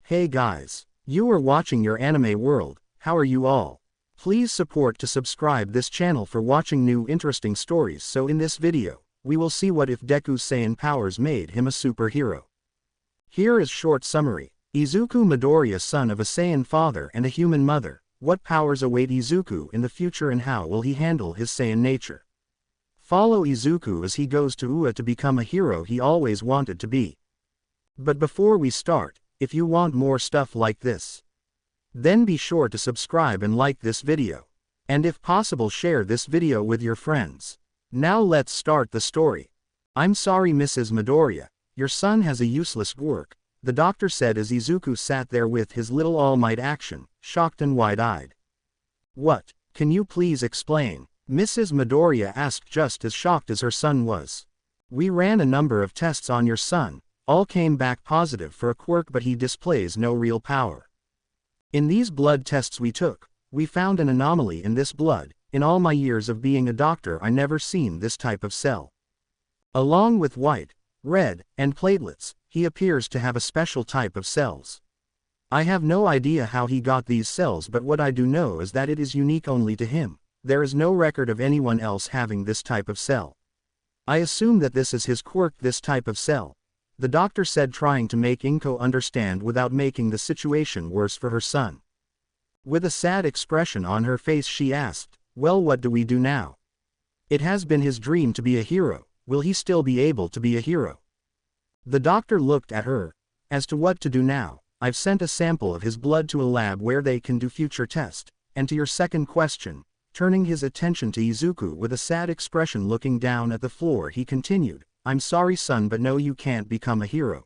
Hey guys, you are watching your anime world. How are you all? Please support to subscribe this channel for watching new interesting stories. So in this video, we will see what if Deku's Saiyan powers made him a superhero. Here is short summary. Izuku Midoriya, son of a Saiyan father and a human mother. What powers await Izuku in the future and how will he handle his Saiyan nature? Follow Izuku as he goes to Ua to become a hero he always wanted to be. But before we start, if you want more stuff like this, then be sure to subscribe and like this video. And if possible, share this video with your friends. Now let's start the story. I'm sorry, Mrs. Midoriya, your son has a useless quirk, the doctor said as Izuku sat there with his little All Might action, shocked and wide-eyed. What? Can you please explain? Mrs. Midoriya asked, just as shocked as her son was. We ran a number of tests on your son. All came back positive for a quirk, but he displays no real power. In these blood tests we took, we found an anomaly in this blood. In all my years of being a doctor, I never seen this type of cell. Along with white, red, and platelets, he appears to have a special type of cells. I have no idea how he got these cells, but what I do know is that it is unique only to him. There is no record of anyone else having this type of cell. I assume that this is his quirk, this type of cell, the doctor said, trying to make Inko understand without making the situation worse for her son. With a sad expression on her face, she asked, well, what do we do now? It has been his dream to be a hero. Will he still be able to be a hero? The doctor looked at her. As to what to do now, I've sent a sample of his blood to a lab where they can do future tests. And to your second question, turning his attention to Izuku with a sad expression looking down at the floor, he continued, I'm sorry son, but no, you can't become a hero.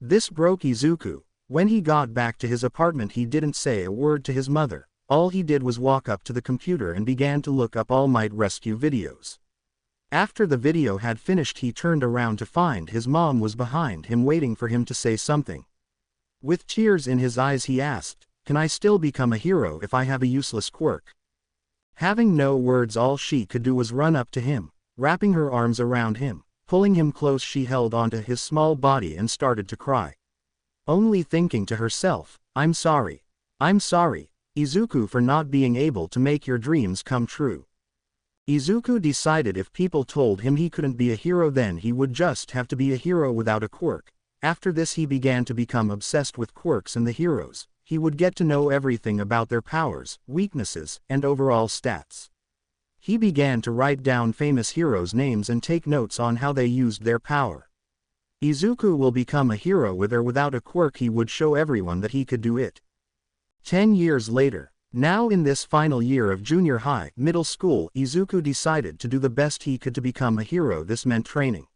This broke Izuku. When he got back to his apartment, he didn't say a word to his mother. All he did was walk up to the computer and began to look up All Might rescue videos. After the video had finished, he turned around to find his mom was behind him waiting for him to say something. With tears in his eyes, he asked, can I still become a hero if I have a useless quirk? Having no words, all she could do was run up to him, wrapping her arms around him. Pulling him close, she held onto his small body and started to cry. Only thinking to herself, I'm sorry, Izuku, for not being able to make your dreams come true. Izuku decided if people told him he couldn't be a hero, then he would just have to be a hero without a quirk. After this, he began to become obsessed with quirks and the heroes. He would get to know everything about their powers, weaknesses, and overall stats. He began to write down famous heroes' names and take notes on how they used their power. Izuku will become a hero with or without a quirk. He would show everyone that he could do it. 10 years later, now in this final year of junior high, middle school, Izuku decided to do the best he could to become a hero. This meant training.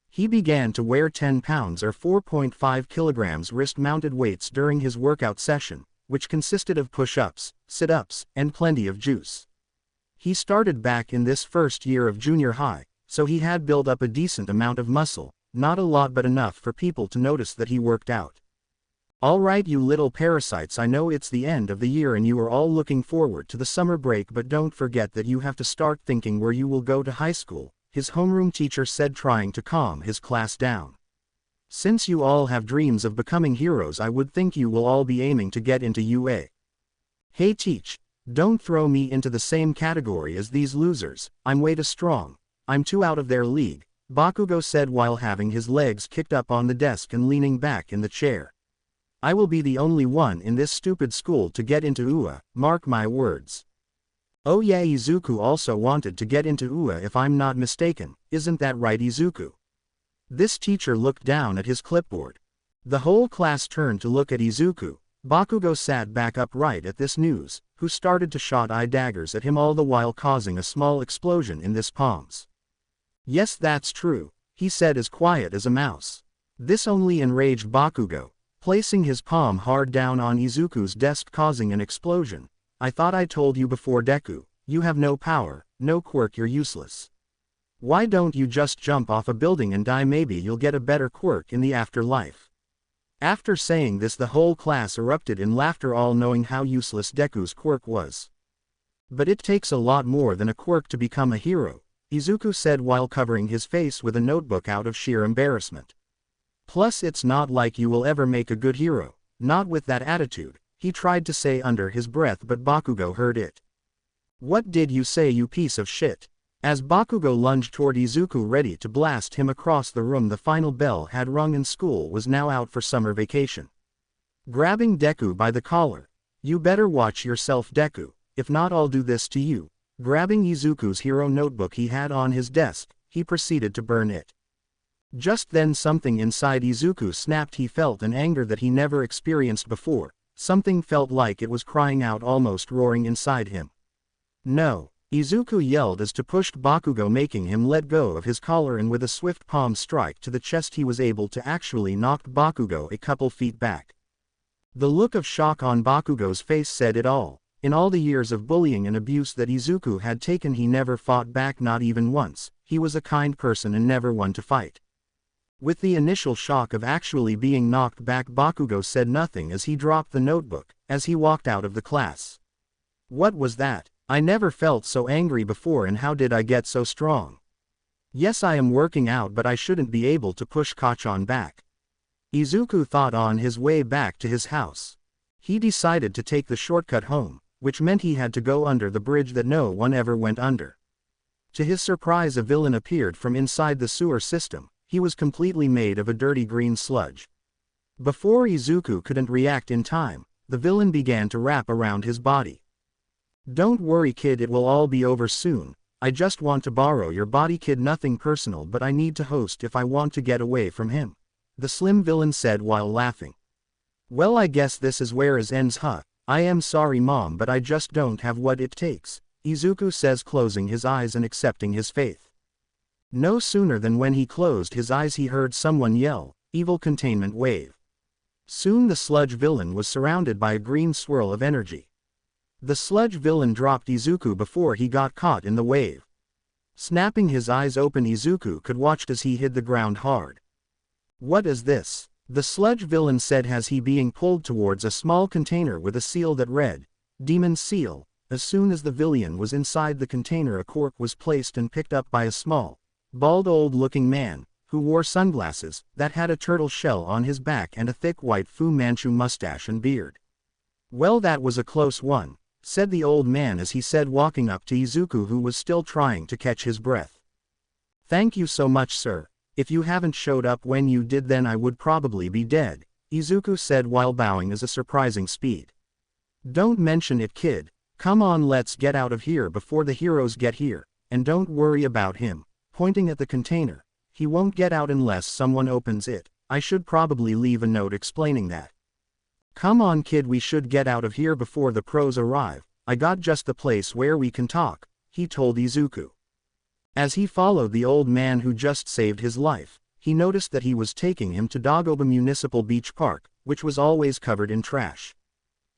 He began to wear 10 pounds or 4.5 kilograms wrist-mounted weights during his workout session, which consisted of push-ups, sit-ups, and plenty of juice. He started back in this first year of junior high, so he had built up a decent amount of muscle, not a lot but enough for people to notice that he worked out. Alright, you little parasites, I know it's the end of the year and you are all looking forward to the summer break, but don't forget that you have to start thinking where you will go to high school, his homeroom teacher said, trying to calm his class down. Since you all have dreams of becoming heroes, I would think you will all be aiming to get into UA. Hey teach. Don't throw me into the same category as these losers. I'm way too strong. I'm too out of their league, Bakugo said while having his legs kicked up on the desk and leaning back in the chair. I will be the only one in this stupid school to get into UA, mark my words. Oh yeah, Izuku also wanted to get into UA if I'm not mistaken, isn't that right, Izuku? This teacher looked down at his clipboard. The whole class turned to look at Izuku. Bakugo sat back upright at this news, who started to shoot eye daggers at him, all the while causing a small explosion in his palms. Yes, that's true, he said as quiet as a mouse. This only enraged Bakugo, placing his palm hard down on Izuku's desk, causing an explosion. I thought I told you before, Deku, you have no power, no quirk, you're useless. Why don't you just jump off a building and die? Maybe you'll get a better quirk in the afterlife. After saying this, the whole class erupted in laughter, all knowing how useless Deku's quirk was. But it takes a lot more than a quirk to become a hero, Izuku said while covering his face with a notebook out of sheer embarrassment. Plus, it's not like you will ever make a good hero. Not with that attitude, he tried to say under his breath, but Bakugo heard it. What did you say, you piece of shit? As Bakugo lunged toward Izuku ready to blast him across the room, the final bell had rung and school was now out for summer vacation. Grabbing Deku by the collar. You better watch yourself, Deku, if not I'll do this to you. Grabbing Izuku's hero notebook he had on his desk, he proceeded to burn it. Just then something inside Izuku snapped. He felt an anger that he never experienced before. Something felt like it was crying out, almost roaring inside him. No! Izuku yelled as to pushed Bakugo, making him let go of his collar, and with a swift palm strike to the chest he was able to actually knock Bakugo a couple feet back. The look of shock on Bakugo's face said it all. In all the years of bullying and abuse that Izuku had taken, he never fought back, not even once. He was a kind person and never one to fight. With the initial shock of actually being knocked back, Bakugo said nothing as he dropped the notebook, as he walked out of the class. What was that? I never felt so angry before, and how did I get so strong? Yes, I am working out, but I shouldn't be able to push Kachan back. Izuku thought on his way back to his house. He decided to take the shortcut home, which meant he had to go under the bridge that no one ever went under. To his surprise, a villain appeared from inside the sewer system. He was completely made of a dirty green sludge. Before Izuku couldn't react in time, the villain began to wrap around his body. Don't worry, kid, it will all be over soon. I just want to borrow your body, kid, nothing personal, but I need to host if I want to get away from him. The slim villain said while laughing. Well, I guess this is where it ends, huh? I am sorry, Mom, but I just don't have what it takes, Izuku says, closing his eyes and accepting his fate. No sooner than when he closed his eyes he heard someone yell, "Evil containment wave." Soon the sludge villain was surrounded by a green swirl of energy. The sludge villain dropped Izuku before he got caught in the wave. Snapping his eyes open, Izuku could watch as he hit the ground hard. What is this? The sludge villain said as he being pulled towards a small container with a seal that read, "Demon Seal." As soon as the villain was inside the container, a cork was placed and picked up by a small, bald old-looking man, who wore sunglasses, that had a turtle shell on his back and a thick white Fu Manchu mustache and beard. Well, that was a close one, said the old man as he said, walking up to Izuku, who was still trying to catch his breath. Thank you so much, sir. If you haven't showed up when you did, then I would probably be dead, Izuku said while bowing as a surprising speed. Don't mention it, kid. Come on, let's get out of here before the heroes get here, and don't worry about him, pointing at the container. He won't get out unless someone opens it. I should probably leave a note explaining that. Come on, kid, we should get out of here before the pros arrive. I got just the place where we can talk, he told Izuku. As he followed the old man who just saved his life, he noticed that he was taking him to Dagoba Municipal Beach Park, which was always covered in trash.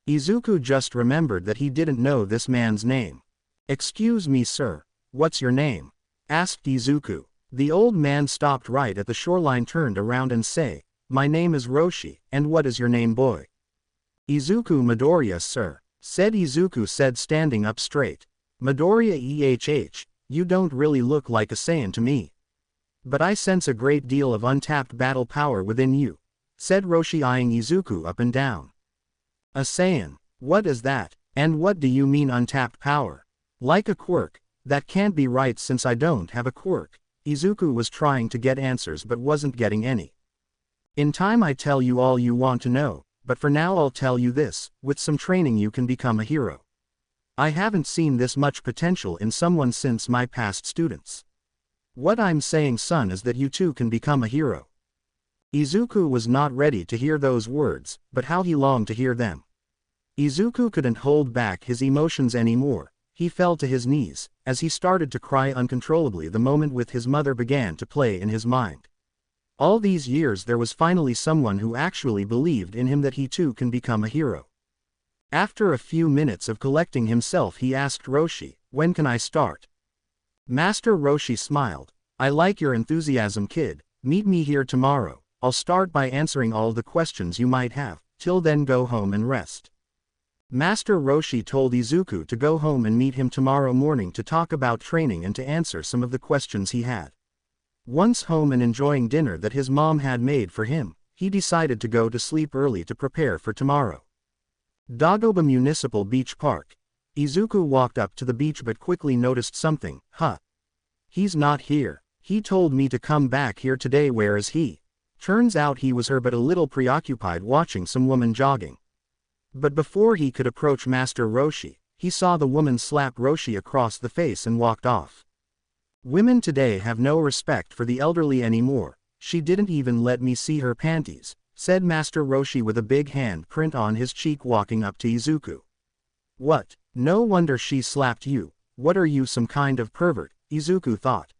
Izuku just remembered that he didn't know this man's name. Excuse me, sir, what's your name? Asked Izuku. The old man stopped right at the shoreline, turned around and said, My name is Roshi, and what is your name, boy? Izuku Midoriya, sir, said Izuku, standing up straight. Midoriya ehh, you don't really look like a Saiyan to me. But I sense a great deal of untapped battle power within you, said Roshi, eyeing Izuku up and down. A Saiyan? What is that? And what do you mean untapped power? Like a quirk? That can't be right since I don't have a quirk. Izuku was trying to get answers but wasn't getting any. In time I tell you all you want to know, but for now I'll tell you this, with some training you can become a hero. I haven't seen this much potential in someone since my past students. What I'm saying, son, is that you too can become a hero. Izuku was not ready to hear those words, but how he longed to hear them. Izuku couldn't hold back his emotions anymore. He fell to his knees, as he started to cry uncontrollably the moment with his mother began to play in his mind. All these years there was finally someone who actually believed in him, that he too can become a hero. After a few minutes of collecting himself, he asked Roshi, when can I start? Master Roshi smiled. I like your enthusiasm, kid. Meet me here tomorrow. I'll start by answering all the questions you might have. Till then, go home and rest. Master Roshi told Izuku to go home and meet him tomorrow morning to talk about training and to answer some of the questions he had. Once home and enjoying dinner that his mom had made for him, he decided to go to sleep early to prepare for tomorrow. Dagoba Municipal Beach Park. Izuku walked up to the beach but quickly noticed something. He's not here. He told me to come back here today, where is he? Turns out he was her but a little preoccupied watching some woman jogging. But before he could approach Master Roshi, he saw the woman slap Roshi across the face and walked off. Women today have no respect for the elderly anymore. She didn't even let me see her panties, said Master Roshi with a big hand print on his cheek walking up to Izuku. What? No wonder she slapped you. What are you, some kind of pervert? Izuku thought.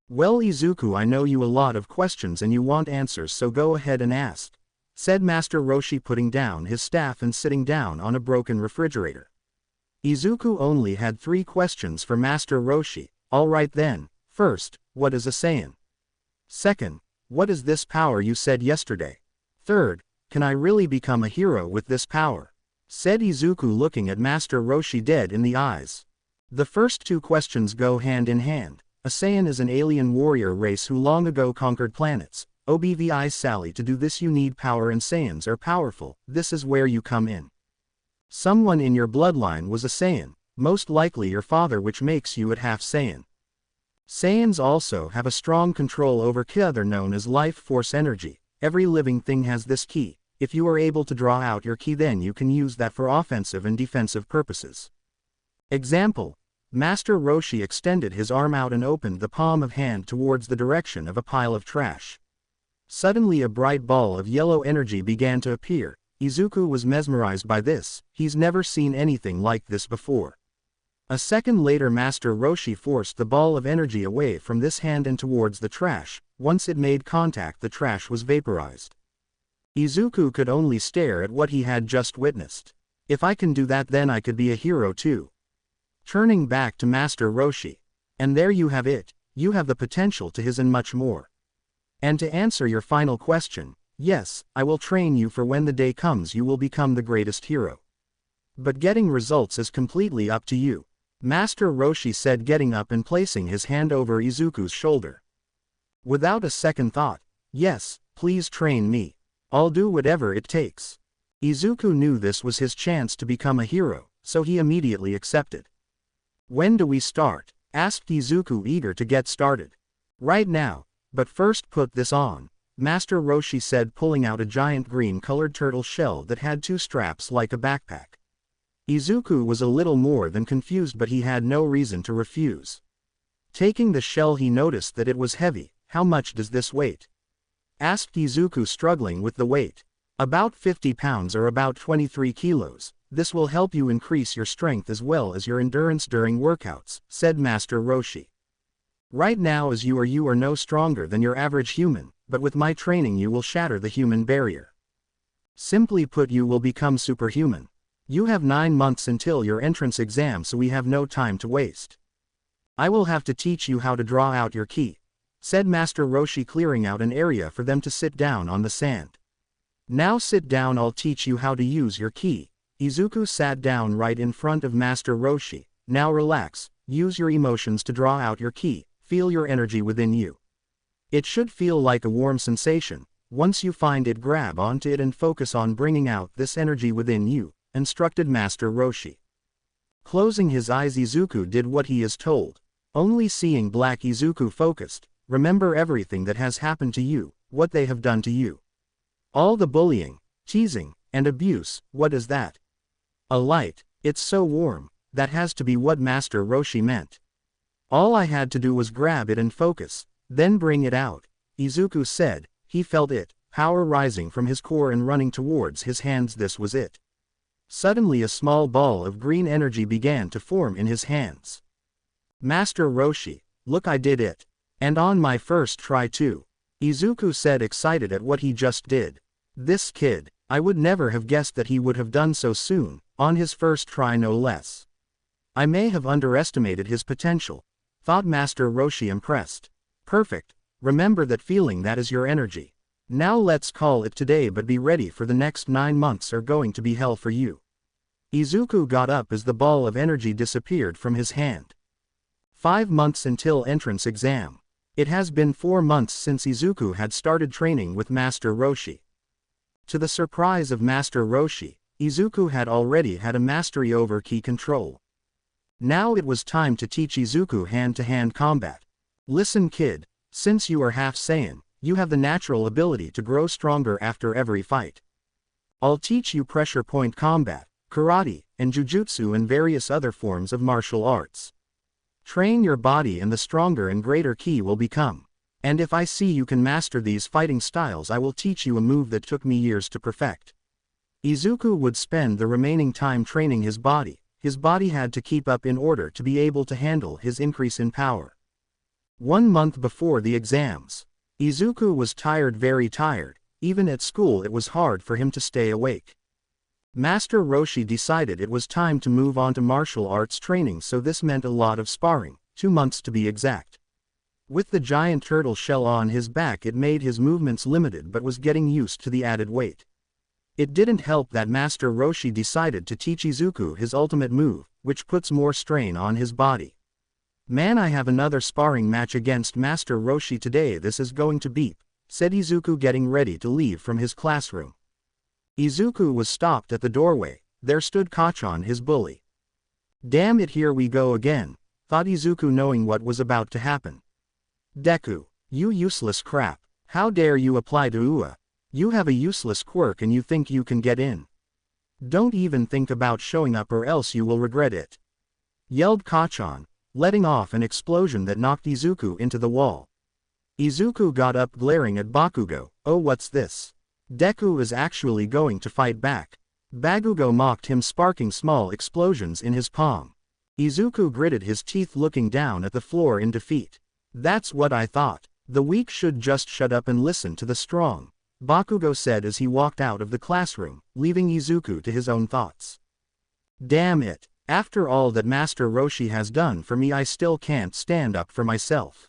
Well, Izuku, I know you a lot of questions and you want answers, so go ahead and ask, said Master Roshi, putting down his staff and sitting down on a broken refrigerator. Izuku only had 3 questions for Master Roshi. Alright then. First, what is a Saiyan? Second, what is this power you said yesterday? Third, can I really become a hero with this power? Said Izuku, looking at Master Roshi dead in the eyes. The first 2 questions go hand in hand. A Saiyan is an alien warrior race who long ago conquered planets. OBVI Sally, to do this you need power and Saiyans are powerful. This is where you come in. Someone in your bloodline was a Saiyan, most likely your father, which makes you a half Saiyan. Saiyans also have a strong control over ki, other known as life force energy. Every living thing has this ki. If you are able to draw out your ki, then you can use that for offensive and defensive purposes. Example. Master Roshi extended his arm out and opened the palm of hand towards the direction of a pile of trash. Suddenly a bright ball of yellow energy began to appear. Izuku was mesmerized by this. He's never seen anything like this before. A second later, Master Roshi forced the ball of energy away from this hand and towards the trash. Once it made contact, the trash was vaporized. Izuku could only stare at what he had just witnessed. If I can do that, then I could be a hero too. Turning back to Master Roshi. And there you have it. You have the potential to his and much more. And to answer your final question, yes, I will train you, for when the day comes you will become the greatest hero. But getting results is completely up to you, Master Roshi said, getting up and placing his hand over Izuku's shoulder. Without a second thought, yes, please train me. I'll do whatever it takes. Izuku knew this was his chance to become a hero, so he immediately accepted. When do we start? Asked Izuku, eager to get started. Right now, but first put this on, Master Roshi said, pulling out a giant green-colored turtle shell that had 2 straps like a backpack. Izuku was a little more than confused, but he had no reason to refuse. Taking the shell, he noticed that it was heavy. How much does this weight? Asked Izuku, struggling with the weight. About 50 pounds or about 23 kilos. This will help you increase your strength as well as your endurance during workouts, said Master Roshi. Right now as you are no stronger than your average human, but with my training you will shatter the human barrier. Simply put, you will become superhuman. You have 9 months until your entrance exam, so we have no time to waste. I will have to teach you how to draw out your ki, said Master Roshi, clearing out an area for them to sit down on the sand. Now sit down, I'll teach you how to use your ki. Izuku sat down right in front of Master Roshi. Now relax, use your emotions to draw out your ki, feel your energy within you. It should feel like a warm sensation. Once you find it, grab onto it and focus on bringing out this energy within you, instructed Master Roshi. Closing his eyes, Izuku did what he is told. Only seeing black, Izuku focused. Remember everything that has happened to you, what they have done to you. All the bullying, teasing, and abuse. What is that? A light. It's so warm. That has to be what Master Roshi meant. All I had to do was grab it and focus, then bring it out, Izuku said. He felt it, power rising from his core and running towards his hands. This was it. Suddenly a small ball of green energy began to form in his hands. Master Roshi, look, I did it. And on my first try too, Izuku said, excited at what he just did. This kid, I would never have guessed that he would have done so soon, on his first try no less. I may have underestimated his potential, thought Master Roshi, impressed. Perfect, remember that feeling, that is your energy. Now let's call it today, but be ready, for the next 9 months are going to be hell for you. Izuku got up as the ball of energy disappeared from his hand. 5 months until entrance exam. It has been 4 months since Izuku had started training with Master Roshi. To the surprise of Master Roshi, Izuku had already had a mastery over ki control. Now it was time to teach Izuku hand-to-hand combat. Listen kid, since you are half Saiyan, you have the natural ability to grow stronger after every fight. I'll teach you pressure point combat, karate, and jujutsu and various other forms of martial arts. Train your body and the stronger and greater ki will become. And if I see you can master these fighting styles, I will teach you a move that took me years to perfect. Izuku would spend the remaining time training his body. His body had to keep up in order to be able to handle his increase in power. 1 month before the exams, Izuku was tired, very tired. Even at school it was hard for him to stay awake. Master Roshi decided it was time to move on to martial arts training, so this meant a lot of sparring, 2 months to be exact. With the giant turtle shell on his back, it made his movements limited but was getting used to the added weight. It didn't help that Master Roshi decided to teach Izuku his ultimate move, which puts more strain on his body. Man, I have another sparring match against Master Roshi today. This is going to beep, said Izuku, getting ready to leave from his classroom. Izuku was stopped at the doorway. There stood Kachan, his bully. Damn it, here we go again, thought Izuku, knowing what was about to happen. Deku, you useless crap. How dare you apply to UA? You have a useless quirk and you think you can get in. Don't even think about showing up or else you will regret it, yelled Kachan, letting off an explosion that knocked Izuku into the wall. Izuku got up, glaring at Bakugo. Oh, what's this? Deku is actually going to fight back. Bakugo mocked him, sparking small explosions in his palm. Izuku gritted his teeth, looking down at the floor in defeat. That's what I thought. The weak should just shut up and listen to the strong, Bakugo said as he walked out of the classroom, leaving Izuku to his own thoughts. Damn it, after all that Master Roshi has done for me, I still can't stand up for myself.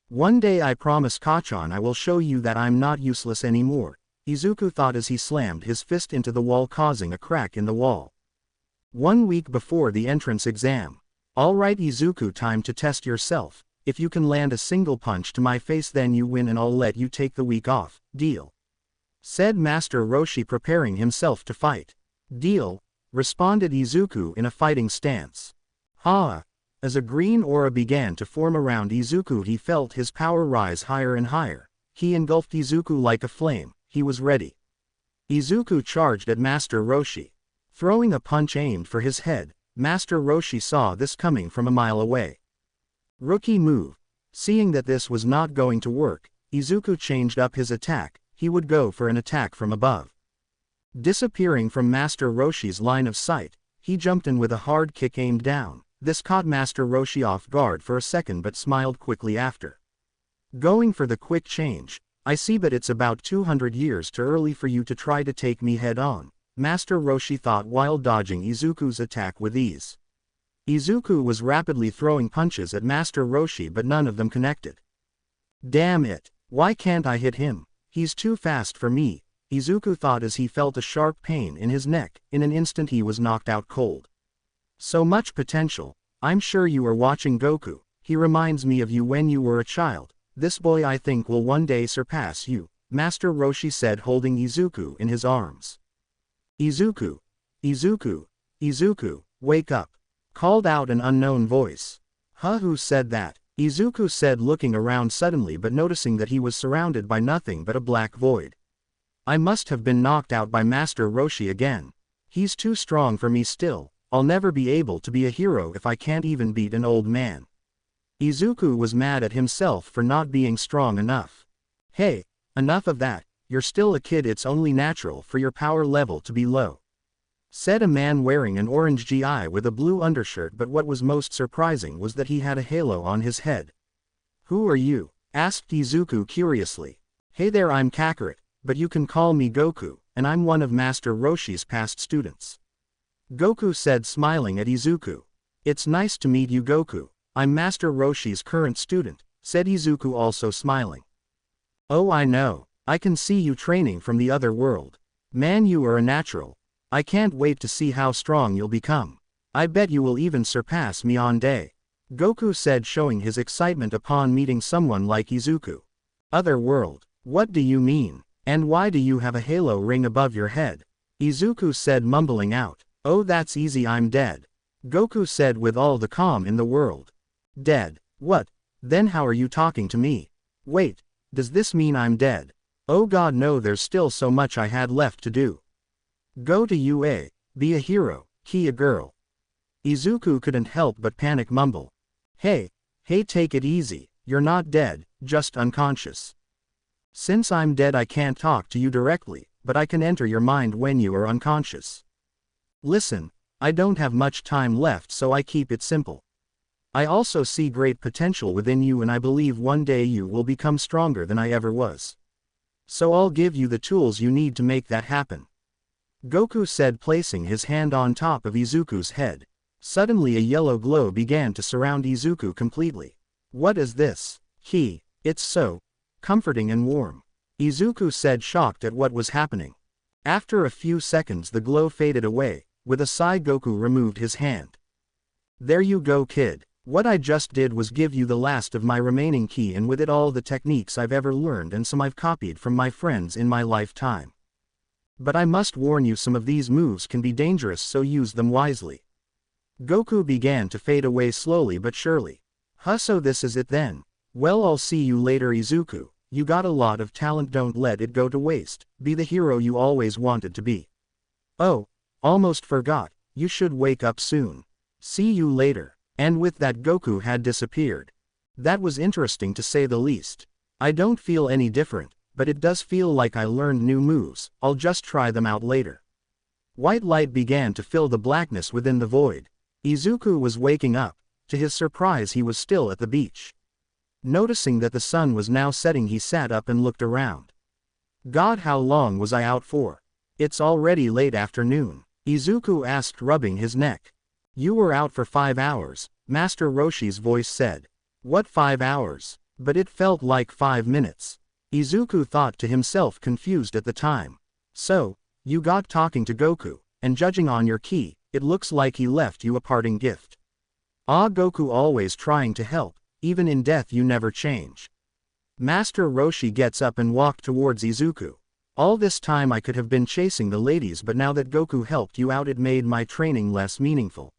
One day, I promise Kachan, I will show you that I'm not useless anymore, Izuku thought as he slammed his fist into the wall, causing a crack in the wall. 1 week before the entrance exam. Alright Izuku, time to test yourself. If you can land a single punch to my face, then you win and I'll let you take the week off, deal? Said Master Roshi, preparing himself to fight. Deal, responded Izuku in a fighting stance. Ha! As a green aura began to form around Izuku, he felt his power rise higher and higher. He engulfed Izuku like a flame. He was ready. Izuku charged at Master Roshi, throwing a punch aimed for his head. Master Roshi saw this coming from a mile away. Rookie move. Seeing that this was not going to work, Izuku changed up his attack. He would go for an attack from above. Disappearing from Master Roshi's line of sight, he jumped in with a hard kick aimed down. This caught Master Roshi off guard for a second but smiled quickly after. Going for the quick change. I see, but it's about 200 years too early for you to try to take me head on, Master Roshi thought while dodging Izuku's attack with ease. Izuku was rapidly throwing punches at Master Roshi, but none of them connected. Damn it, why can't I hit him? He's too fast for me, Izuku thought as he felt a sharp pain in his neck. In an instant he was knocked out cold. So much potential. I'm sure you are watching Goku. He reminds me of you when you were a child. This boy, I think, will one day surpass you, Master Roshi said, holding Izuku in his arms. Izuku! Izuku! Izuku, wake up! Called out an unknown voice. Huh, who said that? Izuku said, looking around suddenly but noticing that he was surrounded by nothing but a black void. I must have been knocked out by Master Roshi again. He's too strong for me still. I'll never be able to be a hero if I can't even beat an old man. Izuku was mad at himself for not being strong enough. Hey, enough of that, you're still a kid, it's only natural for your power level to be low, said a man wearing an orange gi with a blue undershirt, but what was most surprising was that he had a halo on his head. Who are you? Asked Izuku curiously. Hey there, I'm Kakarot, but you can call me Goku, and I'm one of Master Roshi's past students, Goku said, smiling at Izuku. It's nice to meet you, Goku. I'm Master Roshi's current student, said Izuku, also smiling. Oh, I know. I can see you training from the other world. Man, you are a natural. I can't wait to see how strong you'll become. I bet you will even surpass me on day. Goku said, showing his excitement upon meeting someone like Izuku. Other world. What do you mean? And why do you have a halo ring above your head? Izuku said, mumbling out. Oh, that's easy, I'm dead. Goku said with all the calm in the world. Dead? What? Then how are you talking to me? Wait, does this mean I'm dead? Oh god no, there's still so much I had left to do. Go to UA, be a hero, key a girl. Izuku couldn't help but panic mumble. Hey, take it easy, you're not dead, just unconscious. Since I'm dead I can't talk to you directly, but I can enter your mind when you are unconscious. Listen, I don't have much time left so I keep it simple. I also see great potential within you and I believe one day you will become stronger than I ever was. So I'll give you the tools you need to make that happen. Goku said, placing his hand on top of Izuku's head. Suddenly a yellow glow began to surround Izuku completely. What is this? It's so comforting and warm. Izuku said, shocked at what was happening. After a few seconds the glow faded away. With a sigh Goku removed his hand. There you go, kid. What I just did was give you the last of my remaining ki, and with it all the techniques I've ever learned and some I've copied from my friends in my lifetime. But I must warn you, some of these moves can be dangerous, so use them wisely. Goku began to fade away slowly but surely. So this is it then. Well, I'll see you later, Izuku. You got a lot of talent, don't let it go to waste. Be the hero you always wanted to be. Oh, almost forgot, you should wake up soon. See you later. And with that Goku had disappeared. That was interesting to say the least. I don't feel any different, but it does feel like I learned new moves. I'll just try them out later. White light began to fill the blackness within the void. Izuku was waking up. To his surprise he was still at the beach. Noticing that the sun was now setting he sat up and looked around. God, how long was I out for? It's already late afternoon. Izuku asked, rubbing his neck. You were out for 5 hours, Master Roshi's voice said. What 5 hours? But it felt like 5 minutes. Izuku thought to himself, confused at the time. So, you got talking to Goku, and judging on your ki, it looks like he left you a parting gift. Ah, Goku always trying to help, even in death you never change. Master Roshi gets up and walked towards Izuku. All this time I could have been chasing the ladies, but now that Goku helped you out it made my training less meaningful.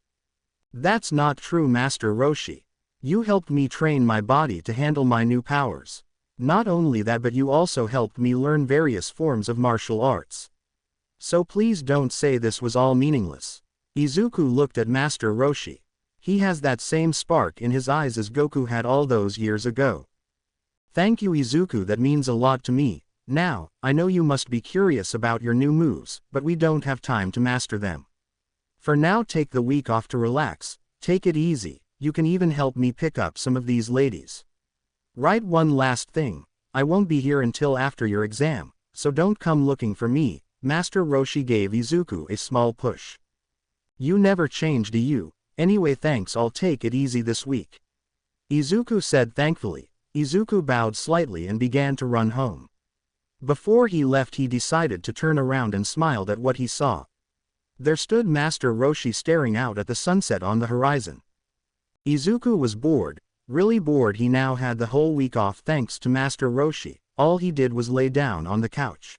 That's not true, Master Roshi. You helped me train my body to handle my new powers. Not only that, but you also helped me learn various forms of martial arts. So please don't say this was all meaningless. Izuku looked at Master Roshi. He has that same spark in his eyes as Goku had all those years ago. Thank you, Izuku, that means a lot to me. Now, I know you must be curious about your new moves, but we don't have time to master them. For now, take the week off to relax. Take it easy. You can even help me pick up some of these ladies. Right, one last thing. I won't be here until after your exam, so don't come looking for me. Master Roshi gave Izuku a small push. You never change, do you? Anyway, thanks, I'll take it easy this week. Izuku said thankfully. Izuku bowed slightly and began to run home. Before he left he decided to turn around and smiled at what he saw. There stood Master Roshi staring out at the sunset on the horizon. Izuku was bored, really bored. He now had the whole week off thanks to Master Roshi. All he did was lay down on the couch.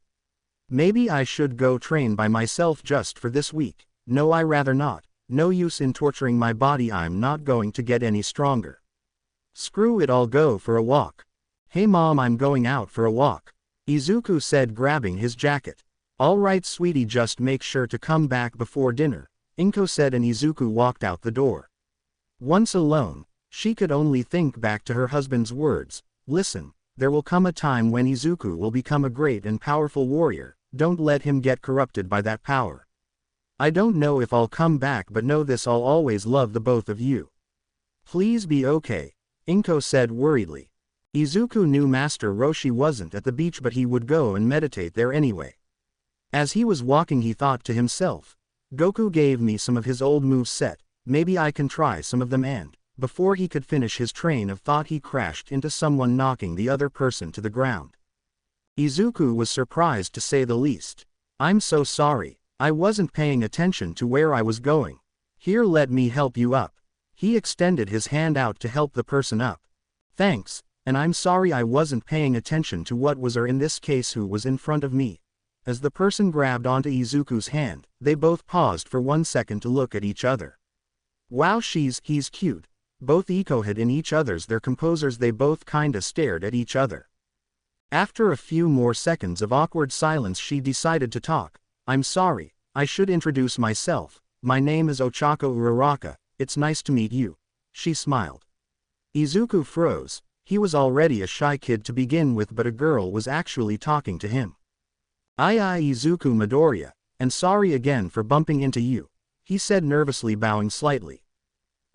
Maybe I should go train by myself just for this week. No, I rather not. No use in torturing my body, I'm not going to get any stronger. Screw it, I'll go for a walk. Hey mom, I'm going out for a walk. Izuku said, grabbing his jacket. All right sweetie, just make sure to come back before dinner, Inko said, and Izuku walked out the door. Once alone, she could only think back to her husband's words. Listen, there will come a time when Izuku will become a great and powerful warrior. Don't let him get corrupted by that power. I don't know if I'll come back, but know this, I'll always love the both of you. Please be okay, Inko said worriedly. Izuku knew Master Roshi wasn't at the beach, but he would go and meditate there anyway. As he was walking he thought to himself, Goku gave me some of his old moves set, maybe I can try some of them, and, before he could finish his train of thought he crashed into someone, knocking the other person to the ground. Izuku was surprised to say the least. I'm so sorry, I wasn't paying attention to where I was going. Here, let me help you up. He extended his hand out to help the person up. Thanks, and I'm sorry I wasn't paying attention to what was or in this case who was in front of me. As the person grabbed onto Izuku's hand, they both paused for 1 second to look at each other. Wow, he's cute. Both echoed in each other's their composers. They both kinda stared at each other. After a few more seconds of awkward silence, she decided to talk. I'm sorry, I should introduce myself. My name is Ochako Uraraka, it's nice to meet you. She smiled. Izuku froze. He was already a shy kid to begin with, but a girl was actually talking to him. I Izuku Midoriya, and sorry again for bumping into you, he said nervously, bowing slightly.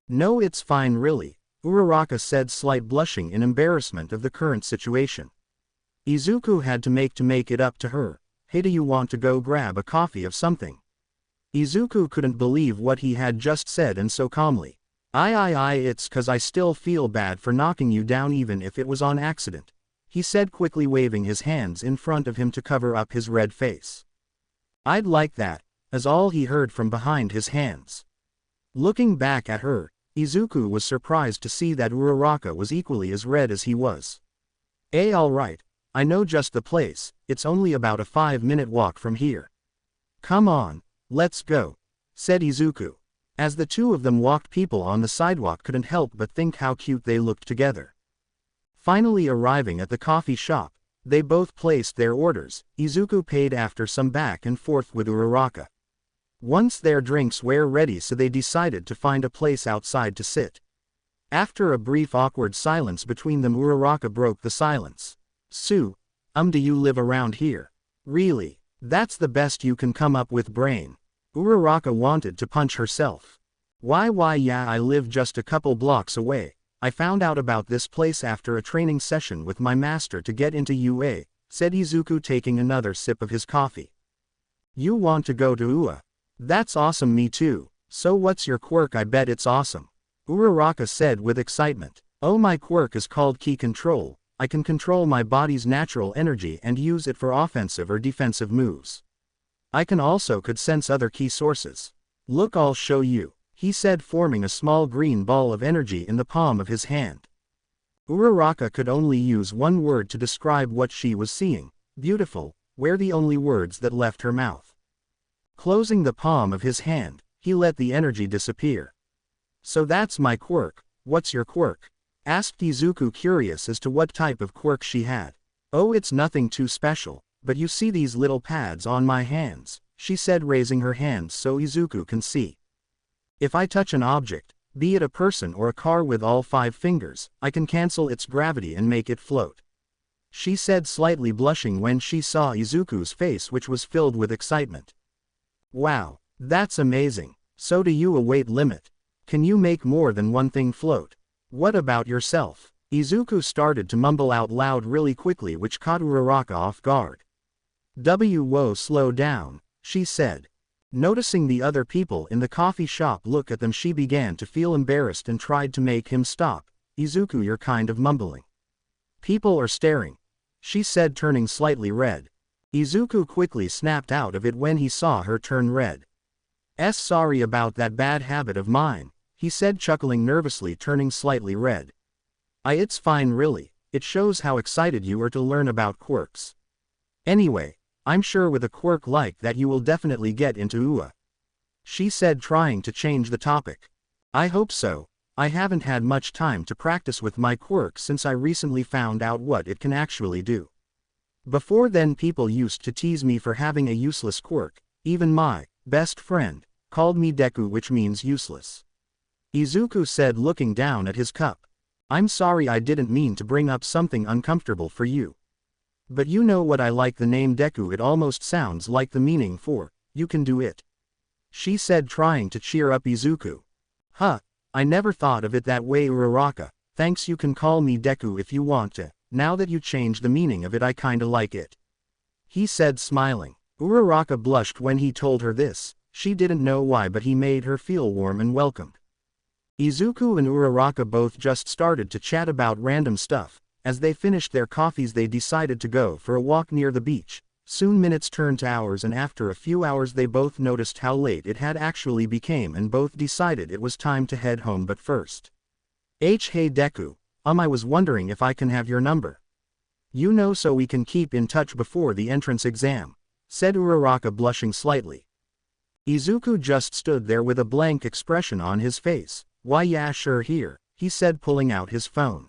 No, it's fine really, Uraraka said, slight blushing in embarrassment of the current situation. Izuku had to make it up to her. Hey, do you want to go grab a coffee of something? Izuku couldn't believe what he had just said, and so calmly. It's 'cause I still feel bad for knocking you down even if it was on accident, he said, quickly waving his hands in front of him to cover up his red face. I'd like that, as all he heard from behind his hands. Looking back at her, Izuku was surprised to see that Uraraka was equally as red as he was. Alright, I know just the place, it's only about a 5-minute walk from here. Come on, let's go, said Izuku. As the two of them walked, people on the sidewalk couldn't help but think how cute they looked together. Finally arriving at the coffee shop, they both placed their orders. Izuku paid after some back and forth with Uraraka. Once their drinks were ready, so they decided to find a place outside to sit. After a brief awkward silence between them, Uraraka broke the silence. Do you live around here? Really? That's the best you can come up with, brain. Uraraka wanted to punch herself. Why yeah, I live just a couple blocks away. I found out about this place after a training session with my master to get into UA, said Izuku, taking another sip of his coffee. You want to go to UA? That's awesome, me too. So what's your quirk? I bet it's awesome, Uraraka said with excitement. Oh, my quirk is called Ki Control. I can control my body's natural energy and use it for offensive or defensive moves. I can also sense other key sources. Look, I'll show you, he said, forming a small green ball of energy in the palm of his hand. Uraraka could only use one word to describe what she was seeing. Beautiful, were the only words that left her mouth. Closing the palm of his hand, he let the energy disappear. So that's my quirk. What's your quirk? Asked Izuku, curious as to what type of quirk she had. Oh, it's nothing too special, but you see these little pads on my hands, she said, raising her hands so Izuku can see. If I touch an object, be it a person or a car, with all 5 fingers, I can cancel its gravity and make it float. She said, slightly blushing when she saw Izuku's face, which was filled with excitement. Wow, that's amazing. So do you a weight limit? Can you make more than one thing float? What about yourself? Izuku started to mumble out loud really quickly, which caught Uraraka off guard. Whoa, slow down, she said. Noticing the other people in the coffee shop look at them, she began to feel embarrassed and tried to make him stop. Izuku, you're kind of mumbling. People are staring, she said, turning slightly red. Izuku quickly snapped out of it when he saw her turn red. Sorry about that bad habit of mine, he said, chuckling nervously, turning slightly red. It's fine really, it shows how excited you are to learn about quirks. Anyway, I'm sure with a quirk like that you will definitely get into UA, she said, trying to change the topic. I hope so. I haven't had much time to practice with my quirk since I recently found out what it can actually do. Before then, people used to tease me for having a useless quirk. Even my best friend called me Deku, which means useless. Izuku said, looking down at his cup. I'm sorry, I didn't mean to bring up something uncomfortable for you. But you know what, I like the name Deku, it almost sounds like the meaning for, you can do it, she said, trying to cheer up Izuku. I never thought of it that way, Uraraka. Thanks, you can call me Deku if you want to. Now that you changed the meaning of it, I kinda like it, he said, smiling. Uraraka blushed when he told her this. She didn't know why, but he made her feel warm and welcomed. Izuku and Uraraka both just started to chat about random stuff. As they finished their coffees, they decided to go for a walk near the beach. Soon minutes turned to hours, and after a few hours they both noticed how late it had actually become, and both decided it was time to head home. But first. Hey Deku, I was wondering if I can have your number. You know, so we can keep in touch before the entrance exam, said Uraraka, blushing slightly. Izuku just stood there with a blank expression on his face. Why, yeah, sure, here, he said, pulling out his phone.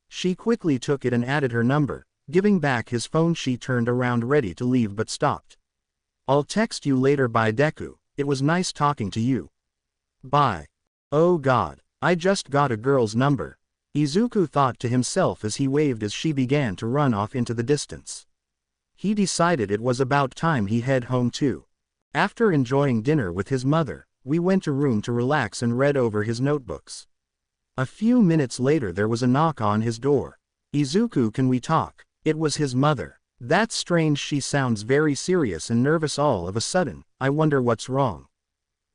She quickly took it and added her number. Giving back his phone, she turned around ready to leave but stopped. I'll text you later. Bye Deku, it was nice talking to you. Bye. Oh god, I just got a girl's number, Izuku thought to himself as he waved as she began to run off into the distance. He decided it was about time he head home too. After enjoying dinner with his mother, we went to room to relax and read over his notebooks. A few minutes later there was a knock on his door. Izuku, can we talk? It was his mother. That's strange, she sounds very serious and nervous all of a sudden. I wonder what's wrong.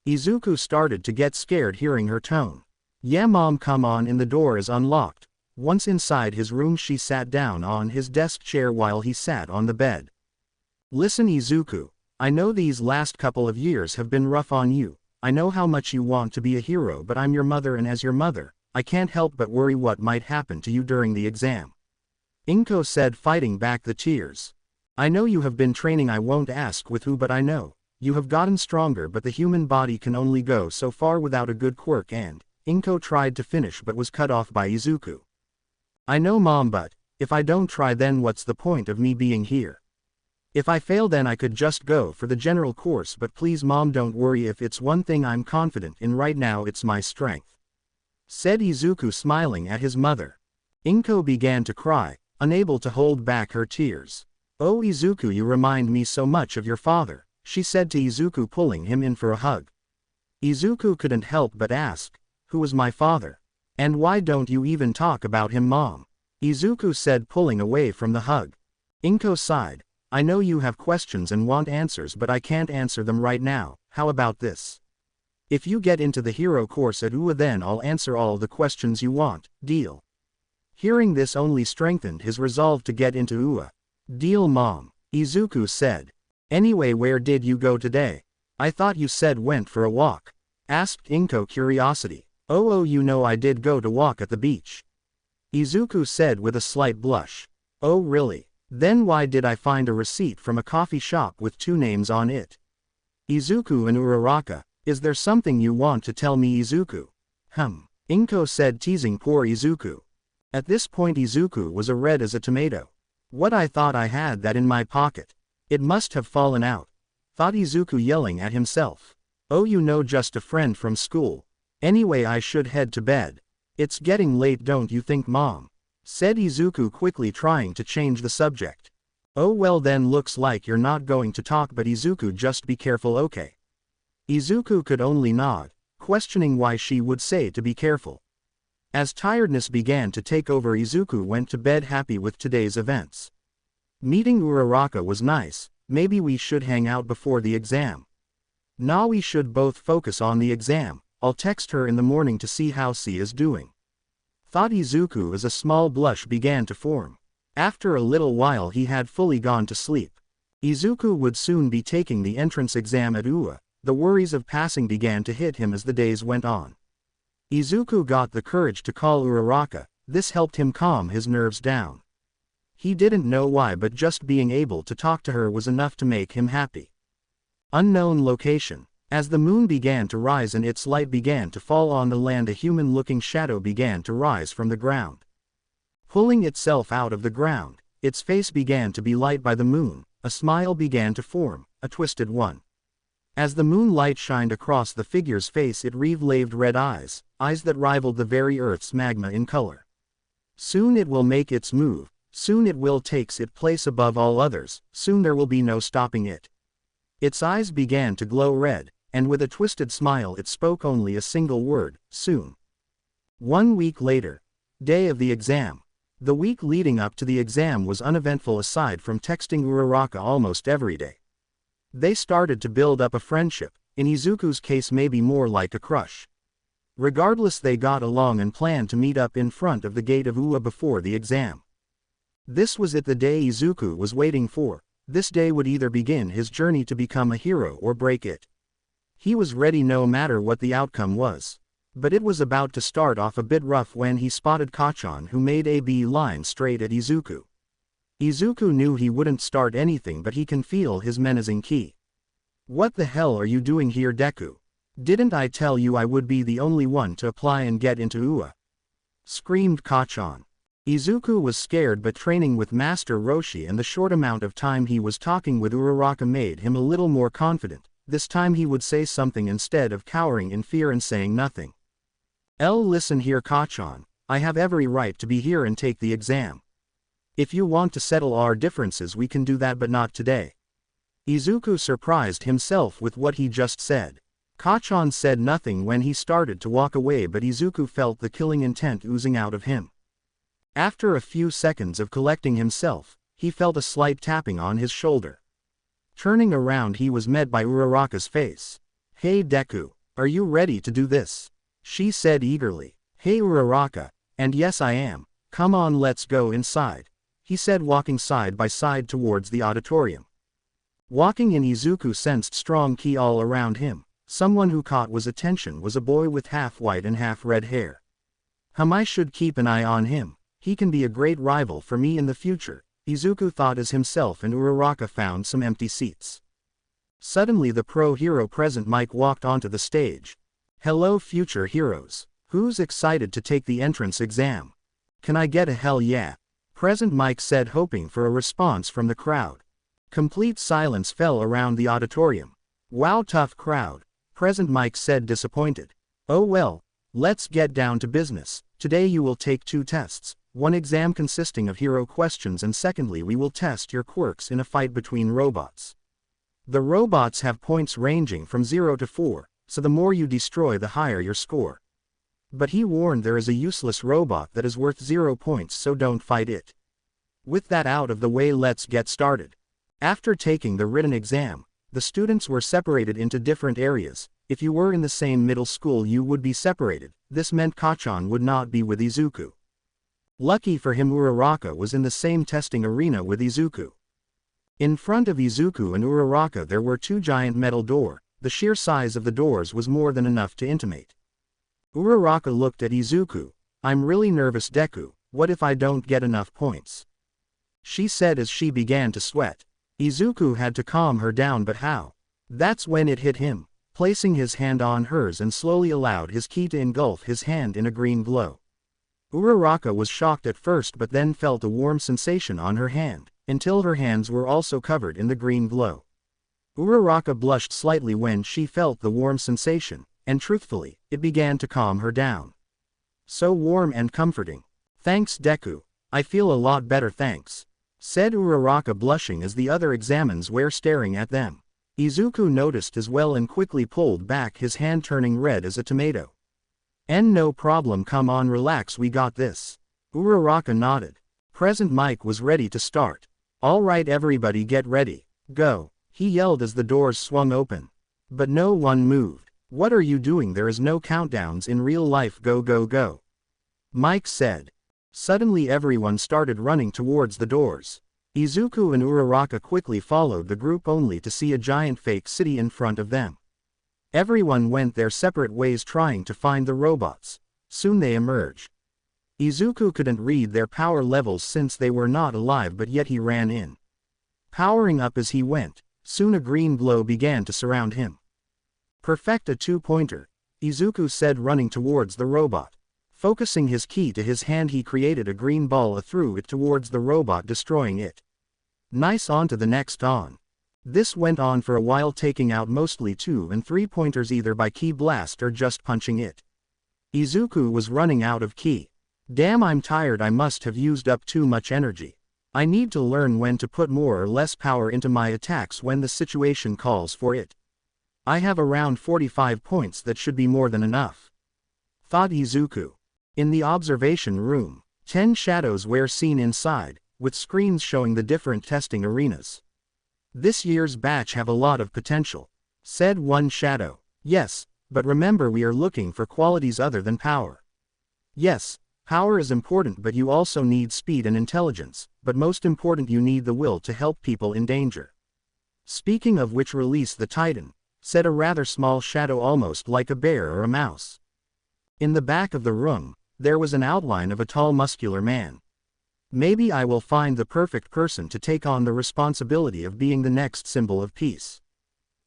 Izuku started to get scared hearing her tone. Yeah mom, come on in, the door is unlocked. Once inside his room she sat down on his desk chair while he sat on the bed. Listen Izuku, I know these last couple of years have been rough on you. I know how much you want to be a hero, but I'm your mother, and as your mother, I can't help but worry what might happen to you during the exam. Inko said, fighting back the tears. I know you have been training, I won't ask with who, but I know you have gotten stronger, but the human body can only go so far without a good quirk, and Inko tried to finish but was cut off by Izuku. I know mom, but if I don't try, then what's the point of me being here? If I fail, then I could just go for the general course, but please mom, don't worry. If it's one thing I'm confident in right now, it's my strength, said Izuku, smiling at his mother. Inko began to cry, unable to hold back her tears. Oh Izuku, you remind me so much of your father, she said to Izuku, pulling him in for a hug. Izuku couldn't help but ask, who was my father? And why don't you even talk about him, mom? Izuku said, pulling away from the hug. Inko sighed. I know you have questions and want answers, but I can't answer them right now. How about this? If you get into the hero course at UA, then I'll answer all the questions you want. Deal? Hearing this only strengthened his resolve to get into UA. Deal mom, Izuku said. Anyway, where did you go today? I thought you said went for a walk, asked Inko, curiosity. Oh, you know I did go to walk at the beach, Izuku said with a slight blush. Oh really? Then why did I find a receipt from a coffee shop with 2 names on it? Izuku and Uraraka, is there something you want to tell me, Izuku? Inko said, teasing poor Izuku. At this point Izuku was as red as a tomato. What, I thought I had that in my pocket. It must have fallen out, thought Izuku, yelling at himself. Oh, you know, just a friend from school. Anyway, I should head to bed. It's getting late, don't you think, mom? Said Izuku, quickly trying to change the subject. Oh well, then looks like you're not going to talk, but Izuku, just be careful, okay? Izuku could only nod, questioning why she would say to be careful. As tiredness began to take over, Izuku went to bed happy with today's events. Meeting Uraraka was nice. Maybe we should hang out before the exam. Nah, we should both focus on the exam. I'll text her in the morning to see how she is doing, thought Izuku as a small blush began to form. After a little while he had fully gone to sleep. Izuku would soon be taking the entrance exam at UA. The worries of passing began to hit him as the days went on. Izuku got the courage to call Uraraka. This helped him calm his nerves down. He didn't know why, but just being able to talk to her was enough to make him happy. Unknown location. As the moon began to rise and its light began to fall on the land, a human-looking shadow began to rise from the ground. Pulling itself out of the ground, its face began to be lit by the moon. A smile began to form, a twisted one. As the moonlight shined across the figure's face, it revealed red eyes, eyes that rivaled the very earth's magma in color. Soon it will make its move, soon it will take its place above all others, soon there will be no stopping it. Its eyes began to glow red, and with a twisted smile it spoke only a single word, soon. 1 week later. Day of the exam. The week leading up to the exam was uneventful aside from texting Uraraka almost every day. They started to build up a friendship, in Izuku's case maybe more like a crush. Regardless, they got along and planned to meet up in front of the gate of UA before the exam. This was it, the day Izuku was waiting for. This day would either begin his journey to become a hero or break it. He was ready no matter what the outcome was. But it was about to start off a bit rough when he spotted Kacchan, who made a beeline straight at Izuku. Izuku knew he wouldn't start anything, but he can feel his menacing ki. "What the hell are you doing here, Deku? Didn't I tell you I would be the only one to apply and get into UA?" screamed Kacchan. Izuku was scared, but training with Master Roshi and the short amount of time he was talking with Uraraka made him a little more confident. This time he would say something instead of cowering in fear and saying nothing. Listen here, Kacchan, I have every right to be here and take the exam. If you want to settle our differences we can do that, but not today." Izuku surprised himself with what he just said. Kacchan said nothing when he started to walk away, but Izuku felt the killing intent oozing out of him. After a few seconds of collecting himself, he felt a slight tapping on his shoulder. Turning around he was met by Uraraka's face. "Hey Deku, are you ready to do this?" she said eagerly. "Hey Uraraka, and yes I am, come on let's go inside," he said, walking side by side towards the auditorium. Walking in, Izuku sensed strong ki all around him. Someone who caught his attention was a boy with half white and half red hair. I should keep an eye on him. He can be a great rival for me in the future," Izuku thought as himself and Uraraka found some empty seats. Suddenly the pro-hero present Mike walked onto the stage. "Hello future heroes. Who's excited to take the entrance exam? Can I get a hell yeah?" Present Mike said, hoping for a response from the crowd. Complete silence fell around the auditorium. "Wow, tough crowd," Present Mike said, disappointed. "Oh well, let's get down to business. Today you will take 2 tests. One exam consisting of hero questions, and secondly we will test your quirks in a fight between robots. The robots have points ranging from 0 to 4, so the more you destroy the higher your score. But he warned there is a useless robot that is worth 0 points, so don't fight it. With that out of the way, let's get started." After taking the written exam, the students were separated into different areas. If you were in the same middle school you would be separated. This meant Kacchan would not be with Izuku. Lucky for him, Uraraka was in the same testing arena with Izuku. In front of Izuku and Uraraka there were 2 giant metal doors. The sheer size of the doors was more than enough to intimidate. Uraraka looked at Izuku. "I'm really nervous, Deku. What if I don't get enough points?" she said as she began to sweat. Izuku had to calm her down, but how? That's when it hit him, placing his hand on hers and slowly allowed his ki to engulf his hand in a green glow. Uraraka was shocked at first, but then felt a warm sensation on her hand, until her hands were also covered in the green glow. Uraraka blushed slightly when she felt the warm sensation, and truthfully, it began to calm her down. "So warm and comforting. Thanks Deku. I feel a lot better, thanks," said Uraraka, blushing as the other examines were staring at them. Izuku noticed as well and quickly pulled back his hand, turning red as a tomato. No problem, come on, relax, we got this." Uraraka nodded. Present Mike was ready to start. "All right everybody, get ready. Go," he yelled as the doors swung open. But no one moved. "What are you doing? There is no countdowns in real life, go go go," Mike said. Suddenly everyone started running towards the doors. Izuku and Uraraka quickly followed the group, only to see a giant fake city in front of them. Everyone went their separate ways trying to find the robots. Soon they emerged. Izuku couldn't read their power levels since they were not alive, but yet he ran in, powering up as he went. Soon a green glow began to surround him. "Perfect, a 2-pointer," Izuku said, running towards the robot. Focusing his ki to his hand, he created a green ball and threw it towards the robot, destroying it. "Nice, on to the next on." This went on for a while, taking out mostly 2 and 3 pointers either by ki blast or just punching it. Izuku was running out of ki. "Damn, I'm tired, I must have used up too much energy. I need to learn when to put more or less power into my attacks when the situation calls for it. I have around 45 points, that should be more than enough," thought Izuku. In the observation room, 10 shadows were seen inside, with screens showing the different testing arenas. "This year's batch have a lot of potential," said one shadow. "Yes, but remember we are looking for qualities other than power." "Yes, Power is important, but you also need speed and intelligence, but most important you need the will to help people in danger. Speaking of which, release the Titan, said a rather small shadow almost like a bear or a mouse. In the back of the room, there was an outline of a tall muscular man. Maybe I will find the perfect person to take on the responsibility of being the next symbol of peace.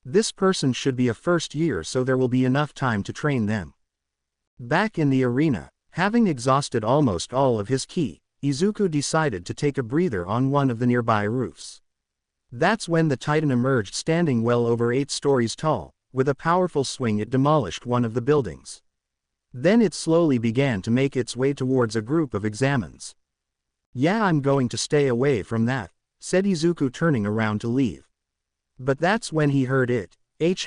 This person should be a first year, so there will be enough time to train them. Back in the arena, having exhausted almost all of his ki, Izuku decided to take a breather on one of the nearby roofs. That's when the Titan emerged, standing well over 8 stories tall. With a powerful swing it demolished one of the buildings. Then it slowly began to make its way towards a group of examines. Yeah, I'm going to stay away from that, said Izuku, turning around to leave. But that's when he heard it.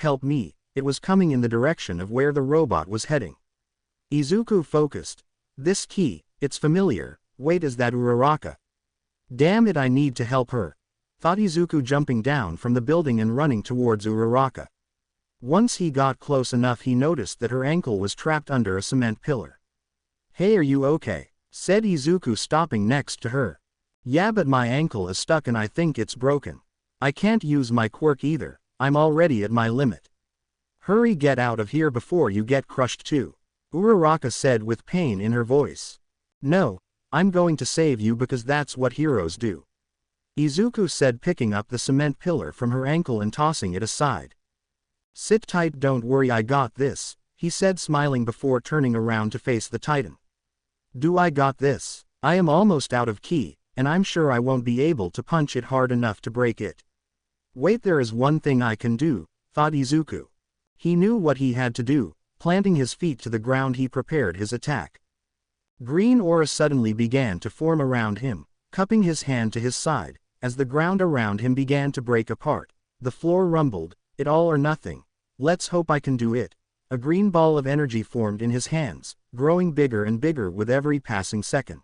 Help me, it was coming in the direction of where the robot was heading. Izuku focused. This ki, it's familiar. Wait, is that Uraraka? Damn it, I need to help her, thought Izuku, jumping down from the building and running towards Uraraka. Once he got close enough, he noticed that her ankle was trapped under a cement pillar. Hey, are you okay? Said Izuku, stopping next to her. Yeah, but my ankle is stuck and I think it's broken. I can't use my quirk either, I'm already at my limit. Hurry, get out of here before you get crushed too, Uraraka said with pain in her voice. No, I'm going to save you because that's what heroes do, Izuku said, picking up the cement pillar from her ankle and tossing it aside. Sit tight, don't worry, I got this, he said, smiling before turning around to face the Titan. Do I got this? I am almost out of ki, and I'm sure I won't be able to punch it hard enough to break it. Wait, there is one thing I can do, thought Izuku. He knew what he had to do. Planting his feet to the ground, he prepared his attack. Green aura suddenly began to form around him, cupping his hand to his side. As the ground around him began to break apart, the floor rumbled. It all or nothing. Let's hope I can do it. A green ball of energy formed in his hands, growing bigger and bigger with every passing second.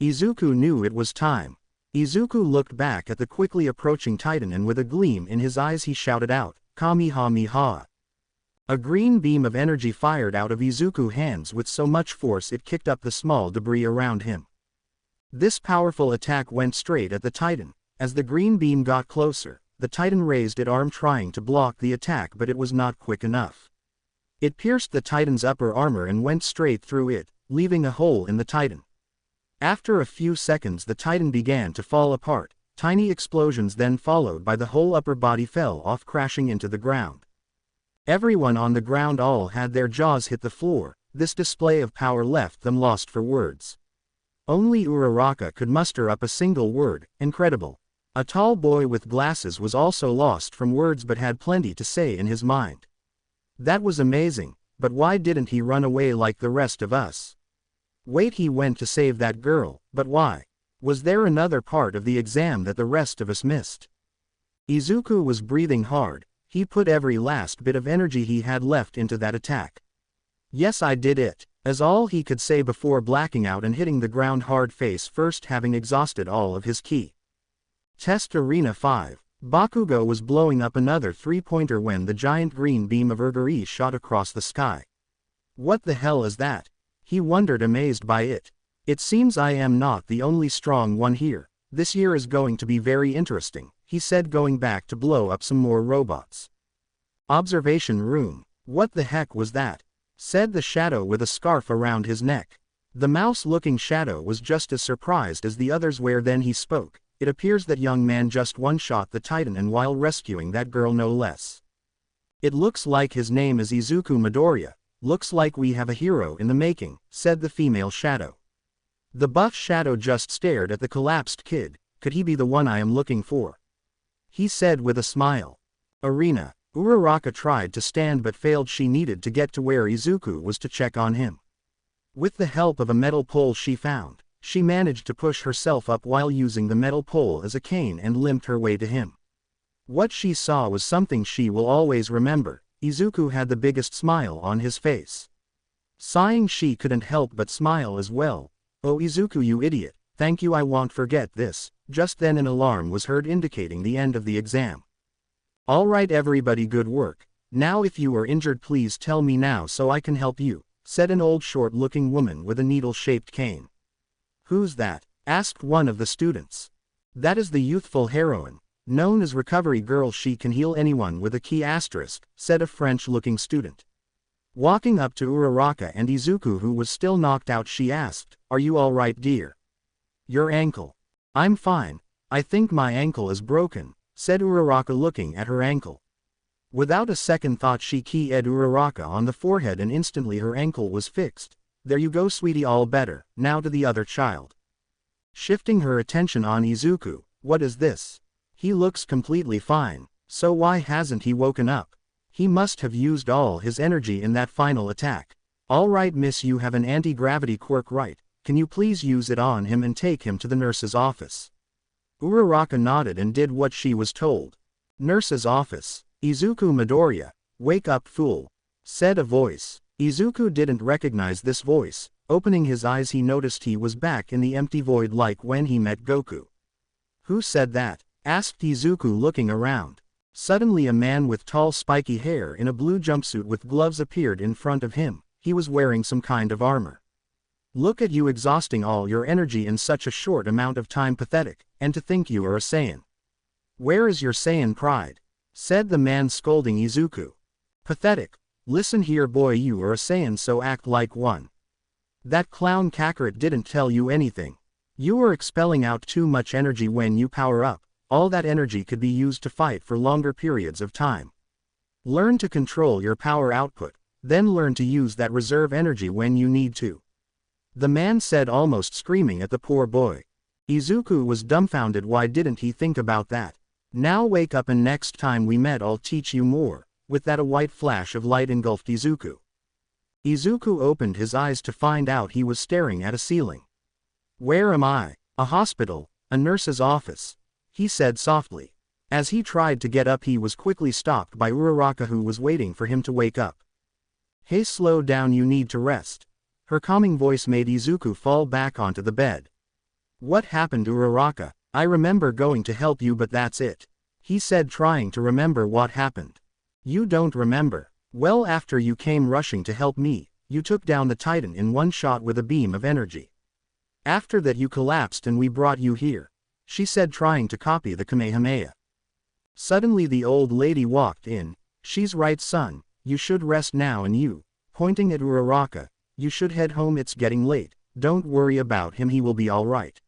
Izuku knew it was time. Izuku looked back at the quickly approaching Titan and with a gleam in his eyes he shouted out, Kamehameha. A green beam of energy fired out of Izuku's hands with so much force it kicked up the small debris around him. This powerful attack went straight at the Titan. As the green beam got closer, the Titan raised its arm trying to block the attack, but it was not quick enough. It pierced the Titan's upper armor and went straight through it, leaving a hole in the Titan. After a few seconds the Titan began to fall apart. Tiny explosions then followed by the whole upper body fell off, crashing into the ground. Everyone on the ground all had their jaws hit the floor. This display of power left them lost for words. Only Uraraka could muster up a single word: incredible. A tall boy with glasses was also lost from words but had plenty to say in his mind. That was amazing, but why didn't he run away like the rest of us? Wait, he went to save that girl, but why? Was there another part of the exam that the rest of us missed? Izuku was breathing hard. He put every last bit of energy he had left into that attack. Yes, I did it, is all he could say before blacking out and hitting the ground hard face first, having exhausted all of his ki. Test Arena 5. Bakugo was blowing up another 3-pointer when the giant green beam of Urgari shot across the sky. What the hell is that? He wondered, amazed by it. It seems I am not the only strong one here. This year is going to be very interesting, he said, going back to blow up some more robots. Observation room. What the heck was that? Said the shadow with a scarf around his neck. The mouse-looking shadow was just as surprised as the others were. Then he spoke. It appears that young man just one-shot the Titan, and while rescuing that girl no less. It looks like his name is Izuku Midoriya. Looks like we have a hero in the making, said the female shadow. The buff shadow just stared at the collapsed kid. Could he be the one I am looking for? He said with a smile. Arena. Uraraka tried to stand but failed. She needed to get to where Izuku was to check on him. With the help of a metal pole she found, she managed to push herself up while using the metal pole as a cane and limped her way to him. What she saw was something she will always remember. Izuku had the biggest smile on his face. Sighing, she couldn't help but smile as well. Oh Izuku, you idiot, thank you, I won't forget this. Just then an alarm was heard indicating the end of the exam. Alright everybody, good work. Now if you are injured please tell me now so I can help you, said an old short-looking woman with a needle-shaped cane. Who's that? Asked one of the students. That is the youthful heroine, known as Recovery Girl. She can heal anyone with a key asterisk, said a French-looking student. Walking up to Uraraka and Izuku, who was still knocked out, she asked, "Are you all right, dear? Your ankle?" "I'm fine. I think my ankle is broken," said Uraraka, looking at her ankle. Without a second thought, she keyed Uraraka on the forehead and instantly her ankle was fixed. "There you go, sweetie, all better." Now to the other child. Shifting her attention on Izuku, "What is this? He looks completely fine, so why hasn't he woken up? He must have used all his energy in that final attack." "All right, miss, you have an anti-gravity quirk, right? Can you please use it on him and take him to the nurse's office?" Uraraka nodded and did what she was told. "Nurse's office? Izuku Midoriya, wake up, fool," said a voice. Izuku didn't recognize this voice. Opening his eyes, he noticed he was back in the empty void like when he met Goku. "Who said that?" asked Izuku, looking around. Suddenly a man with tall spiky hair in a blue jumpsuit with gloves appeared in front of him. He was wearing some kind of armor. "Look at you, exhausting all your energy in such a short amount of time. Pathetic, and to think you are a Saiyan. Where is your Saiyan pride?" said the man, scolding Izuku. "Pathetic. Listen here, boy, you are a Saiyan, so act like one. That clown Kakarot didn't tell you anything. You are expelling out too much energy when you power up. All that energy could be used to fight for longer periods of time. Learn to control your power output, then learn to use that reserve energy when you need to," the man said, almost screaming at the poor boy. Izuku was dumbfounded. Why didn't he think about that? "Now wake up and next time we met I'll teach you more." With that, a white flash of light engulfed Izuku. Izuku opened his eyes to find out he was staring at a ceiling. "Where am I?" "A hospital, a nurse's office," he said softly. As he tried to get up, he was quickly stopped by Uraraka, who was waiting for him to wake up. "Hey, slow down, you need to rest." Her calming voice made Izuku fall back onto the bed. "What happened, Uraraka? I remember going to help you, but that's it," he said, trying to remember what happened. "You don't remember? Well, after you came rushing to help me, you took down the Titan in one shot with a beam of energy. After that you collapsed and we brought you here," she said, trying to copy the Kamehameha. Suddenly the old lady walked in. "She's right, son, you should rest now, and you," pointing at Uraraka, "you should head home, it's getting late. Don't worry about him, he will be all right,"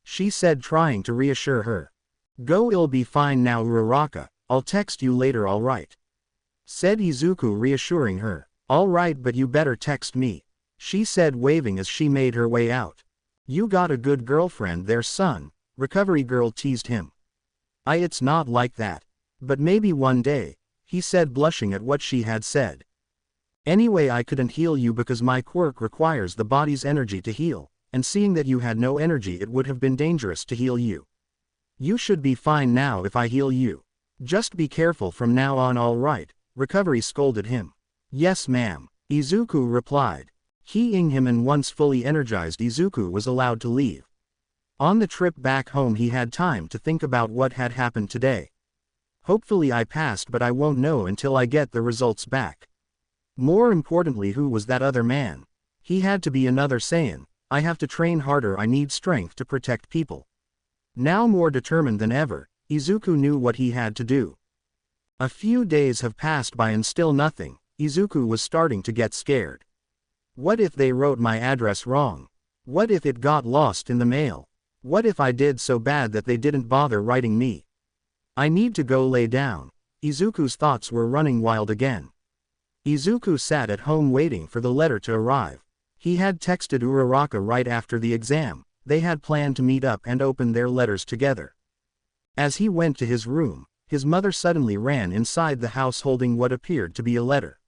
she said, trying to reassure her. "Go, it'll be fine now, Uraraka, I'll text you later, all right?" said Izuku, reassuring her. "All right, but you better text me," she said, waving as she made her way out. "You got a good girlfriend there, son," Recovery Girl teased him. It's not like that. But maybe one day," he said, blushing at what she had said. "Anyway, I couldn't heal you because my quirk requires the body's energy to heal, and seeing that you had no energy, it would have been dangerous to heal you. You should be fine now if I heal you. Just be careful from now on, all right?" Recovery scolded him. "Yes, ma'am," Izuku replied. Keying him, and once fully energized, Izuku was allowed to leave. On the trip back home, he had time to think about what had happened today. "Hopefully I passed, but I won't know until I get the results back. More importantly, who was that other man? He had to be another Saiyan. I have to train harder, I need strength to protect people." Now more determined than ever, Izuku knew what he had to do. A few days have passed by and still nothing. Izuku was starting to get scared. What if they wrote my address wrong? What if it got lost in the mail? What if I did so bad that they didn't bother writing me? I need to go lay down. Izuku's thoughts were running wild again. Izuku sat at home waiting for the letter to arrive. He had texted Uraraka right after the exam. They had planned to meet up and open their letters together. As he went to his room, his mother suddenly ran inside the house holding what appeared to be a letter.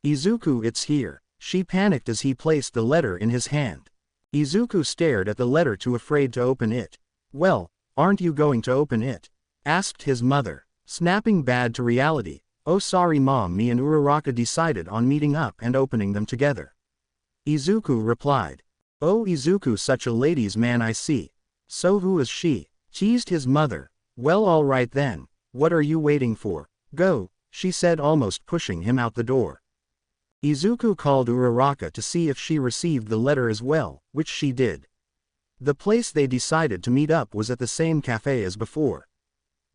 "Izuku, it's here," she panicked as he placed the letter in his hand. Izuku stared at the letter, too afraid to open it. "Well, aren't you going to open it?" asked his mother, snapping bad to reality. "Oh, sorry mom, me and Uraraka decided on meeting up and opening them together," Izuku replied. "Oh, Izuku, such a ladies' man, I see. So who is she?" teased his mother. "Well, all right then. What are you waiting for? Go," she said, almost pushing him out the door. Izuku called Uraraka to see if she received the letter as well, which she did. The place they decided to meet up was at the same cafe as before.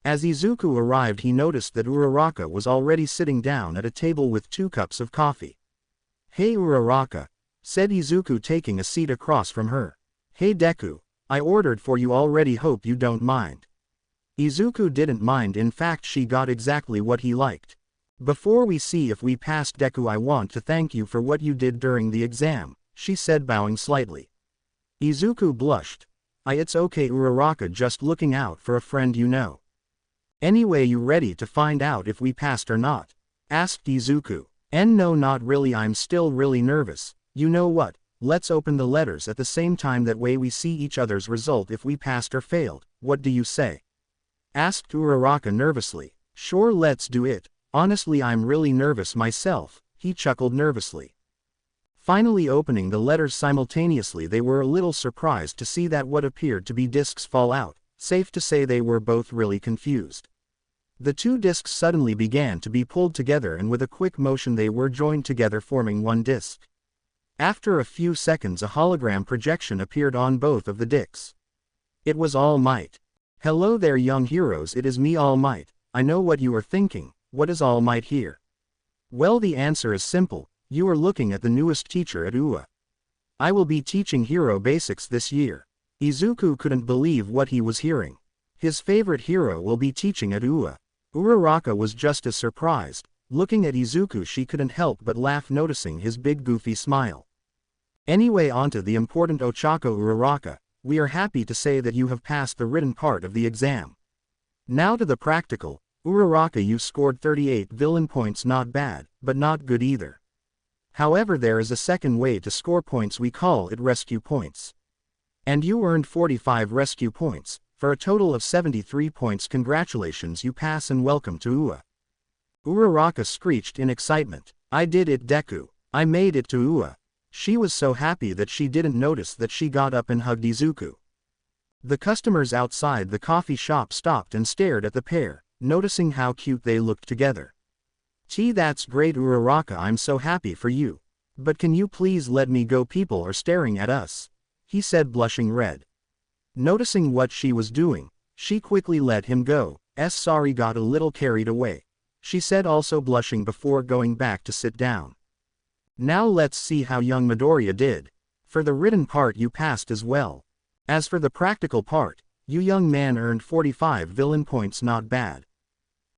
As Izuku arrived, he noticed that Uraraka was already sitting down at a table with 2 cups of coffee. "Hey Uraraka," said Izuku, taking a seat across from her. "Hey Deku, I ordered for you already, hope you don't mind." Izuku didn't mind, in fact she got exactly what he liked. "Before we see if we passed Deku, I want to thank you for what you did during the exam," she said, bowing slightly. Izuku blushed. It's okay Uraraka, just looking out for a friend, you know." "Anyway, you ready to find out if we passed or not?" asked Izuku. No, not really, I'm still really nervous. You know what, let's open the letters at the same time, that way we see each other's result if we passed or failed, what do you say?" asked Uraraka nervously. "Sure, let's do it. Honestly, I'm really nervous myself," he chuckled nervously. Finally opening the letters simultaneously, they were a little surprised to see that what appeared to be discs fall out. Safe to say they were both really confused. The 2 discs suddenly began to be pulled together, and with a quick motion they were joined together, forming one disc. After a few seconds, a hologram projection appeared on both of the discs. It was All Might. "Hello there, young heroes, it is me, All Might. I know what you are thinking, what is All Might here?" Well, the answer is simple. You are looking at the newest teacher at UA. I will be teaching Hero Basics this year. Izuku couldn't believe what he was hearing. His favorite hero will be teaching at UA. Uraraka was just as surprised. Looking at Izuku, she couldn't help but laugh, noticing his big goofy smile. "Anyway, onto the important Ochako Uraraka, we are happy to say that you have passed the written part of the exam. Now to the practical. Uraraka, you scored 38 villain points, not bad, but not good either. However, there is a second way to score points, we call it rescue points. And you earned 45 rescue points, for a total of 73 points. Congratulations, you pass and welcome to UA." Uraraka screeched in excitement. "I did it, Deku. I made it to UA." She was so happy that she didn't notice that she got up and hugged Izuku. The customers outside the coffee shop stopped and stared at the pair, noticing how cute they looked together. That's great Uraraka, I'm so happy for you. But can you please let me go, people are staring at us," he said, blushing red. Noticing what she was doing, she quickly let him go. Sorry, got a little carried away," she said, also blushing before going back to sit down. "Now let's see how young Midoriya did. For the written part you passed as well. As for the practical part, you young man earned 45 villain points, not bad.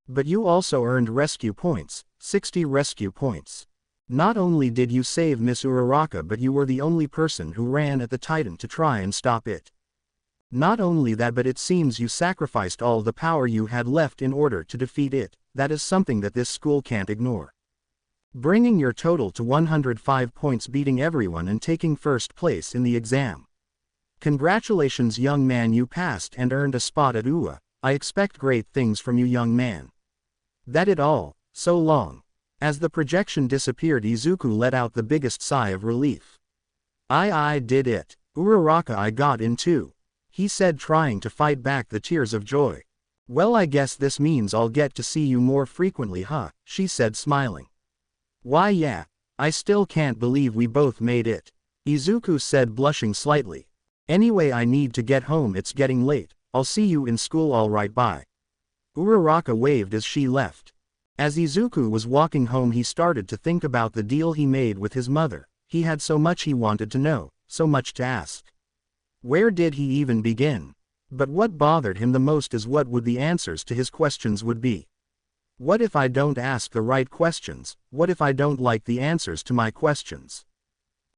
But you also earned rescue points, 60 rescue points. Not only did you save Miss Uraraka, but you were the only person who ran at the Titan to try and stop it. Not only that, but it seems you sacrificed all the power you had left in order to defeat it. That is something that this school can't ignore. Bringing your total to 105 points, beating everyone and taking first place in the exam. Congratulations, young man, you passed and earned a spot at UA. I expect great things from you, young man." "That it all, so long." As the projection disappeared, Izuku let out the biggest sigh of relief. I did it. Uraraka, I got in too," he said, trying to fight back the tears of joy. "Well, I guess this means I'll get to see you more frequently, huh?" she said, smiling. "Why yeah, I still can't believe we both made it," Izuku said, blushing slightly. "Anyway, I need to get home, it's getting late. I'll see you in school, alright, bye." Uraraka waved as she left. As Izuku was walking home, he started to think about the deal he made with his mother. He had so much he wanted to know, so much to ask. Where did he even begin? But what bothered him the most is what would the answers to his questions would be. What if I don't ask the right questions? What if I don't like the answers to my questions?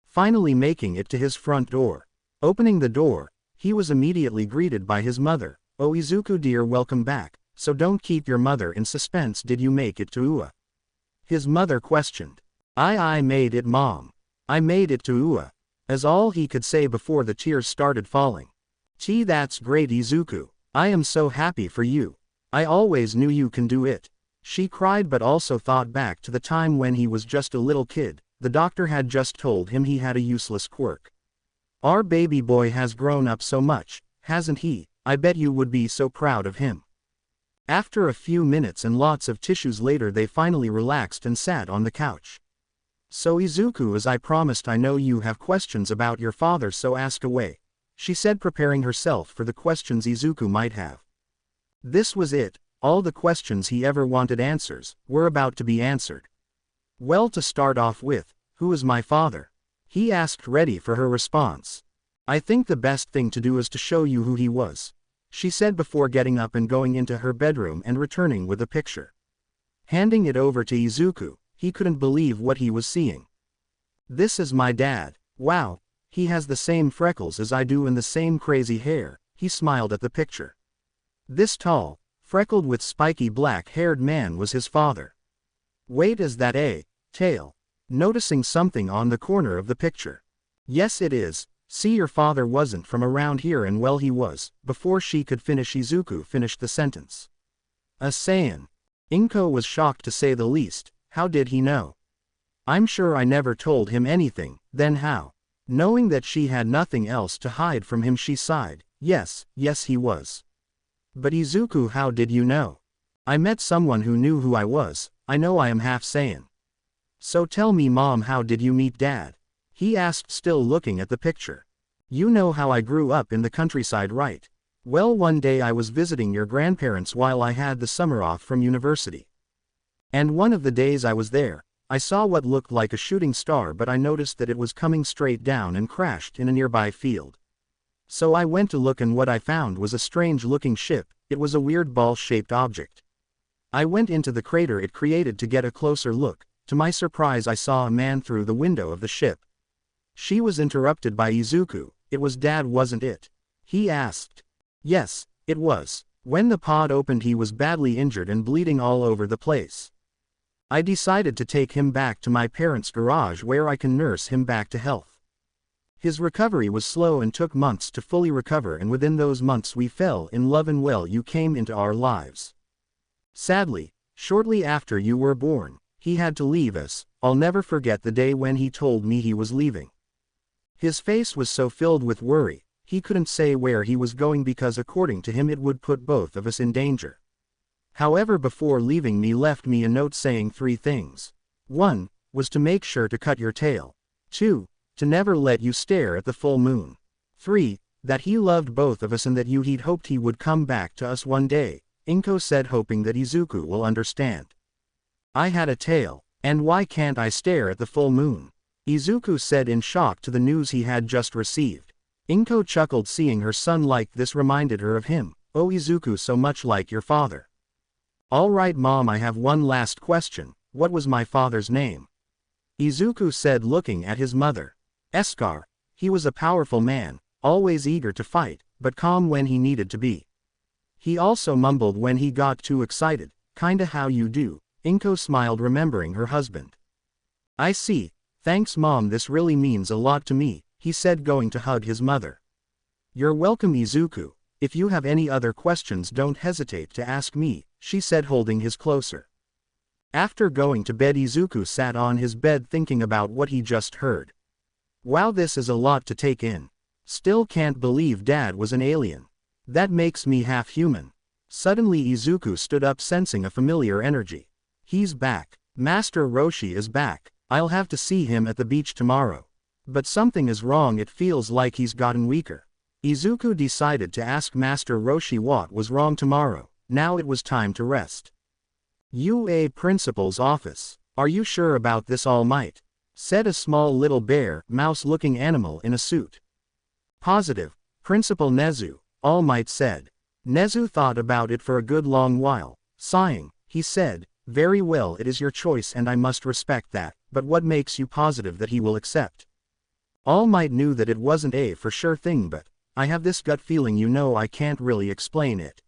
Finally making it to his front door. Opening the door, he was immediately greeted by his mother. "Oh Izuku dear, welcome back. So don't keep your mother in suspense, did you make it to UA?" His mother questioned. I made it, Mom. I made it to UA." As all he could say before the tears started falling. That's great Izuku. I am so happy for you. I always knew you can do it." She cried, but also thought back to the time when he was just a little kid. The doctor had just told him he had a useless quirk. "Our baby boy has grown up so much, hasn't he? I bet you would be so proud of him." After a few minutes and lots of tissues later, they finally relaxed and sat on the couch. So Izuku, as I promised, I know you have questions about your father, so ask away, she said, preparing herself for the questions Izuku might have. This was it, all the questions he ever wanted answers, were about to be answered. Well, to start off with, who is my father? He asked, ready for her response. I think the best thing to do is to show you who he was, she said before getting up and going into her bedroom and returning with a picture. Handing it over to Izuku, he couldn't believe what he was seeing. This is my dad. Wow, he has the same freckles as I do and the same crazy hair, he smiled at the picture. This tall, freckled with spiky black-haired man was his father. Wait, is that a tail? Noticing something on the corner of the picture. Yes, it is. See, your father wasn't from around here, and well, he was. Before she could finish, Izuku finished the sentence. A Saiyan. Inko was shocked to say the least. How did he know? I'm sure I never told him anything. Then how? Knowing that she had nothing else to hide from him, she sighed. Yes, he was. But Izuku, how did you know? I met someone who knew who I was. I know I am half Saiyan. So tell me, Mom, how did you meet Dad? He asked, still looking at the picture. You know how I grew up in the countryside, right? Well, one day I was visiting your grandparents while I had the summer off from university. And one of the days I was there, I saw what looked like a shooting star, but I noticed that it was coming straight down and crashed in a nearby field. So I went to look, and what I found was a strange-looking ship. It was a weird ball-shaped object. I went into the crater it created to get a closer look. To my surprise, I saw a man through the window of the ship. She was interrupted by Izuku. It was Dad, wasn't it? He asked. Yes, it was. When the pod opened, he was badly injured and bleeding all over the place. I decided to take him back to my parents' garage where I can nurse him back to health. His recovery was slow and took months to fully recover, and within those months we fell in love, and well, you came into our lives. Sadly, shortly after you were born, he had to leave us. I'll never forget the day when he told me he was leaving. His face was so filled with worry, he couldn't say where he was going because according to him it would put both of us in danger. However, before leaving me, left me a note saying 3 things. 1. Was to make sure to cut your tail. 2. To never let you stare at the full moon. 3. That he loved both of us and that he'd hoped he would come back to us one day, Inko said, hoping that Izuku will understand. I had a tail, and why can't I stare at the full moon? Izuku said in shock to the news he had just received. Inko chuckled, seeing her son like this reminded her of him. Oh, Izuku, so much like your father. All right, Mom, I have one last question. What was my father's name? Izuku said, looking at his mother. Eskar. He was a powerful man, always eager to fight, but calm when he needed to be. He also mumbled when he got too excited, kinda how you do. Inko smiled, remembering her husband. I see. Thanks, Mom, this really means a lot to me, he said, going to hug his mother. You're welcome, Izuku. If you have any other questions, don't hesitate to ask me, she said, holding his closer. After going to bed, Izuku sat on his bed thinking about what he just heard. Wow, this is a lot to take in. Still can't believe Dad was an alien. That makes me half human. Suddenly Izuku stood up, sensing a familiar energy. He's back. Master Roshi is back. I'll have to see him at the beach tomorrow. But something is wrong, it feels like he's gotten weaker. Izuku decided to ask Master Roshi what was wrong tomorrow. Now it was time to rest. UA Principal's office. Are you sure about this, All Might? Said a small little bear, mouse-looking animal in a suit. Positive, Principal Nezu, All Might said. Nezu thought about it for a good long while. Sighing, he said, very well, it is your choice and I must respect that, but what makes you positive that he will accept? All Might knew that it wasn't a for sure thing, but I have this gut feeling, you know, I can't really explain it.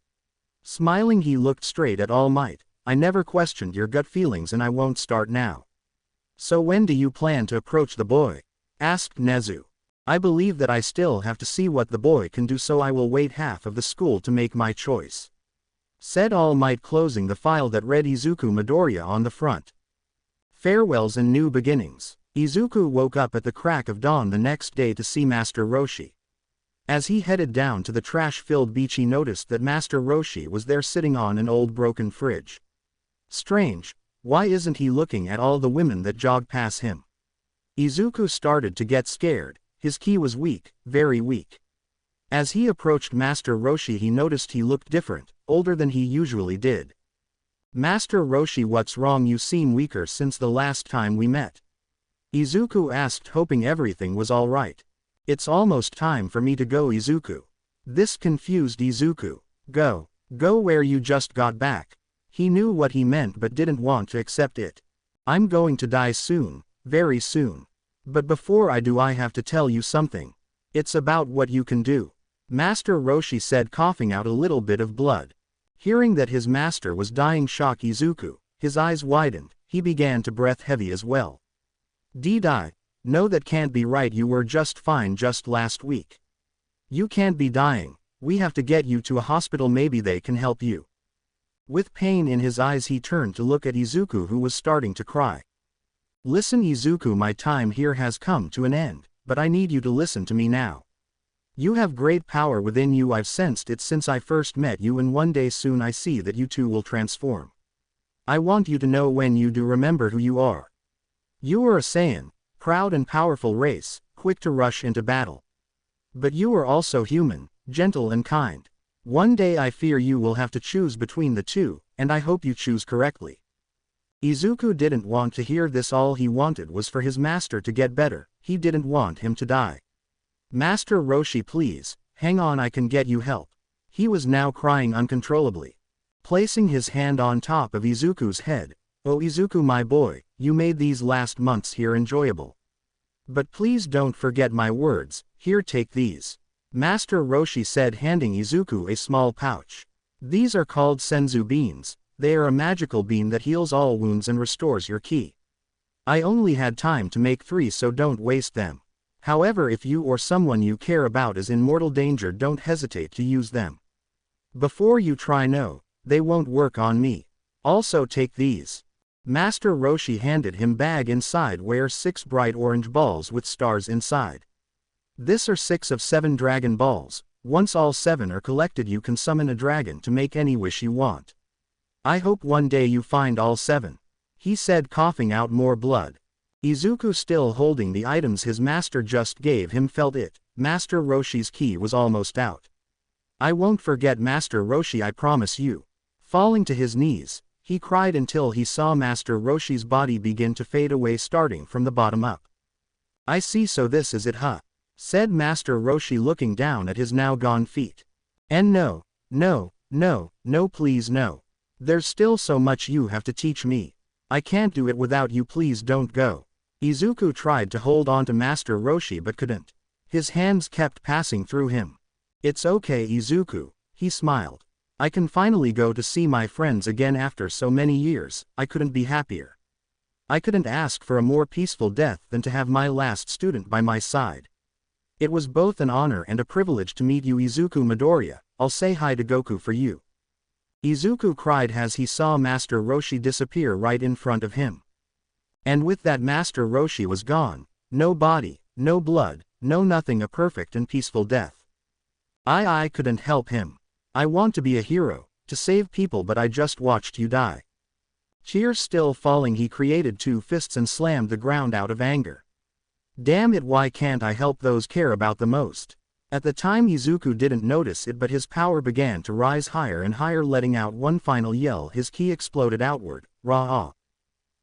Smiling, he looked straight at All Might. I never questioned your gut feelings and I won't start now. So when do you plan to approach the boy? Asked Nezu. I believe that I still have to see what the boy can do, so I will wait half of the school to make my choice. Said All Might, closing the file that read Izuku Midoriya on the front. Farewells and new beginnings. Izuku woke up at the crack of dawn the next day to see Master Roshi. As he headed down to the trash-filled beach, he noticed that Master Roshi was there sitting on an old broken fridge. Strange, why isn't he looking at all the women that jog past him? Izuku started to get scared. His ki was weak, very weak. As he approached Master Roshi he noticed he looked different, older than he usually did. "Master Roshi, what's wrong? You seem weaker since the last time we met." Izuku asked, hoping everything was alright. "It's almost time for me to go, Izuku." This confused Izuku. Go where? You just got back." He knew what he meant but didn't want to accept it. "I'm going to die soon, very soon. But before I do I have to tell you something. It's about what you can do," Master Roshi said, coughing out a little bit of blood. Hearing that his master was dying shocked Izuku, his eyes widened, he began to breath heavy as well. "Did I? No, that can't be right. You were just fine just last week. You can't be dying. We have to get you to a hospital, maybe they can help you." With pain in his eyes he turned to look at Izuku, who was starting to cry. "Listen Izuku, my time here has come to an end, but I need you to listen to me now. You have great power within you. I've sensed it since I first met you, and one day soon I see that you too will transform. I want you to know, when you do, remember who you are. You are a Saiyan, proud and powerful race, quick to rush into battle. But you are also human, gentle and kind. One day I fear you will have to choose between the two, and I hope you choose correctly." Izuku didn't want to hear this. All he wanted was for his master to get better. He didn't want him to die. "Master Roshi, please, hang on, I can get you help." He was now crying uncontrollably. Placing his hand on top of Izuku's head, "Oh Izuku, my boy, you made these last months here enjoyable. But please don't forget my words. Here, take these," Master Roshi said, handing Izuku a small pouch. "These are called senzu beans. They are a magical bean that heals all wounds and restores your ki. I only had time to make 3, so don't waste them. However, if you or someone you care about is in mortal danger, don't hesitate to use them. Before you try, no, they won't work on me. Also take these." Master Roshi handed him bag. Inside were 6 bright orange balls with stars inside. "This are 6 of 7 dragon balls. Once all 7 are collected you can summon a dragon to make any wish you want. I hope one day you find all 7, he said, coughing out more blood. Izuku, still holding the items his master just gave him, felt it. Master Roshi's ki was almost out. "I won't forget, Master Roshi, I promise you." Falling to his knees, he cried until he saw Master Roshi's body begin to fade away, starting from the bottom up. "I see, so this is it, huh?" said Master Roshi, looking down at his now gone feet. "And no, please no. There's still so much you have to teach me. I can't do it without you, please don't go." Izuku tried to hold on to Master Roshi but couldn't. His hands kept passing through him. "It's okay Izuku," he smiled. "I can finally go to see my friends again after so many years. I couldn't be happier. I couldn't ask for a more peaceful death than to have my last student by my side. It was both an honor and a privilege to meet you, Izuku Midoriya. I'll say hi to Goku for you." Izuku cried as he saw Master Roshi disappear right in front of him. And with that, Master Roshi was gone. No body, no blood, no nothing, a perfect and peaceful death. I couldn't help him. I want to be a hero, to save people, but I just watched you die." Tears still falling, he created 2 fists and slammed the ground out of anger. "Damn it, why can't I help those care about the most?" At the time Izuku didn't notice it, but his power began to rise higher and higher, letting out one final yell. His ki exploded outward, rah-ah.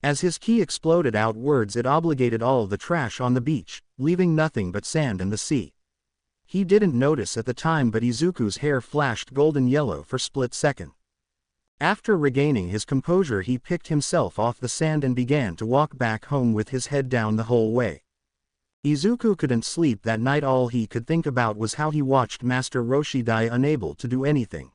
As his ki exploded outwards, it obliterated all the trash on the beach, leaving nothing but sand and the sea. He didn't notice at the time, but Izuku's hair flashed golden yellow for split second. After regaining his composure, he picked himself off the sand and began to walk back home with his head down the whole way. Izuku couldn't sleep that night. All he could think about was how he watched Master Roshi die, unable to do anything.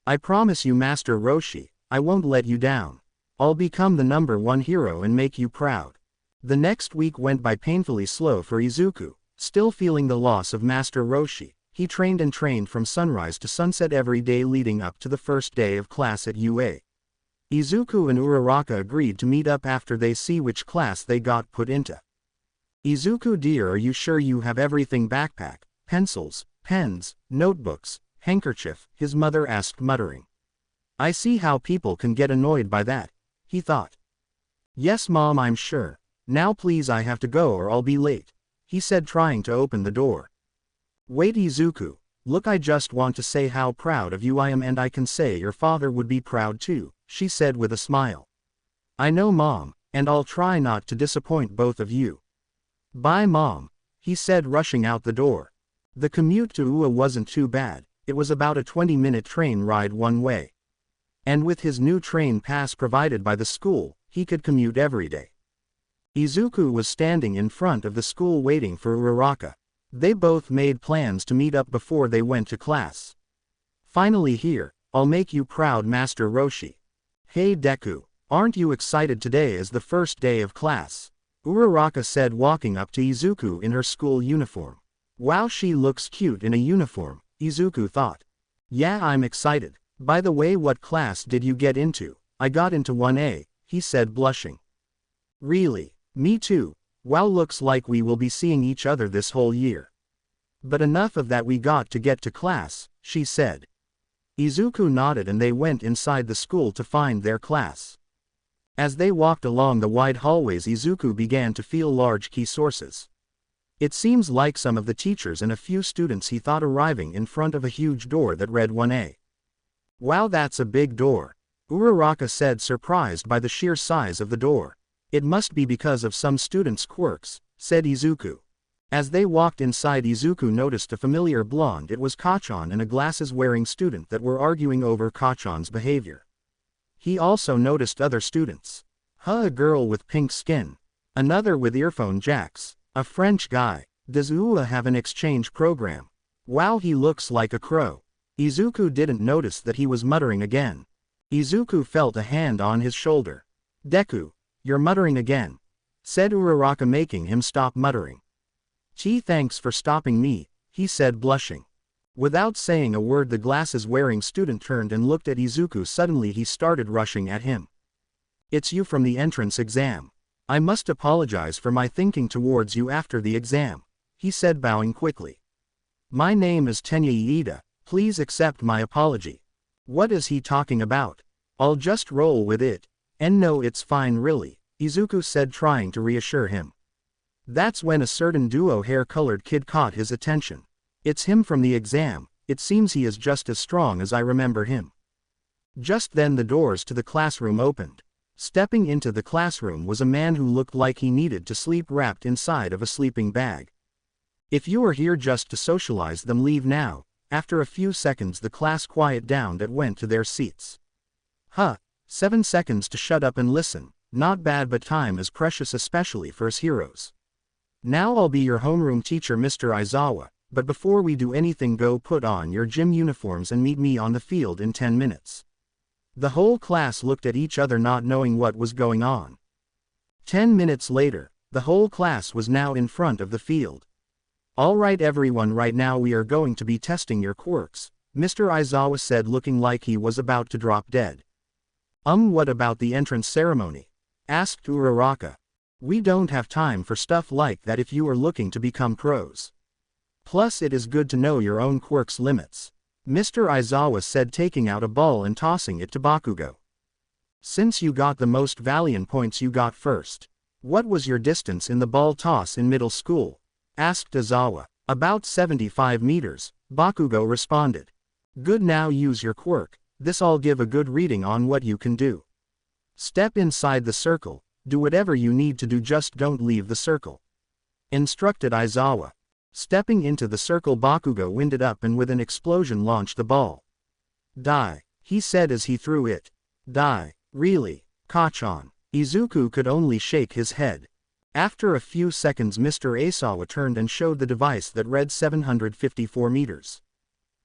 "I promise you, Master Roshi, I won't let you down. I'll become the #1 hero and make you proud." The next week went by painfully slow for Izuku. Still feeling the loss of Master Roshi, he trained and trained from sunrise to sunset every day leading up to the first day of class at UA. Izuku and Uraraka agreed to meet up after they see which class they got put into. "Izuku dear, are you sure you have everything? Backpack, pencils, pens, notebooks, handkerchief?" his mother asked, muttering. "I see how people can get annoyed by that," he thought. "Yes Mom, I'm sure. Now please, I have to go or I'll be late, he said, trying to open the door. Wait, Izuku, look, I just want to say how proud of you I am, and I can say your father would be proud too, she said with a smile. I know, Mom, and I'll try not to disappoint both of you. Bye, Mom, he said, rushing out the door. The commute to UA wasn't too bad. It was about a 20-minute train ride one way. And with his new train pass provided by the school, he could commute every day. Izuku was standing in front of the school waiting for Uraraka. They both made plans to meet up before they went to class. Finally here, I'll make you proud, Master Roshi. Hey Deku, aren't you excited? Today is the first day of class, Uraraka said, walking up to Izuku in her school uniform. Wow, she looks cute in a uniform, Izuku thought. Yeah, I'm excited. By the way, what class did you get into? I got into 1A, he said, blushing. Really? Me too. Wow, looks like we will be seeing each other this whole year. But enough of that, we got to get to class, she said. Izuku nodded and they went inside the school to find their class. As they walked along the wide hallways, Izuku began to feel large key sources. It seems like some of the teachers and a few students he thought arriving in front of a huge door that read 1A. Wow, that's a big door, Uraraka said, surprised by the sheer size of the door. It must be because of some students' quirks, said Izuku. As they walked inside, Izuku noticed a familiar blonde. It was Kachan and a glasses-wearing student that were arguing over Kachan's behavior. He also noticed other students. A girl with pink skin. Another with earphone jacks. A French guy. Does UA have an exchange program? Wow, he looks like a crow. Izuku didn't notice that he was muttering again. Izuku felt a hand on his shoulder. Deku, you're muttering again, said Uraraka, making him stop muttering. Gee, thanks for stopping me, he said, blushing. Without saying a word, the glasses-wearing student turned and looked at Izuku. Suddenly he started rushing at him. It's you from the entrance exam. I must apologize for my thinking towards you after the exam, he said, bowing quickly. My name is Tenya Iida, please accept my apology. What is he talking about? I'll just roll with it. And no, it's fine really, Izuku said, trying to reassure him. That's when a certain duo hair-colored kid caught his attention. It's him from the exam. It seems he is just as strong as I remember him. Just then the doors to the classroom opened. Stepping into the classroom was a man who looked like he needed to sleep, wrapped inside of a sleeping bag. If you are here just to socialize, then leave now. After a few seconds the class quieted down and went to their seats. 7 seconds to shut up and listen. Not bad, but time is precious, especially for us heroes. Now I'll be your homeroom teacher, Mr. Aizawa, but before we do anything, go put on your gym uniforms and meet me on the field in 10 minutes. The whole class looked at each other, not knowing what was going on. 10 minutes later, the whole class was now in front of the field. Alright everyone, right now we are going to be testing your quirks, Mr. Aizawa said, looking like he was about to drop dead. What about the entrance ceremony? Asked Uraraka. We don't have time for stuff like that if you are looking to become pros. Plus it is good to know your own quirks limits, Mr. Aizawa said, taking out a ball and tossing it to Bakugo. Since you got the most valiant points, you got first. What was your distance in the ball toss in middle school? Asked Aizawa. About 75 meters, Bakugo responded. Good, now use your quirk. This'll give a good reading on what you can do. Step inside the circle, do whatever you need to do, just don't leave the circle, instructed Aizawa. Stepping into the circle, Bakugo winded up and with an explosion launched the ball. Die, he said as he threw it. Die, really, Kachan? Izuku could only shake his head. After a few seconds, Mr. Aizawa turned and showed the device that read 754 meters.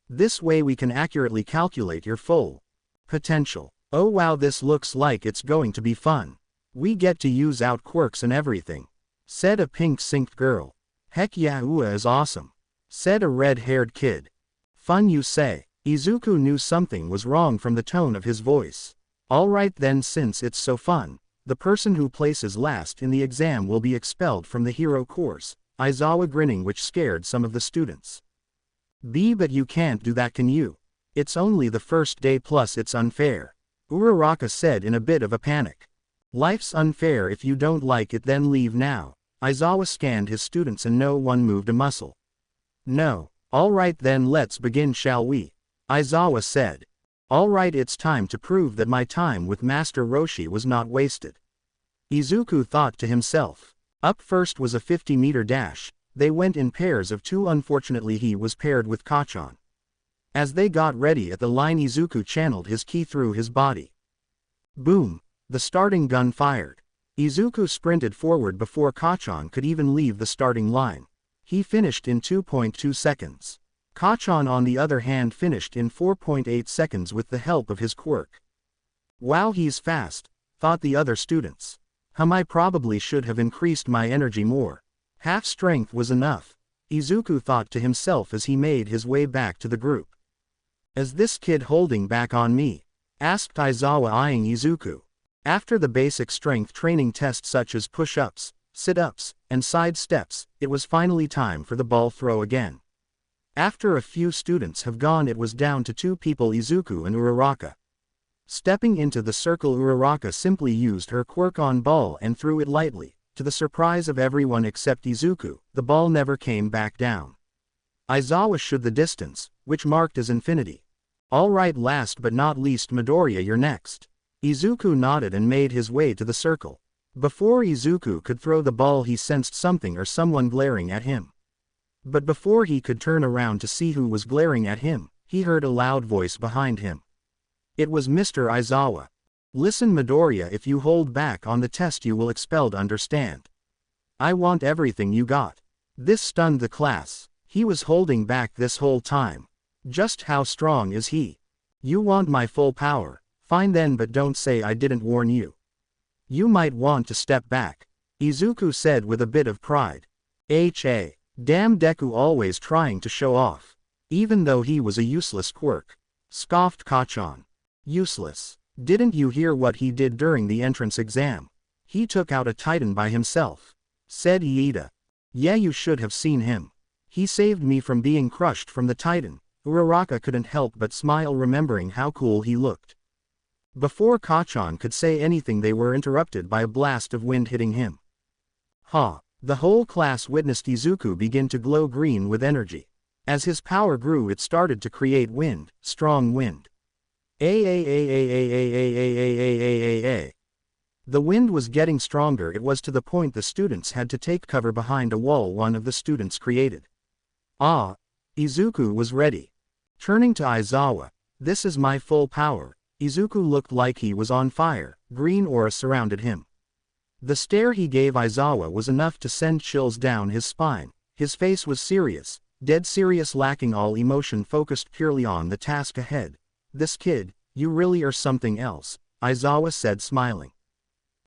This way we can accurately calculate your full potential. Oh wow, this looks like it's going to be fun. We get to use out quirks and everything, said a pink-synced girl. Heck yeah, UA is awesome, said a red-haired kid. Fun you say? Izuku knew something was wrong from the tone of his voice. Alright then, since it's so fun, the person who places last in the exam will be expelled from the hero course, Aizawa grinning, which scared some of the students. But you can't do that, can you? It's only the first day, plus it's unfair, Uraraka said in a bit of a panic. Life's unfair. If you don't like it then leave now. Aizawa scanned his students and no one moved a muscle. No. Alright then let's begin, shall we? Aizawa said. Alright, it's time to prove that my time with Master Roshi was not wasted. Izuku thought to himself. Up first was a 50-meter dash. They went in pairs of 2. Unfortunately he was paired with Kacchan. As they got ready at the line, Izuku channeled his ki through his body. Boom! The starting gun fired. Izuku sprinted forward before Kacchan could even leave the starting line. He finished in 2.2 seconds. Kacchan on the other hand finished in 4.8 seconds with the help of his quirk. Wow, he's fast, thought the other students. I probably should have increased my energy more. Half strength was enough, Izuku thought to himself as he made his way back to the group. Is this kid holding back on me? Asked Aizawa, eyeing Izuku. After the basic strength training tests such as push-ups, sit-ups, and side steps, it was finally time for the ball throw again. After a few students have gone, it was down to 2 people, Izuku and Uraraka. Stepping into the circle, Uraraka simply used her quirk on ball and threw it lightly. To the surprise of everyone except Izuku, the ball never came back down. Aizawa shot the distance, which marked as infinity. Alright, last but not least, Midoriya, you're next. Izuku nodded and made his way to the circle. Before Izuku could throw the ball, he sensed something or someone glaring at him. But before he could turn around to see who was glaring at him, he heard a loud voice behind him. It was Mr. Aizawa. Listen, Midoriya, if you hold back on the test you will expelled, understand? I want everything you got. This stunned the class. He was holding back this whole time. Just how strong is he? You want my full power? Fine then, but don't say I didn't warn you. You might want to step back, Izuku said with a bit of pride. Damn, Deku always trying to show off. Even though he was a useless quirk. Scoffed Kacchan. Useless. Didn't you hear what he did during the entrance exam? He took out a titan by himself, said Iida. Yeah, you should have seen him. He saved me from being crushed from the titan. Uraraka couldn't help but smile, remembering how cool he looked. Before Kacchan could say anything, they were interrupted by a blast of wind hitting him. The whole class witnessed Izuku begin to glow green with energy. As his power grew, it started to create wind, strong wind. The wind was getting stronger. It was to the point the students had to take cover behind a wall one of the students created. Izuku was ready. Turning to Aizawa, this is my full power. Izuku looked like he was on fire. Green aura surrounded him. The stare he gave Aizawa was enough to send chills down his spine. His face was serious, dead serious, lacking all emotion, focused purely on the task ahead. This kid, you really are something else, Aizawa said, smiling.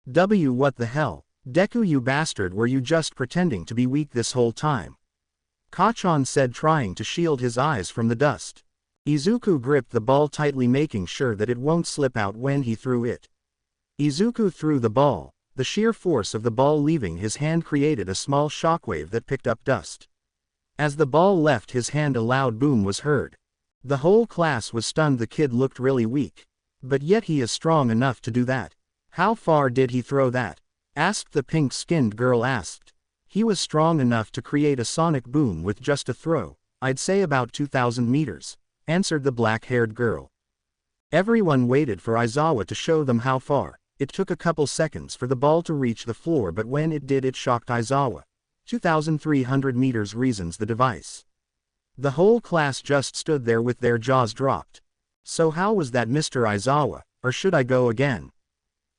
What the hell? Deku, you bastard, were you just pretending to be weak this whole time? Kacchan said, trying to shield his eyes from the dust. Izuku gripped the ball tightly, making sure that it won't slip out when he threw it. Izuku threw the ball. The sheer force of the ball leaving his hand created a small shockwave that picked up dust. As the ball left his hand, a loud boom was heard. The whole class was stunned. The kid looked really weak. But yet he is strong enough to do that. How far did he throw that? Asked the pink-skinned girl. He was strong enough to create a sonic boom with just a throw. I'd say about 2,000 meters, answered the black-haired girl. Everyone waited for Aizawa to show them how far. It took a couple seconds for the ball to reach the floor, but when it did, it shocked Aizawa. 2,300 meters, reasons the device. The whole class just stood there with their jaws dropped. So how was that, Mr. Aizawa, or should I go again?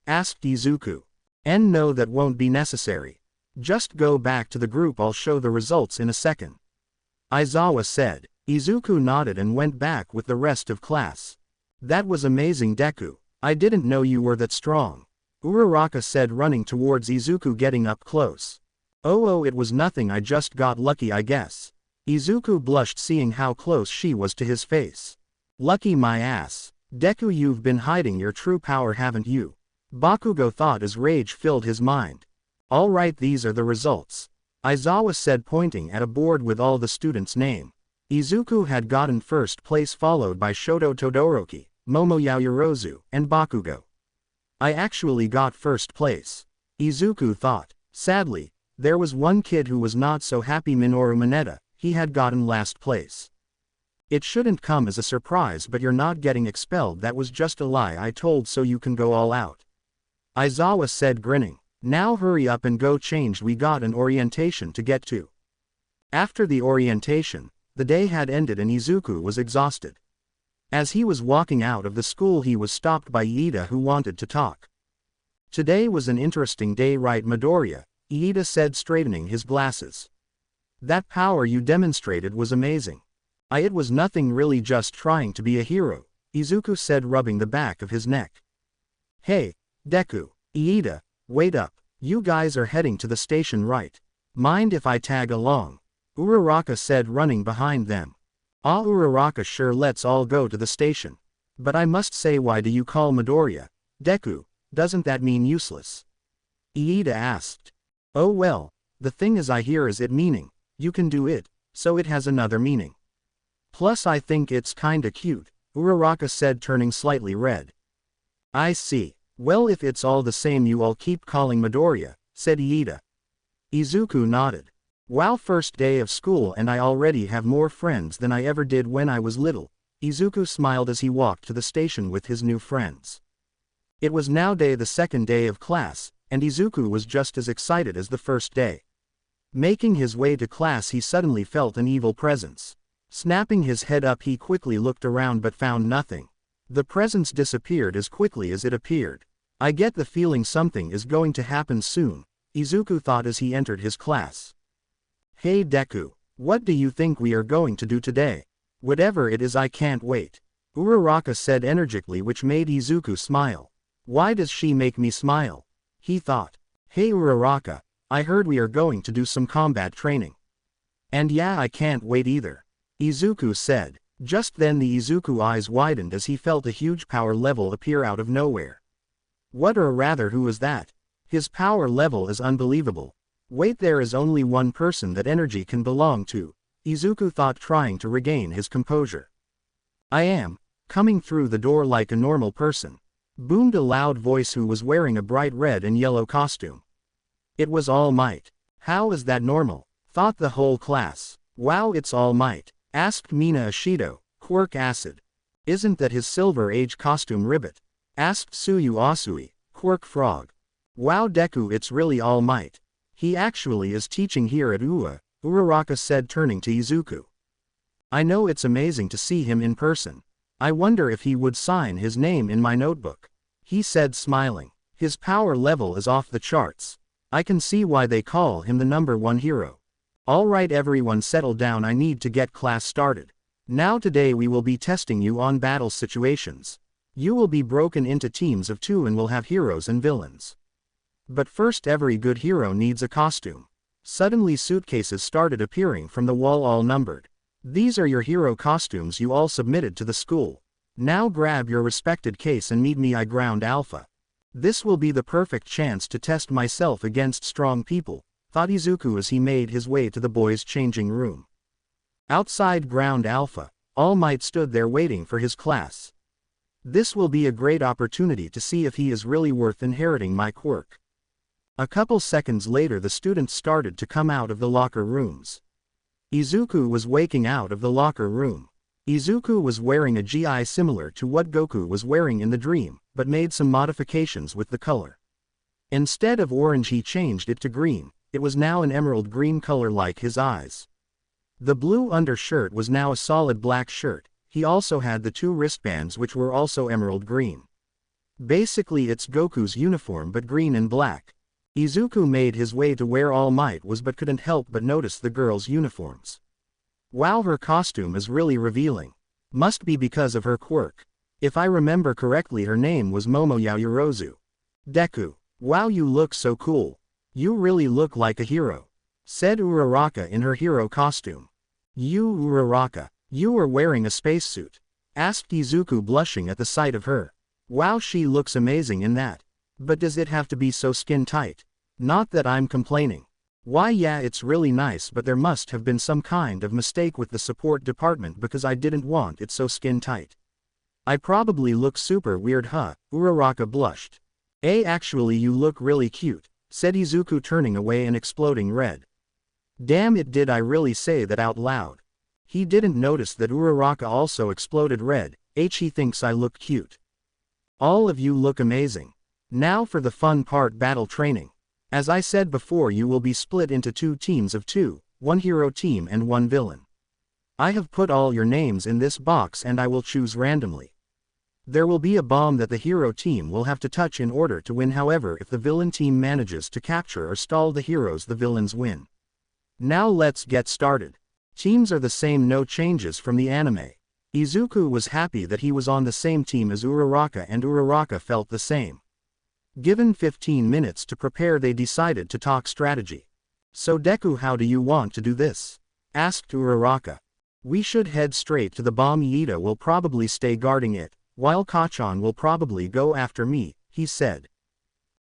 Asked Izuku. No, that won't be necessary. Just go back to the group, I'll show the results in a second. Aizawa said. Izuku nodded and went back with the rest of class. That was amazing, Deku. I didn't know you were that strong. Uraraka said, running towards Izuku, getting up close. Oh, it was nothing, I just got lucky, I guess. Izuku blushed, seeing how close she was to his face. Lucky my ass. Deku, you've been hiding your true power, haven't you? Bakugo thought as rage filled his mind. Alright, these are the results. Aizawa said, pointing at a board with all the students' name. Izuku had gotten first place, followed by Shoto Todoroki, Momo Yaoyorozu, and Bakugo. I actually got first place. Izuku thought. Sadly, there was one kid who was not so happy. Minoru Mineta, he had gotten last place. It shouldn't come as a surprise, but you're not getting expelled. That was just a lie I told so you can go all out. Aizawa said, grinning. Now hurry up and go change, we got an orientation to get to. After the orientation, the day had ended and Izuku was exhausted. As he was walking out of the school he was stopped by Iida, who wanted to talk. Today was an interesting day, right Midoriya? Iida said, straightening his glasses. That power you demonstrated was amazing. It was nothing really, just trying to be a hero, Izuku said, rubbing the back of his neck. Hey, Deku, Iida, wait up, you guys are heading to the station, right? Mind if I tag along? Uraraka said, running behind them. Uraraka, sure, let's all go to the station. But I must say, why do you call Midoriya Deku? Doesn't that mean useless? Iida asked. Oh well, the thing is, I hear is it meaning, you can do it, so it has another meaning. Plus I think it's kinda cute, Uraraka said, turning slightly red. I see. Well, if it's all the same, you all keep calling Midoriya, said Iida. Izuku nodded. Wow, first day of school and I already have more friends than I ever did when I was little. Izuku smiled as he walked to the station with his new friends. It was now the second day of class, and Izuku was just as excited as the first day. Making his way to class, he suddenly felt an evil presence. Snapping his head up, he quickly looked around but found nothing. The presence disappeared as quickly as it appeared. I get the feeling something is going to happen soon, Izuku thought as he entered his class. Hey Deku, what do you think we are going to do today? Whatever it is, I can't wait, Uraraka said energetically, which made Izuku smile. Why does she make me smile? He thought. Hey Uraraka, I heard we are going to do some combat training. And yeah, I can't wait either, Izuku said. Just then the Izuku eyes widened as he felt a huge power level appear out of nowhere. What, or rather, who is that? His power level is unbelievable. Wait, there is only one person that energy can belong to, Izuku thought, trying to regain his composure. I am coming through the door like a normal person, boomed a loud voice who was wearing a bright red and yellow costume. It was All Might. How is that normal? Thought the whole class. Wow, it's All Might, asked Mina Ashido, quirk acid. Isn't that his Silver Age costume ribbit? Asked Suyu Asui, quirk frog. Wow Deku, it's really All Might. He actually is teaching here at UA, Uraraka said, turning to Izuku. I know, it's amazing to see him in person. I wonder if he would sign his name in my notebook, he said, smiling. His power level is off the charts. I can see why they call him the #1 hero. Alright everyone, settle down, I need to get class started. Now today we will be testing you on battle situations. You will be broken into teams of 2 and will have heroes and villains. But first, every good hero needs a costume. Suddenly suitcases started appearing from the wall, all numbered. These are your hero costumes you all submitted to the school. Now grab your respected case and meet me, I ground alpha. This will be the perfect chance to test myself against strong people, thought Izuku as he made his way to the boys' changing room. Outside ground alpha, All Might stood there waiting for his class. This will be a great opportunity to see if he is really worth inheriting my quirk. A couple seconds later the students started to come out of the locker rooms. Izuku was waking out of the locker room. Izuku was wearing a gi similar to what Goku was wearing in the dream, but made some modifications with the color. Instead of orange he changed it to green. It was now an emerald green color like his eyes. The blue undershirt was now a solid black shirt. He also had the 2 wristbands which were also emerald green. Basically it's Goku's uniform but green and black. Izuku made his way to where All Might was but couldn't help but notice the girls' uniforms. Wow, her costume is really revealing. Must be because of her quirk. If I remember correctly, her name was Momo Yaoyorozu. Deku, wow, you look so cool. You really look like a hero, said Uraraka in her hero costume. You, Uraraka, you are wearing a spacesuit? Asked Izuku, blushing at the sight of her. Wow, she looks amazing in that. But does it have to be so skin tight? Not that I'm complaining. Why yeah, it's really nice, but there must have been some kind of mistake with the support department because I didn't want it so skin tight. I probably look super weird, huh? Uraraka blushed. Actually you look really cute, said Izuku turning away and exploding red. Damn it, did I really say that out loud? He didn't notice that Uraraka also exploded red. He thinks I look cute. All of you look amazing. Now for the fun part, battle training. As I said before, you will be split into 2 teams of 2, 1 hero team and 1 villain. I have put all your names in this box and I will choose randomly. There will be a bomb that the hero team will have to touch in order to win, however if the villain team manages to capture or stall the heroes, the villains win. Now let's get started. Teams are the same, no changes from the anime. Izuku was happy that he was on the same team as Uraraka and Uraraka felt the same. Given 15 minutes to prepare, they decided to talk strategy. So Deku, how do you want to do this? Asked Uraraka. We should head straight to the bomb. Iida will probably stay guarding it, while Kacchan will probably go after me, he said.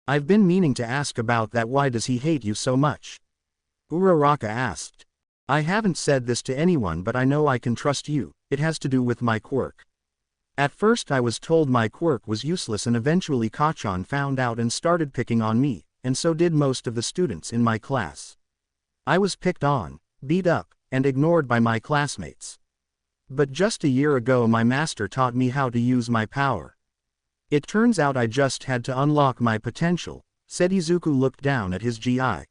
I've been meaning to ask about that. Why does he hate you so much? Uraraka asked. I haven't said this to anyone, but I know I can trust you. It has to do with my quirk. At first I was told my quirk was useless and eventually Kacchan found out and started picking on me, and so did most of the students in my class. I was picked on, beat up, and ignored by my classmates. But just a year ago my master taught me how to use my power. It turns out I just had to unlock my potential, said Izuku. Looked down at his GI.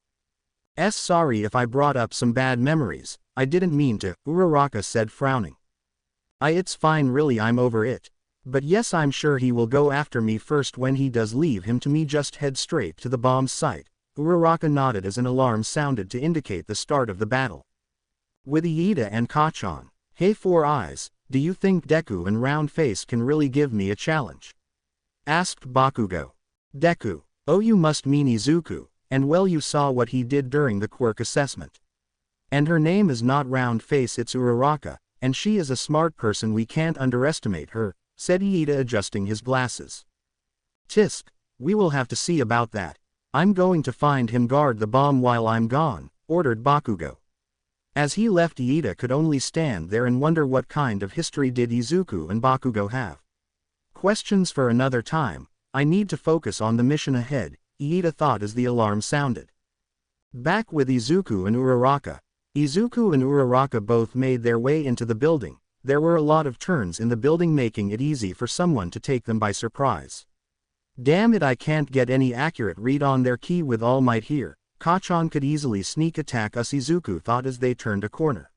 Sorry if I brought up some bad memories, I didn't mean to, Uraraka said, frowning. It's fine really, I'm over it. But yes, I'm sure he will go after me first. When he does, leave him to me, just head straight to the bomb site. Uraraka nodded as an alarm sounded to indicate the start of the battle. With Iida and Kacchan. Hey Four Eyes, do you think Deku and Round Face can really give me a challenge? Asked Bakugo. Deku. Oh, you must mean Izuku. And well, you saw what he did during the quirk assessment. And her name is not Round Face, it's Uraraka, and she is a smart person, we can't underestimate her, said Iida, adjusting his glasses. Tisk, we will have to see about that. I'm going to find him guard the bomb while I'm gone, ordered Bakugo. As he left, Iida could only stand there and wonder what kind of history did Izuku and Bakugo have. Questions for another time, I need to focus on the mission ahead, Iida thought as the alarm sounded. Back with Izuku and Uraraka. Izuku and Uraraka both made their way into the building. There were a lot of turns in the building, making it easy for someone to take them by surprise. Damn it, I can't get any accurate read on their ki with All Might here. Kacchan could easily sneak attack us, Izuku thought as they turned a corner.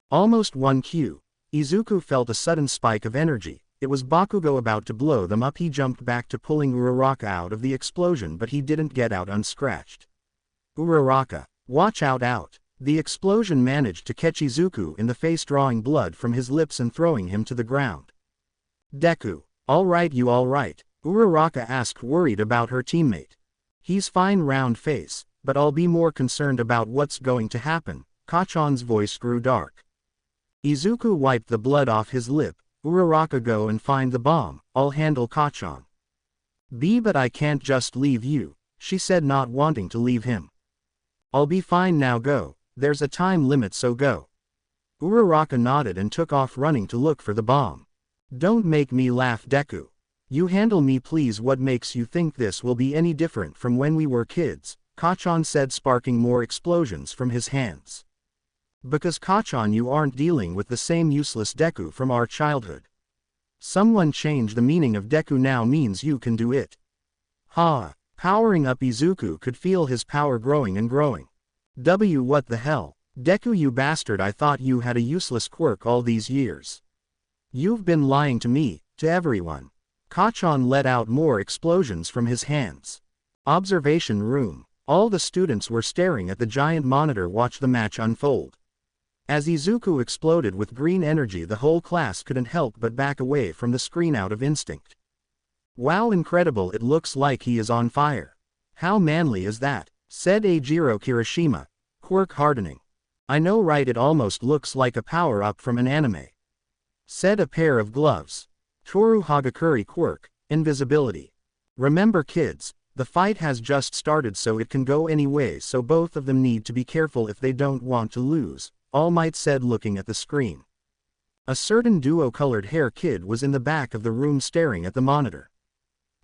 Almost 1Q. Izuku felt a sudden spike of energy. It was Bakugo about to blow them up. He jumped back to pulling Uraraka out of the explosion, but he didn't get out unscratched. Uraraka, watch out. The explosion managed to catch Izuku in the face, drawing blood from his lips and throwing him to the ground. Deku, alright, you alright? Uraraka asked, worried about her teammate. He's fine, Round Face, but I'll be more concerned about what's going to happen. Kacchan's voice grew dark. Izuku wiped the blood off his lip. Uraraka, go and find the bomb, I'll handle Kacchan. But I can't just leave you, she said, not wanting to leave him. I'll be fine now, go, there's a time limit, so go. Uraraka nodded and took off running to look for the bomb. Don't make me laugh, Deku. You handle me please. What makes you think this will be any different from when we were kids? Kacchan said, sparking more explosions from his hands. Because Kacchan, you aren't dealing with the same useless Deku from our childhood. Someone changed the meaning of Deku, now means you can do it. Ha! Powering up, Izuku could feel his power growing and growing. What the hell? Deku, you bastard, I thought you had a useless quirk all these years. You've been lying to me, to everyone. Kacchan let out more explosions from his hands. Observation room. All the students were staring at the giant monitor, watch the match unfold. As Izuku exploded with green energy, the whole class couldn't help but back away from the screen out of instinct. Wow, incredible, it looks like he is on fire. How manly is that? Said Eijiro Kirishima. Quirk hardening. I know, right, it almost looks like a power-up from an anime. Said a pair of gloves. Toru Hagakure quirk, invisibility. Remember kids, the fight has just started, so it can go any way, so both of them need to be careful if they don't want to lose, All Might said, looking at the screen. A certain duo-colored hair kid was in the back of the room staring at the monitor.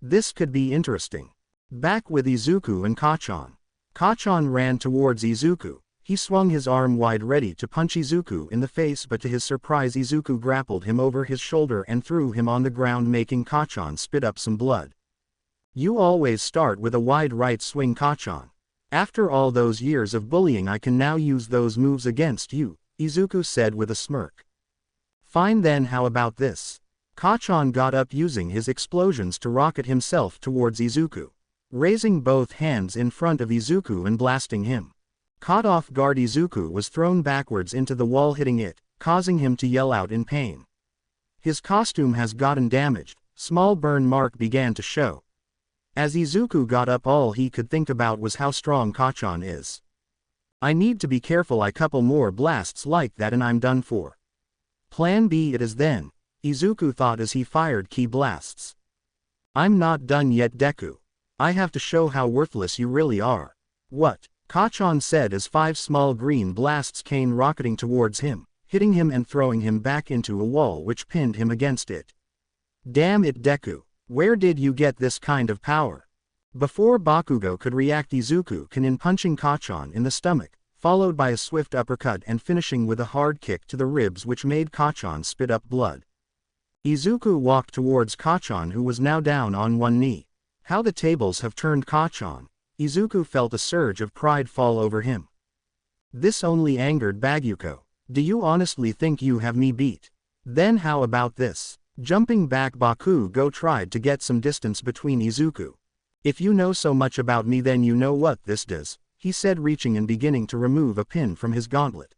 This could be interesting. Back with Izuku and Kacchan. Kacchan ran towards Izuku. He swung his arm wide ready to punch Izuku in the face, but to his surprise Izuku grappled him over his shoulder and threw him on the ground, making Kacchan spit up some blood. You always start with a wide right swing, Kacchan. After all those years of bullying I can now use those moves against you, Izuku said with a smirk. Fine then, how about this? Kacchan got up using his explosions to rocket himself towards Izuku. Raising both hands in front of Izuku and blasting him. Caught off guard, Izuku was thrown backwards into the wall, hitting it, causing him to yell out in pain. His costume has gotten damaged, small burn mark began to show. As Izuku got up, all he could think about was how strong Kacchan is. I need to be careful, a couple more blasts like that and I'm done for. Plan B it is then, Izuku thought as he fired key blasts. I'm not done yet, Deku. I have to show how worthless you really are. What? Kacchan said as 5 small green blasts came rocketing towards him, hitting him and throwing him back into a wall which pinned him against it. Damn it, Deku. Where did you get this kind of power? Before Bakugo could react, Izuku can punching Kacchan in the stomach, followed by a swift uppercut and finishing with a hard kick to the ribs which made Kacchan spit up blood. Izuku walked towards Kacchan, who was now down on one knee. How the tables have turned, Kacchan. Izuku felt a surge of pride fall over him. This only angered Bakugo. Do you honestly think you have me beat? Then how about this? Jumping back, Bakugo tried to get some distance between Izuku. If you know so much about me, then you know what this does, he said, reaching and beginning to remove a pin from his gauntlet.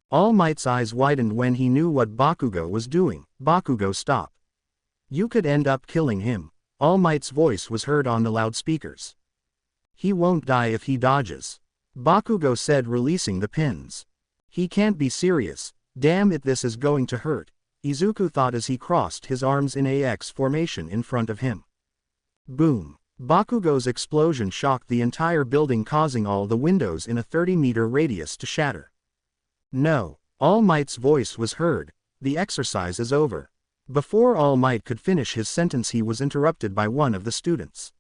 All Might's eyes widened when he knew what Bakugo was doing. Bakugo, stop. You could end up killing him. All Might's voice was heard on the loudspeakers. He won't die if he dodges, Bakugo said, releasing the pins. He can't be serious. Damn it, this is going to hurt, Izuku thought as he crossed his arms in AX formation in front of him. Boom. Bakugo's explosion shocked the entire building, causing all the windows in a 30-meter radius to shatter. No, All Might's voice was heard. The exercise is over. Before All Might could finish his sentence, he was interrupted by one of the students.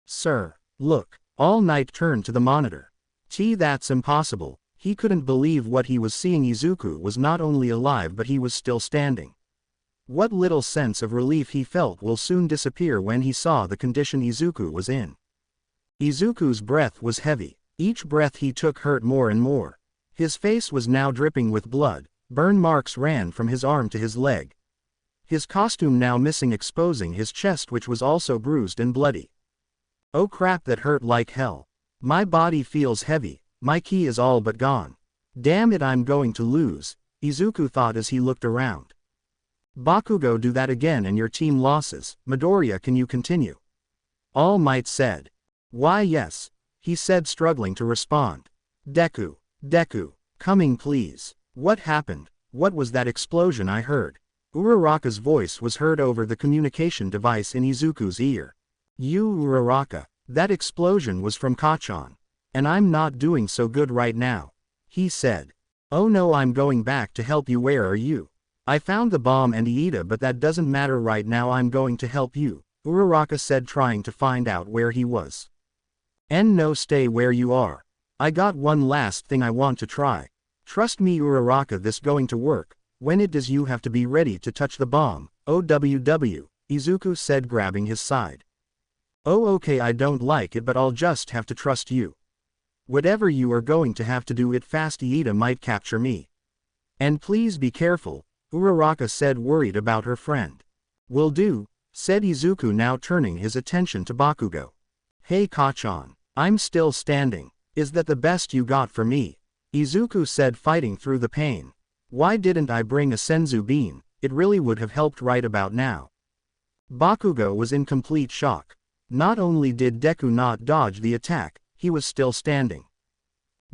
Sir, look. All Might turned to the monitor. That's impossible. He couldn't believe what he was seeing. Izuku was not only alive, but he was still standing. What little sense of relief he felt will soon disappear when he saw the condition Izuku was in. Izuku's breath was heavy. Each breath he took hurt more and more. His face was now dripping with blood. Burn marks ran from his arm to his leg. His costume now missing, exposing his chest, which was also bruised and bloody. Oh crap, that hurt like hell. My body feels heavy. My ki is all but gone. Damn it, I'm going to lose, Izuku thought as he looked around. Bakugo, do that again and your team losses. Midoriya, can you continue? All Might said. Why yes, he said, struggling to respond. Deku, coming please. What happened? What was that explosion I heard? Uraraka's voice was heard over the communication device in Izuku's ear. You Uraraka, that explosion was from Kacchan. And I'm not doing so good right now, he said. Oh no, I'm going back to help you. Where are you? I found the bomb and Iida, but that doesn't matter right now. I'm going to help you, Uraraka said, trying to find out where he was. No, stay where you are. I got one last thing I want to try. Trust me Uraraka, this going to work. When it does, you have to be ready to touch the bomb. OWW, Izuku said, grabbing his side. Oh okay, I don't like it, but I'll just have to trust you. Whatever you are going to have to do it fast. Iida might capture me. And please be careful, Uraraka said, worried about her friend. Will do, said Izuku, now turning his attention to Bakugo. Hey Kacchan, I'm still standing. Is that the best you got for me? Izuku said, fighting through the pain. Why didn't I bring a Senzu bean? It really would have helped right about now. Bakugo was in complete shock. Not only did Deku not dodge the attack, he was still standing.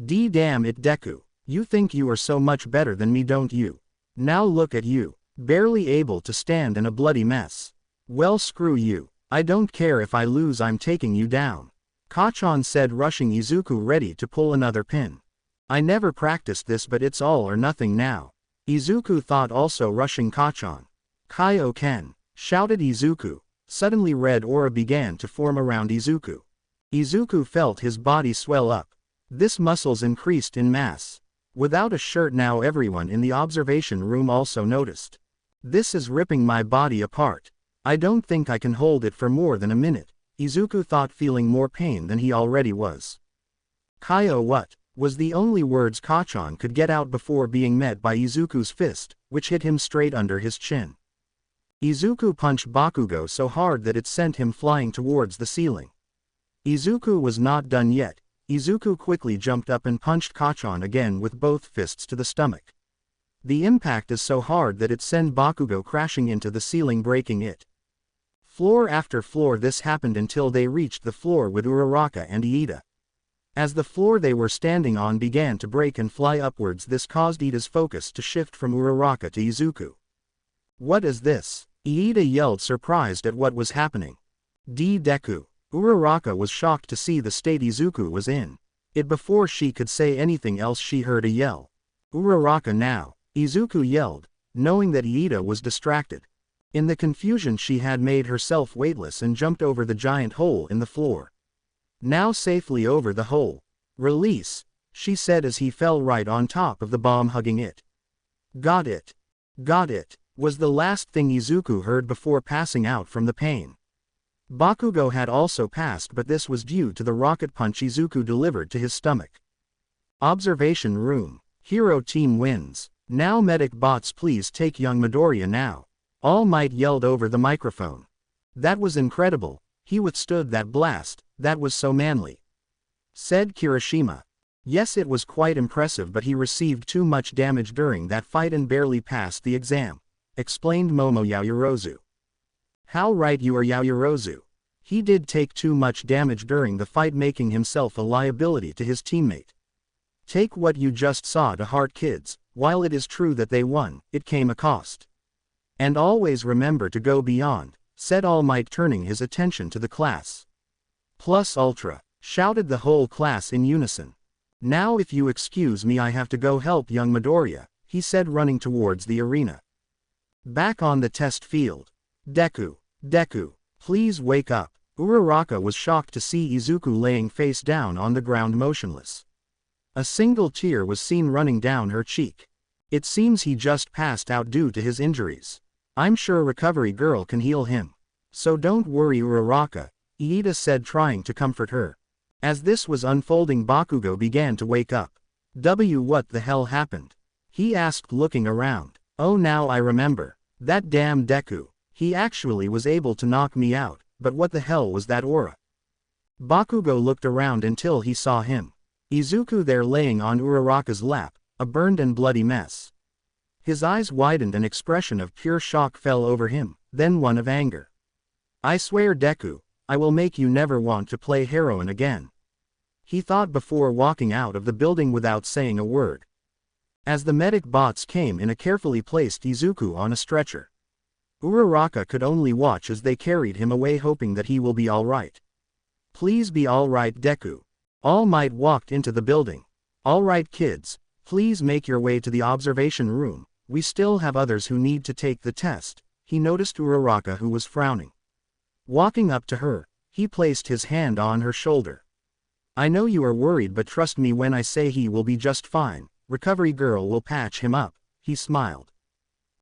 Damn it, Deku. You think you are so much better than me, don't you? Now look at you, barely able to stand in a bloody mess. Well, screw you. I don't care if I lose, I'm taking you down, Kacchan said, rushing Izuku, ready to pull another pin. I never practiced this, but it's all or nothing now, Izuku thought, also rushing Kacchan. Kaioken, shouted Izuku. Suddenly red aura began to form around Izuku. Izuku felt his body swell up. This muscles increased in mass. Without a shirt now everyone in the observation room also noticed. This is ripping my body apart. I don't think I can hold it for more than a minute, Izuku thought, feeling more pain than he already was. Kaio what? Was the only words Kachan could get out before being met by Izuku's fist, which hit him straight under his chin. Izuku punched Bakugo so hard that it sent him flying towards the ceiling. Izuku was not done yet. Izuku quickly jumped up and punched Kachan again with both fists to the stomach. The impact is so hard that it sent Bakugo crashing into the ceiling, breaking it. Floor after floor this happened until they reached the floor with Uraraka and Iida. As the floor they were standing on began to break and fly upwards, this caused Iida's focus to shift from Uraraka to Izuku. What is this? Iida yelled, surprised at what was happening. Deku. Uraraka was shocked to see the state Izuku was in. Before she could say anything else she heard a yell. Uraraka now. Izuku yelled, knowing that Iida was distracted. In the confusion she had made herself weightless and jumped over the giant hole in the floor. Now safely over the hole. Release, she said as he fell right on top of the bomb, hugging it. Got it. Got it, was the last thing Izuku heard before passing out from the pain. Bakugo had also passed, but this was due to the rocket punch Izuku delivered to his stomach. Observation room. Hero team wins. Now medic bots, please take young Midoriya now. All Might yelled over the microphone. That was incredible. He withstood that blast. That was so manly, said Kirishima. Yes, it was quite impressive, but he received too much damage during that fight and barely passed the exam, explained Momo Yaoyorozu. How right you are, Yaoyorozu. He did take too much damage during the fight, making himself a liability to his teammate. Take what you just saw to heart, kids. While it is true that they won, it came a cost. And always remember to go beyond, said All Might, turning his attention to the class. Plus Ultra, shouted the whole class in unison. Now if you excuse me, I have to go help young Midoriya, he said, running towards the arena. Back on the test field. Deku, please wake up. Uraraka was shocked to see Izuku laying face down on the ground motionless. A single tear was seen running down her cheek. It seems he just passed out due to his injuries. I'm sure Recovery Girl can heal him. So don't worry, Uraraka, Iida said, trying to comfort her. As this was unfolding, Bakugo began to wake up. What the hell happened? He asked, looking around. Oh, now I remember. That damn Deku. He actually was able to knock me out, but what the hell was that aura? Bakugo looked around until he saw him. Izuku there, laying on Uraraka's lap, a burned and bloody mess. His eyes widened, an expression of pure shock fell over him, then one of anger. I swear, Deku, I will make you never want to play heroine again, he thought before walking out of the building without saying a word. As the medic bots came in, a carefully placed Izuku on a stretcher. Uraraka could only watch as they carried him away, hoping that he will be alright. Please be alright, Deku. All Might walked into the building. Alright kids, please make your way to the observation room, we still have others who need to take the test, he noticed Uraraka, who was frowning. Walking up to her, he placed his hand on her shoulder. I know you are worried, but trust me when I say he will be just fine. Recovery Girl will patch him up, he smiled.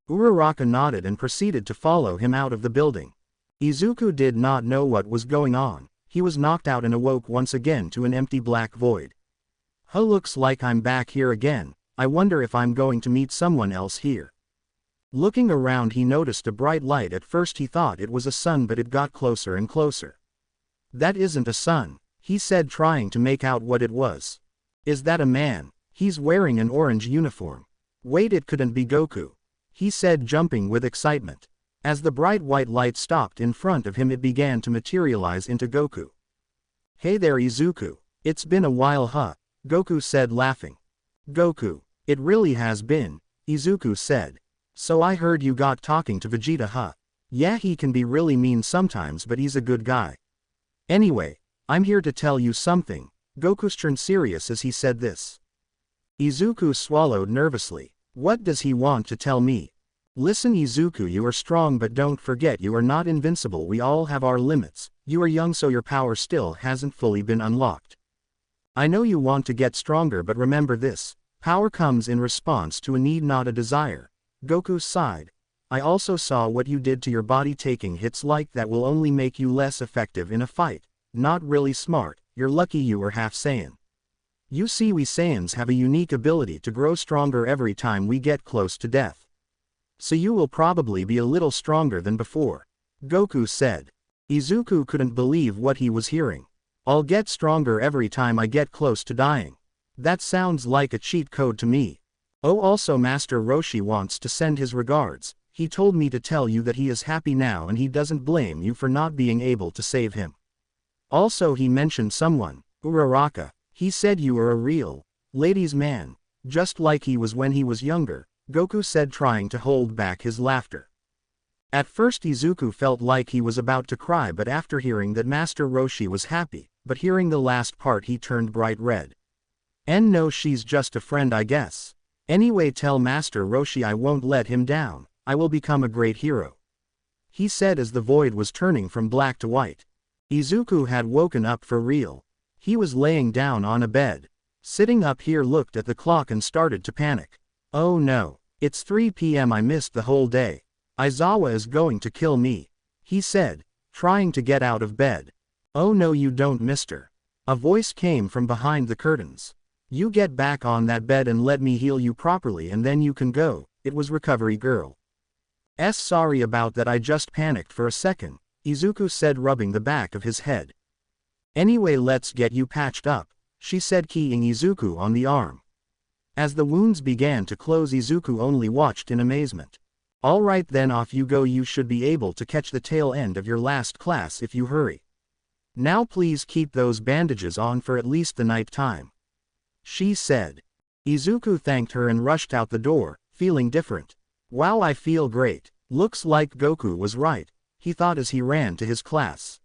Uraraka nodded and proceeded to follow him out of the building. Izuku did not know what was going on. He was knocked out and awoke once again to an empty black void. Looks like I'm back here again. I wonder if I'm going to meet someone else here. Looking around, he noticed a bright light. At first he thought it was a sun, but it got closer and closer. That isn't a sun, he said, trying to make out what it was. Is that a man? He's wearing an orange uniform. Wait, it couldn't be Goku, he said, jumping with excitement. As the bright white light stopped in front of him, it began to materialize into Goku. Hey there, Izuku. It's been a while, huh? Goku said, laughing. Goku, it really has been, Izuku said. So I heard you got talking to Vegeta, huh? Yeah, he can be really mean sometimes, but he's a good guy. Anyway, I'm here to tell you something. Goku turned serious as he said this. Izuku swallowed nervously. What does he want to tell me? Listen Izuku, you are strong, but don't forget you are not invincible. We all have our limits. You are young, so your power still hasn't fully been unlocked. I know you want to get stronger, but remember this. Power comes in response to a need, not a desire. Goku sighed. I also saw what you did to your body. Taking hits like that will only make you less effective in a fight. Not really smart. You're lucky you are half Saiyan. You see, we Saiyans have a unique ability to grow stronger every time we get close to death. So you will probably be a little stronger than before. Goku said. Izuku couldn't believe what he was hearing. I'll get stronger every time I get close to dying. That sounds like a cheat code to me. Oh, also Master Roshi wants to send his regards. He told me to tell you that he is happy now and he doesn't blame you for not being able to save him. Also he mentioned someone, Uraraka. He said you are a real ladies' man, just like he was when he was younger, Goku said, trying to hold back his laughter. At first Izuku felt like he was about to cry, but after hearing that Master Roshi was happy, but hearing the last part he turned bright red. And no, she's just a friend, I guess. Anyway, tell Master Roshi I won't let him down. I will become a great hero. He said as the void was turning from black to white. Izuku had woken up for real. He was laying down on a bed. Sitting up, here looked at the clock and started to panic. Oh no, it's 3 p.m. I missed the whole day. Aizawa is going to kill me, he said, trying to get out of bed. Oh no, you don't, mister. A voice came from behind the curtains. You get back on that bed and let me heal you properly and then you can go. It was Recovery Girl. Sorry about that, I just panicked for a second, Izuku said, rubbing the back of his head. Anyway, let's get you patched up, she said, keying Izuku on the arm. As the wounds began to close, Izuku only watched in amazement. Alright then, off you go. You should be able to catch the tail end of your last class if you hurry. Now please keep those bandages on for at least the night time, she said. Izuku thanked her and rushed out the door, feeling different. Wow, I feel great. Looks like Goku was right, he thought as he ran to his class.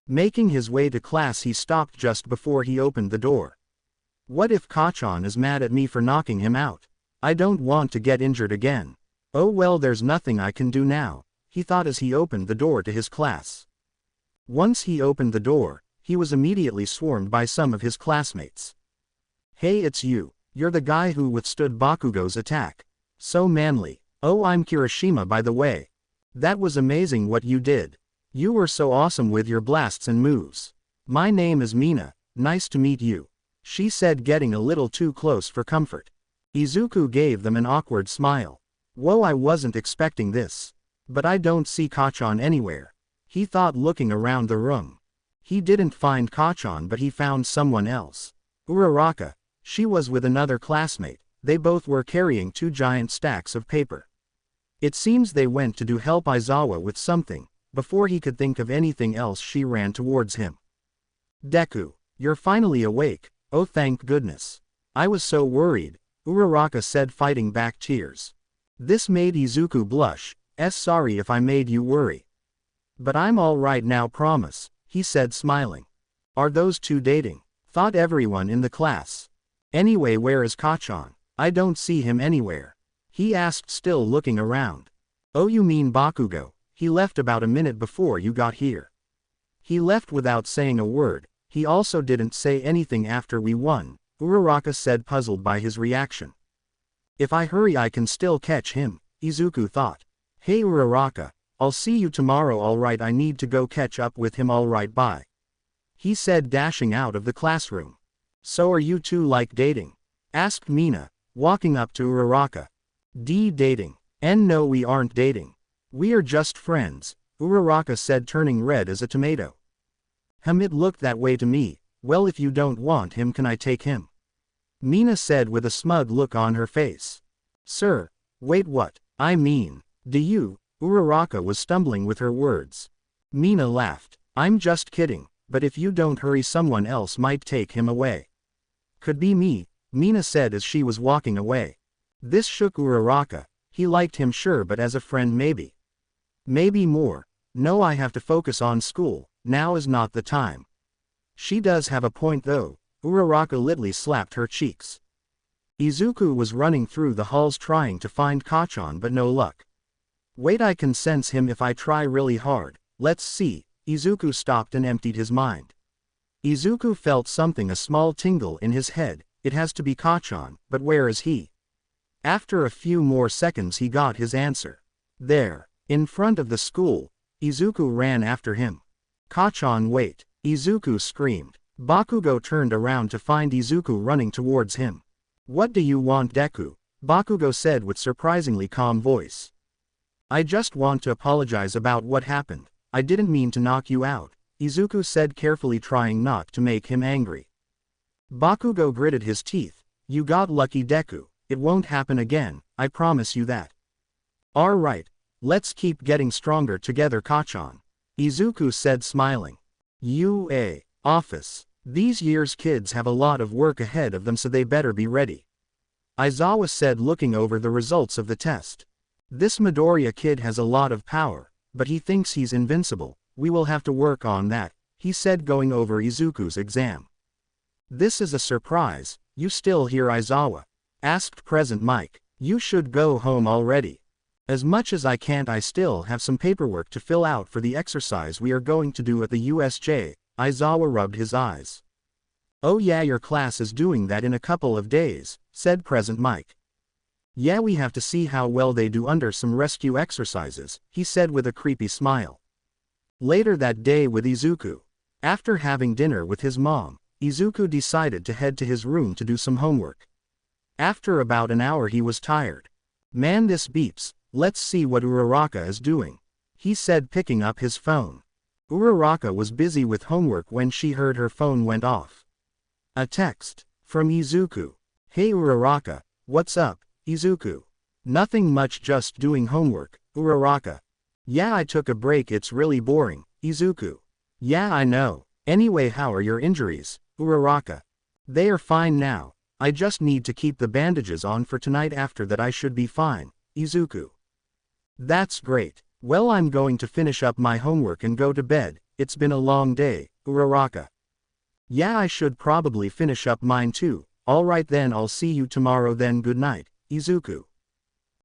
Making his way to class, he stopped just before he opened the door. What if Kachan is mad at me for knocking him out? I don't want to get injured again. Oh well, there's nothing I can do now, he thought as he opened the door to his class. Once he opened the door, he was immediately swarmed by some of his classmates. Hey, it's you. You're the guy who withstood Bakugo's attack. So manly. Oh, I'm Kirishima, by the way. That was amazing what you did. You were so awesome with your blasts and moves. My name is Mina, nice to meet you, she said, getting a little too close for comfort. Izuku gave them an awkward smile. Whoa, I wasn't expecting this. But I don't see Kachan anywhere, he thought, looking around the room. He didn't find Kachan, but he found someone else. Uraraka. She was with another classmate. They both were carrying 2 giant stacks of paper. It seems they went to do help Aizawa with something. Before he could think of anything else, she ran towards him. Deku, you're finally awake. Oh, thank goodness. I was so worried, Uraraka said, fighting back tears. This made Izuku blush. Sorry if I made you worry. But I'm all right now, promise, he said, smiling. Are those 2 dating? Thought everyone in the class. Anyway, where is Kachan? I don't see him anywhere, he asked, still looking around. Oh, you mean Bakugo? He left about a minute before you got here. He left without saying a word. He also didn't say anything after we won, Uraraka said, puzzled by his reaction. If I hurry I can still catch him, Izuku thought. Hey Uraraka, I'll see you tomorrow. Alright, I need to go catch up with him. Alright, bye, he said, dashing out of the classroom. So are you 2 like dating? Asked Mina, walking up to Uraraka. Dating? And no, we aren't dating. We are just friends, Uraraka said, turning red as a tomato. It looked that way to me. Well, if you don't want him, can I take him? Mina said with a smug look on her face. Sir, wait, what? I mean, do you? Uraraka was stumbling with her words. Mina laughed. I'm just kidding, but if you don't hurry someone else might take him away. Could be me, Mina said as she was walking away. This shook Uraraka. He liked him, sure, but as a friend maybe. Maybe more. No, I have to focus on school. Now is not the time. She does have a point though. Uraraka lightly slapped her cheeks. Izuku was running through the halls trying to find Kachan, but no luck. Wait, I can sense him if I try really hard. Let's see. Izuku stopped and emptied his mind. Izuku felt something, a small tingle in his head. It has to be Kachan, but where is he? After a few more seconds he got his answer. There, in front of the school. Izuku ran after him. Kachan, wait! Izuku screamed. Bakugo turned around to find Izuku running towards him. What do you want, Deku? Bakugo said with surprisingly calm voice. I just want to apologize about what happened. I didn't mean to knock you out, Izuku said, carefully trying not to make him angry. Bakugo gritted his teeth. You got lucky, Deku. It won't happen again, I promise you that. Alright, let's keep getting stronger together, Kachan. Izuku said, smiling. Office. These years kids have a lot of work ahead of them, so they better be ready. Aizawa said, looking over the results of the test. This Midoriya kid has a lot of power, but he thinks he's invincible. We will have to work on that, he said, going over Izuku's exam. This is a surprise. You still here, Aizawa? Asked Present Mike. You should go home already. As much as I can't, I still have some paperwork to fill out for the exercise we are going to do at the USJ, Aizawa rubbed his eyes. Oh yeah, your class is doing that in a couple of days, said Present Mike. Yeah, we have to see how well they do under some rescue exercises, he said with a creepy smile. Later that day with Izuku. After having dinner with his mom, Izuku decided to head to his room to do some homework. After about an hour he was tired. Man, this beeps. Let's see what Uraraka is doing, he said, picking up his phone. Uraraka was busy with homework when she heard her phone went off. A text from Izuku. Hey Uraraka, what's up, Izuku? Nothing much, just doing homework, Uraraka. Yeah, I took a break, it's really boring, Izuku. Yeah, I know. Anyway, how are your injuries, Uraraka? They are fine now. I just need to keep the bandages on for tonight. After that I should be fine, Izuku. That's great. Well, I'm going to finish up my homework and go to bed. It's been a long day, Uraraka. Yeah, I should probably finish up mine too. Alright then, I'll see you tomorrow then. Good night, Izuku.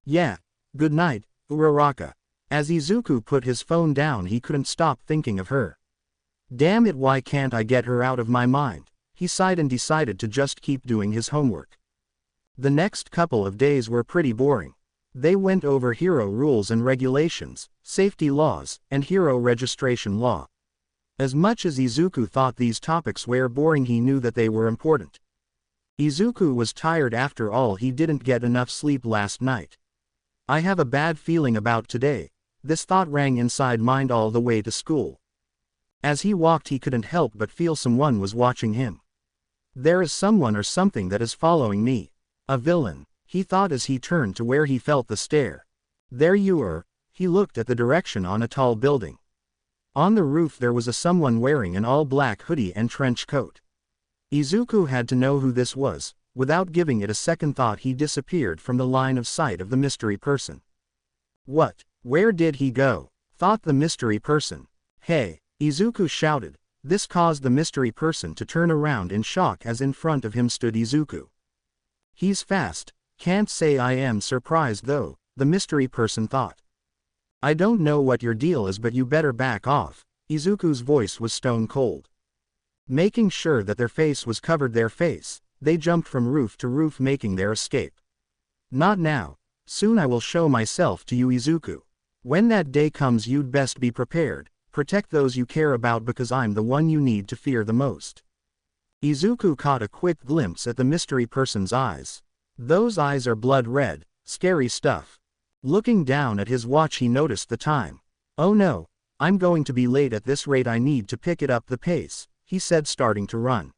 Yeah, good night, Uraraka. As Izuku put his phone down, he couldn't stop thinking of her. Damn it, why can't I get her out of my mind? He sighed and decided to just keep doing his homework. The next couple of days were pretty boring. They went over hero rules and regulations, safety laws, and hero registration law. As much as Izuku thought these topics were boring, he knew that they were important. Izuku was tired after all. He didn't get enough sleep last night. I have a bad feeling about today. This thought rang inside mind all the way to school. As he walked, he couldn't help but feel someone was watching him. There is someone or something that is following me. A villain, he thought as he turned to where he felt the stare. There you are. He looked at the direction on a tall building. On the roof there was someone wearing an all-black hoodie and trench coat. Izuku had to know who this was. Without giving it a second thought, he disappeared from the line of sight of the mystery person. What? Where did he go? Thought the mystery person. Hey! Izuku shouted. This caused the mystery person to turn around in shock as in front of him stood Izuku. He's fast. Can't say I am surprised though, the mystery person thought. I don't know what your deal is, but you better back off. Izuku's voice was stone cold. Making sure that their face was covered, they jumped from roof to roof, making their escape. Not now. Soon I will show myself to you, Izuku. When that day comes, you'd best be prepared. Protect those you care about, because I'm the one you need to fear the most. Izuku caught a quick glimpse at the mystery person's eyes. Those eyes are blood red, scary stuff. Looking down at his watch, he noticed the time. Oh no, I'm going to be late. At this rate I need to pick it up the pace, he said, starting to run.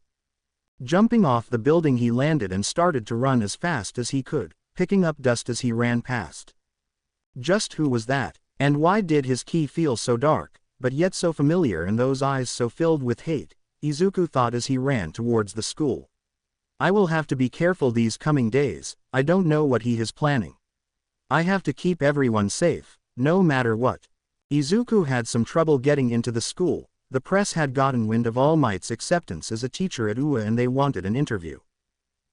Jumping off the building, he landed and started to run as fast as he could, picking up dust as he ran past. Just who was that? And why did his key feel so dark, but yet so familiar, and those eyes so filled with hate? Izuku thought as he ran towards the school. I will have to be careful these coming days. I don't know what he is planning. I have to keep everyone safe, no matter what. Izuku had some trouble getting into the school. The press had gotten wind of All Might's acceptance as a teacher at UA and they wanted an interview.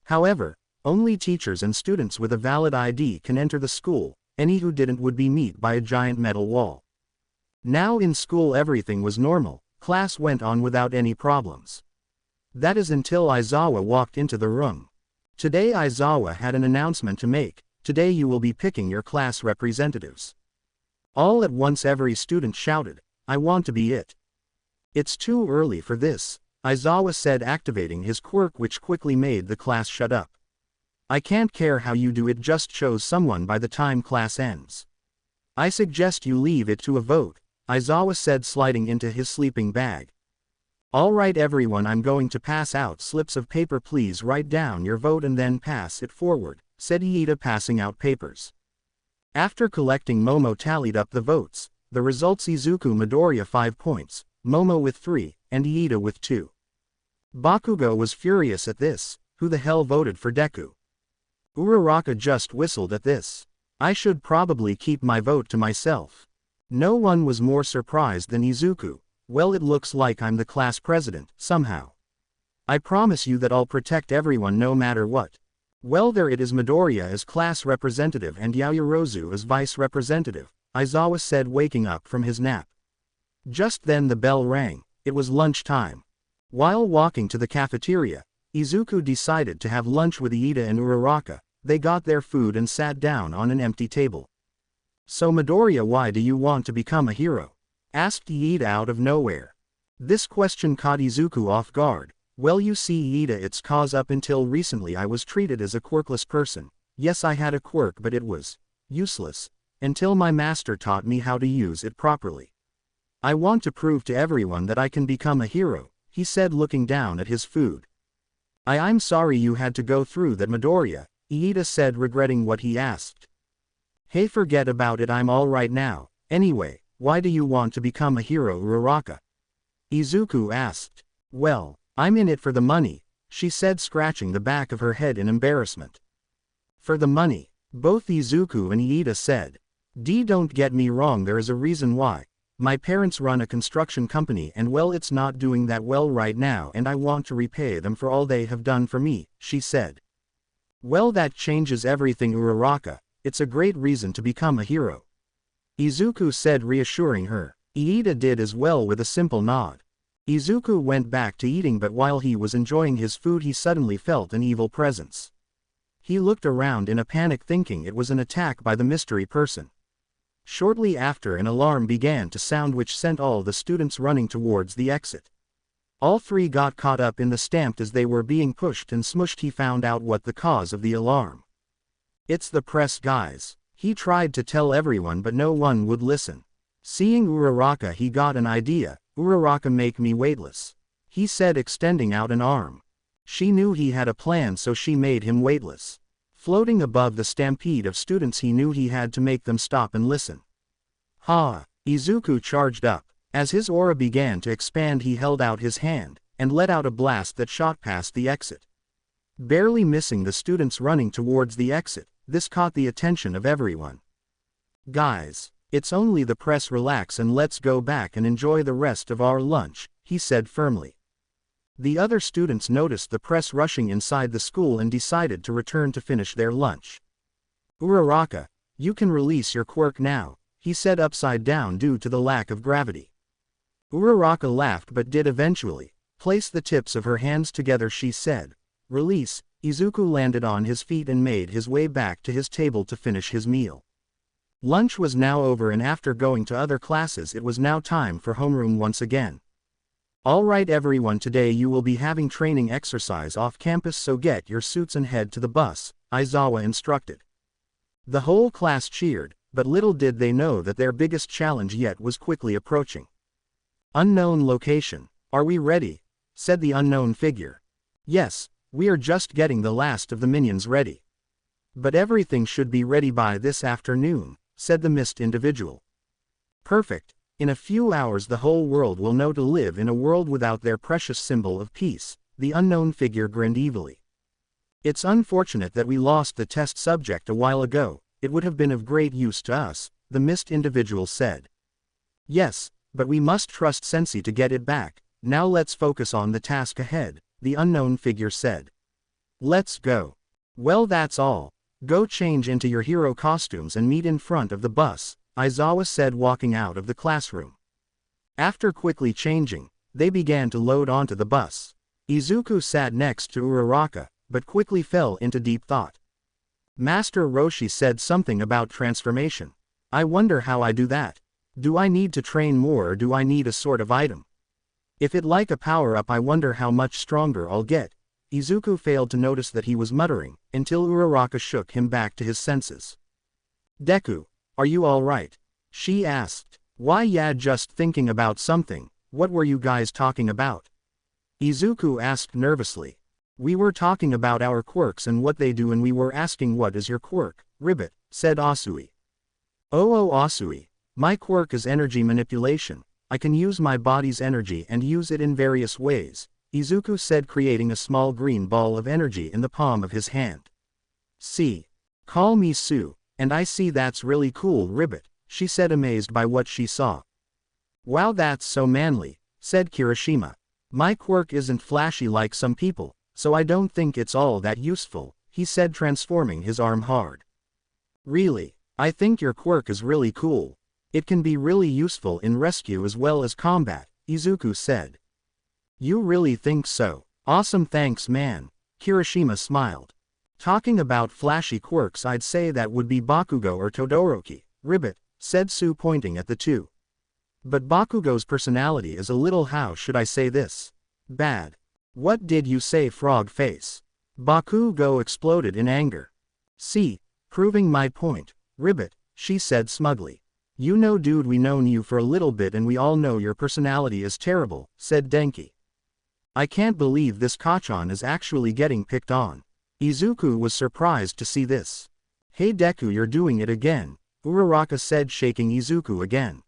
However, only teachers and students with a valid ID can enter the school, any who didn't would be met by a giant metal wall. Now in school everything was normal, class went on without any problems. That is until Aizawa walked into the room. Today Aizawa had an announcement to make. Today you will be picking your class representatives. All at once every student shouted, I want to be it. It's too early for this, Aizawa said, activating his quirk, which quickly made the class shut up. I can't care how you do it, just choose someone by the time class ends. I suggest you leave it to a vote, Aizawa said, sliding into his sleeping bag. Alright everyone, I'm going to pass out slips of paper, please write down your vote and then pass it forward, said Iida, passing out papers. After collecting, Momo tallied up the votes. The results: Izuku Midoriya 5 points, Momo with 3, and Iida with 2. Bakugo was furious at this. Who the hell voted for Deku? Uraraka just whistled at this. I should probably keep my vote to myself. No one was more surprised than Izuku. Well, it looks like I'm the class president, somehow. I promise you that I'll protect everyone no matter what. Well, there it is, Midoriya as class representative and Yaoyorozu as vice representative, Aizawa said, waking up from his nap. Just then the bell rang. It was lunch time. While walking to the cafeteria, Izuku decided to have lunch with Iida and Uraraka. They got their food and sat down on an empty table. So Midoriya, why do you want to become a hero? Asked Iida out of nowhere. This question caught Izuku off guard. Well, you see Iida, it's cause up until recently I was treated as a quirkless person. Yes, I had a quirk, but it was useless until my master taught me how to use it properly. I want to prove to everyone that I can become a hero, he said, looking down at his food. I'm sorry you had to go through that, Midoriya, Iida said, regretting what he asked. Hey, forget about it, I'm alright now. Anyway, why do you want to become a hero, Uraraka? Izuku asked. Well, I'm in it for the money, she said, scratching the back of her head in embarrassment. For the money? Both Izuku and Iida said. Don't get me wrong, there is a reason why. My parents run a construction company and well, it's not doing that well right now and I want to repay them for all they have done for me, she said. Well, that changes everything, Uraraka. It's a great reason to become a hero, Izuku said, reassuring her. Iida did as well with a simple nod. Izuku went back to eating, but while he was enjoying his food he suddenly felt an evil presence. He looked around in a panic, thinking it was an attack by the mystery person. Shortly after, an alarm began to sound, which sent all the students running towards the exit. All three got caught up in the stamp as they were being pushed and smushed. He found out what the cause of the alarm. It's the press, guys. He tried to tell everyone but no one would listen. Seeing Uraraka, he got an idea. Uraraka, make me weightless, he said, extending out an arm. She knew he had a plan, so she made him weightless. Floating above the stampede of students, he knew he had to make them stop and listen. Ha! Izuku charged up. As his aura began to expand, he held out his hand and let out a blast that shot past the exit, barely missing the students running towards the exit. This caught the attention of everyone. Guys, it's only the press, relax and let's go back and enjoy the rest of our lunch, he said firmly. The other students noticed the press rushing inside the school and decided to return to finish their lunch. Uraraka, you can release your quirk now, he said, upside down due to the lack of gravity. Uraraka laughed but did eventually. Place the tips of her hands together, she said. Release. Izuku landed on his feet and made his way back to his table to finish his meal. Lunch was now over, and after going to other classes it was now time for homeroom once again. Alright everyone, today you will be having training exercise off campus, so get your suits and head to the bus, Aizawa instructed. The whole class cheered, but little did they know that their biggest challenge yet was quickly approaching. Unknown location. Are we ready? Said the unknown figure. Yes, we are just getting the last of the minions ready. But everything should be ready by this afternoon, said the mist individual. Perfect. In a few hours the whole world will know to live in a world without their precious symbol of peace, the unknown figure grinned evilly. It's unfortunate that we lost the test subject a while ago. It would have been of great use to us, the mist individual said. Yes, but we must trust Sensei to get it back. Now let's focus on the task ahead, the unknown figure said. Let's go. Well, that's all. Go change into your hero costumes and meet in front of the bus, Izawa said, walking out of the classroom. After quickly changing, they began to load onto the bus. Izuku sat next to Uraraka, but quickly fell into deep thought. Master Roshi said something about transformation. I wonder how I do that. Do I need to train more or do I need a sort of item? If it like a power-up, I wonder how much stronger I'll get. Izuku failed to notice that he was muttering, until Uraraka shook him back to his senses. Deku, are you alright? She asked. Why, yeah, just thinking about something. What were you guys talking about? Izuku asked nervously. We were talking about our quirks and what they do, and we were asking what is your quirk, Ribbit, said Asui. Oh Asui, my quirk is energy manipulation. I can use my body's energy and use it in various ways, Izuku said, creating a small green ball of energy in the palm of his hand. See. Call me Sue, and I see, that's really cool, Ribbit, she said, amazed by what she saw. Wow, that's so manly, said Kirishima. My quirk isn't flashy like some people, so I don't think it's all that useful, he said, transforming his arm hard. Really? I think your quirk is really cool. It can be really useful in rescue as well as combat, Izuku said. You really think so? Awesome, thanks man, Kirishima smiled. Talking about flashy quirks, I'd say that would be Bakugo or Todoroki, Ribbit, said Sue, pointing at the two. But Bakugo's personality is a little, how should I say this? Bad. What did you say, frog face? Bakugo exploded in anger. See, proving my point, Ribbit, she said smugly. You know dude, we known you for a little bit and we all know your personality is terrible, said Denki. I can't believe this Kachan is actually getting picked on. Izuku was surprised to see this. Hey Deku, you're doing it again, Uraraka said, shaking Izuku again.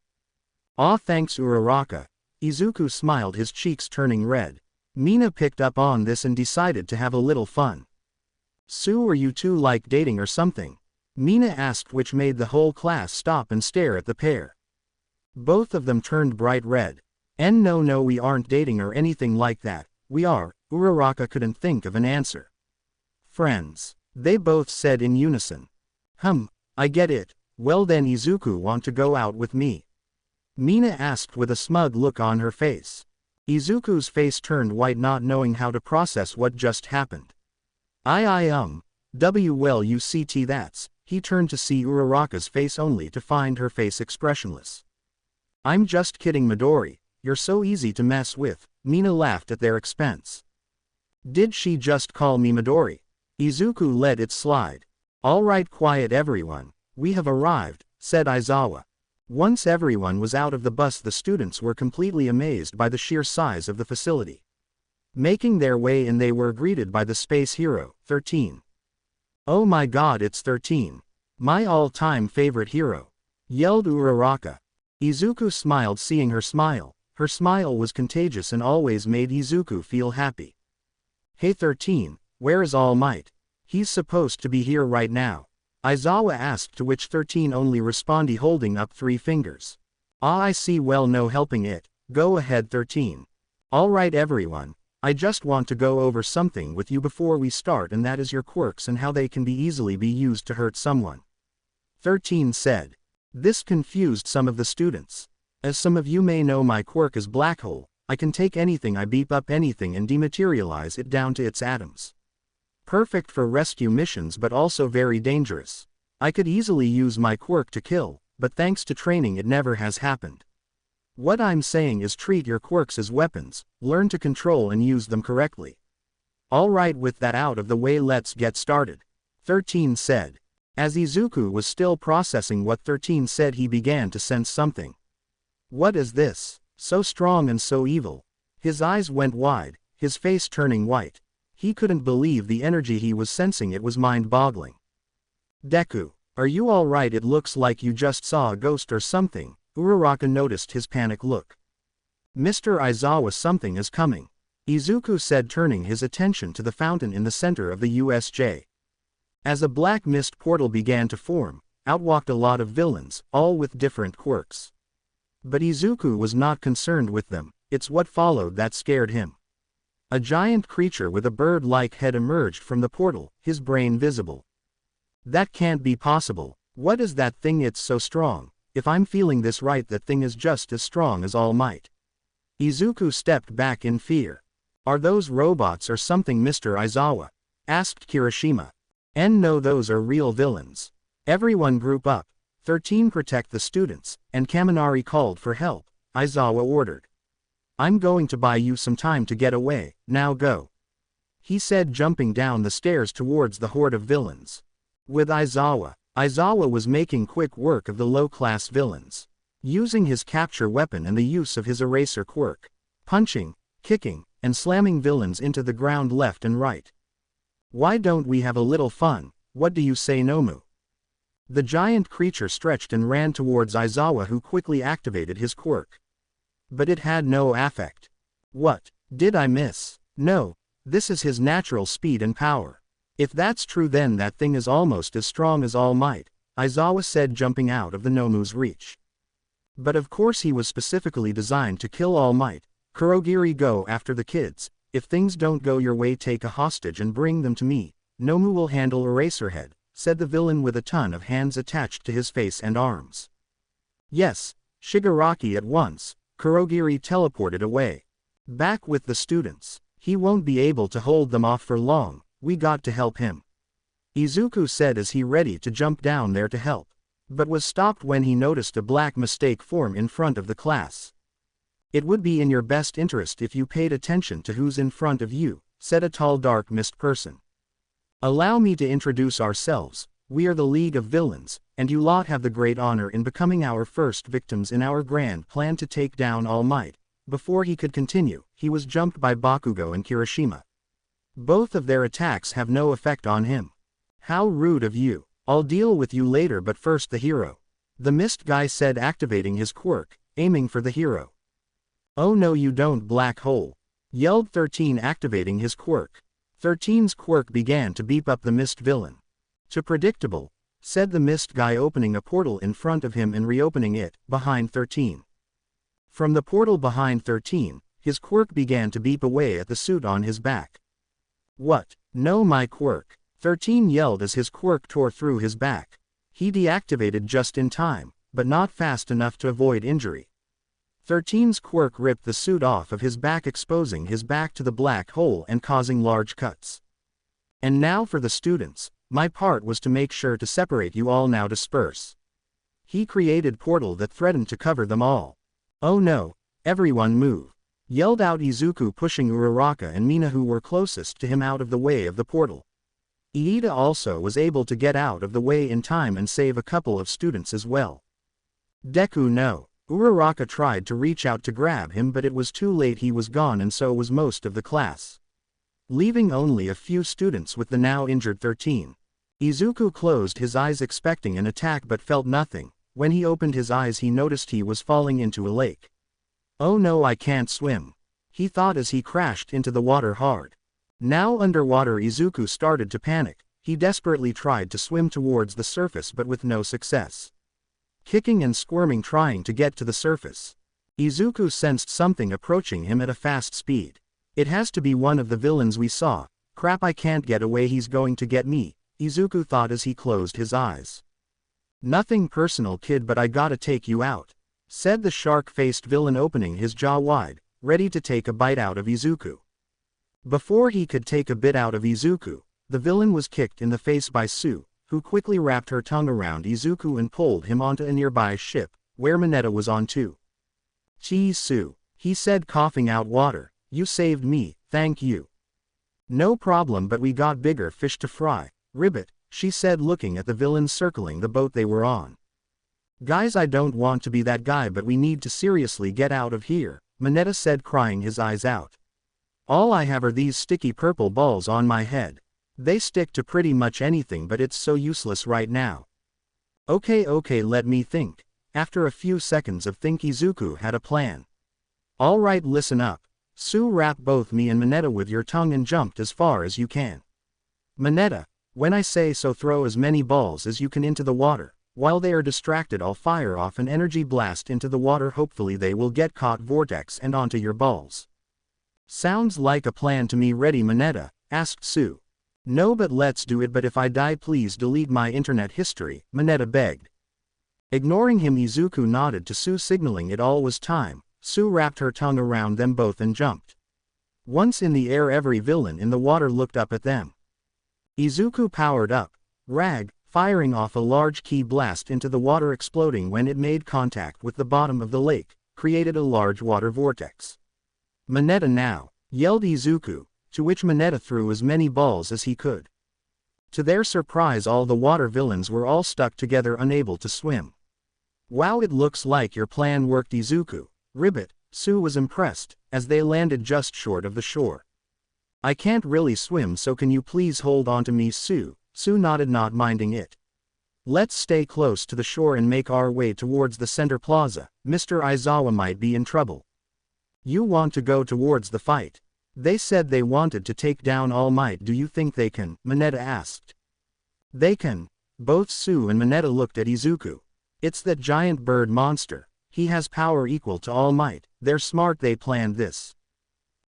Aw, thanks Uraraka. Izuku smiled, his cheeks turning red. Mina picked up on this and decided to have a little fun. Sue, are you two like dating or something? Mina asked, which made the whole class stop and stare at the pair. Both of them turned bright red. No, we aren't dating or anything like that, we are, Uraraka couldn't think of an answer. Friends, they both said in unison. I get it, well then Izuku, want to go out with me? Mina asked with a smug look on her face. Izuku's face turned white, not knowing how to process what just happened. Well you see that's, he turned to see Uraraka's face only to find her face expressionless. I'm just kidding Midori, you're so easy to mess with, Mina laughed at their expense. Did she just call me Midori? Izuku let it slide. Alright, quiet everyone, we have arrived, said Izawa. Once everyone was out of the bus, the students were completely amazed by the sheer size of the facility. Making their way in, they were greeted by the space hero, 13. Oh my god, it's 13. My all-time favorite hero, yelled Uraraka. Izuku smiled seeing her smile. Her smile was contagious and always made Izuku feel happy. Hey 13, where is All Might? He's supposed to be here right now, Izawa asked, to which 13 only responded, holding up 3 fingers. I see, well no helping it, go ahead 13. Alright everyone, I just want to go over something with you before we start, and that is your quirks and how they can be easily be used to hurt someone. 13 said. This confused some of the students. As some of you may know, my quirk is Black Hole. I can take anything, I beep up anything and dematerialize it down to its atoms. Perfect for rescue missions but also very dangerous. I could easily use my quirk to kill, but thanks to training it never has happened. What I'm saying is treat your quirks as weapons, learn to control and use them correctly. Alright, with that out of the way, let's get started, 13 said. As Izuku was still processing what 13 said, he began to sense something. What is this? So strong and so evil. His eyes went wide, his face turning white. He couldn't believe the energy he was sensing, it was mind-boggling. Deku, are you alright? It looks like you just saw a ghost or something, Uraraka noticed his panic look. Mr. Izawa, something is coming, Izuku said, turning his attention to the fountain in the center of the USJ. As a black mist portal began to form, out walked a lot of villains, all with different quirks. But Izuku was not concerned with them, it's what followed that scared him. A giant creature with a bird-like head emerged from the portal, his brain visible. That can't be possible. What is that thing? It's so strong. If I'm feeling this right, that thing is just as strong as All Might. Izuku stepped back in fear. Are those robots or something, Mr. Aizawa? Asked Kirishima. No, those are real villains. Everyone group up. 13 protect the students, and Kaminari called for help, Aizawa ordered. I'm going to buy you some time to get away, now go. He said, jumping down the stairs towards the horde of villains. With Aizawa was making quick work of the low-class villains. Using his capture weapon and the use of his eraser quirk. Punching, kicking, and slamming villains into the ground left and right. Why don't we have a little fun? What do you say, Nomu? The giant creature stretched and ran towards Aizawa, who quickly activated his quirk. But it had no effect. What? Did I miss? No. This is his natural speed and power. If that's true, then that thing is almost as strong as All Might, Aizawa said, jumping out of the Nomu's reach. But of course he was specifically designed to kill All Might. Kurogiri, go after the kids. If things don't go your way, take a hostage and bring them to me. Nomu will handle Eraserhead, said the villain with a ton of hands attached to his face and arms. Yes, Shigaraki at once. Kurogiri teleported away. Back with the students. He won't be able to hold them off for long, we got to help him. Izuku said as he ready to jump down there to help, but was stopped when he noticed a black mistake form in front of the class. It would be in your best interest if you paid attention to who's in front of you, said a tall dark mist person. Allow me to introduce ourselves, we are the League of Villains, and you lot have the great honor in becoming our first victims in our grand plan to take down All Might. Before he could continue, he was jumped by Bakugo and Kirishima. Both of their attacks have no effect on him. How rude of you. I'll deal with you later, but first the hero. The mist guy said, activating his quirk, aiming for the hero. Oh no you don't, black hole, yelled 13, activating his quirk. 13's quirk began to beep up the mist villain. Too predictable, said the mist guy, opening a portal in front of him and reopening it, behind 13. From the portal behind 13, his quirk began to beep away at the suit on his back. What? No, my quirk, 13 yelled as his quirk tore through his back. He deactivated just in time, but not fast enough to avoid injury. 13's quirk ripped the suit off of his back, exposing his back to the black hole and causing large cuts. And now for the students, my part was to make sure to separate you all, now disperse. He created portal that threatened to cover them all. Oh no, everyone move, yelled out Izuku, pushing Uraraka and Mina, who were closest to him, out of the way of the portal. Iida also was able to get out of the way in time and save a couple of students as well. Deku, no. Uraraka tried to reach out to grab him, but it was too late. He was gone, and so was most of the class, leaving only a few students with the now injured 13. Izuku closed his eyes expecting an attack but felt nothing. When he opened his eyes he noticed he was falling into a lake. Oh no, I can't swim, he thought as he crashed into the water hard. Now underwater, Izuku started to panic. He desperately tried to swim towards the surface but with no success. Kicking and squirming trying to get to the surface. Izuku sensed something approaching him at a fast speed. It has to be one of the villains we saw. Crap, I can't get away, he's going to get me, Izuku thought as he closed his eyes. Nothing personal, kid, but I gotta take you out, said the shark-faced villain, opening his jaw wide, ready to take a bite out of Izuku. Before he could take a bit out of Izuku, the villain was kicked in the face by Sue, who quickly wrapped her tongue around Izuku and pulled him onto a nearby ship, where Mineta was on too. Geez, Sue, he said, coughing out water, you saved me, thank you. No problem, but we got bigger fish to fry, Ribbit, she said, looking at the villains circling the boat they were on. Guys, I don't want to be that guy, but we need to seriously get out of here, Mineta said, crying his eyes out. All I have are these sticky purple balls on my head. They stick to pretty much anything, but it's so useless right now. Okay, let me think. After a few seconds of think, Izuku had a plan. Alright, listen up. Sue, wrap both me and Mineta with your tongue and jumped as far as you can. Mineta, when I say so, throw as many balls as you can into the water. While they are distracted, I'll fire off an energy blast into the water. Hopefully they will get caught vortex and onto your balls. Sounds like a plan to me. Ready, Mineta? Asked Sue. No, but let's do it, but if I die please delete my internet history, Mineta begged. Ignoring him, Izuku nodded to Sue, signaling it all was time. Sue wrapped her tongue around them both and jumped. Once in the air, every villain in the water looked up at them. Izuku powered up. Rag, firing off a large ki blast into the water, exploding when it made contact with the bottom of the lake, created a large water vortex. Mineta now, yelled Izuku, to which Mineta threw as many balls as he could. To their surprise, all the water villains were all stuck together, unable to swim. Wow, it looks like your plan worked, Izuku. Ribbit, Sue was impressed, as they landed just short of the shore. I can't really swim, so can you please hold on to me, Sue? Sue nodded, not minding it. Let's stay close to the shore and make our way towards the center plaza. Mr. Aizawa might be in trouble. You want to go towards the fight? They said they wanted to take down All Might. Do you think they can? Mineta asked. They can. Both Sue and Mineta looked at Izuku. It's that giant bird monster. He has power equal to All Might. They're smart, they planned this.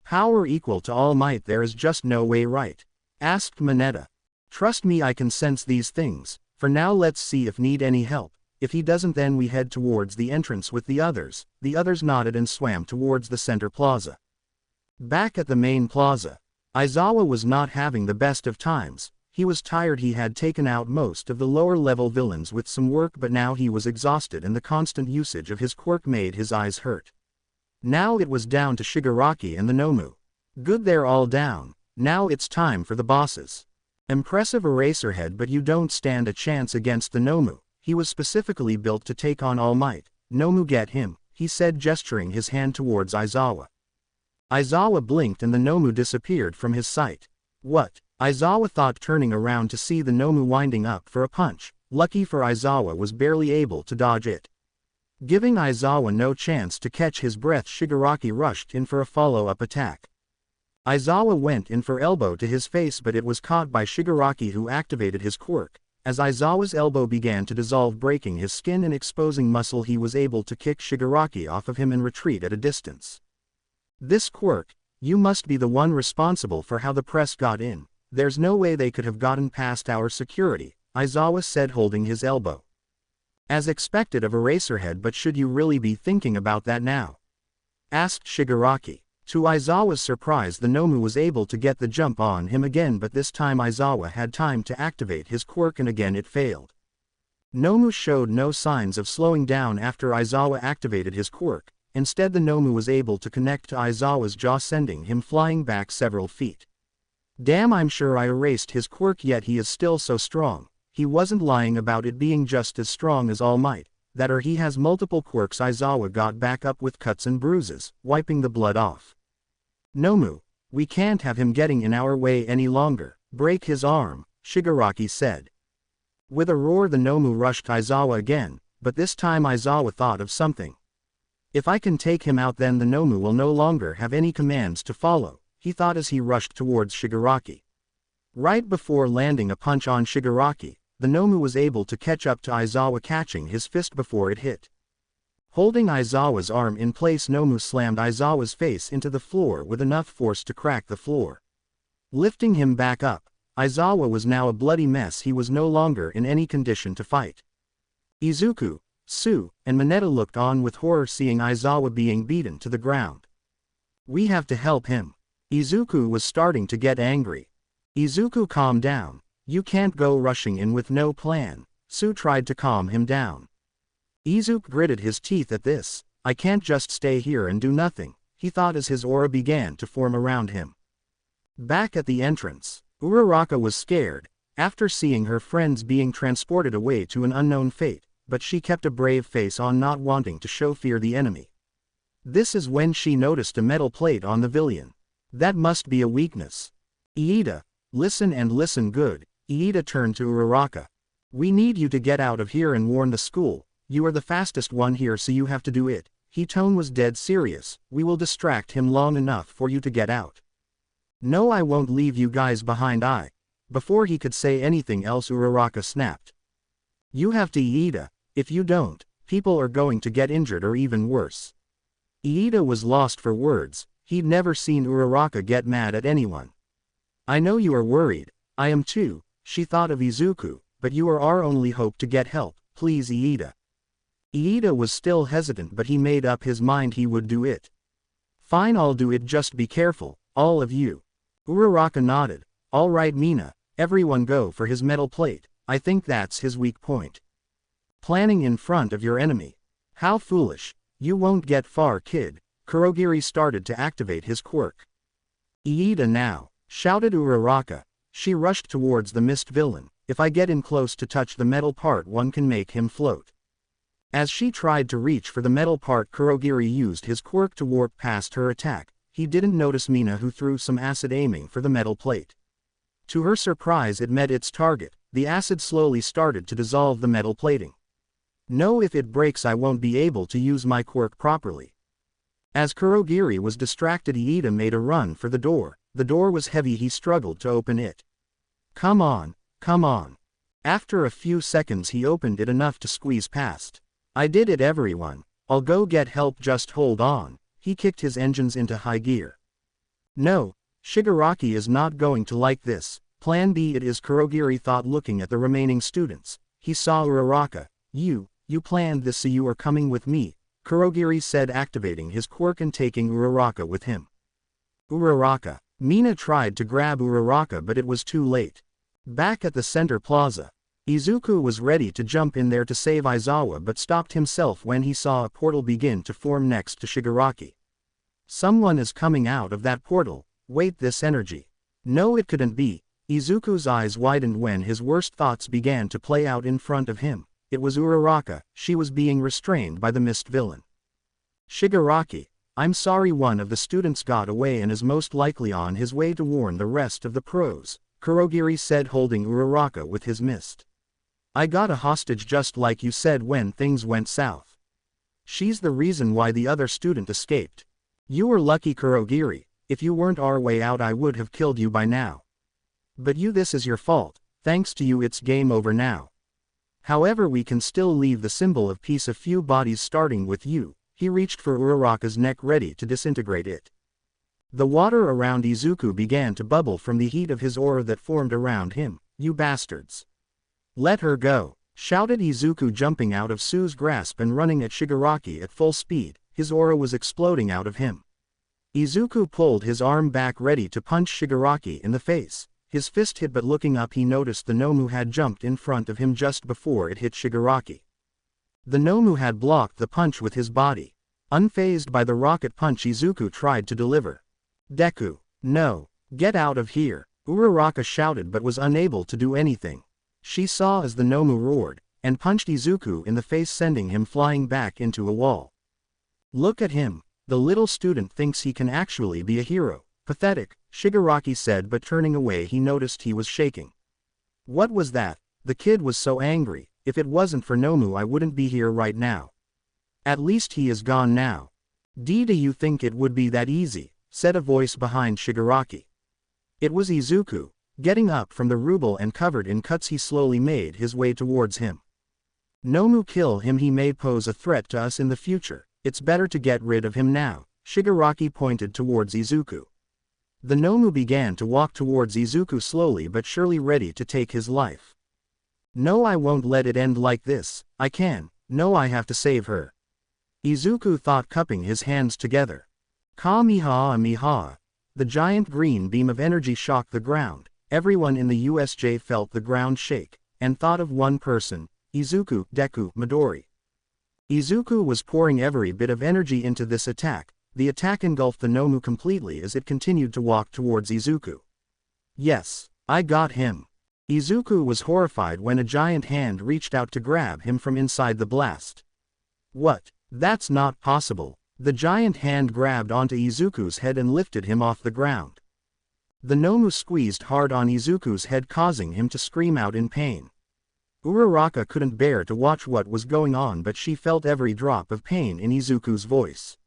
Power equal to All Might, there is just no way, right? Asked Mineta. Trust me, I can sense these things. For now let's see if need any help. If he doesn't, then we head towards the entrance with the others. The others nodded and swam towards the center plaza. Back at the main plaza, Aizawa was not having the best of times. He was tired. He had taken out most of the lower level villains with some work, but now he was exhausted and the constant usage of his quirk made his eyes hurt. Now it was down to Shigaraki and the Nomu. Good, they're all down. Now it's time for the bosses. Impressive Eraserhead, but you don't stand a chance against the Nomu. He was specifically built to take on All Might. Nomu, get him, he said, gesturing his hand towards Aizawa. Aizawa blinked and the Nomu disappeared from his sight. What? Aizawa thought, turning around to see the Nomu winding up for a punch. Lucky for Aizawa, was barely able to dodge it. Giving Aizawa no chance to catch his breath, Shigaraki rushed in for a follow-up attack. Aizawa went in for elbow to his face, but it was caught by Shigaraki, who activated his quirk. As Aizawa's elbow began to dissolve, breaking his skin and exposing muscle, he was able to kick Shigaraki off of him and retreat at a distance. This quirk, you must be the one responsible for how the press got in. There's no way they could have gotten past our security, Aizawa said, holding his elbow. As expected of Eraserhead, but should you really be thinking about that now? Asked Shigaraki. To Aizawa's surprise, the Nomu was able to get the jump on him again, but this time Aizawa had time to activate his quirk and again it failed. Nomu showed no signs of slowing down after Aizawa activated his quirk. Instead, the Nomu was able to connect to Aizawa's jaw, sending him flying back several feet. Damn, I'm sure I erased his quirk, yet he is still so strong. He wasn't lying about it being just as strong as All Might. That or he has multiple quirks. Aizawa got back up with cuts and bruises, wiping the blood off. Nomu, we can't have him getting in our way any longer. Break his arm, Shigaraki said. With a roar, the Nomu rushed Aizawa again, but this time Aizawa thought of something. If I can take him out, then the Nomu will no longer have any commands to follow, he thought as he rushed towards Shigaraki. Right before landing a punch on Shigaraki, the Nomu was able to catch up to Aizawa, catching his fist before it hit. Holding Aizawa's arm in place, Nomu slammed Aizawa's face into the floor with enough force to crack the floor. Lifting him back up, Aizawa was now a bloody mess. He was no longer in any condition to fight. Izuku, Sue, and Mineta looked on with horror, seeing Aizawa being beaten to the ground. We have to help him. Izuku was starting to get angry. Izuku, calm down. You can't go rushing in with no plan. Sue tried to calm him down. Izuku gritted his teeth at this. I can't just stay here and do nothing, he thought as his aura began to form around him. Back at the entrance, Uraraka was scared, after seeing her friends being transported away to an unknown fate, but she kept a brave face on, not wanting to show fear the enemy. This is when she noticed a metal plate on the villain. That must be a weakness. Iida, listen and listen good. Iida turned to Uraraka. We need you to get out of here and warn the school. You are the fastest one here, so you have to do it. His tone was dead serious. We will distract him long enough for you to get out. No, I won't leave you guys behind. Before he could say anything else, Uraraka snapped. You have to, Iida. If you don't, people are going to get injured or even worse. Iida was lost for words. He'd never seen Uraraka get mad at anyone. I know you are worried. I am too, she thought of Izuku, but you are our only hope to get help, please Iida. Iida was still hesitant but he made up his mind he would do it. Fine, I'll do it, just be careful, all of you. Uraraka nodded. All right Mina, everyone go for his metal plate, I think that's his weak point. Planning in front of your enemy. How foolish, you won't get far kid. Kurogiri started to activate his quirk. Iida now, shouted Uraraka. She rushed towards the mist villain. If I get in close to touch the metal part, one can make him float. As she tried to reach for the metal part, Kurogiri used his quirk to warp past her attack. He didn't notice Mina, who threw some acid aiming for the metal plate. To her surprise, it met its target. The acid slowly started to dissolve the metal plating. No, if it breaks I won't be able to use my quirk properly. As Kurogiri was distracted, Iida made a run for the door. The door was heavy, he struggled to open it. Come on, come on. After a few seconds he opened it enough to squeeze past. I did it everyone, I'll go get help, just hold on. He kicked his engines into high gear. No, Shigaraki is not going to like this. Plan B it is, Kurogiri thought, looking at the remaining students. He saw Uraraka. You planned this, so you are coming with me, Kurogiri said, activating his quirk and taking Uraraka with him. Uraraka. Mina tried to grab Uraraka but it was too late. Back at the center plaza, Izuku was ready to jump in there to save Aizawa but stopped himself when he saw a portal begin to form next to Shigaraki. Someone is coming out of that portal. Wait, this energy. No, it couldn't be. Izuku's eyes widened when his worst thoughts began to play out in front of him. It was Uraraka. She was being restrained by the mist villain. Shigaraki. I'm sorry, one of the students got away and is most likely on his way to warn the rest of the pros, Kurogiri said, holding Uraraka with his mist. I got a hostage just like you said when things went south. She's the reason why the other student escaped. You were lucky, Kurogiri. If you weren't our way out I would have killed you by now. But this is your fault. Thanks to you it's game over now. However, we can still leave the symbol of peace, a few bodies starting with you. He reached for Uraraka's neck, ready to disintegrate it. The water around Izuku began to bubble from the heat of his aura that formed around him. You bastards. Let her go, shouted Izuku, jumping out of Sue's grasp and running at Shigaraki at full speed. His aura was exploding out of him. Izuku pulled his arm back, ready to punch Shigaraki in the face. His fist hit, but looking up he noticed the Nomu had jumped in front of him just before it hit Shigaraki. The Nomu had blocked the punch with his body. Unfazed by the rocket punch Izuku tried to deliver. Deku, no, get out of here, Uraraka shouted but was unable to do anything. She saw as the Nomu roared, and punched Izuku in the face, sending him flying back into a wall. Look at him, the little student thinks he can actually be a hero. Pathetic, Shigaraki said, but turning away he noticed he was shaking. What was that? The kid was so angry. If it wasn't for Nomu I wouldn't be here right now. At least he is gone now. Do you think it would be that easy? Said a voice behind Shigaraki. It was Izuku. Getting up from the ruble and covered in cuts he slowly made his way towards him. Nomu, kill him, he may pose a threat to us in the future. It's better to get rid of him now. Shigaraki pointed towards Izuku. The Nomu began to walk towards Izuku slowly but surely, ready to take his life. No, I won't let it end like this. I can. No, I have to save her. Izuku thought, cupping his hands together. Kamehameha. The giant green beam of energy shocked the ground. Everyone in the USJ felt the ground shake, and thought of one person, Izuku, Deku, Midori. Izuku was pouring every bit of energy into this attack. The attack engulfed the Nomu completely as it continued to walk towards Izuku. Yes, I got him. Izuku was horrified when a giant hand reached out to grab him from inside the blast. What? That's not possible. The giant hand grabbed onto Izuku's head and lifted him off the ground. The Nomu squeezed hard on Izuku's head, causing him to scream out in pain. Uraraka couldn't bear to watch what was going on, but she felt every drop of pain in Izuku's voice.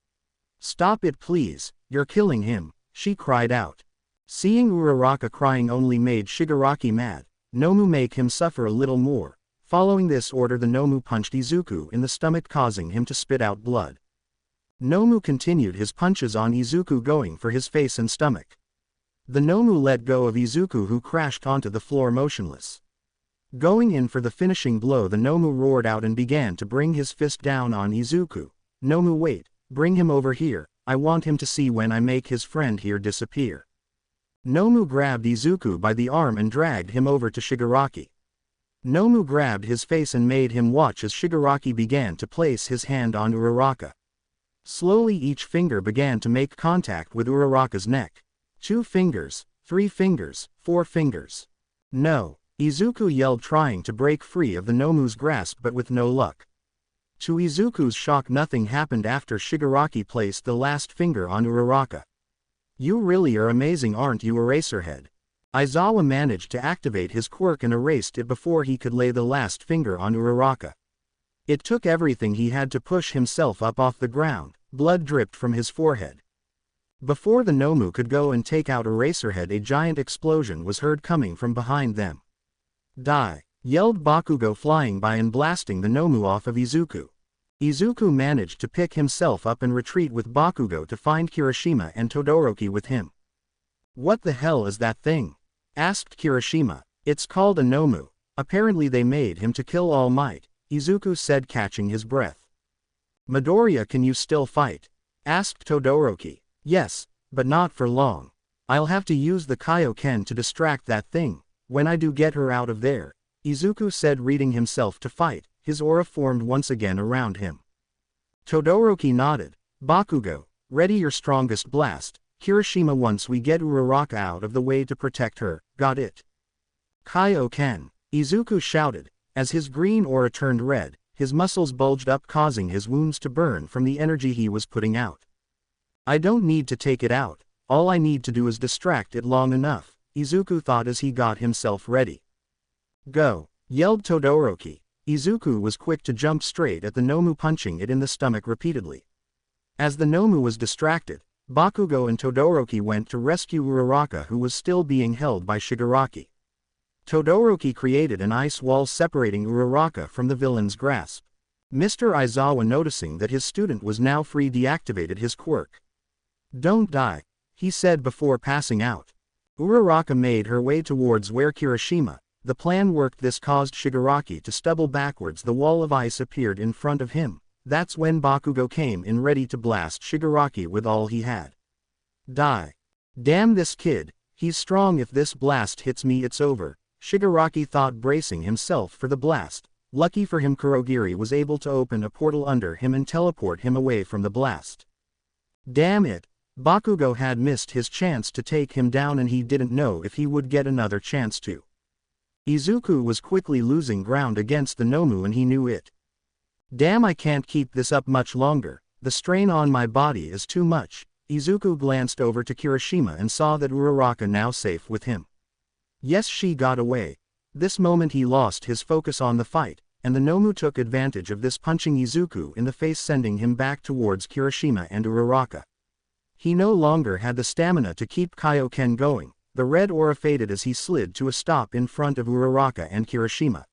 Stop it please, you're killing him, she cried out. Seeing Uraraka crying only made Shigaraki mad. Nomu, make him suffer a little more. Following this order, the Nomu punched Izuku in the stomach, causing him to spit out blood. Nomu continued his punches on Izuku, going for his face and stomach. The Nomu let go of Izuku, who crashed onto the floor motionless. Going in for the finishing blow, the Nomu roared out and began to bring his fist down on Izuku. Nomu, wait, bring him over here, I want him to see when I make his friend here disappear. Nomu grabbed Izuku by the arm and dragged him over to Shigaraki. Nomu grabbed his face and made him watch as Shigaraki began to place his hand on Uraraka. Slowly each finger began to make contact with Uraraka's neck. 2 fingers, 3 fingers, 4 fingers. No, Izuku yelled, trying to break free of the Nomu's grasp but with no luck. To Izuku's shock, nothing happened after Shigaraki placed the last finger on Uraraka. You really are amazing, aren't you, Eraserhead? Aizawa managed to activate his quirk and erased it before he could lay the last finger on Uraraka. It took everything he had to push himself up off the ground. Blood dripped from his forehead. Before the Nomu could go and take out Eraserhead, a giant explosion was heard coming from behind them. Die! Yelled Bakugo, flying by and blasting the Nomu off of Izuku. Izuku managed to pick himself up and retreat with Bakugo to find Kirishima and Todoroki with him. What the hell is that thing? Asked Kirishima. It's called a Nomu. Apparently they made him to kill All Might, Izuku said, catching his breath. Midoriya, can you still fight? Asked Todoroki. Yes, but not for long. I'll have to use the Kaioken to distract that thing, when I do get her out of there, Izuku said, readying himself to fight. His aura formed once again around him. Todoroki nodded. Bakugo, ready your strongest blast, Kirishima, once we get Uraraka out of the way to protect her, got it? Kaioken, Izuku shouted. As his green aura turned red, his muscles bulged up, causing his wounds to burn from the energy he was putting out. I don't need to take it out, all I need to do is distract it long enough, Izuku thought as he got himself ready. Go! Yelled Todoroki. Izuku was quick to jump straight at the Nomu, punching it in the stomach repeatedly. As the Nomu was distracted, Bakugo and Todoroki went to rescue Uraraka, who was still being held by Shigaraki. Todoroki created an ice wall separating Uraraka from the villain's grasp. Mr. Aizawa, noticing that his student was now free, deactivated his quirk. Don't die, he said before passing out. Uraraka made her way towards where Kirishima. The plan worked. This caused Shigaraki to stumble backwards. The wall of ice appeared in front of him. That's when Bakugo came in, ready to blast Shigaraki with all he had. Die. Damn this kid, he's strong. If this blast hits me, it's over, Shigaraki thought, bracing himself for the blast. Lucky for him, Kurogiri was able to open a portal under him and teleport him away from the blast. Damn it. Bakugo had missed his chance to take him down, and he didn't know if he would get another chance to. Izuku was quickly losing ground against the Nomu, and he knew it. Damn, I can't keep this up much longer, the strain on my body is too much. Izuku glanced over to Kirishima and saw that Uraraka now safe with him. Yes, she got away. This moment he lost his focus on the fight, and the Nomu took advantage of this, punching Izuku in the face, sending him back towards Kirishima and Uraraka. He no longer had the stamina to keep Kaioken going. The red aura faded as he slid to a stop in front of Uraraka and Kirishima.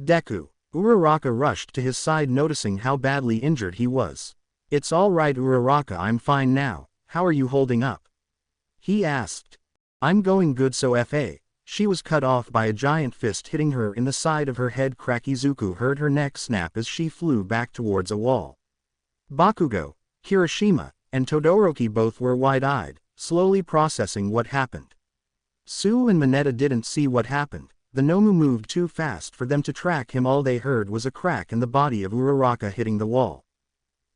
Deku. Uraraka rushed to his side, noticing how badly injured he was. It's all right, Uraraka, I'm fine now. How are you holding up? He asked. I'm going good, so fa. She was cut off by a giant fist hitting her in the side of her head. Crack. Izuku heard her neck snap as she flew back towards a wall. Bakugo, Kirishima, and Todoroki both were wide-eyed, slowly processing what happened. Sue and Mineta didn't see what happened. The Nomu moved too fast for them to track him. All they heard was a crack in the body of Uraraka hitting the wall.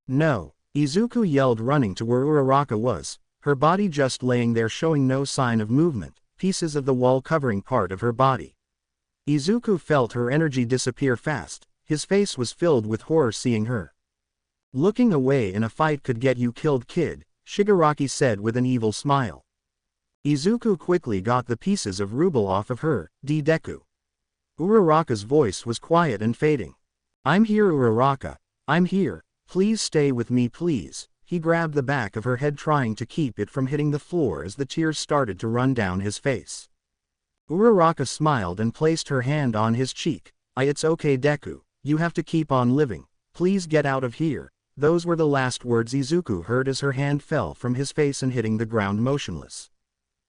No! Izuku yelled, running to where Uraraka was, her body just laying there, showing no sign of movement, pieces of the wall covering part of her body. Izuku felt her energy disappear fast. His face was filled with horror seeing her. Looking away in a fight could get you killed, kid, Shigaraki said with an evil smile. Izuku quickly got the pieces of ruble off of her. Deku. Uraraka's voice was quiet and fading. I'm here, Uraraka. I'm here. Please stay with me, please. He grabbed the back of her head, trying to keep it from hitting the floor as the tears started to run down his face. Uraraka smiled and placed her hand on his cheek. It's okay, Deku. You have to keep on living. Please get out of here. Those were the last words Izuku heard as her hand fell from his face and hitting the ground motionless.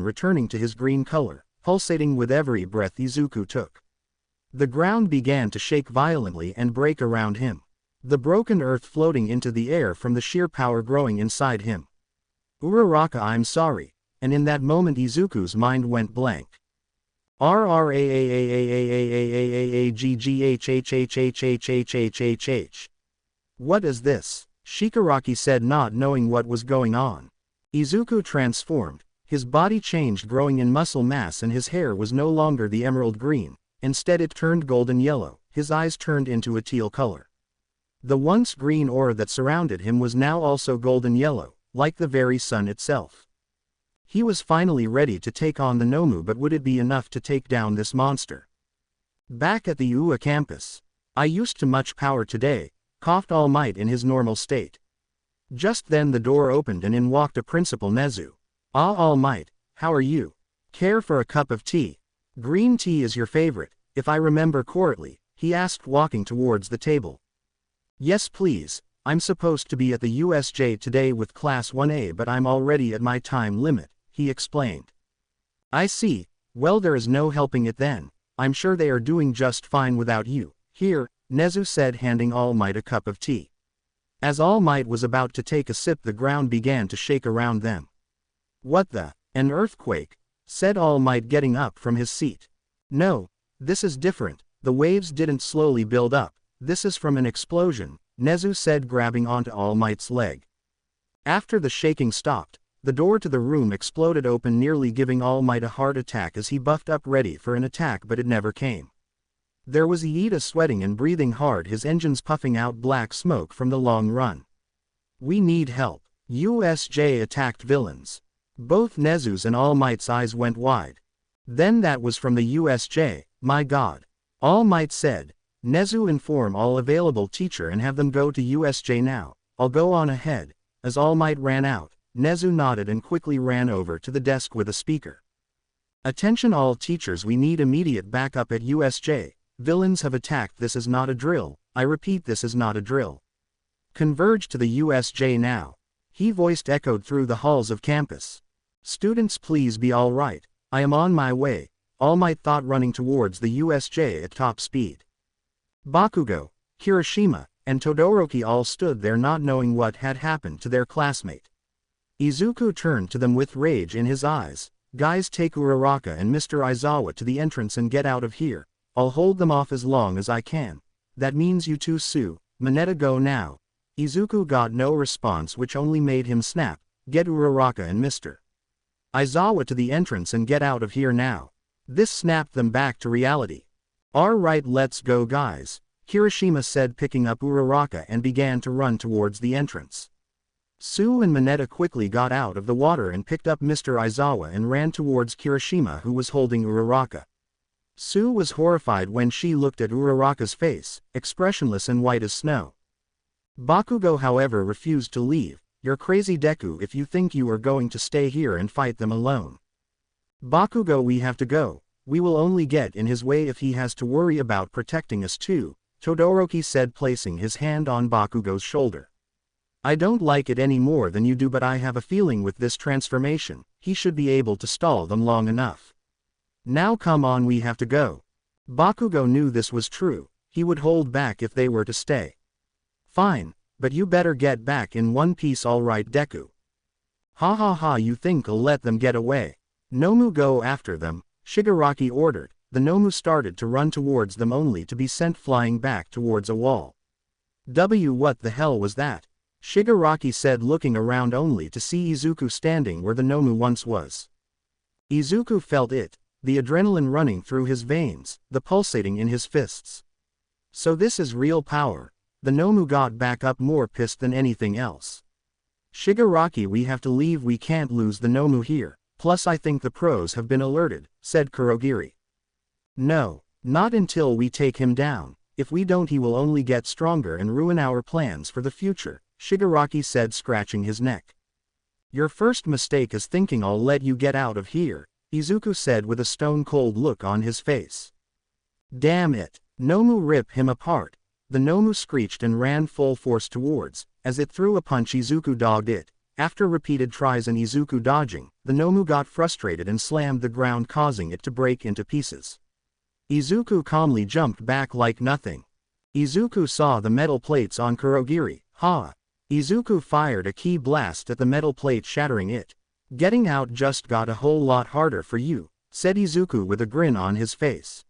again returning to his green color, pulsating with every breath Izuku took. The ground began to shake violently and break around him. The broken earth floating into the air from the sheer power growing inside him. Uraraka, I'm sorry. And in that moment Izuku's mind went blank. What is this? Shigaraki said, not knowing what was going on. Izuku transformed. His body changed, growing in muscle mass, and his hair was no longer the emerald green. Instead it turned golden yellow. His eyes turned into a teal color. The once green aura that surrounded him was now also golden yellow, like the very sun itself. He was finally ready to take on the Nomu, but would it be enough to take down this monster? Back at the UA campus. I used too much power today, coughed All Might in his normal state. Just then the door opened and in walked a Principal Nezu. Ah, All Might, how are you? Care for a cup of tea? Green tea is your favorite, if I remember correctly, he asked, walking towards the table. Yes please, I'm supposed to be at the USJ today with Class 1A, but I'm already at my time limit, he explained. I see, well there is no helping it then, I'm sure they are doing just fine without you. Here, Nezu said, handing All Might a cup of tea. As All Might was about to take a sip, the ground began to shake around them. What the? An earthquake? Said All Might, getting up from his seat. No, this is different, the waves didn't slowly build up, this is from an explosion, Nezu said, grabbing onto All Might's leg. After the shaking stopped, the door to the room exploded open, nearly giving All Might a heart attack as he buffed up ready for an attack, but it never came. There was Iida sweating and breathing hard, his engines puffing out black smoke from the long run. We need help. USJ attacked villains. Both Nezu's and All Might's eyes went wide. Then that was from the USJ, my god. All Might said. Nezu, inform all available teacher and have them go to USJ now, I'll go on ahead. As All Might ran out, Nezu nodded and quickly ran over to the desk with a speaker. Attention all teachers, we need immediate backup at USJ. Villains have attacked. This is not a drill. I repeat, this is not a drill. Converge to the USJ now. He voiced echoed through the halls of campus. Students, please be all right. I am on my way, All Might thought, running towards the USJ at top speed. Bakugo, Kirishima, and Todoroki all stood there, not knowing what had happened to their classmate. Izuku turned to them with rage in his eyes. Guys, take Uraraka and Mr. Aizawa to the entrance and get out of here. I'll hold them off as long as I can. That means you too, Sue. Mineta, go now. Izuku got no response, which only made him snap. Get Uraraka and Mr. Aizawa to the entrance and get out of here now. This snapped them back to reality. Alright, let's go guys, Kirishima said, picking up Uraraka and began to run towards the entrance. Sue and Mineta quickly got out of the water and picked up Mr. Aizawa and ran towards Kirishima, who was holding Uraraka. Sue was horrified when she looked at Uraraka's face, expressionless and white as snow. Bakugo, however, refused to leave. You're crazy, Deku, if you think you are going to stay here and fight them alone. Bakugo, we have to go. We will only get in his way if he has to worry about protecting us too, Todoroki said, placing his hand on Bakugo's shoulder. I don't like it any more than you do, but I have a feeling with this transformation, he should be able to stall them long enough. Now come on, we have to go. Bakugo knew this was true, he would hold back if they were to stay. Fine, but you better get back in one piece, alright Deku. Ha ha ha, you think I'll let them get away? Nomu, go after them, Shigaraki ordered. The Nomu started to run towards them only to be sent flying back towards a wall. What the hell was that? Shigaraki said, looking around only to see Izuku standing where the Nomu once was. Izuku felt it, the adrenaline running through his veins, the pulsating in his fists. So this is real power. The Nomu got back up more pissed than anything else. Shigaraki, we have to leave, we can't lose the Nomu here, plus I think the pros have been alerted, said Kurogiri. No, not until we take him down. If we don't he will only get stronger and ruin our plans for the future, Shigaraki said, scratching his neck. Your first mistake is thinking I'll let you get out of here, Izuku said with a stone-cold look on his face. Damn it, Nomu, rip him apart. The Nomu screeched and ran full force towards. As it threw a punch, Izuku dogged it. After repeated tries and Izuku dodging, the Nomu got frustrated and slammed the ground, causing it to break into pieces. Izuku calmly jumped back like nothing. Izuku saw the metal plates on Kurogiri. Ha! Izuku fired a key blast at the metal plate, shattering it. Getting out just got a whole lot harder for you, said Izuku with a grin on his face.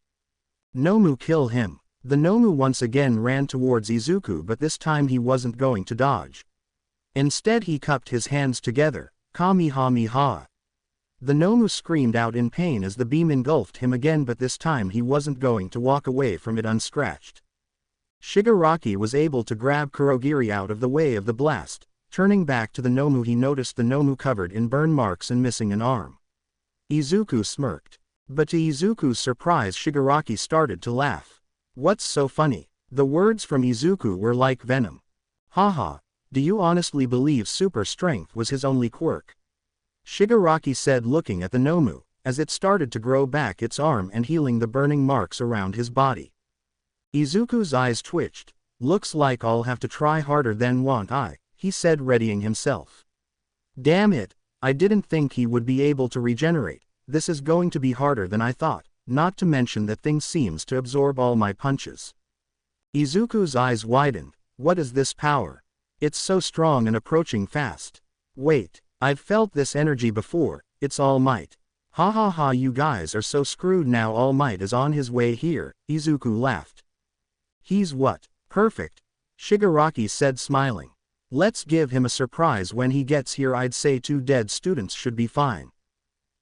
Nomu, kill him. The Nomu once again ran towards Izuku, but this time he wasn't going to dodge. Instead he cupped his hands together. Kamehameha. The Nomu screamed out in pain as the beam engulfed him again, but this time he wasn't going to walk away from it unscratched. Shigaraki was able to grab Kurogiri out of the way of the blast. Turning back to the Nomu, he noticed the Nomu covered in burn marks and missing an arm. Izuku smirked. But to Izuku's surprise, Shigaraki started to laugh. What's so funny? The words from Izuku were like venom. Haha, do you honestly believe super strength was his only quirk? Shigaraki said, looking at the Nomu, as it started to grow back its arm and healing the burning marks around his body. Izuku's eyes twitched. Looks like I'll have to try harder than won't I, he said, readying himself. Damn it, I didn't think he would be able to regenerate. This is going to be harder than I thought, not to mention that thing seems to absorb all my punches. Izuku's eyes widened. What is this power? It's so strong and approaching fast. Wait, I've felt this energy before. It's All Might. Ha ha ha, you guys are so screwed now. All Might is on his way here, Izuku laughed. He's what? Perfect, Shigaraki said, smiling. Let's give him a surprise when he gets here. I'd say 2 dead students should be fine.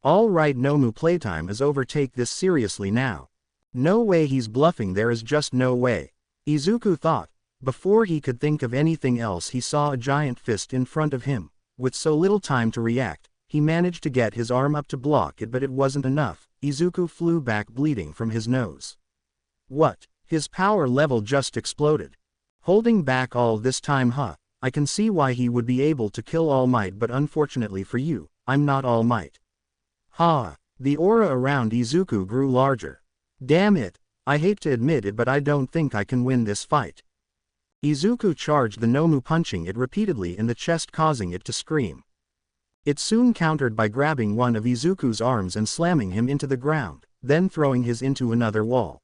All right, Nomu, playtime is over. Take this seriously now. No way he's bluffing, there is just no way, Izuku thought. Before he could think of anything else, he saw a giant fist in front of him. With so little time to react, he managed to get his arm up to block it, but it wasn't enough. Izuku flew back, bleeding from his nose. What? His power level just exploded. Holding back all this time, huh? I can see why he would be able to kill All Might, but unfortunately for you, I'm not All Might. Ha! The aura around Izuku grew larger. Damn it, I hate to admit it, but I don't think I can win this fight. Izuku charged the Nomu, punching it repeatedly in the chest, causing it to scream. It soon countered by grabbing one of Izuku's arms and slamming him into the ground, then throwing his into another wall.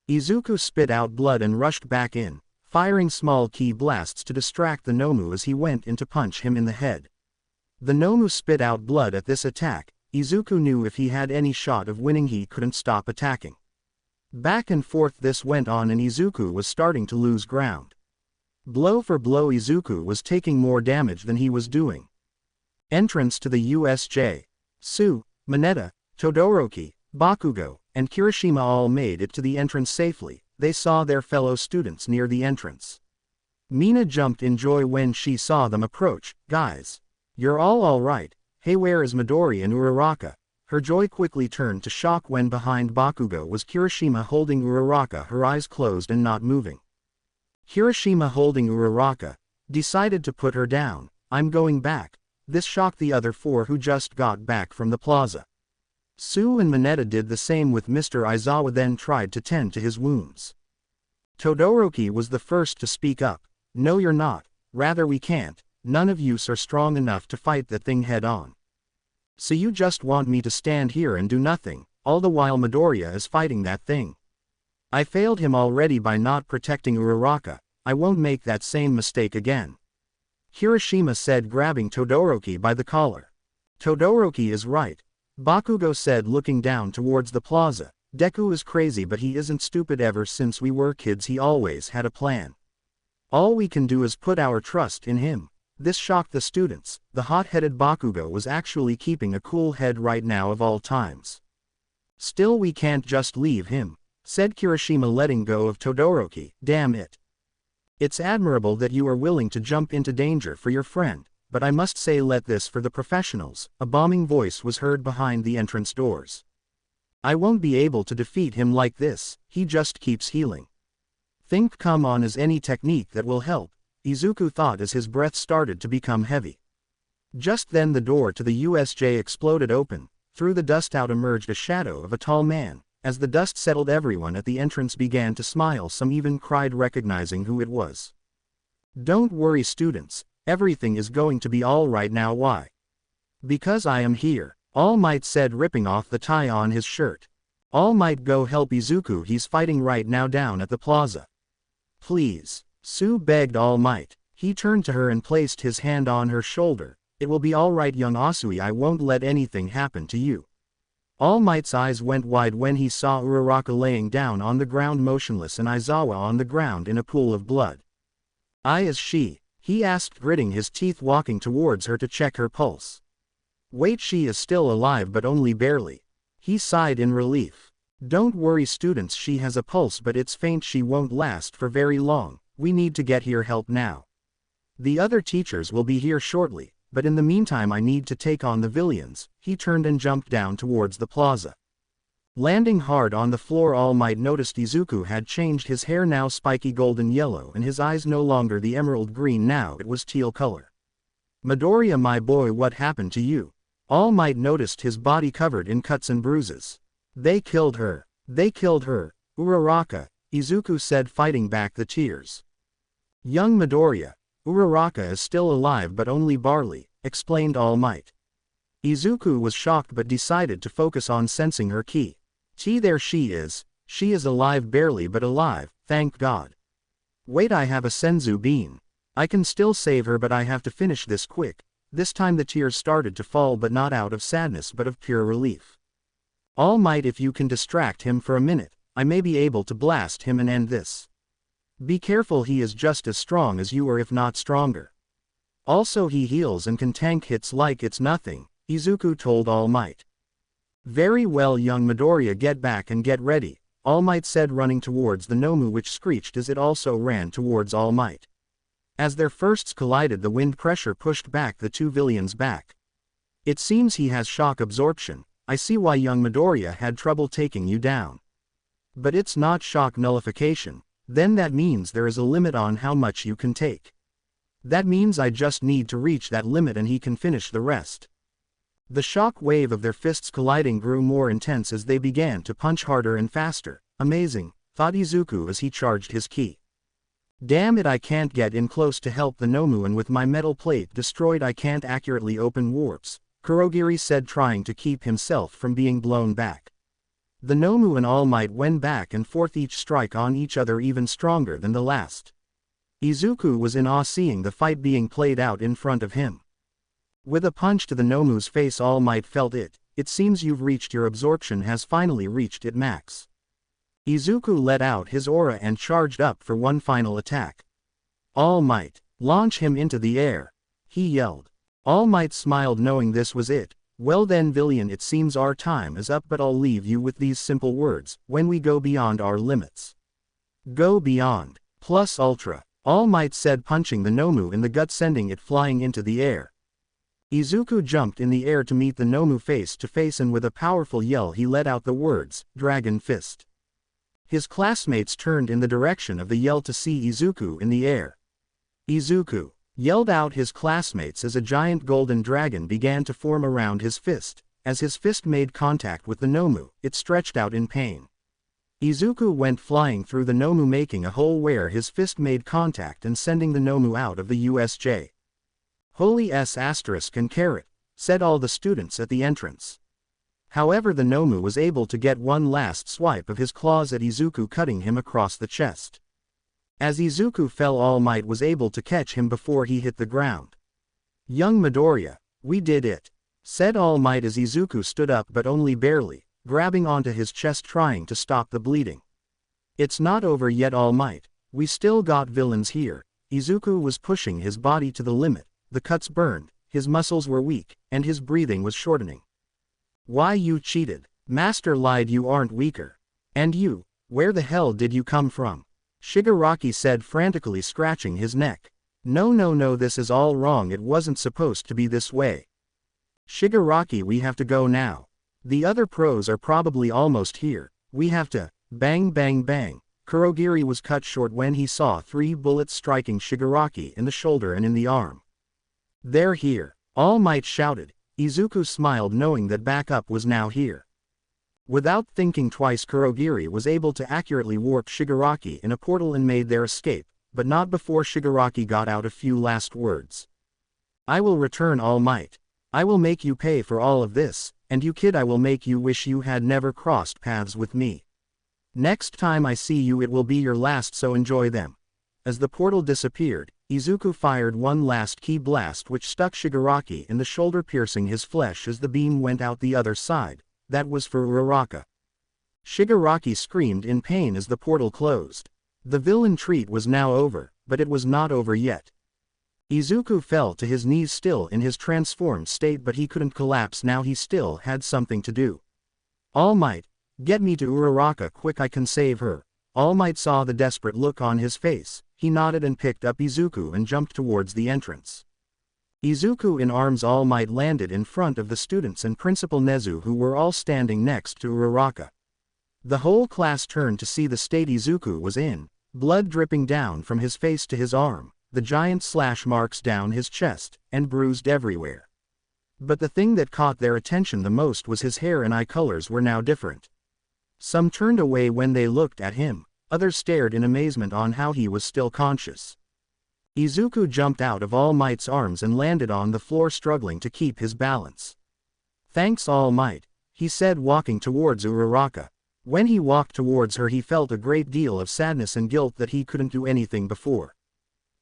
Izuku spit out blood and rushed back in, firing small key blasts to distract the Nomu as he went in to punch him in the head. The Nomu spit out blood at this attack. Izuku knew if he had any shot of winning he couldn't stop attacking. Back and forth this went on, and Izuku was starting to lose ground. Blow for blow, Izuku was taking more damage than he was doing. Entrance to the USJ. Tsu, Mineta, Todoroki, Bakugo, and Kirishima all made it to the entrance safely. They saw their fellow students near the entrance. Mina jumped in joy when she saw them approach. Guys, you're all right. Hey, where is Midori and Uraraka? Her joy quickly turned to shock when behind Bakugo was Kirishima holding Uraraka, her eyes closed and not moving. Kirishima, holding Uraraka, decided to put her down. I'm going back. This shocked the other 4 who just got back from the plaza. Tsu and Mineta did the same with Mr. Aizawa, then tried to tend to his wounds. Todoroki was the first to speak up. No, you're not. Rather, we can't. None of yous are strong enough to fight the thing head on. So you just want me to stand here and do nothing, all the while Midoriya is fighting that thing. I failed him already by not protecting Uraraka. I won't make that same mistake again, Kirishima said, grabbing Todoroki by the collar. Todoroki is right. Bakugo said looking down towards the plaza. Deku is crazy but he isn't stupid. Ever since we were kids he always had a plan. All we can do is put our trust in him. This shocked the students. The hot-headed Bakugo was actually keeping a cool head right now of all times. Still we can't just leave him, said Kirishima, letting go of Todoroki. Damn it. It's admirable that you are willing to jump into danger for your friend, but I must say let this for the professionals. A bombing voice was heard behind the entrance doors. I won't be able to defeat him like this, he just keeps healing. Think come on is any technique that will help, Izuku thought as his breath started to become heavy. Just then the door to the USJ exploded open. Through the dust out emerged a shadow of a tall man. As the dust settled everyone at the entrance began to smile, some even cried recognizing who it was. Don't worry students, everything is going to be all right now. Why? Because I am here, All Might said, ripping off the tie on his shirt. All Might, go help Izuku, he's fighting right now down at the plaza. Please, Sue begged All Might. He turned to her and placed his hand on her shoulder. It will be all right young Asui, I won't let anything happen to you. All Might's eyes went wide when he saw Uraraka laying down on the ground motionless and Aizawa on the ground in a pool of blood. Is she? He asked, gritting his teeth, walking towards her to check her pulse. Wait, she is still alive but only barely. He sighed in relief. Don't worry students, she has a pulse but it's faint, she won't last for very long. We need to get here help now. The other teachers will be here shortly, but in the meantime I need to take on the villains. He turned and jumped down towards the plaza. Landing hard on the floor, All Might noticed Izuku had changed his hair, now spiky golden yellow, and his eyes no longer the emerald green, now it was teal color. Midoriya, my boy, what happened to you? All Might noticed his body covered in cuts and bruises. They killed her. They killed her. Uraraka, Izuku said, fighting back the tears. Young Midoriya, Uraraka is still alive but only barely, explained All Might. Izuku was shocked but decided to focus on sensing her ki. There she is alive, barely but alive, thank God. Wait, I have a senzu bean. I can still save her but I have to finish this quick. This time the tears started to fall, but not out of sadness but of pure relief. All Might, if you can distract him for a minute, I may be able to blast him and end this. Be careful, he is just as strong as you, or if not stronger. Also he heals and can tank hits like it's nothing, Izuku told All Might. Very well young Midoriya, get back and get ready, All Might said, running towards the Nomu, which screeched as it also ran towards All Might. As their firsts collided, the wind pressure pushed back the two villains back. It seems he has shock absorption. I see why young Midoriya had trouble taking you down. But it's not shock nullification. Then that means there is a limit on how much you can take. That means I just need to reach that limit and he can finish the rest. The shock wave of their fists colliding grew more intense as they began to punch harder and faster. Amazing, thought Izuku as he charged his ki. Damn it, I can't get in close to help the Nomu, and with my metal plate destroyed I can't accurately open warps, Kurogiri said, trying to keep himself from being blown back. The Nomu and All Might went back and forth, each strike on each other even stronger than the last. Izuku was in awe seeing the fight being played out in front of him. With a punch to the Nomu's face, All Might felt it. It seems you've reached your absorption, has finally reached it max. Izuku let out his aura and charged up for one final attack. All Might, launch him into the air, he yelled. All Might smiled, knowing this was it. Well then villain, it seems our time is up, but I'll leave you with these simple words: when we go beyond our limits. Go beyond, plus ultra, All Might said, punching the Nomu in the gut, sending it flying into the air. Izuku jumped in the air to meet the Nomu face to face, and with a powerful yell he let out the words, Dragon Fist. His classmates turned in the direction of the yell to see Izuku in the air. Izuku, yelled out his classmates as a giant golden dragon began to form around his fist. As his fist made contact with the Nomu, it stretched out in pain. Izuku went flying through the Nomu, making a hole where his fist made contact and sending the Nomu out of the USJ. Holy S*** and carrot, said all the students at the entrance. However, the Nomu was able to get one last swipe of his claws at Izuku, cutting him across the chest. As Izuku fell, All Might was able to catch him before he hit the ground. Young Midoriya, we did it. said All Might as Izuku stood up but only barely, grabbing onto his chest trying to stop the bleeding. It's not over yet, All Might. We still got villains here. Izuku was pushing his body to the limit, the cuts burned, his muscles were weak, and his breathing was shortening. Why, you cheated. Master lied, you aren't weaker. And you, where the hell did you come from? Shigaraki said, frantically scratching his neck. No, this is all wrong, it wasn't supposed to be this way. Shigaraki, we have to go now. The other pros are probably almost here, we have to, bang bang bang. Kurogiri was cut short when he saw 3 bullets striking Shigaraki in the shoulder and in the arm. They're here, All Might shouted. Izuku smiled knowing that backup was now here. Without thinking twice, Kurogiri was able to accurately warp Shigaraki in a portal and made their escape, but not before Shigaraki got out a few last words. I will return, All Might. I will make you pay for all of this, and you kid, I will make you wish you had never crossed paths with me. Next time I see you it will be your last, so enjoy them. As the portal disappeared, Izuku fired one last ki blast which stuck Shigaraki in the shoulder, piercing his flesh as the beam went out the other side. That was for Uraraka. Shigaraki screamed in pain as the portal closed. The villain treat was now over, but it was not over yet. Izuku fell to his knees still in his transformed state, but he couldn't collapse now, he still had something to do. All Might, get me to Uraraka quick, I can save her. All Might saw the desperate look on his face, he nodded and picked up Izuku and jumped towards the entrance. Izuku in arms, All Might landed in front of the students and Principal Nezu, who were all standing next to Uraraka. The whole class turned to see the state Izuku was in, blood dripping down from his face to his arm, the giant slash marks down his chest, and bruised everywhere. But the thing that caught their attention the most was his hair and eye colors were now different. Some turned away when they looked at him, others stared in amazement on how he was still conscious. Izuku jumped out of All Might's arms and landed on the floor, struggling to keep his balance. Thanks, All Might, he said, walking towards Uraraka. When he walked towards her he felt a great deal of sadness and guilt that he couldn't do anything before.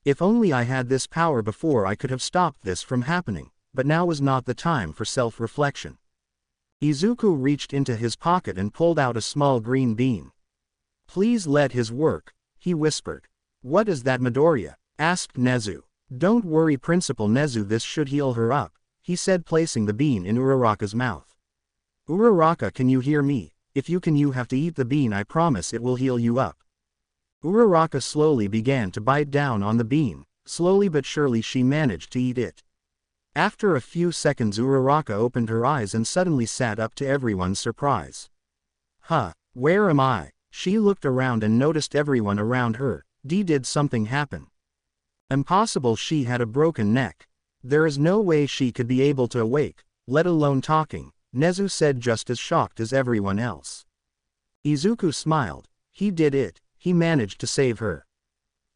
If only I had this power before, I could have stopped this from happening, but now was not the time for self-reflection. Izuku reached into his pocket and pulled out a small green bean. Please let his work, he whispered. What is that, Midoriya? Asked Nezu. Don't worry, Principal Nezu, this should heal her up, he said, placing the bean in Uraraka's mouth. Uraraka, can you hear me? If you can, you have to eat the bean, I promise it will heal you up. Uraraka slowly began to bite down on the bean, slowly but surely she managed to eat it. After a few seconds Uraraka opened her eyes and suddenly sat up to everyone's surprise. Huh, where am I? She looked around and noticed everyone around her. Did something happen? Impossible, she had a broken neck. There is no way she could be able to awake, let alone talking, Nezu said, just as shocked as everyone else. Izuku smiled. He did it, he managed to save her.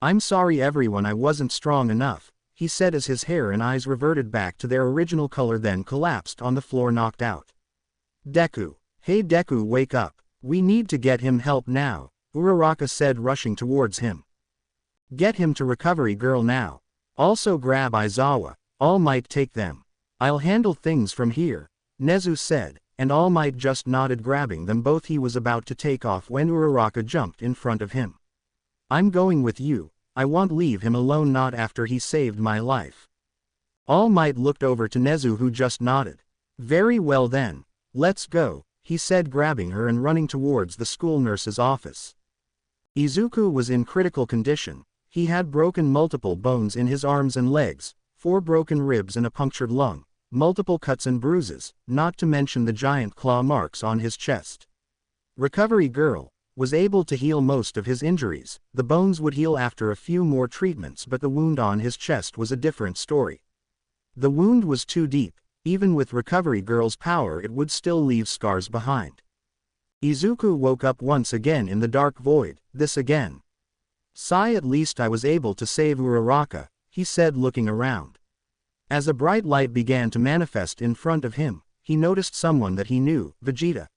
I'm sorry everyone, I wasn't strong enough, he said as his hair and eyes reverted back to their original color, then collapsed on the floor, knocked out. Deku. Hey Deku, wake up. We need to get him help now, Uraraka said, rushing towards him. Get him to Recovery Girl now. Also grab Aizawa. All Might take them. I'll handle things from here, Nezu said, and All Might just nodded, grabbing them both. He was about to take off when Uraraka jumped in front of him. I'm going with you. I won't leave him alone, not after he saved my life. All Might looked over to Nezu, who just nodded. Very well then. Let's go, he said, grabbing her and running towards the school nurse's office. Izuku was in critical condition. He had broken multiple bones in his arms and legs, 4 broken ribs and a punctured lung, multiple cuts and bruises, not to mention the giant claw marks on his chest. Recovery Girl was able to heal most of his injuries. The bones would heal after a few more treatments, but the wound on his chest was a different story. The wound was too deep. Even with Recovery Girl's power it would still leave scars behind. Izuku woke up once again in the dark void. This again. Sigh, at least I was able to save Uraraka, he said, looking around. As a bright light began to manifest in front of him, he noticed someone that he knew, Vegeta.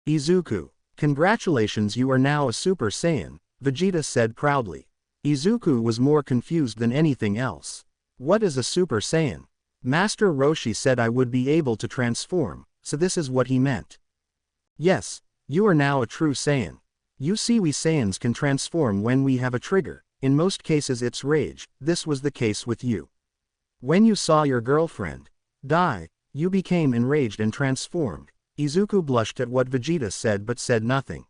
Izuku. Congratulations, you are now a Super Saiyan, Vegeta said proudly. Izuku was more confused than anything else. What is a Super Saiyan? Master Roshi said I would be able to transform, so this is what he meant. Yes, you are now a true Saiyan. You see, we Saiyans can transform when we have a trigger, in most cases it's rage. This was the case with you. When you saw your girlfriend die, you became enraged and transformed. Izuku blushed at what Vegeta said but said nothing.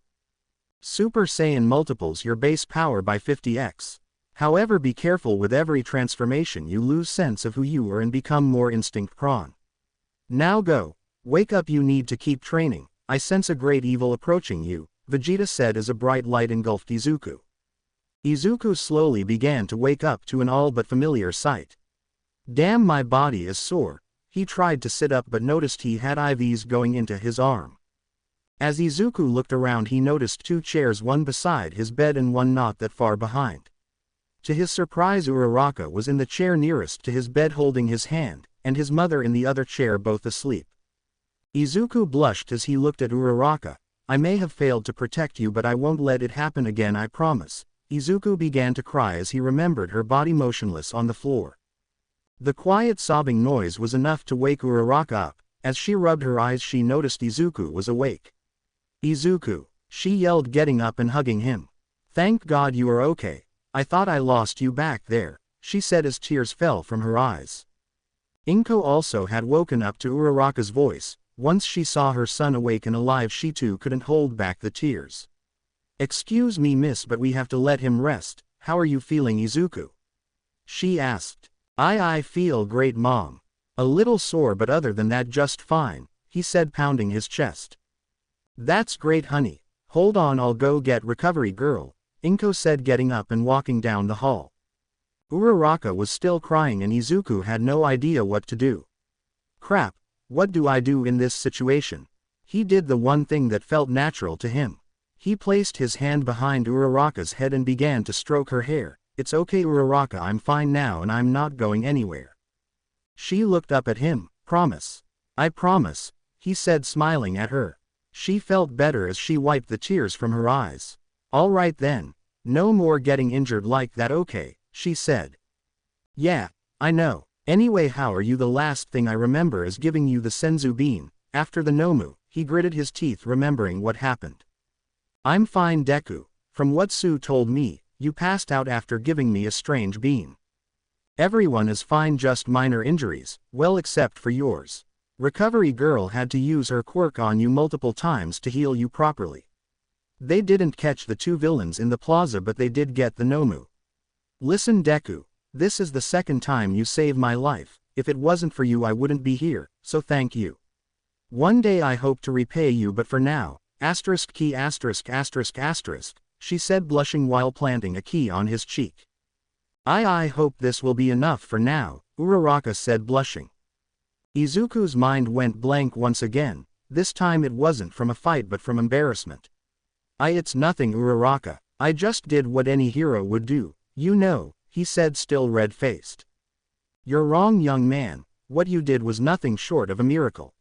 Super Saiyan multiples your base power by 50x. However, be careful with every transformation, you lose sense of who you are and become more instinct prone. Now go. Wake up, you need to keep training. I sense a great evil approaching you, Vegeta said as a bright light engulfed Izuku. Izuku slowly began to wake up to an all but familiar sight. Damn, my body is sore. He tried to sit up but noticed he had IVs going into his arm. As Izuku looked around, he noticed two chairs, one beside his bed and one not that far behind. To his surprise, Uraraka was in the chair nearest to his bed holding his hand, and his mother in the other chair, both asleep. Izuku blushed as he looked at Uraraka. I may have failed to protect you, but I won't let it happen again, I promise. Izuku began to cry as he remembered her body motionless on the floor. The quiet sobbing noise was enough to wake Uraraka up. As she rubbed her eyes, she noticed Izuku was awake. Izuku, she yelled, getting up and hugging him. Thank God you are okay. I thought I lost you back there, she said as tears fell from her eyes. Inko also had woken up to Uraraka's voice. Once she saw her son awake and alive, she too couldn't hold back the tears. Excuse me, miss, but we have to let him rest. How are you feeling, Izuku? She asked. I feel great, mom. A little sore, but other than that just fine, he said, pounding his chest. That's great, honey. Hold on, I'll go get recovery girl, Inko said, getting up and walking down the hall. Uraraka was still crying and Izuku had no idea what to do. Crap, what do I do in this situation? He did the one thing that felt natural to him. He placed his hand behind Uraraka's head and began to stroke her hair. It's okay, Uraraka, I'm fine now and I'm not going anywhere. She looked up at him. Promise. I promise, he said, smiling at her. She felt better as she wiped the tears from her eyes. All right then. No more getting injured like that, okay, she said. Yeah, I know. Anyway, how are you? The last thing I remember is giving you the Senzu bean. After the Nomu, he gritted his teeth remembering what happened. I'm fine, Deku. From what Su told me, you passed out after giving me a strange bean. Everyone is fine, just minor injuries, well except for yours. Recovery girl had to use her quirk on you multiple times to heal you properly. They didn't catch the two villains in the plaza, but they did get the Nomu. Listen, Deku, this is the second time you saved my life. If it wasn't for you I wouldn't be here, so thank you. One day I hope to repay you, but for now, *key*****, she said, blushing while planting a key on his cheek. I hope this will be enough for now, Uraraka said, blushing. Izuku's mind went blank once again. This time it wasn't from a fight but from embarrassment. It's nothing, Uraraka. I just did what any hero would do, you know, he said, still red-faced. You're wrong, young man. What you did was nothing short of a miracle.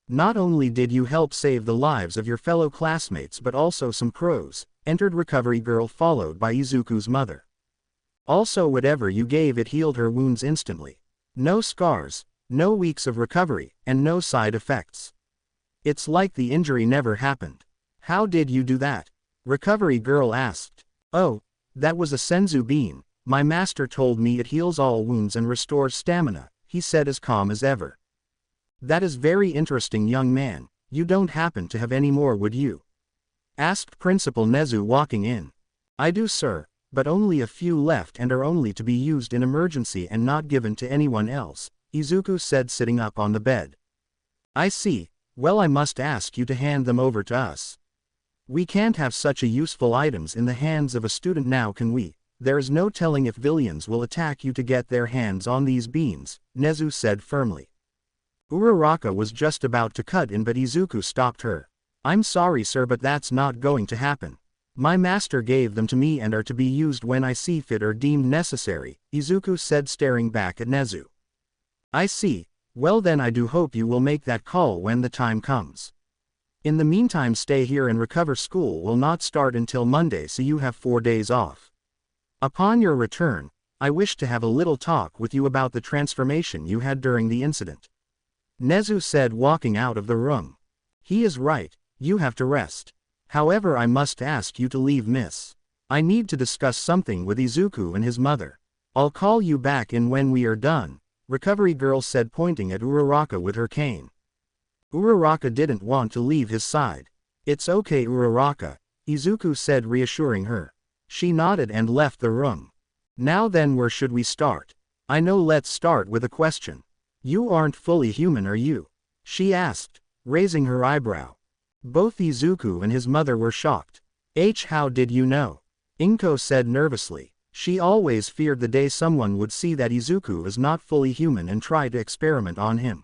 Not only did you help save the lives of your fellow classmates but also some pros. Entered recovery girl followed by Izuku's mother. Also, whatever you gave it healed her wounds instantly. No scars, no weeks of recovery, and no side effects. It's like the injury never happened. How did you do that? Recovery girl asked. Oh, that was a Senzu bean. My master told me it heals all wounds and restores stamina, he said as calm as ever. That is very interesting, young man. You don't happen to have any more, would you? Asked Principal Nezu walking in. I do, sir, but only a few left and are only to be used in emergency and not given to anyone else, Izuku said, sitting up on the bed. I see. Well, I must ask you to hand them over to us. We can't have such a useful items in the hands of a student now, can we? There is no telling if villains will attack you to get their hands on these beans, Nezu said firmly. Uraraka was just about to cut in but Izuku stopped her. I'm sorry, sir, but that's not going to happen. My master gave them to me and are to be used when I see fit or deemed necessary, Izuku said, staring back at Nezu. I see. Well then, I do hope you will make that call when the time comes. In the meantime, stay here and recover. School will not start until Monday, so you have 4 days off. Upon your return, I wish to have a little talk with you about the transformation you had during the incident. Nezu said, walking out of the room. He is right, you have to rest. However, I must ask you to leave, miss. I need to discuss something with Izuku and his mother. I'll call you back in when we are done, Recovery Girl said, pointing at Uraraka with her cane. Uraraka didn't want to leave his side. It's okay, Uraraka, Izuku said, reassuring her. She nodded and left the room. Now then, where should we start? I know, let's start with a question. You aren't fully human, are you? She asked, raising her eyebrow. Both Izuku and his mother were shocked. How did you know? Inko said nervously. She always feared the day someone would see that Izuku is not fully human and try to experiment on him.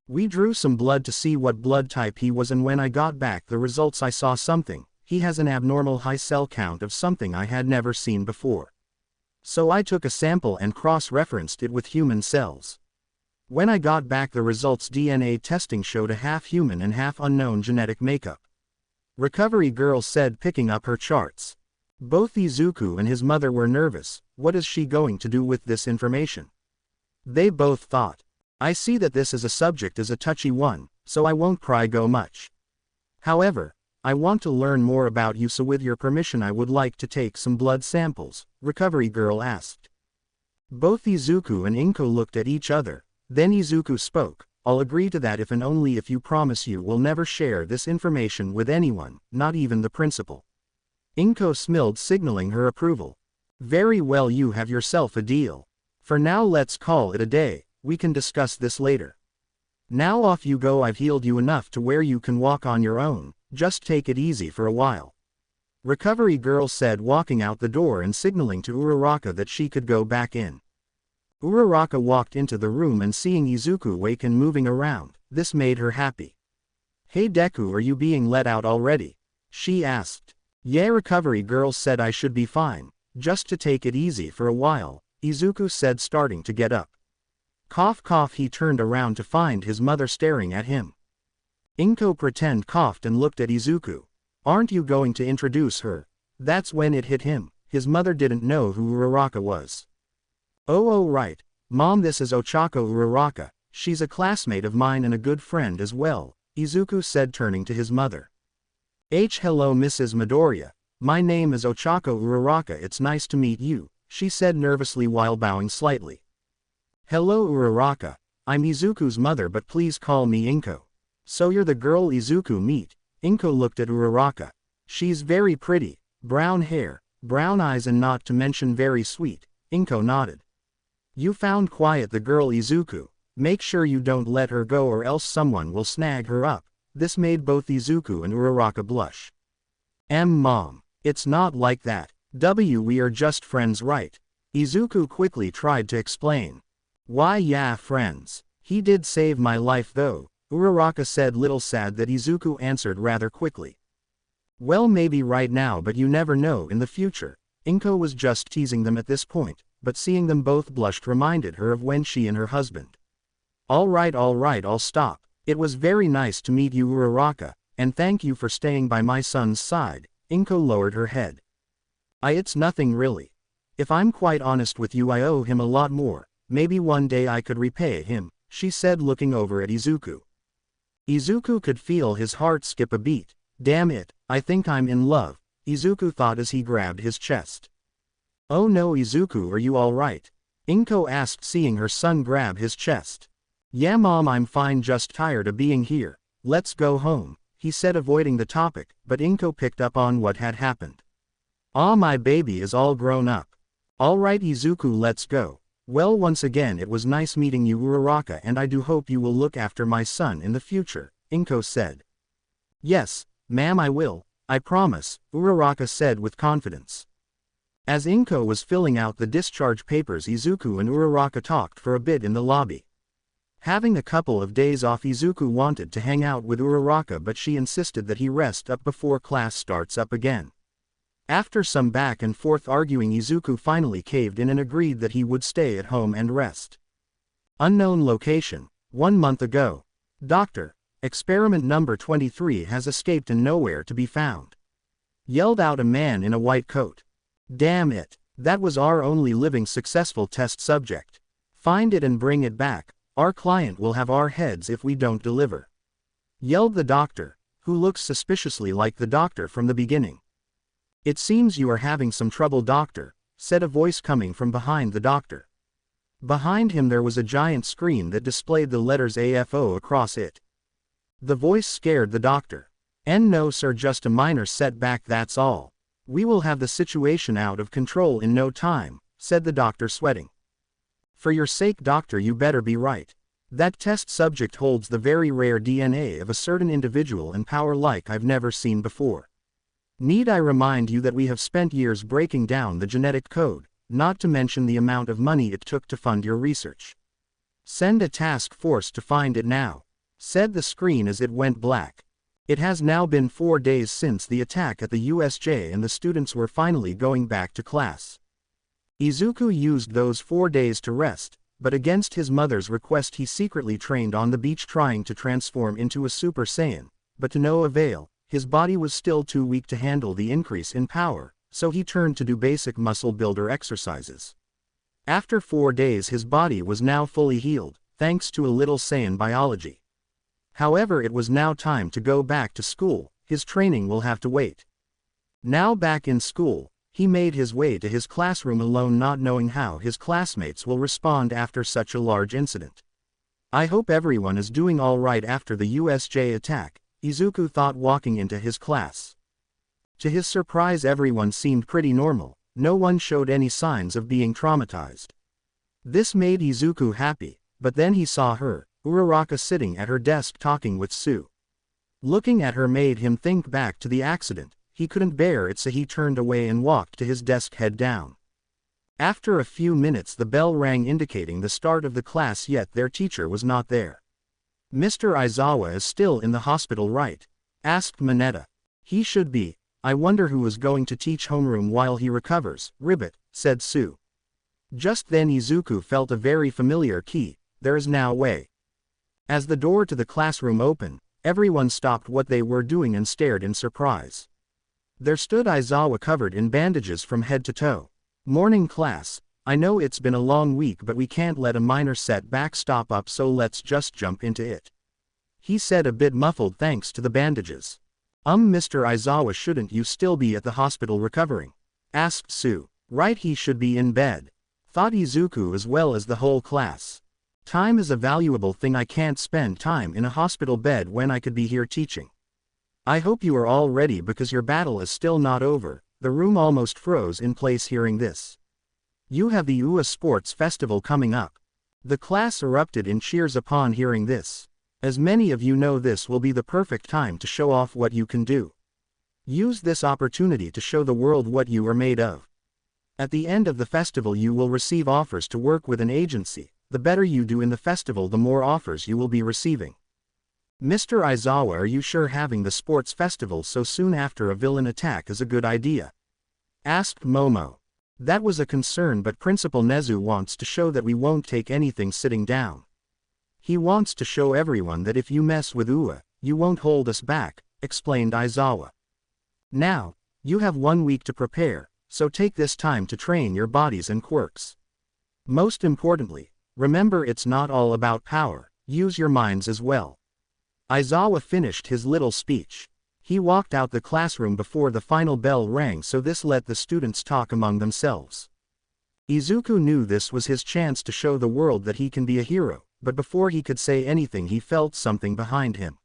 We drew some blood to see what blood type he was, and when I got back the results I saw something. He has an abnormal high cell count of something I had never seen before. So I took a sample and cross-referenced it with human cells. When I got back the results, DNA testing showed a half-human and half-unknown genetic makeup. Recovery Girl said, picking up her charts. Both Izuku and his mother were nervous. What is she going to do with this information? They both thought. I see that this as a subject is a touchy one, so I won't pry go much. However, I want to learn more about you, so with your permission I would like to take some blood samples, Recovery Girl asked. Both Izuku and Inko looked at each other. Then Izuku spoke. I'll agree to that if and only if you promise you will never share this information with anyone, not even the principal. Inko smiled, signaling her approval. Very well, you have yourself a deal. For now let's call it a day, we can discuss this later. Now off you go, I've healed you enough to where you can walk on your own, just take it easy for a while. Recovery Girl said, walking out the door and signaling to Uraraka that she could go back in. Uraraka walked into the room and seeing Izuku awake and moving around, this made her happy. Hey Deku, are you being let out already? She asked. Yeah, Recovery Girl said, I should be fine, just to take it easy for a while, Izuku said, starting to get up. Cough cough, he turned around to find his mother staring at him. Inko coughed and looked at Izuku. Aren't you going to introduce her? That's when it hit him, his mother didn't know who Uraraka was. Oh right, Mom, this is Ochako Uraraka, she's a classmate of mine and a good friend as well, Izuku said, turning to his mother. Hello Mrs. Midoriya, my name is Ochako Uraraka, it's nice to meet you, she said nervously while bowing slightly. Hello Uraraka, I'm Izuku's mother, but please call me Inko. So you're the girl Izuku meet? Inko looked at Uraraka. She's very pretty, brown hair, brown eyes, and not to mention very sweet, Inko nodded. You found quiet the girl Izuku, make sure you don't let her go or else someone will snag her up. This made both Izuku and Uraraka blush. Mom, it's not like that, we are just friends, right? Izuku quickly tried to explain. Why yeah, friends. He did save my life though, Uraraka said, little sad that Izuku answered rather quickly. Well, maybe right now, but you never know in the future. Inko was just teasing them at this point, but seeing them both blushed reminded her of when she and her husband. Alright, I'll stop. It was very nice to meet you Uraraka, and thank you for staying by my son's side, Inko lowered her head. It's nothing really. If I'm quite honest with you, I owe him a lot more, maybe one day I could repay him, she said, looking over at Izuku. Izuku could feel his heart skip a beat. Damn it, I think I'm in love, Izuku thought as he grabbed his chest. Oh no Izuku, are you alright? Inko asked, seeing her son grab his chest. Yeah Mom, I'm fine, just tired of being here, let's go home, he said, avoiding the topic, but Inko picked up on what had happened. My baby is all grown up. Alright Izuku, let's go. Well, once again it was nice meeting you Uraraka, and I do hope you will look after my son in the future, Inko said. Yes, ma'am, I will, I promise, Uraraka said with confidence. As Inko was filling out the discharge papers, Izuku and Uraraka talked for a bit in the lobby. Having a couple of days off, Izuku wanted to hang out with Uraraka, but she insisted that he rest up before class starts up again. After some back and forth arguing, Izuku finally caved in and agreed that he would stay at home and rest. Unknown location. 1 month ago. Doctor, experiment number 23 has escaped and nowhere to be found. Yelled out a man in a white coat. Damn it, That was our only living successful test subject. Find it and bring it back. Our client will have our heads if we don't deliver," yelled the doctor, who looks suspiciously like the doctor from the beginning. "It seems you are having some trouble, doctor," said a voice coming from behind the doctor. Behind him there was a giant screen that displayed the letters AFO across it. The voice scared the doctor. "No sir, just a minor setback, that's all. We will have the situation out of control in no time," said the doctor, sweating. "For your sake, doctor, you better be right. That test subject holds the very rare DNA of a certain individual and power like I've never seen before. Need I remind you that we have spent years breaking down the genetic code, not to mention the amount of money it took to fund your research? Send a task force to find it now," said the screen as it went black. It has now been 4 days since the attack at the USJ and the students were finally going back to class. Izuku used those 4 days to rest, but against his mother's request he secretly trained on the beach trying to transform into a Super Saiyan, but to no avail. His body was still too weak to handle the increase in power, so he turned to do basic muscle builder exercises. After 4 days his body was now fully healed, thanks to a little Saiyan biology. However, it was now time to go back to school. His training will have to wait. Now back in school, he made his way to his classroom alone, not knowing how his classmates will respond after such a large incident. "I hope everyone is doing all right after the USJ attack," Izuku thought walking into his class. To his surprise, everyone seemed pretty normal. No one showed any signs of being traumatized. This made Izuku happy, but then he saw her, Uraraka, sitting at her desk talking with Sue. Looking at her made him think back to the accident. He couldn't bear it, so he turned away and walked to his desk, head down. After a few minutes the bell rang indicating the start of the class, yet their teacher was not there. "Mr. Aizawa is still in the hospital, right?" asked Mineta. "He should be. I wonder who is going to teach homeroom while he recovers." "Ribbit," said Sue. Just then Izuku felt a very familiar key. "There is now a way." As the door to the classroom opened, everyone stopped what they were doing and stared in surprise. There stood Aizawa, covered in bandages from head to toe. "Morning class. I know it's been a long week, but we can't let a minor setback stop up, so let's just jump into it," he said, a bit muffled thanks to the bandages. Mr. Aizawa, shouldn't you still be at the hospital recovering?" asked Sue. "Right, he should be in bed," thought Izuku, as well as the whole class. "Time is a valuable thing. I can't spend time in a hospital bed when I could be here teaching. I hope you are all ready because your battle is still not over." The room almost froze in place hearing this. "You have the UA Sports Festival coming up." The class erupted in cheers upon hearing this. "As many of you know, this will be the perfect time to show off what you can do. Use this opportunity to show the world what you are made of. At the end of the festival you will receive offers to work with an agency. The better you do in the festival, the more offers you will be receiving." "Mr. Aizawa, are you sure having the sports festival so soon after a villain attack is a good idea?" asked Momo. "That was a concern, but Principal Nezu wants to show that we won't take anything sitting down. He wants to show everyone that if you mess with UA, you won't hold us back," explained Aizawa. "Now, you have 1 week to prepare, so take this time to train your bodies and quirks. Most importantly, remember it's not all about power, use your minds as well." Aizawa finished his little speech. He walked out the classroom before the final bell rang, so this let the students talk among themselves. Izuku knew this was his chance to show the world that he can be a hero, but before he could say anything he felt something behind him.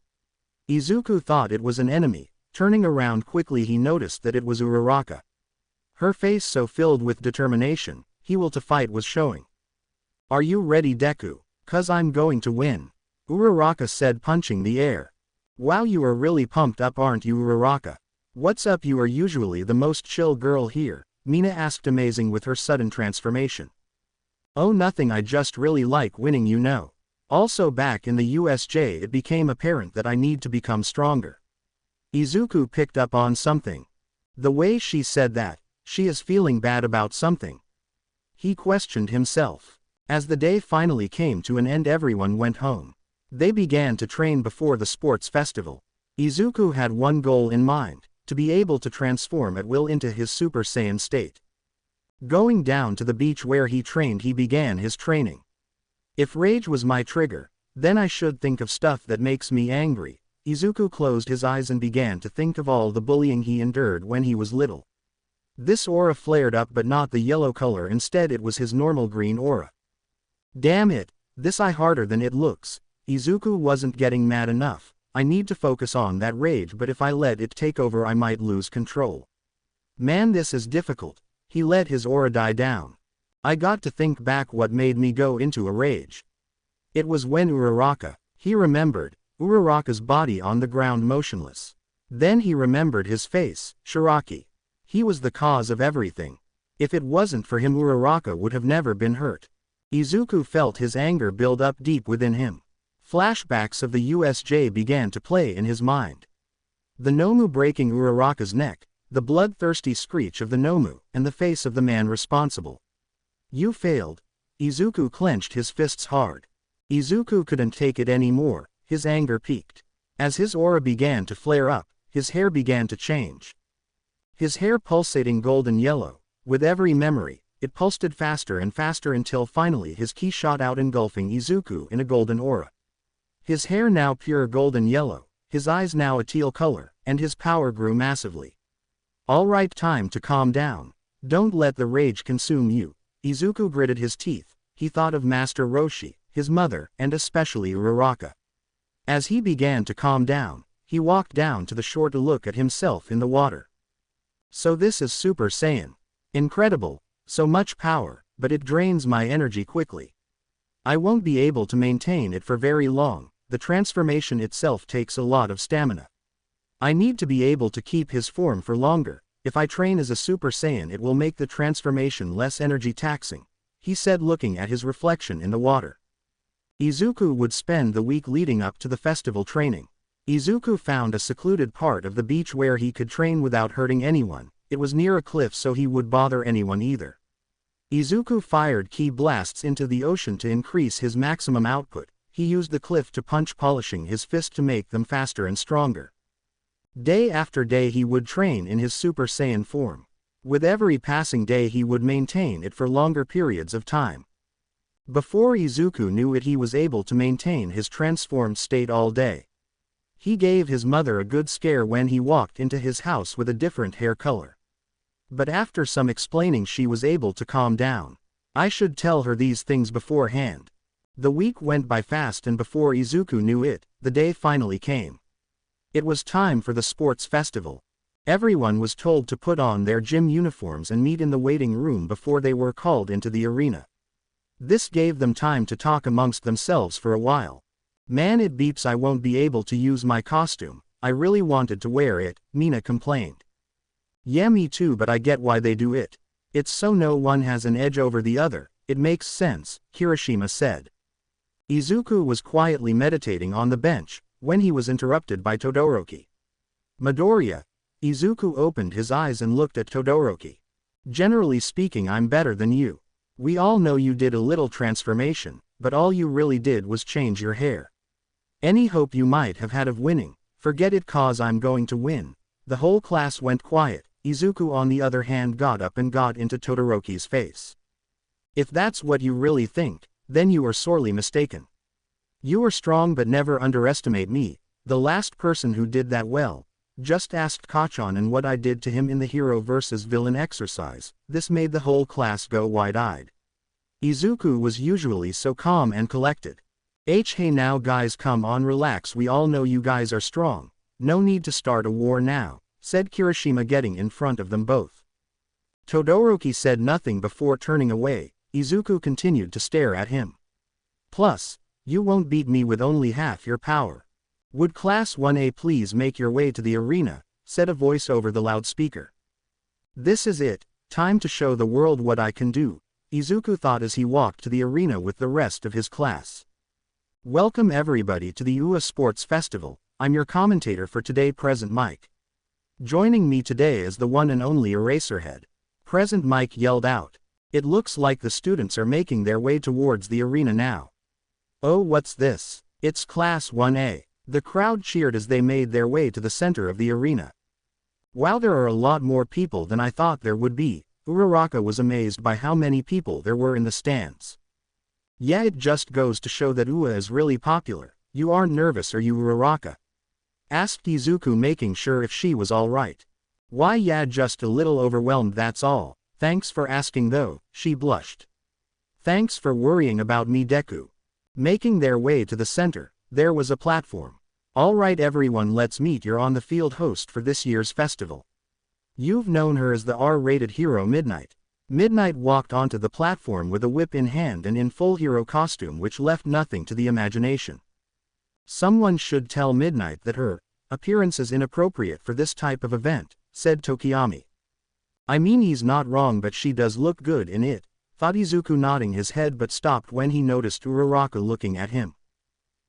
Izuku thought it was an enemy. Turning around quickly he noticed that it was Uraraka. Her face so filled with determination, he will to fight was showing. "Are you ready, Deku? 'Cause I'm going to win," Uraraka said, punching the air. "Wow, you are really pumped up, aren't you, Uraraka? What's up? You are usually the most chill girl here," Mina asked, amazing with her sudden transformation. "Oh, nothing, I just really like winning, you know. Also, back in the USJ it became apparent that I need to become stronger." Izuku picked up on something. The way she said that, she is feeling bad about something. He questioned himself. As the day finally came to an end, everyone went home. They began to train before the sports festival. Izuku had one goal in mind, to be able to transform at will into his Super Saiyan state. Going down to the beach where he trained, he began his training. If rage was my trigger, then I should think of stuff that makes me angry. Izuku closed his eyes and began to think of all the bullying he endured when he was little. This aura flared up, but not the yellow color, instead it was his normal green aura. Damn it, this is harder than it looks. Izuku wasn't getting mad enough. I need to focus on that rage, but if I let it take over I might lose control. Man, this is difficult. He let his aura die down. I got to think back what made me go into a rage. It was when Uraraka. He remembered Uraraka's body on the ground motionless. Then he remembered his face, Shiraki. He was the cause of everything. If it wasn't for him, Uraraka would have never been hurt. Izuku felt his anger build up deep within him. Flashbacks of the USJ began to play in his mind. The Nomu breaking Uraraka's neck, the bloodthirsty screech of the Nomu, and the face of the man responsible. You failed. Izuku clenched his fists hard. Izuku couldn't take it anymore. His anger peaked. As his aura began to flare up, his hair began to change. His hair pulsating golden yellow. With every memory, it pulsed faster and faster until finally his ki shot out, engulfing Izuku in a golden aura. His hair now pure golden yellow, his eyes now a teal color, and his power grew massively. Alright, time to calm down. Don't let the rage consume you. Izuku gritted his teeth. He thought of Master Roshi, his mother, and especially Uraraka. As he began to calm down, he walked down to the shore to look at himself in the water. So this is Super Saiyan. Incredible, so much power, but it drains my energy quickly. I won't be able to maintain it for very long. The transformation itself takes a lot of stamina. I need to be able to keep his form for longer. If I train as a Super Saiyan, it will make the transformation less energy taxing, he said, looking at his reflection in the water. Izuku would spend the week leading up to the festival training. Izuku found a secluded part of the beach where he could train without hurting anyone. It was near a cliff, so he would bother anyone either. Izuku fired ki blasts into the ocean to increase his maximum output. He used the cliff to punch, polishing his fist to make them faster and stronger. Day after day he would train in his Super Saiyan form. With every passing day he would maintain it for longer periods of time. Before Izuku knew it, he was able to maintain his transformed state all day. He gave his mother a good scare when he walked into his house with a different hair color. But after some explaining she was able to calm down. I should tell her these things beforehand. The week went by fast, and before Izuku knew it, the day finally came. It was time for the sports festival. Everyone was told to put on their gym uniforms and meet in the waiting room before they were called into the arena. This gave them time to talk amongst themselves for a while. Man, it beeps I won't be able to use my costume. I really wanted to wear it, Mina complained. Yeah, me too, but I get why they do it. It's so no one has an edge over the other. It makes sense, Kirishima said. Izuku was quietly meditating on the bench when he was interrupted by Todoroki. Midoriya. Izuku opened his eyes and looked at Todoroki. Generally speaking, I'm better than you. We all know you did a little transformation, but all you really did was change your hair. Any hope you might have had of winning, forget it, cause I'm going to win. The whole class went quiet. Izuku on the other hand got up and got into Todoroki's face. If that's what you really think, then you are sorely mistaken. You are strong, but never underestimate me. The last person who did that well. Just asked Kachan and what I did to him in the hero versus villain exercise. This made the whole class go wide-eyed. Izuku was usually so calm and collected. Hey now guys, come on, relax, we all know you guys are strong. No need to start a war now, said Kirishima, getting in front of them both. Todoroki said nothing before turning away. Izuku continued to stare at him. Plus, you won't beat me with only half your power. Would Class 1A please make your way to the arena, said a voice over the loudspeaker. This is it, time to show the world what I can do, Izuku thought as he walked to the arena with the rest of his class. Welcome everybody to the UA Sports Festival. I'm your commentator for today, Present Mike. Joining me today is the one and only Eraserhead. Present Mike yelled out. It looks like the students are making their way towards the arena now. Oh, what's this? It's Class 1A. The crowd cheered as they made their way to the center of the arena. Wow, there are a lot more people than I thought there would be, Uraraka was amazed by how many people there were in the stands. Yeah, it just goes to show that UA is really popular. You aren't nervous, are you, Uraraka? Asked Izuku, making sure if she was alright. Why, yeah, just a little overwhelmed, that's all. Thanks for asking though, she blushed. Thanks for worrying about me, Deku. Making their way to the center, there was a platform. Alright everyone, let's meet your on-the-field host for this year's festival. You've known her as the R-rated hero Midnight. Midnight walked onto the platform with a whip in hand and in full hero costume, which left nothing to the imagination. Someone should tell Midnight that her appearance is inappropriate for this type of event, said Tokiyami. I mean, he's not wrong, but she does look good in it, thought Izuku, nodding his head, but stopped when he noticed Uraraka looking at him.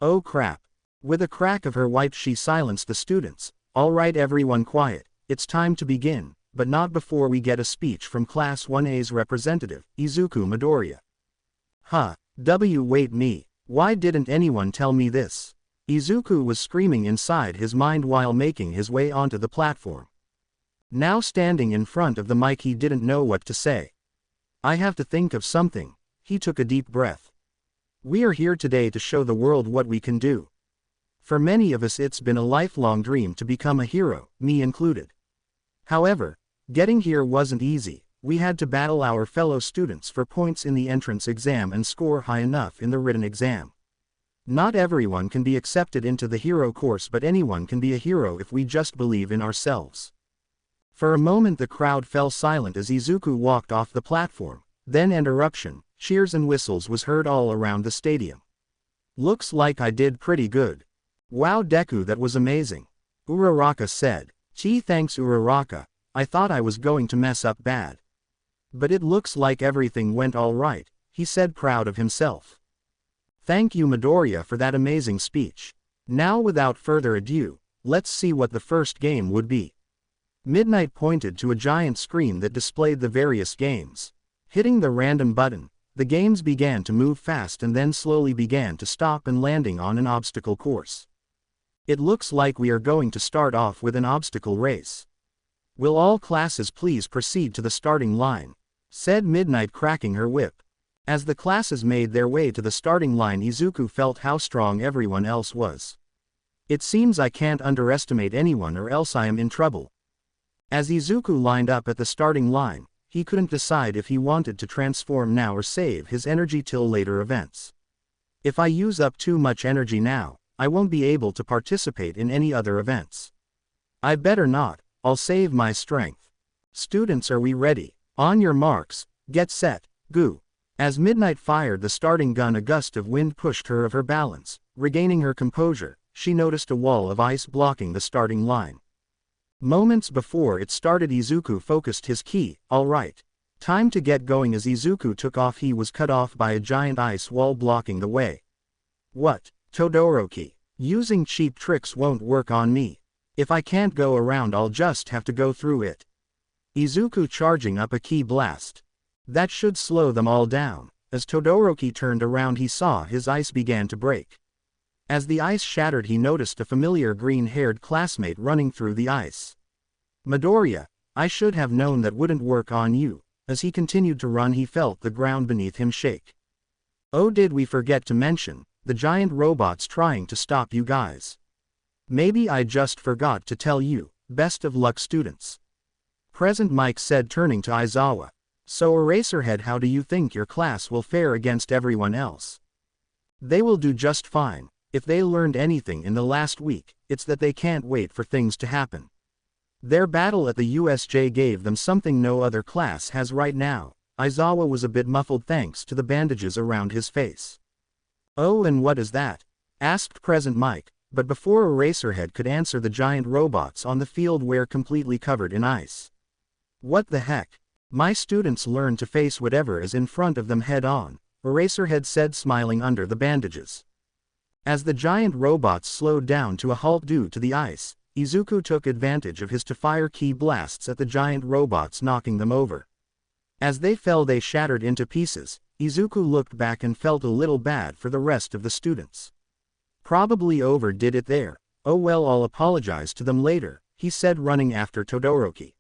Oh crap. With a crack of her whip she silenced the students. Alright everyone, quiet, it's time to begin, but not before we get a speech from Class 1A's representative, Izuku Midoriya. Wait, me, why didn't anyone tell me this? Izuku was screaming inside his mind while making his way onto the platform. Now standing in front of the mic, he didn't know what to say. I have to think of something. He took a deep breath. We are here today to show the world what we can do. For many of us it's been a lifelong dream to become a hero, me included. However, getting here wasn't easy. We had to battle our fellow students for points in the entrance exam and score high enough in the written exam. Not everyone can be accepted into the hero course, but anyone can be a hero if we just believe in ourselves. For a moment the crowd fell silent as Izuku walked off the platform. Then an eruption, cheers and whistles was heard all around the stadium. Looks like I did pretty good. Wow, Deku, that was amazing. Uraraka said. Gee, thanks Uraraka, I thought I was going to mess up bad. But it looks like everything went alright, he said, proud of himself. Thank you Midoriya for that amazing speech. Now without further ado, let's see what the first game would be. Midnight pointed to a giant screen that displayed the various games. Hitting the random button, the games began to move fast and then slowly began to stop and landing on an obstacle course. It looks like we are going to start off with an obstacle race. Will all classes please proceed to the starting line? Said Midnight, cracking her whip. As the classes made their way to the starting line, Izuku felt how strong everyone else was. It seems I can't underestimate anyone or else I am in trouble. As Izuku lined up at the starting line, he couldn't decide if he wanted to transform now or save his energy till later events. If I use up too much energy now, I won't be able to participate in any other events. I better not, I'll save my strength. Students, are we ready? On your marks, get set, go. As Midnight fired the starting gun, a gust of wind pushed her off her balance. Regaining her composure, she noticed a wall of ice blocking the starting line. Moments before it started, Izuku focused his ki. Alright. Time to get going. As Izuku took off, he was cut off by a giant ice wall blocking the way. What? Todoroki. Using cheap tricks won't work on me. If I can't go around, I'll just have to go through it. Izuku charging up a ki blast. That should slow them all down. As Todoroki turned around, he saw his ice began to break. As the ice shattered, he noticed a familiar green-haired classmate running through the ice. Midoriya, I should have known that wouldn't work on you. As he continued to run, he felt the ground beneath him shake. Oh, did we forget to mention the giant robots trying to stop you guys? Maybe I just forgot to tell you. Best of luck, students. Present Mike said, turning to Aizawa. So Eraserhead, how do you think your class will fare against everyone else? They will do just fine. If they learned anything in the last week, it's that they can't wait for things to happen. Their battle at the USJ gave them something no other class has right now. Aizawa was a bit muffled thanks to the bandages around his face. Oh, and what is that? Asked Present Mike, but before Eraserhead could answer, the giant robots on the field were completely covered in ice. What the heck? My students learn to face whatever is in front of them head on, Eraserhead said, smiling under the bandages. As the giant robots slowed down to a halt due to the ice, Izuku took advantage of his to fire ki blasts at the giant robots, knocking them over. As they fell, they shattered into pieces. Izuku looked back and felt a little bad for the rest of the students. Probably overdid it there. Oh well, I'll apologize to them later, he said, running after Todoroki.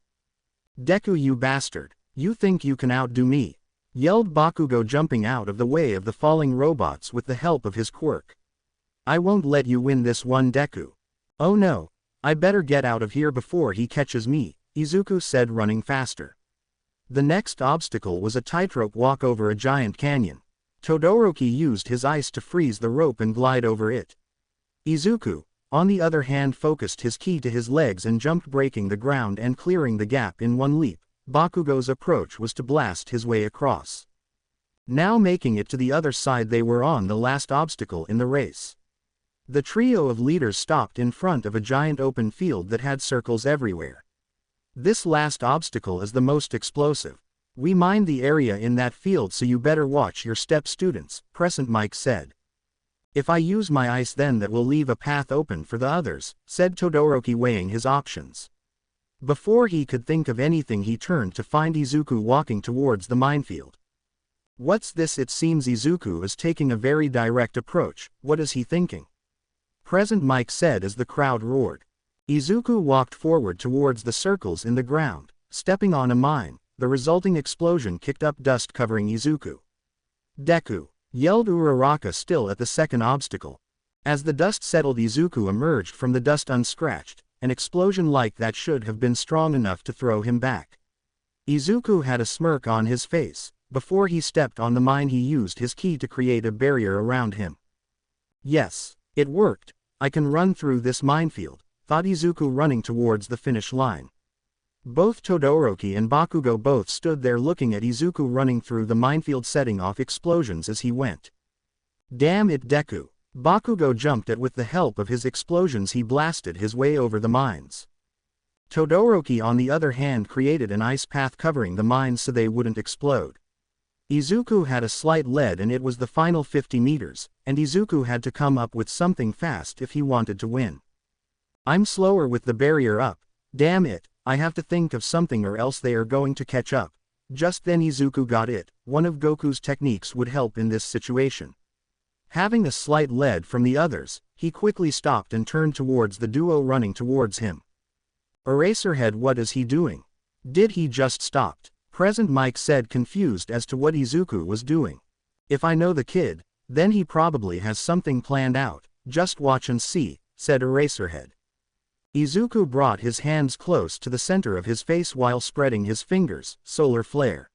Deku, you bastard. You think you can outdo me? Yelled Bakugo, jumping out of the way of the falling robots with the help of his quirk. I won't let you win this one, Deku. Oh no, I better get out of here before he catches me, Izuku said, running faster. The next obstacle was a tightrope walk over a giant canyon. Todoroki used his ice to freeze the rope and glide over it. Izuku, on the other hand, focused his ki to his legs and jumped, breaking the ground and clearing the gap in one leap. Bakugo's approach was to blast his way across. Now making it to the other side, they were on the last obstacle in the race. The trio of leaders stopped in front of a giant open field that had circles everywhere. This last obstacle is the most explosive. We mined the area in that field, so you better watch your step, students, Present Mike said. If I use my ice, then that will leave a path open for the others, said Todoroki, weighing his options. Before he could think of anything, he turned to find Izuku walking towards the minefield. What's this? It seems Izuku is taking a very direct approach. What is he thinking? Present Mike said as the crowd roared. Izuku walked forward towards the circles in the ground, stepping on a mine. The resulting explosion kicked up dust, covering Izuku. Deku, yelled Uraraka, still at the second obstacle. As the dust settled, Izuku emerged from the dust unscratched. An explosion like that should have been strong enough to throw him back. Izuku had a smirk on his face. Before he stepped on the mine, he used his ki to create a barrier around him. Yes, it worked. I can run through this minefield, thought Izuku, running towards the finish line. Both Todoroki and Bakugo both stood there looking at Izuku running through the minefield, setting off explosions as he went. Damn it, Deku! Bakugo jumped at. With the help of his explosions, he blasted his way over the mines. Todoroki, on the other hand, created an ice path covering the mines so they wouldn't explode. Izuku had a slight lead, and it was the final 50 meters, and Izuku had to come up with something fast if he wanted to win. I'm slower with the barrier up. Damn it, I have to think of something or else they are going to catch up. Just then Izuku got it. One of Goku's techniques would help in this situation. Having a slight lead from the others, he quickly stopped and turned towards the duo running towards him. Eraserhead, what is he doing? Did he just stop? Present Mike said, confused as to what Izuku was doing. If I know the kid, then he probably has something planned out. Just watch and see, said Eraserhead. Izuku brought his hands close to the center of his face while spreading his fingers. Solar flare.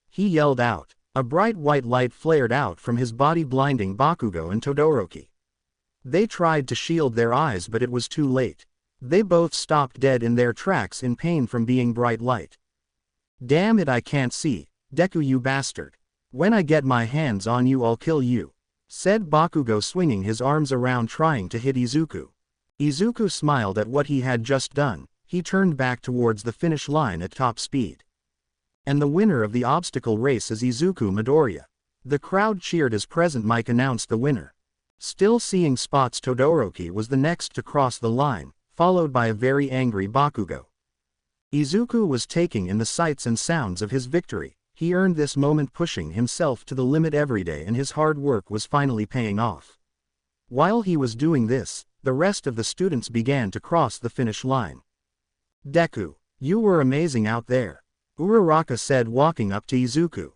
He yelled out. A bright white light flared out from his body, blinding Bakugo and Todoroki. They tried to shield their eyes, but it was too late. They both stopped dead in their tracks in pain from being bright light. Damn it, I can't see. Deku, you bastard. When I get my hands on you, I'll kill you, said Bakugo, swinging his arms around trying to hit Izuku. Izuku smiled at what he had just done. He turned back towards the finish line at top speed. And the winner of the obstacle race is Izuku Midoriya. The crowd cheered as Present Mike announced the winner. Still seeing spots, Todoroki was the next to cross the line, followed by a very angry Bakugo. Izuku was taking in the sights and sounds of his victory. He earned this moment, pushing himself to the limit every day, and his hard work was finally paying off. While he was doing this, the rest of the students began to cross the finish line. Deku, you were amazing out there, Uraraka said, walking up to Izuku.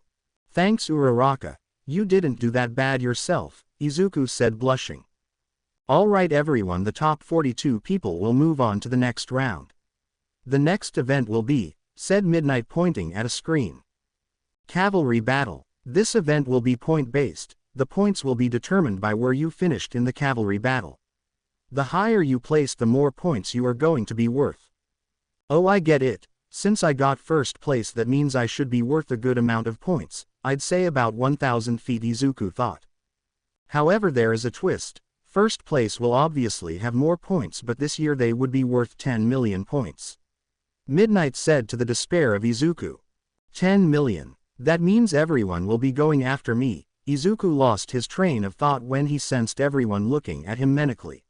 Thanks, Uraraka. You didn't do that bad yourself, Izuku said, blushing. Alright everyone, the top 42 people will move on to the next round. The next event will be, said Midnight, pointing at a screen. Cavalry battle. This event will be point-based. The points will be determined by where you finished in the cavalry battle. The higher you place, the more points you are going to be worth. Oh, I get it. Since I got first place, that means I should be worth a good amount of points. I'd say about 1,000 feet, Izuku thought. However, there is a twist. First place will obviously have more points, but this year they would be worth 10 million points. Midnight said to the despair of Izuku. 10 million. That means everyone will be going after me. Izuku lost his train of thought when he sensed everyone looking at him menacingly.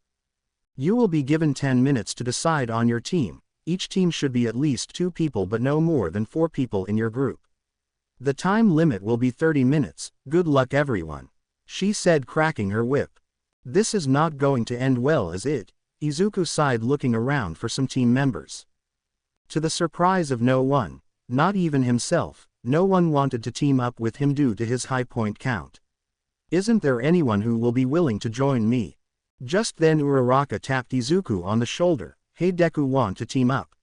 You will be given 10 minutes to decide on your team. Each team should be at least 2 people, but no more than 4 people in your group. The time limit will be 30 minutes. Good luck everyone, she said, cracking her whip. This is not going to end well, is it? Izuku sighed, looking around for some team members. To the surprise of no one, Not even himself, no one wanted to team up with him due to his high point count. Isn't there anyone who will be willing to join me? Just then Uraraka tapped Izuku on the shoulder. Hey, Deku, want to team up?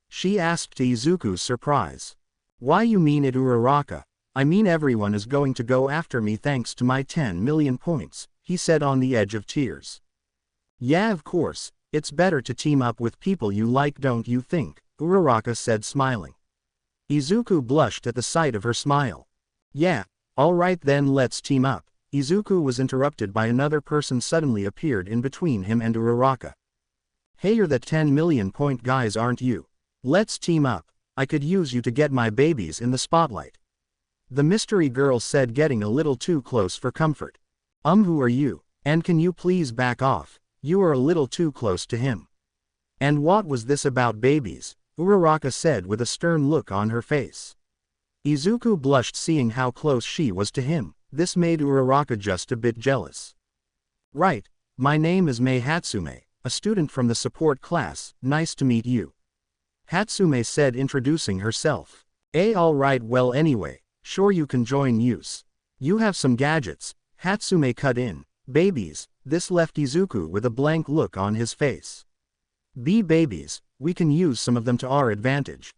She asked to Izuku's surprise. Why you mean it, Uraraka? I mean everyone is going to go after me thanks to my 10 million points, he said on the edge of tears. Yeah, of course, it's better to team up with people you like, don't you think? Uraraka said, smiling. Izuku blushed at the sight of her smile. Yeah, alright then, let's team up. Izuku was interrupted by another person suddenly appeared in between him and Uraraka. Hey, you're that 10 million point guys, aren't you? Let's team up. I could use you to get my babies in the spotlight. The mystery girl said, getting a little too close for comfort. Who are you? And can you please back off? You are a little too close to him. And what was this about babies? Uraraka said with a stern look on her face. Izuku blushed seeing how close she was to him. This made Uraraka just a bit jealous. Right, my name is Mei Hatsume, a student from the support class. Nice to meet you. Hatsume said, introducing herself. Alright, well anyway, sure you can join use. You have some gadgets, Hatsume cut in. Babies, this left Izuku with a blank look on his face. Babies, we can use some of them to our advantage.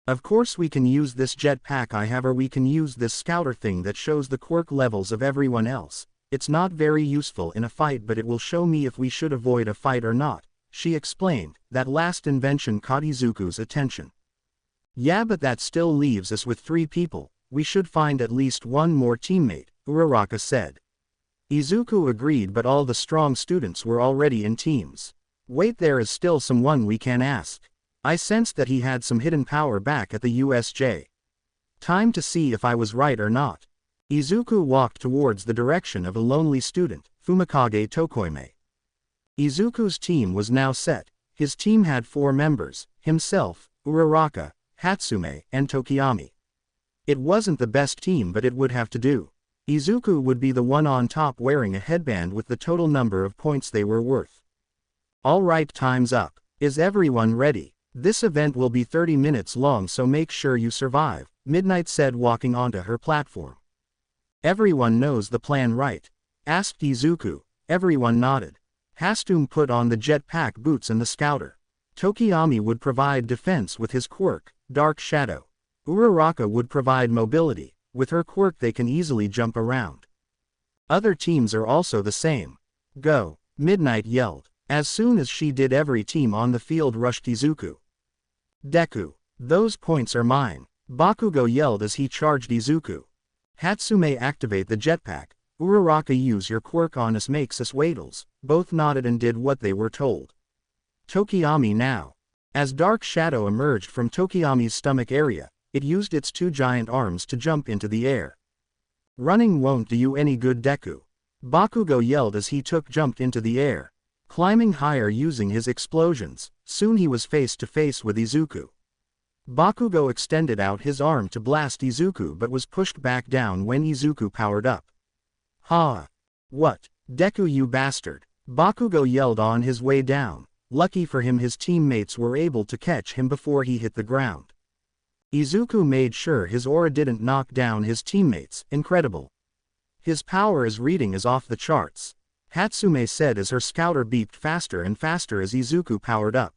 Of course we can use this jetpack I have, or we can use this scouter thing that shows the quirk levels of everyone else. It's not very useful in a fight, but it will show me if we should avoid a fight or not, she explained. That last invention caught Izuku's attention. Yeah, but that still leaves us with 3 people. We should find at least one more teammate, Uraraka said. Izuku agreed, but all the strong students were already in teams. Wait, there is still someone we can ask. I sensed that he had some hidden power back at the USJ. Time to see if I was right or not. Izuku walked towards the direction of a lonely student, Fumikage Tokoime. Izuku's team was now set. His team had 4 members, himself, Uraraka, Hatsume, and Tokiyami. It wasn't the best team, but it would have to do. Izuku would be the one on top wearing a headband with the total number of points they were worth. Alright, time's up. Is everyone ready? This event will be 30 minutes long, so make sure you survive, Midnight said, walking onto her platform. Everyone knows the plan, right? Asked Izuku. Everyone nodded. Hastum put on the jetpack boots and the scouter. Tokiyami would provide defense with his quirk, Dark Shadow. Uraraka would provide mobility. With her quirk they can easily jump around. Other teams are also the same. Go, Midnight yelled. As soon as she did, every team on the field rushed Izuku. Deku, those points are mine, Bakugo yelled as he charged Izuku. Hatsume, activate the jetpack. Uraraka, use your quirk on us, makes us waddles. Both nodded and did what they were told. Tokiyami now. As Dark Shadow emerged from Tokiyami's stomach area, it used its 2 giant arms to jump into the air. Running won't do you any good, Deku, Bakugo yelled as he jumped into the air. Climbing higher using his explosions, soon he was face to face with Izuku. Bakugo extended out his arm to blast Izuku, but was pushed back down when Izuku powered up. Ha! What? Deku, you bastard! Bakugo yelled on his way down. Lucky for him, his teammates were able to catch him before he hit the ground. Izuku made sure his aura didn't knock down his teammates. Incredible. His power reading is off the charts, Hatsume said as her scouter beeped faster and faster as Izuku powered up.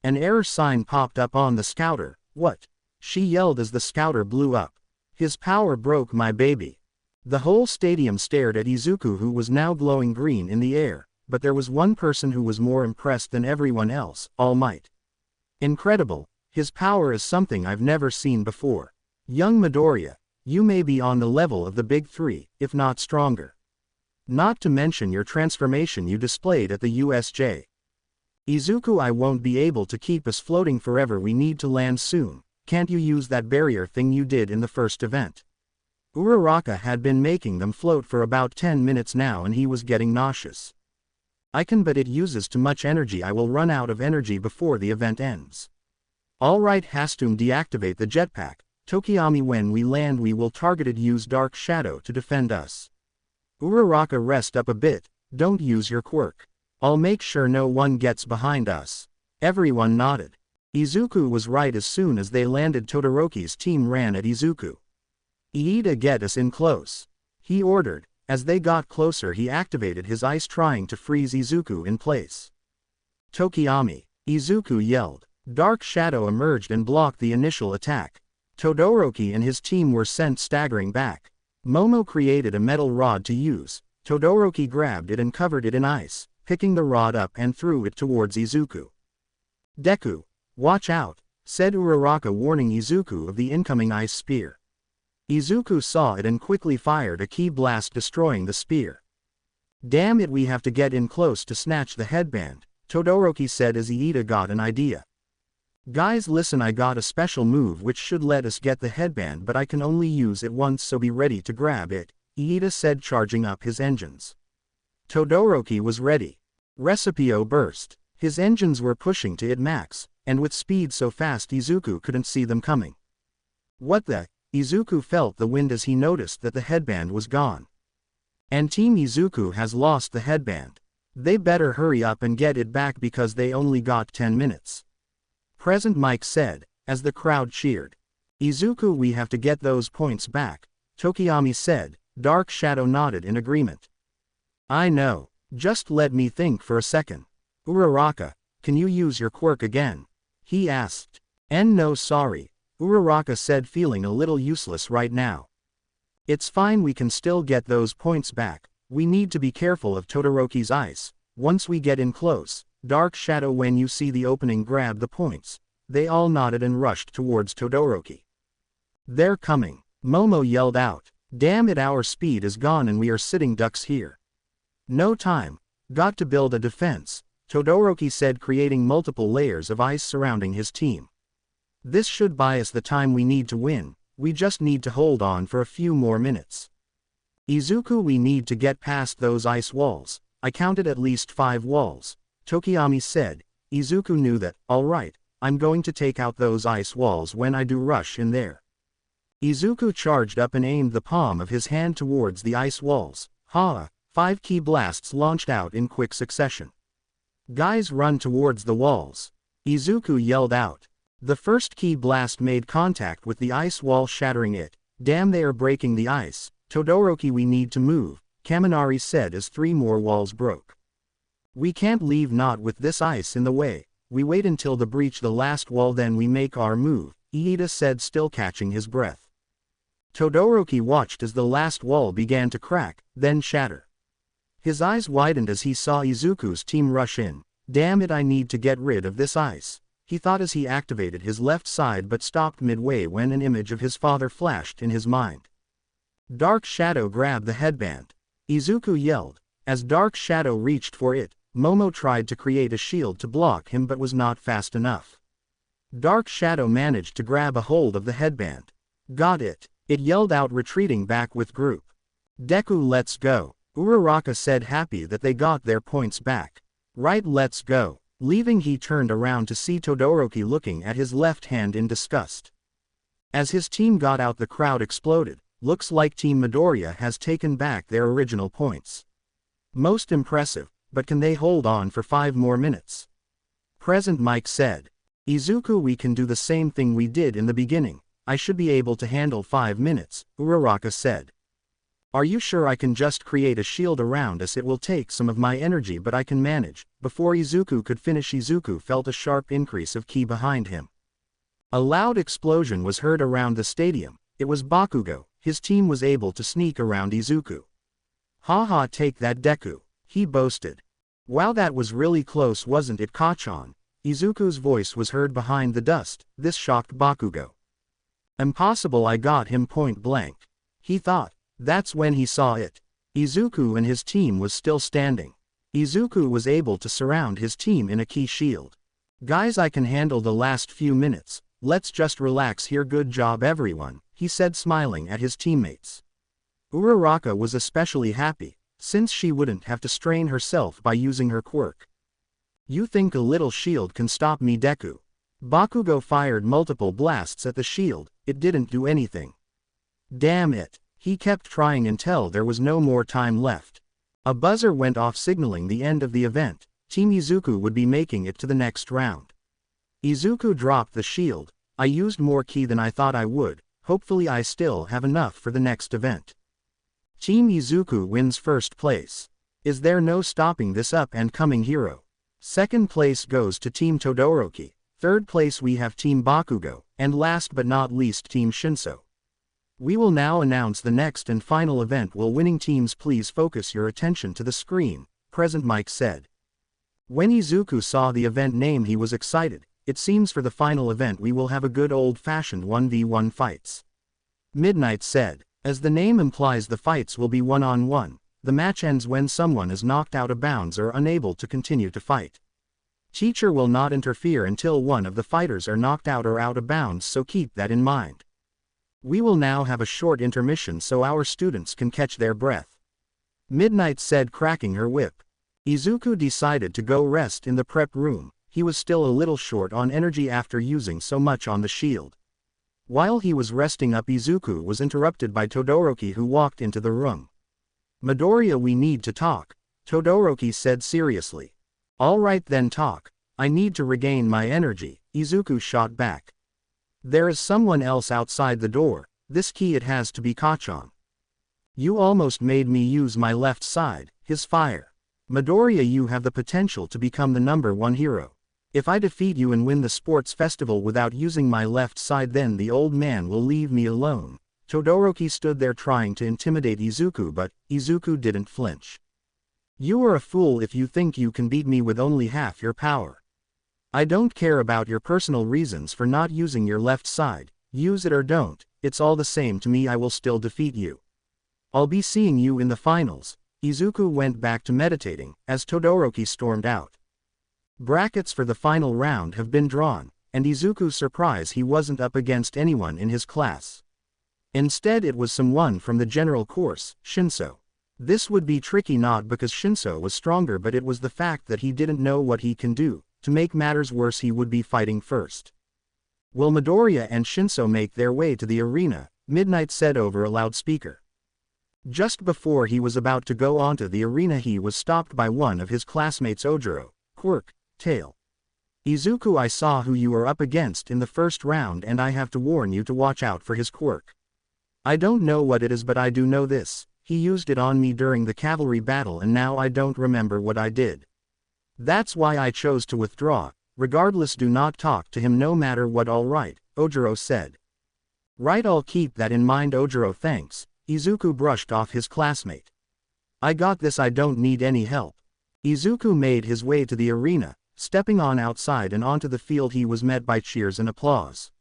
An error sign popped up on the scouter. What? She yelled as the scouter blew up. His power broke, my baby. The whole stadium stared at Izuku, who was now glowing green in the air, but there was one person who was more impressed than everyone else: All Might. Incredible. His power is something I've never seen before. Young Midoriya, you may be on the level of the big 3, if not stronger. Not to mention your transformation you displayed at the USJ. Izuku, I won't be able to keep us floating forever, we need to land soon. Can't you use that barrier thing you did in the first event? Uraraka had been making them float for about 10 minutes now and he was getting nauseous. I can, but it uses too much energy. I will run out of energy before the event ends. Alright, Hastum, deactivate the jetpack. Tokiyami, when we land we will targeted use Dark Shadow to defend us. Uraraka, rest up a bit, don't use your quirk. I'll make sure no one gets behind us. Everyone nodded. Izuku was right. As soon as they landed, Todoroki's team ran at Izuku. "Iida, get us in close," he ordered. As they got closer, he activated his ice, trying to freeze Izuku in place. "Tokiyami!" Izuku yelled. Dark Shadow emerged and blocked the initial attack. Todoroki and his team were sent staggering back. Momo created a metal rod to use. Todoroki grabbed it and covered it in ice, picking the rod up and threw it towards Izuku. "Deku, watch out," said Uraraka, warning Izuku of the incoming ice spear. Izuku saw it and quickly fired a ki blast, destroying the spear. "Damn it, we have to get in close to snatch the headband," Todoroki said as Iida got an idea. "Guys, listen, I got a special move which should let us get the headband, but I can only use it once, so be ready to grab it," Iida said, charging up his engines. Todoroki was ready. Recipio burst. His engines were pushing to its max, and with speed so fast Izuku couldn't see them coming. "What the?" Izuku felt the wind as he noticed that the headband was gone. "And Team Izuku has lost the headband. They better hurry up and get it back because they only got 10 minutes. Present Mike said, as the crowd cheered. "Izuku, we have to get those points back," Tokiyami said. Dark Shadow nodded in agreement. "I know, just let me think for a second. Uraraka, can you use your quirk again?" he asked. "No, sorry," Uraraka said, feeling a little useless right now. "It's fine, we can still get those points back. We need to be careful of Todoroki's ice. Once we get in close, Dark Shadow, when you see the opening, grab the points." They all nodded and rushed towards Todoroki. "They're coming," Momo yelled out. "Damn it, our speed is gone and we are sitting ducks here. No time. Got to build a defense," Todoroki said, creating multiple layers of ice surrounding his team. "This should buy us the time we need to win. We just need to hold on for a few more minutes. Izuku, we need to get past those ice walls. I counted at least 5 walls," Tokiyami said. Izuku knew that. "All right, I'm going to take out those ice walls when I do rush in there." Izuku charged up and aimed the palm of his hand towards the ice walls. 5 ki blasts launched out in quick succession. "Guys, run towards the walls," Izuku yelled out. The first ki blast made contact with the ice wall, shattering it. "Damn, they are breaking the ice. Todoroki, we need to move," Kaminari said as 3 more walls broke. "We can't leave, not with this ice in the way. We wait until the breach the last wall, then we make our move," Iida said, still catching his breath. Todoroki watched as the last wall began to crack, then shatter. His eyes widened as he saw Izuku's team rush in. "Damn it, I need to get rid of this ice," he thought as he activated his left side, but stopped midway when an image of his father flashed in his mind. Dark Shadow, grab the headband," Izuku yelled. As Dark Shadow reached for it, Momo tried to create a shield to block him but was not fast enough. Dark Shadow managed to grab a hold of the headband. "Got it," it yelled out, retreating back with group. "Deku, let's go," Uraraka said, happy that they got their points back. "Right, let's go." Leaving, he turned around to see Todoroki looking at his left hand in disgust. As his team got out, the crowd exploded. "Looks like Team Midoriya has taken back their original points. Most impressive, but can they hold on for 5 more minutes?" Present Mike said. "Izuku, we can do the same thing we did in the beginning. I should be able to handle 5 minutes, Uraraka said. "Are you sure? I can just create a shield around us. It will take some of my energy, but I can manage." Before Izuku could finish, Izuku felt a sharp increase of ki behind him. A loud explosion was heard around the stadium. It was Bakugo. His team was able to sneak around Izuku. "Haha, take that, Deku," he boasted. "Wow, that was really close, wasn't it, Kachan?" Izuku's voice was heard behind the dust. This shocked Bakugo. "Impossible, I got him point blank," he thought. That's when he saw it. Izuku and his team was still standing. Izuku was able to surround his team in a ki shield. "Guys, I can handle the last few minutes. Let's just relax here. Good job, everyone," he said, smiling at his teammates. Uraraka was especially happy, since she wouldn't have to strain herself by using her quirk. "You think a little shield can stop me, Deku?" Bakugo fired multiple blasts at the shield. It didn't do anything. Damn it. He kept trying until there was no more time left. A buzzer went off signaling the end of the event. Team Izuku would be making it to the next round. Izuku dropped the shield. I used more ki than I thought I would, hopefully I still have enough for the next event. Team Izuku wins first place. Is there no stopping this up-and-coming hero? Second place goes to Team Todoroki, third place we have Team Bakugo, and last but not least Team Shinso. We will now announce the next and final event. Will winning teams please focus your attention to the screen, Present Mike said. When Izuku saw the event name he was excited. It seems for the final event we will have a good old-fashioned 1v1 fights. Midnight said. As the name implies, the fights will be one-on-one. The match ends when someone is knocked out of bounds or unable to continue to fight. Teacher will not interfere until one of the fighters are knocked out or out of bounds, so keep that in mind. We will now have a short intermission so our students can catch their breath. Midnight said, cracking her whip. Izuku decided to go rest in the prep room. He was still a little short on energy after using so much on the shield. While he was resting up, Izuku was interrupted by Todoroki, who walked into the room. Midoriya, we need to talk, Todoroki said seriously. All right then, talk. I need to regain my energy, Izuku shot back. There is someone else outside the door. This key, it has to be Kachan. You almost made me use my left side, his fire. Midoriya, you have the potential to become the #1 hero. If I defeat you and win the sports festival without using my left side, then the old man will leave me alone. Todoroki stood there trying to intimidate Izuku, but Izuku didn't flinch. You are a fool if you think you can beat me with only half your power. I don't care about your personal reasons for not using your left side. Use it or don't, it's all the same to me. I will still defeat you. I'll be seeing you in the finals. Izuku went back to meditating as Todoroki stormed out. Brackets for the final round have been drawn, and Izuku's surprise, he wasn't up against anyone in his class. Instead it was someone from the general course, Shinso. This would be tricky, not because Shinso was stronger, but it was the fact that he didn't know what he can do. To make matters worse, he would be fighting first. Will Midoriya and Shinso make their way to the arena? Midnight said over a loudspeaker. Just before he was about to go onto the arena, he was stopped by one of his classmates, Ojiro. Quirk, tail. Izuku, I saw who you are up against in the first round, and I have to warn you to watch out for his quirk. I don't know what it is, but I do know this. He used it on me during the cavalry battle, and now I don't remember what I did. That's why I chose to withdraw. Regardless, do not talk to him no matter what. All right, Ojiro said. Right, I'll keep that in mind, Ojiro. Thanks. Izuku brushed off his classmate. I got this, I don't need any help. Izuku made his way to the arena. Stepping on outside and onto the field, he was met by cheers and applause.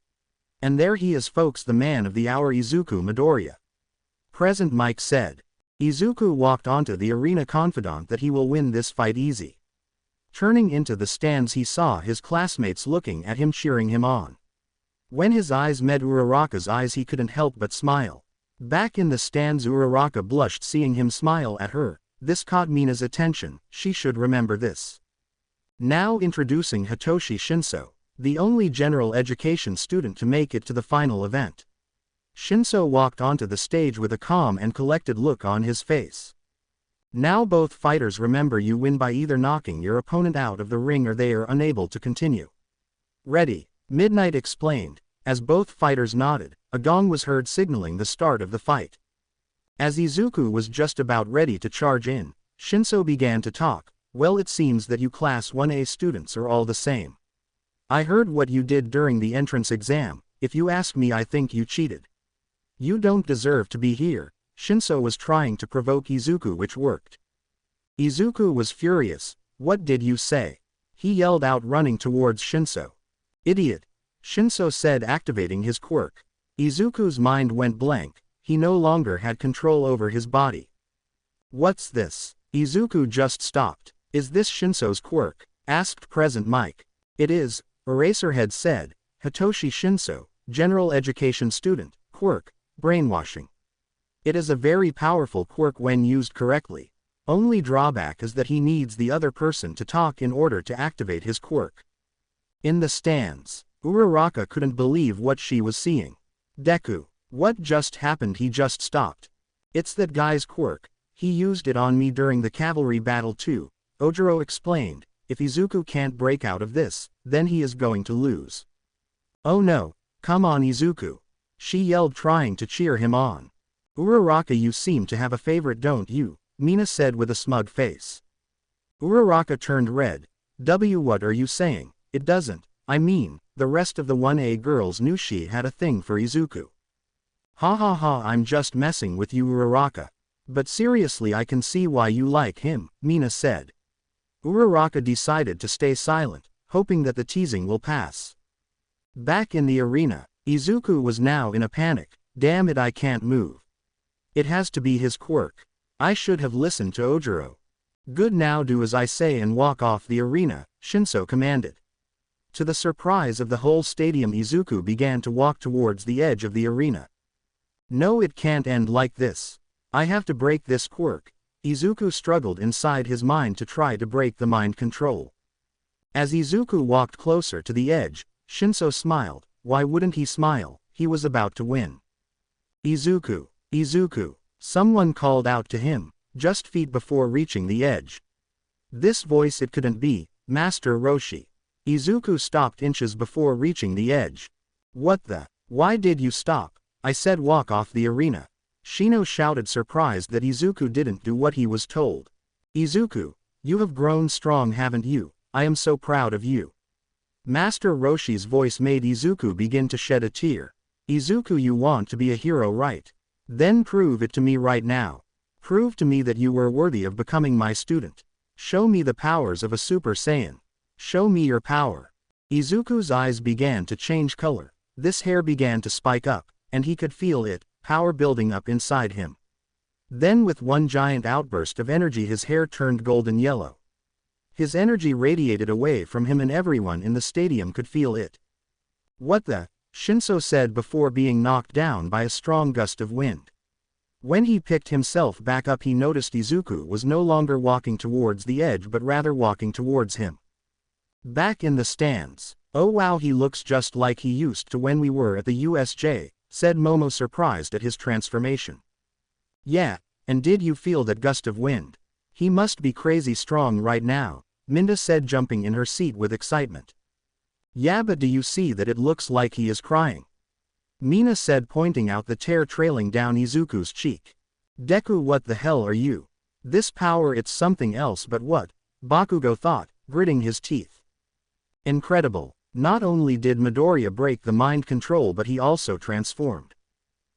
And there he is, folks, the man of the hour, Izuku Midoriya. Present Mike said. Izuku walked onto the arena confident that he will win this fight easy. Turning into the stands, he saw his classmates looking at him, cheering him on. When his eyes met Uraraka's eyes, he couldn't help but smile. Back in the stands, Uraraka blushed seeing him smile at her. This caught Mina's attention. She should remember this. Now introducing Hitoshi Shinso, the only general education student to make it to the final event. Shinso walked onto the stage with a calm and collected look on his face. Now both fighters, remember, you win by either knocking your opponent out of the ring or they are unable to continue. Ready, Midnight explained. As both fighters nodded, a gong was heard signaling the start of the fight. As Izuku was just about ready to charge in, Shinso began to talk. Well, it seems that you Class 1A students are all the same. I heard what you did during the entrance exam. If you ask me, I think you cheated. You don't deserve to be here. Shinso was trying to provoke Izuku, which worked. Izuku was furious. What did you say? He yelled out, running towards Shinso. Idiot. Shinso said, activating his quirk. Izuku's mind went blank. He no longer had control over his body. What's this? Izuku just stopped. Is this Shinso's quirk? Asked Present Mike. It is, Eraserhead said. Hitoshi Shinso, general education student, quirk, brainwashing. It is a very powerful quirk when used correctly. Only drawback is that he needs the other person to talk in order to activate his quirk. In the stands, Uraraka couldn't believe what she was seeing. Deku, what just happened? He just stopped. It's that guy's quirk. He used it on me during the cavalry battle too, Ojiro explained. if Izuku can't break out of this, then he is going to lose. Oh no, come on Izuku. She yelled, trying to cheer him on. Uraraka, you seem to have a favorite, don't you? Mina said with a smug face. Uraraka turned red. What are you saying? It doesn't. I mean, the rest of the 1A girls knew she had a thing for Izuku. Ha ha ha, I'm just messing with you Uraraka. But seriously, I can see why you like him, Mina said. Uraraka decided to stay silent, hoping that the teasing will pass. Back in the arena, Izuku was now in a panic. Damn it, I can't move. It has to be his quirk. I should have listened to Ojiro. Good, now do as I say and walk off the arena, Shinso commanded. To the surprise of the whole stadium, Izuku began to walk towards the edge of the arena. No, it can't end like this. I have to break this quirk. Izuku struggled inside his mind to try to break the mind control. As Izuku walked closer to the edge, Shinso smiled. Why wouldn't he smile? He was about to win. Izuku, Izuku, someone called out to him, just feet before reaching the edge. This voice, it couldn't be Master Roshi. Izuku stopped inches before reaching the edge. What the? Why did you stop? I said walk off the arena. Shino shouted, surprised that Izuku didn't do what he was told. Izuku, you have grown strong, haven't you? I am so proud of you. Master Roshi's voice made Izuku begin to shed a tear. Izuku, you want to be a hero, right? Then prove it to me right now. Prove to me that you were worthy of becoming my student. Show me the powers of a Super Saiyan. Show me your power. Izuku's eyes began to change color. This hair began to spike up, and he could feel it, power building up inside him. Then with one giant outburst of energy, his hair turned golden yellow. His energy radiated away from him and everyone in the stadium could feel it. What the? Shinso said before being knocked down by a strong gust of wind. When he picked himself back up, he noticed Izuku was no longer walking towards the edge but rather walking towards him. Back in the stands. Oh wow, he looks just like he used to when we were at the USJ, said Momo, surprised at his transformation. Yeah, and did you feel that gust of wind? He must be crazy strong right now, Minda said, jumping in her seat with excitement. Yeah, but do you see that it looks like he is crying? Mina said, pointing out the tear trailing down Izuku's cheek. Deku, what the hell are you? This power, it's something else, but what? Bakugo thought, gritting his teeth. Incredible. Not only did Midoriya break the mind control, but he also transformed.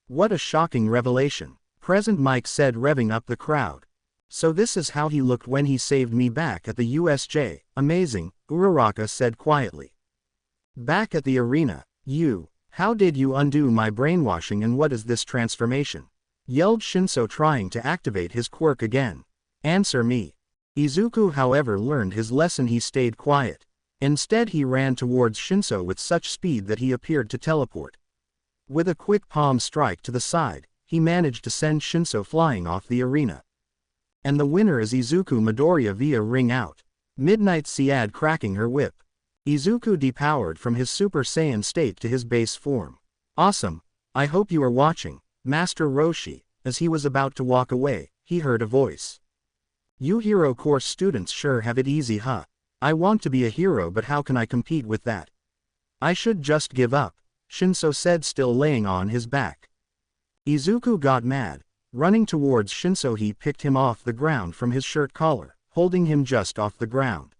What a shocking revelation, Present Mike said, revving up the crowd. So this is how he looked when he saved me back at the USJ. Amazing, Uraraka said quietly. Back at the arena, how did you undo my brainwashing, and what is this transformation? Yelled Shinso, trying to activate his quirk again. Answer me. Izuku, however, learned his lesson. He stayed quiet. Instead, he ran towards Shinso with such speed that he appeared to teleport. With a quick palm strike to the side, he managed to send Shinso flying off the arena. And the winner is Izuku Midoriya via ring out. Midnight Siad cracking her whip. Izuku depowered from his Super Saiyan state to his base form. Awesome. I hope you are watching, Master Roshi. As he was about to walk away, he heard a voice. You hero course students sure have it easy, huh? I want to be a hero, but how can I compete with that? I should just give up, Shinso said, still laying on his back. Izuku got mad. Running towards Shinso, he picked him off the ground from his shirt collar, holding him just off the ground.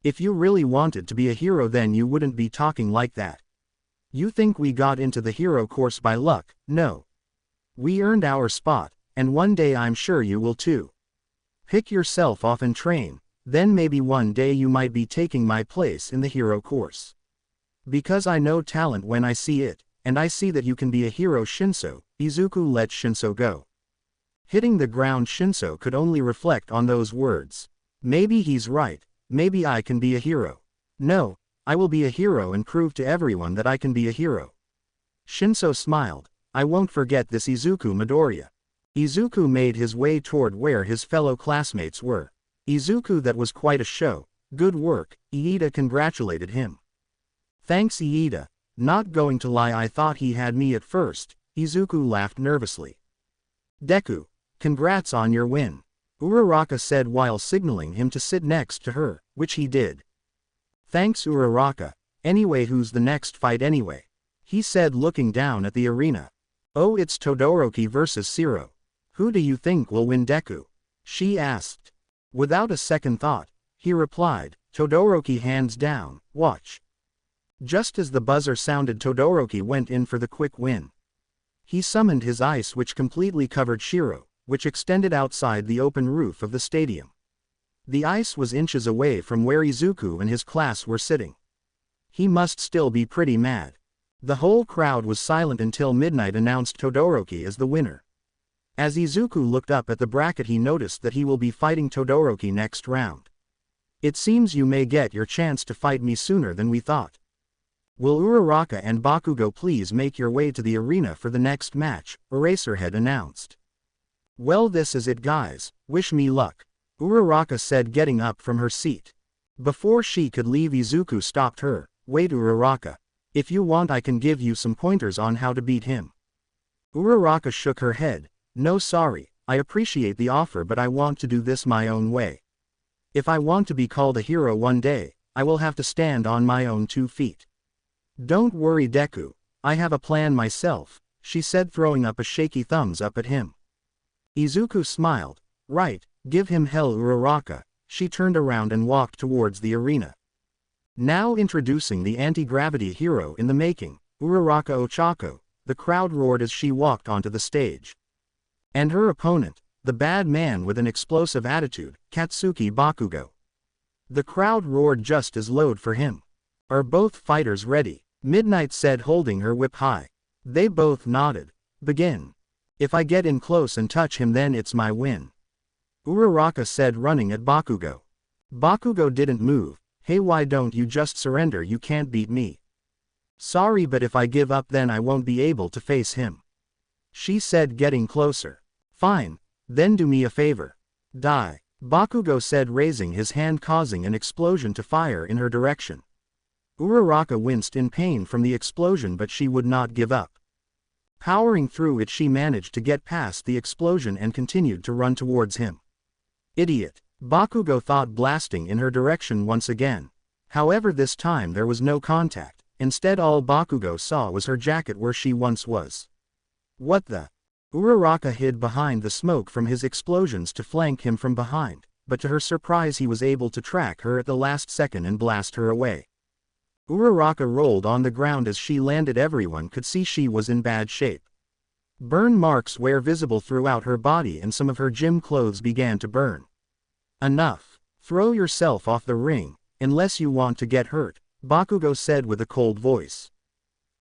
If you really wanted to be a hero, then you wouldn't be talking like that. You think we got into the hero course by luck? No. We earned our spot, and one day I'm sure you will too. Pick yourself off and train. Then maybe one day you might be taking my place in the hero course. Because I know talent when I see it, and I see that you can be a hero, Shinso. Izuku let Shinso go. Hitting the ground, Shinso could only reflect on those words. Maybe he's right, maybe I can be a hero. No, I will be a hero and prove to everyone that I can be a hero. Shinso smiled. I won't forget this, Izuku Midoriya. Izuku made his way toward where his fellow classmates were. Izuku, that was quite a show. Good work, Iida congratulated him. Thanks, Iida. Not going to lie, I thought he had me at first. Izuku laughed nervously. Deku, congrats on your win. Uraraka said while signaling him to sit next to her, which he did. Thanks Uraraka. Anyway, who's the next fight anyway? He said looking down at the arena. Oh, it's Todoroki versus Shiro. Who do you think will win, Deku? She asked. Without a second thought, he replied, Todoroki hands down, watch. Just as the buzzer sounded, Todoroki went in for the quick win. He summoned his ice, which completely covered Shiro, which extended outside the open roof of the stadium. The ice was inches away from where Izuku and his class were sitting. He must still be pretty mad. The whole crowd was silent until Midnight announced Todoroki as the winner. As Izuku looked up at the bracket, he noticed that he will be fighting Todoroki next round. It seems you may get your chance to fight me sooner than we thought. Will Uraraka and Bakugo please make your way to the arena for the next match, Eraserhead announced. Well, this is it, guys, wish me luck, Uraraka said, getting up from her seat. Before she could leave, Izuku stopped her. Wait, Uraraka. If you want, I can give you some pointers on how to beat him. Uraraka shook her head. No, sorry, I appreciate the offer, but I want to do this my own way. If I want to be called a hero one day, I will have to stand on my own 2 feet. Don't worry, Deku, I have a plan myself, she said, throwing up a shaky thumbs up at him. Izuku smiled. Right, give him hell, Uraraka. She turned around and walked towards the arena. Now introducing the anti-gravity hero in the making, Uraraka Ochako. The crowd roared as she walked onto the stage. And her opponent, the bad man with an explosive attitude, Katsuki Bakugo. The crowd roared just as loud for him. Are both fighters ready? Midnight said, holding her whip high. They both nodded. Begin. If I get in close and touch him, then it's my win, Uraraka said, running at Bakugo. Bakugo didn't move. Hey, why don't you just surrender? You can't beat me. Sorry, but if I give up, then I won't be able to face him, she said, getting closer. Fine, then do me a favor. Die, Bakugo said, raising his hand, causing an explosion to fire in her direction. Uraraka winced in pain from the explosion, but she would not give up. Powering through it, she managed to get past the explosion and continued to run towards him. Idiot, Bakugo thought, blasting in her direction once again. However, this time there was no contact. Instead, all Bakugo saw was her jacket where she once was. What the? Uraraka hid behind the smoke from his explosions to flank him from behind, but to her surprise he was able to track her at the last second and blast her away. Uraraka rolled on the ground as she landed. Everyone could see she was in bad shape. Burn marks were visible throughout her body and some of her gym clothes began to burn. Enough. Throw yourself off the ring, unless you want to get hurt, Bakugo said with a cold voice.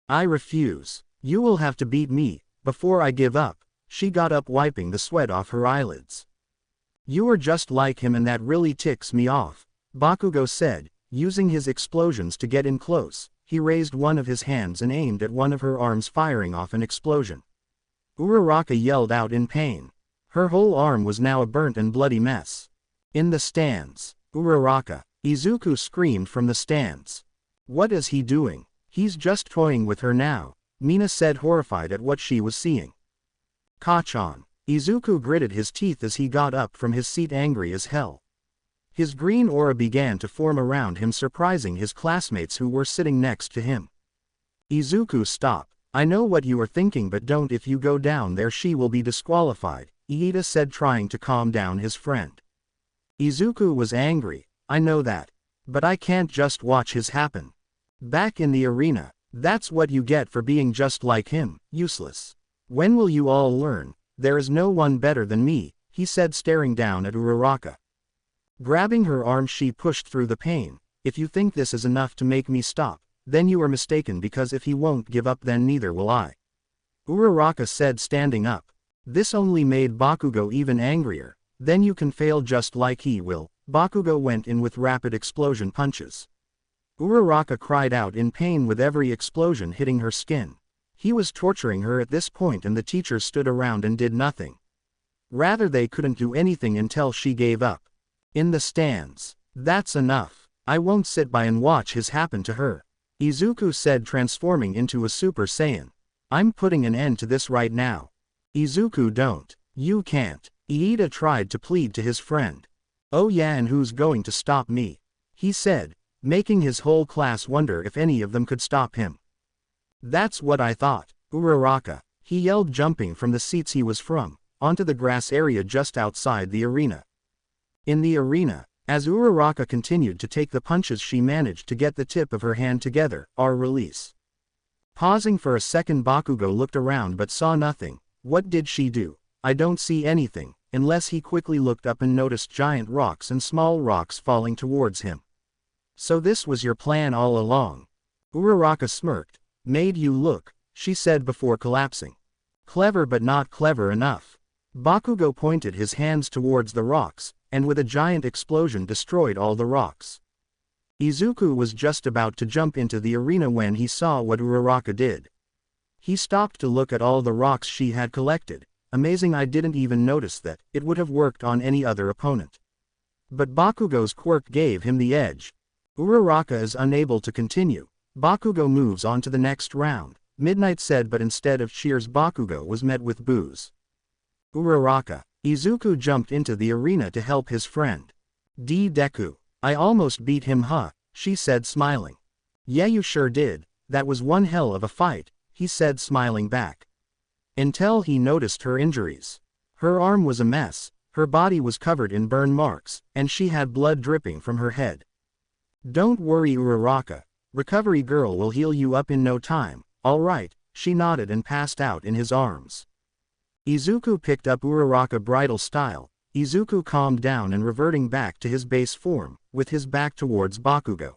I refuse. You will have to beat me, before I give up. She got up, wiping the sweat off her eyelids. You are just like him and that really ticks me off, Bakugo said, using his explosions to get in close. He raised one of his hands and aimed at one of her arms, firing off an explosion. Uraraka yelled out in pain. Her whole arm was now a burnt and bloody mess. In the stands, Uraraka, Izuku screamed from the stands. What is he doing? He's just toying with her now, Mina said, horrified at what she was seeing. Kachan. Izuku gritted his teeth as he got up from his seat, angry as hell. His green aura began to form around him, surprising his classmates who were sitting next to him. Izuku, stop. I know what you are thinking, but don't. If you go down there, she will be disqualified, Iida said, trying to calm down his friend. Izuku was angry. I know that. But I can't just watch his happen. Back in the arena. That's what you get for being just like him, useless. When will you all learn? There is no one better than me, he said, staring down at Uraraka. Grabbing her arm, she pushed through the pain. If you think this is enough to make me stop, then you are mistaken, because if he won't give up, then neither will I, Uraraka said, standing up. This only made Bakugo even angrier. Then you can fail just like he will. Bakugo went in with rapid explosion punches. Uraraka cried out in pain with every explosion hitting her skin. He was torturing her at this point, and the teachers stood around and did nothing. Rather, they couldn't do anything until she gave up. In the stands. That's enough. I won't sit by and watch his happen to her, Izuku said, transforming into a Super Saiyan. I'm putting an end to this right now. Izuku, don't. You can't. Iida tried to plead to his friend. "Oh yeah, and who's going to stop me?" he said, making his whole class wonder if any of them could stop him. "That's what I thought, Uraraka," he yelled, jumping from the seats he was from, onto the grass area just outside the arena. In the arena, as Uraraka continued to take the punches, she managed to get the tip of her hand together, release. Pausing for a second, Bakugo looked around but saw nothing. What did she do? I don't see anything, unless he quickly looked up and noticed giant rocks and small rocks falling towards him. So this was your plan all along? Uraraka smirked. Made you look, she said before collapsing. Clever but not clever enough. Bakugo pointed his hands towards the rocks, and with a giant explosion destroyed all the rocks. Izuku was just about to jump into the arena when he saw what Uraraka did. He stopped to look at all the rocks she had collected. Amazing, I didn't even notice that. It would have worked on any other opponent. But Bakugo's quirk gave him the edge. Uraraka is unable to continue. Bakugo moves on to the next round, Midnight said, but instead of cheers Bakugo was met with boos. Uraraka. Izuku jumped into the arena to help his friend. Deku. I almost beat him, huh? She said, smiling. Yeah, you sure did. That was one hell of a fight, he said, smiling back. Until he noticed her injuries. Her arm was a mess, her body was covered in burn marks, and she had blood dripping from her head. Don't worry, Uraraka. Recovery Girl will heal you up in no time. All right, she nodded and passed out in his arms. Izuku picked up Uraraka bridal style. Izuku calmed down and reverting back to his base form, with his back towards Bakugo.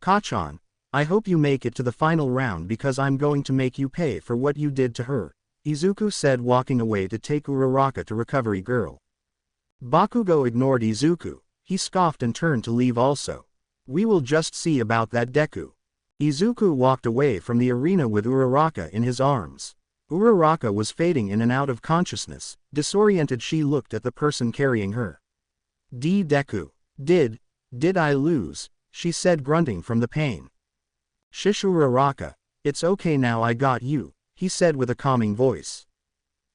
Kachan, I hope you make it to the final round because I'm going to make you pay for what you did to her, Izuku said, walking away to take Uraraka to Recovery Girl. Bakugo ignored Izuku. He scoffed and turned to leave also. We will just see about that, Deku. Izuku walked away from the arena with Uraraka in his arms. Uraraka was fading in and out of consciousness. Disoriented, she looked at the person carrying her. Deku. Did I lose? She said, grunting from the pain. Shish, Uraraka. It's okay now, I got you, he said with a calming voice.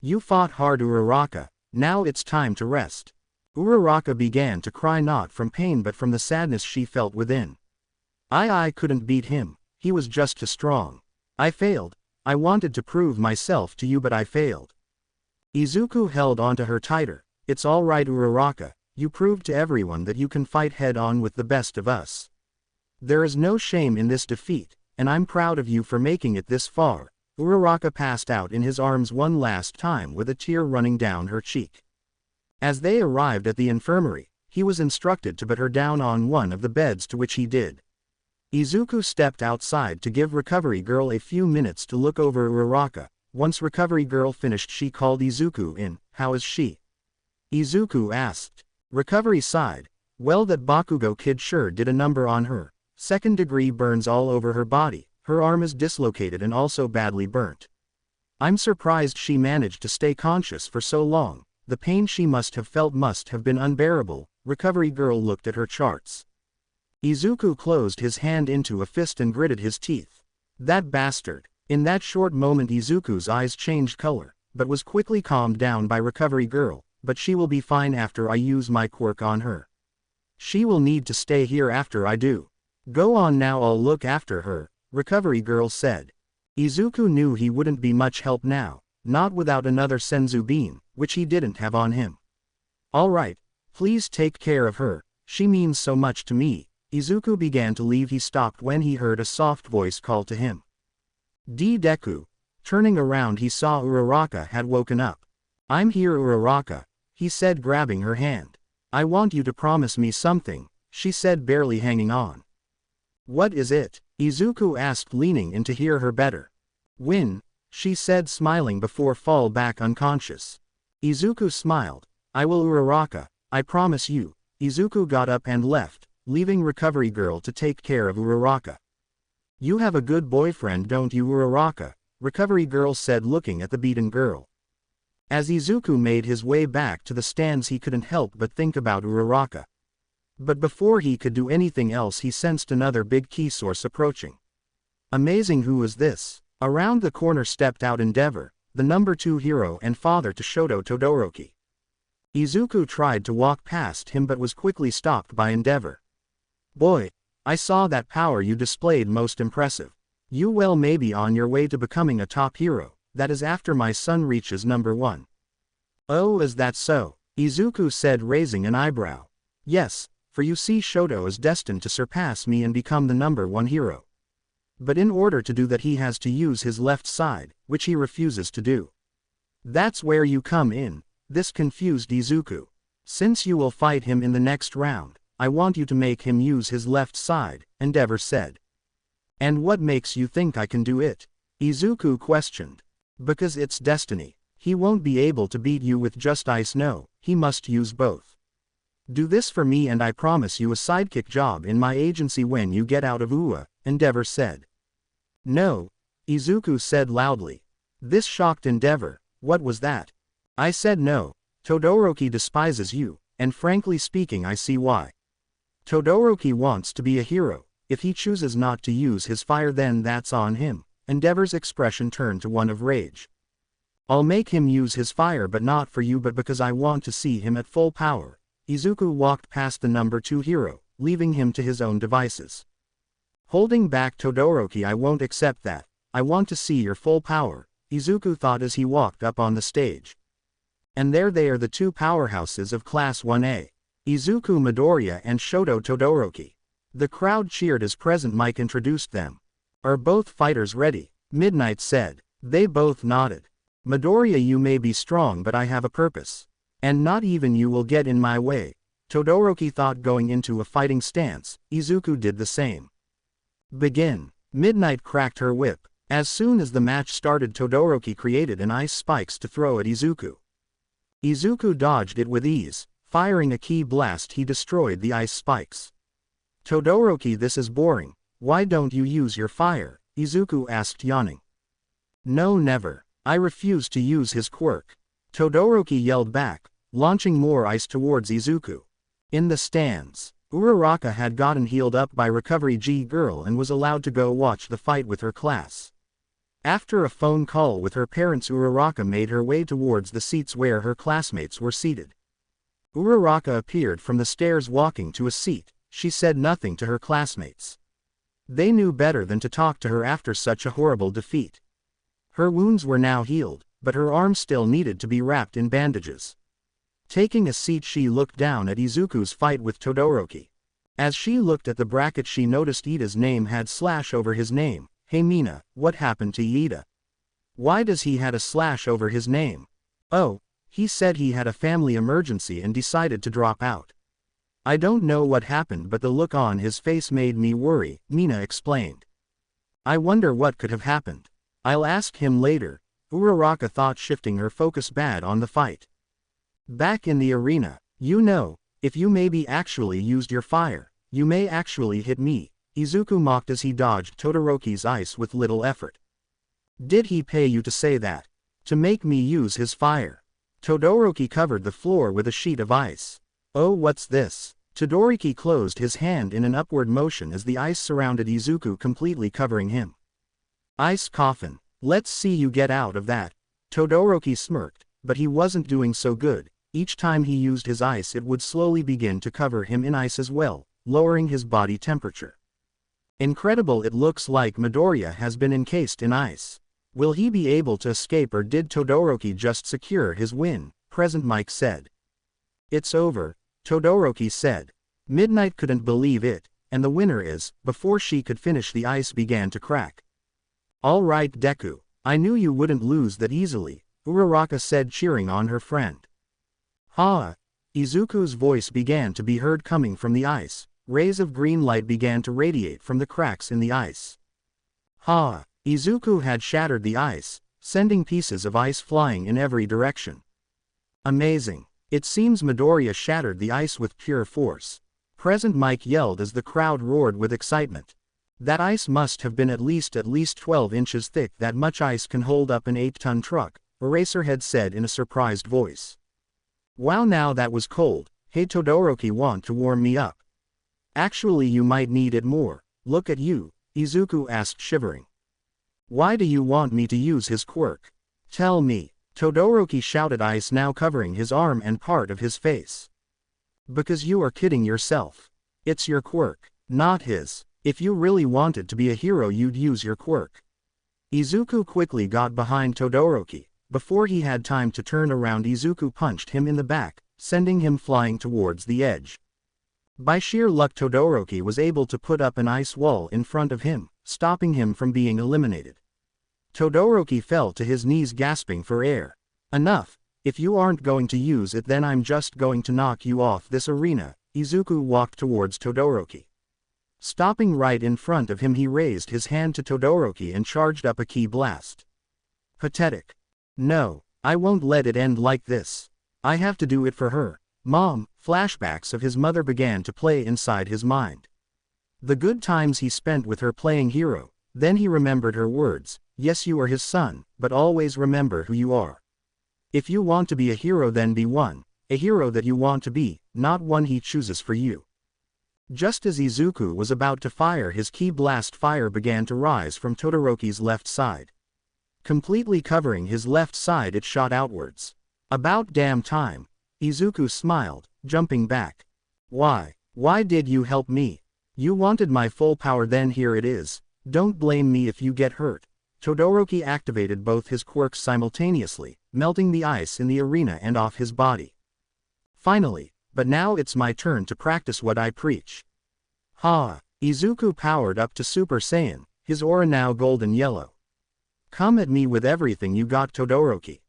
You fought hard, Uraraka. Now it's time to rest. Uraraka began to cry, not from pain but from the sadness she felt within. I couldn't beat him. He was just too strong. I failed. I wanted to prove myself to you, but I failed. Izuku held onto her tighter. It's all right, Uraraka. You proved to everyone that you can fight head-on with the best of us. There is no shame in this defeat, and I'm proud of you for making it this far. Uraraka passed out in his arms one last time with a tear running down her cheek. As they arrived at the infirmary, he was instructed to put her down on one of the beds, to which he did. Izuku stepped outside to give Recovery Girl a few minutes to look over Uraraka. Once Recovery Girl finished, she called Izuku in. How is she? Izuku asked. Recovery sighed. Well, that Bakugo kid sure did a number on her. Second-degree burns all over her body. Her arm is dislocated and also badly burnt. I'm surprised she managed to stay conscious for so long. The pain she must have felt must have been unbearable. Recovery Girl looked at her charts. Izuku closed his hand into a fist and gritted his teeth. That bastard. In that short moment Izuku's eyes changed color, but was quickly calmed down by Recovery Girl. But she will be fine after I use my quirk on her. She will need to stay here after I do. Go on now, I'll look after her, Recovery Girl said. Izuku knew he wouldn't be much help now, not without another Senzu bean, which he didn't have on him. All right, please take care of her, she means so much to me. Izuku began to leave. He stopped when he heard a soft voice call to him. Deku. Turning around he saw Uraraka had woken up. I'm here, Uraraka, he said, grabbing her hand. I want you to promise me something, she said, barely hanging on. What is it? Izuku asked, leaning in to hear her better. Win, she said, smiling before fall back unconscious. Izuku smiled. I will, Uraraka, I promise you. Izuku got up and left, leaving Recovery Girl to take care of Uraraka. You have a good boyfriend, don't you, Uraraka? Recovery Girl said, looking at the beaten girl. As Izuku made his way back to the stands he couldn't help but think about Uraraka. But before he could do anything else he sensed another big key source approaching. Amazing, who is this? Around the corner stepped out Endeavor, the number 2 hero and father to Shoto Todoroki. Izuku tried to walk past him but was quickly stopped by Endeavor. Boy, I saw that power you displayed, most impressive. You may be on your way to becoming a top hero, that is after my son reaches number 1. Oh, is that so? Izuku said, raising an eyebrow. Yes, for you see Shoto is destined to surpass me and become the number 1 hero. But in order to do that he has to use his left side, which he refuses to do. That's where you come in. This confused Izuku. Since you will fight him in the next round, I want you to make him use his left side, Endeavor said. And what makes you think I can do it? Izuku questioned. Because it's destiny. He won't be able to beat you with just ice, no, he must use both. Do this for me and I promise you a sidekick job in my agency when you get out of UA, Endeavor said. No, Izuku said loudly. This shocked Endeavor. What was that? I said no. Todoroki despises you, and frankly speaking I see why. Todoroki wants to be a hero. If he chooses not to use his fire then that's on him. Endeavor's expression turned to one of rage. I'll make him use his fire but not for you but because I want to see him at full power. Izuku walked past the number 2 hero, leaving him to his own devices. Holding back Todoroki, I won't accept that. I want to see your full power, Izuku thought as he walked up on the stage. And there they are, the 2 powerhouses of Class 1A. Izuku Midoriya and Shoto Todoroki. The crowd cheered as Present Mike introduced them. Are both fighters ready? Midnight said. They both nodded. Midoriya, you may be strong but I have a purpose. And not even you will get in my way. Todoroki thought, going into a fighting stance. Izuku did the same. Begin. Midnight cracked her whip. As soon as the match started, Todoroki created an ice spikes to throw at Izuku. Izuku dodged it with ease. Firing a ki blast, he destroyed the ice spikes. Todoroki, this is boring. Why don't you use your fire? Izuku asked, yawning. No, never. I refuse to use his quirk. Todoroki yelled back, launching more ice towards Izuku. In the stands, Uraraka had gotten healed up by Recovery G Girl and was allowed to go watch the fight with her class. After a phone call with her parents, Uraraka made her way towards the seats where her classmates were seated. Uraraka appeared from the stairs walking to a seat. She said nothing to her classmates. They knew better than to talk to her after such a horrible defeat. Her wounds were now healed, but her arm still needed to be wrapped in bandages. Taking a seat, she looked down at Izuku's fight with Todoroki. As she looked at the bracket, she noticed Iida's name had slash over his name. Hey Mina, what happened to Iida? Why does he had a slash over his name? Oh, he said he had a family emergency and decided to drop out. I don't know what happened, but the look on his face made me worry, Mina explained. I wonder what could have happened. I'll ask him later. Uraraka thought, shifting her focus bad on the fight. Back in the arena, you know, if you maybe actually used your fire, you may actually hit me, Izuku mocked as he dodged Todoroki's ice with little effort. Did he pay you to say that? To make me use his fire? Todoroki covered the floor with a sheet of ice. Oh, what's this? Todoroki closed his hand in an upward motion as the ice surrounded Izuku, completely covering him. Ice coffin. Let's see you get out of that. Todoroki smirked, but he wasn't doing so good. Each time he used his ice, it would slowly begin to cover him in ice as well, lowering his body temperature. Incredible, it looks like Midoriya has been encased in ice. Will he be able to escape, or did Todoroki just secure his win? Present Mike said. It's over, Todoroki said. Midnight couldn't believe it, and the winner is. Before she could finish, the ice began to crack. All right, Deku, I knew you wouldn't lose that easily, Uraraka said, cheering on her friend. Ha! Izuku's voice began to be heard coming from the ice. Rays of green light began to radiate from the cracks in the ice. Ha! Izuku had shattered the ice, sending pieces of ice flying in every direction. Amazing. It seems Midoriya shattered the ice with pure force. Present Mike yelled as the crowd roared with excitement. That ice must have been at least 12 inches thick. That much ice can hold up an 8-ton truck, Eraserhead said in a surprised voice. Wow, now that was cold. Hey Todoroki, want to warm me up? Actually, you might need it more. Look at you, Izuku asked, shivering. Why do you want me to use his quirk? Tell me. Todoroki shouted, ice now covering his arm and part of his face. Because you are kidding yourself. It's your quirk, not his. If you really wanted to be a hero, you'd use your quirk. Izuku quickly got behind Todoroki. Before he had time to turn around, Izuku punched him in the back, sending him flying towards the edge. By sheer luck, Todoroki was able to put up an ice wall in front of him, stopping him from being eliminated. Todoroki fell to his knees, gasping for air. Enough. If you aren't going to use it, then I'm just going to knock you off this arena. Izuku walked towards Todoroki. Stopping right in front of him, he raised his hand to Todoroki and charged up a ki blast. Pathetic. No, I won't let it end like this. I have to do it for her. Mom. Flashbacks of his mother began to play inside his mind. The good times he spent with her playing hero. Then he remembered her words. Yes, you are his son, but always remember who you are. If you want to be a hero, then be one. A hero that you want to be, not one he chooses for you. Just as Izuku was about to fire his ki blast, fire began to rise from Todoroki's left side. Completely covering his left side, it shot outwards. About damn time. Izuku smiled, jumping back. Why did you help me? You wanted my full power, then here it is. Don't blame me if you get hurt. Todoroki activated both his quirks simultaneously, melting the ice in the arena and off his body. Finally, but now it's my turn to practice what I preach. Ha! Izuku powered up to Super Saiyan, his aura now golden yellow. Come at me with everything you got, Todoroki.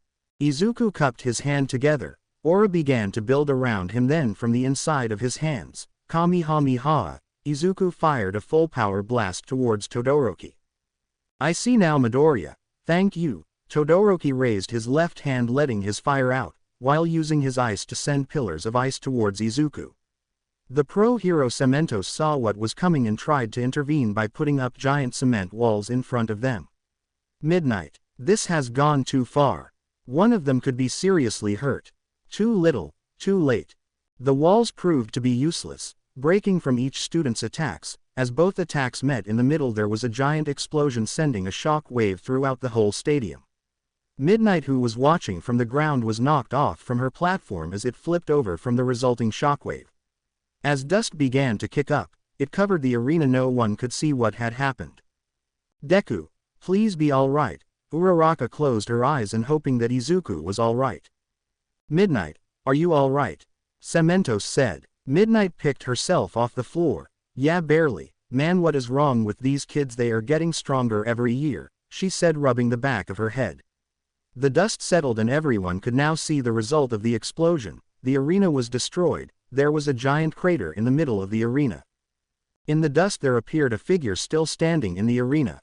Izuku cupped his hand together. Aura began to build around him, then from the inside of his hands, Kamehameha, Izuku fired a full power blast towards Todoroki. I see now, Midoriya. Thank you. Todoroki raised his left hand, letting his fire out, while using his ice to send pillars of ice towards Izuku. The pro hero Cementos saw what was coming and tried to intervene by putting up giant cement walls in front of them. Midnight. This has gone too far. One of them could be seriously hurt. Too little, too late. The walls proved to be useless, breaking from each student's attacks. As both attacks met in the middle, there was a giant explosion, sending a shock wave throughout the whole stadium. Midnight, who was watching from the ground, was knocked off from her platform as it flipped over from the resulting shockwave. As dust began to kick up, it covered the arena. No one could see what had happened. Deku, please be alright. Uraraka closed her eyes and hoping that Izuku was alright. Midnight, are you alright? Cementos said. Midnight picked herself off the floor. Yeah, barely. Man, what is wrong with these kids? They are getting stronger every year, she said, rubbing the back of her head. The dust settled and everyone could now see the result of the explosion. The arena was destroyed. There was a giant crater in the middle of the arena. In the dust there appeared a figure still standing in the arena.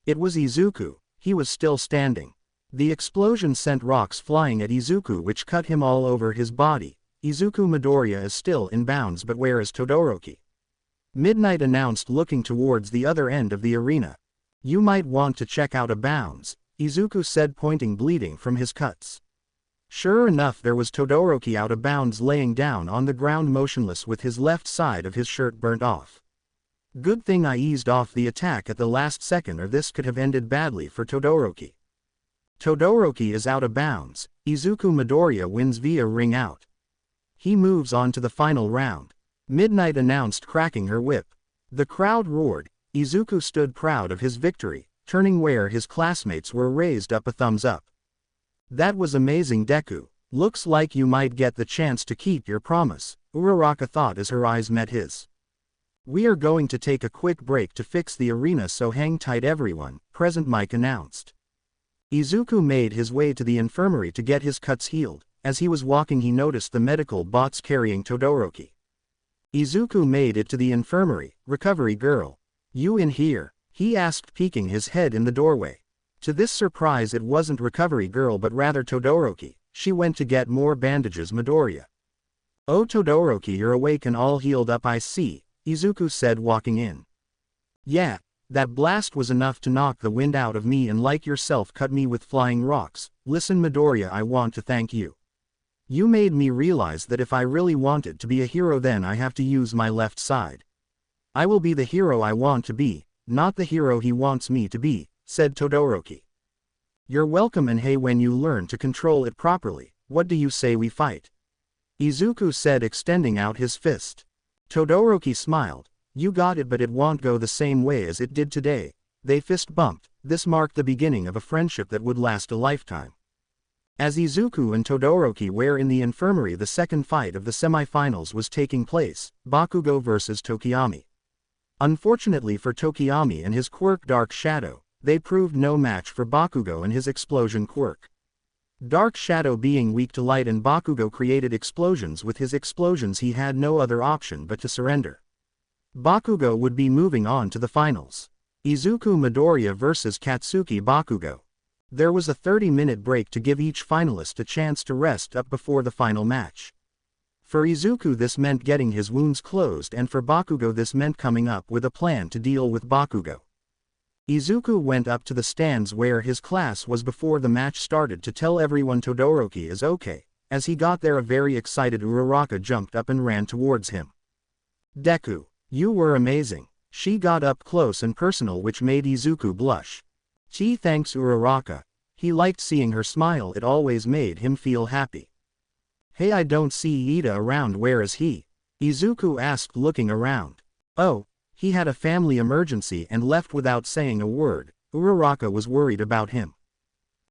It was Izuku. He was still standing. The explosion sent rocks flying at Izuku, which cut him all over his body. Izuku Midoriya is still in bounds, but where is Todoroki? Midnight announced, looking towards the other end of the arena. You might want to check out a bounds, Izuku said, pointing, bleeding from his cuts. Sure enough, there was Todoroki out of bounds, laying down on the ground motionless with his left side of his shirt burnt off. Good thing I eased off the attack at the last second, or this could have ended badly for Todoroki. Todoroki is out of bounds. Izuku Midoriya wins via ring out. He moves on to the final round. Midnight announced, cracking her whip. The crowd roared. Izuku stood proud of his victory, turning where his classmates were, raised up a thumbs up. That was amazing, Deku. Looks like you might get the chance to keep your promise, Uraraka thought as her eyes met his. We are going to take a quick break to fix the arena, so hang tight everyone, Present Mike announced. Izuku made his way to the infirmary to get his cuts healed. As he was walking, he noticed the medical bots carrying Todoroki. Izuku made it to the infirmary. Recovery girl. You in here? He asked, peeking his head in the doorway. To this surprise, it wasn't recovery girl but rather Todoroki. She went to get more bandages. Midoriya. Oh Todoroki, you're awake and all healed up, I see, Izuku said, walking in. Yeah, that blast was enough to knock the wind out of me, and like yourself cut me with flying rocks. Listen Midoriya, I want to thank you. You made me realize that if I really wanted to be a hero, then I have to use my left side. I will be the hero I want to be, not the hero he wants me to be, said Todoroki. You're welcome, and hey, when you learn to control it properly, what do you say we fight? Izuku said, extending out his fist. Todoroki smiled. You got it, but it won't go the same way as it did today. They fist bumped. This marked the beginning of a friendship that would last a lifetime. As Izuku and Todoroki were in the infirmary, the second fight of the semi-finals was taking place, Bakugo vs Tokiyami. Unfortunately for Tokiyami and his quirk Dark Shadow, they proved no match for Bakugo and his explosion quirk. Dark Shadow being weak to light, and Bakugo created explosions with his explosions. He had no other option but to surrender. Bakugo would be moving on to the finals. Izuku Midoriya vs Katsuki Bakugo. There was a 30-minute break to give each finalist a chance to rest up before the final match. For Izuku this meant getting his wounds closed, and for Bakugo this meant coming up with a plan to deal with Bakugo. Izuku went up to the stands where his class was before the match started to tell everyone Todoroki is okay. As he got there, a very excited Uraraka jumped up and ran towards him. Deku, you were amazing. She got up close and personal, which made Izuku blush. Gee, thanks Uraraka. He liked seeing her smile, it always made him feel happy. Hey, I don't see Ida around, where is he? Izuku asked, looking around. Oh, he had a family emergency and left without saying a word. Uraraka was worried about him.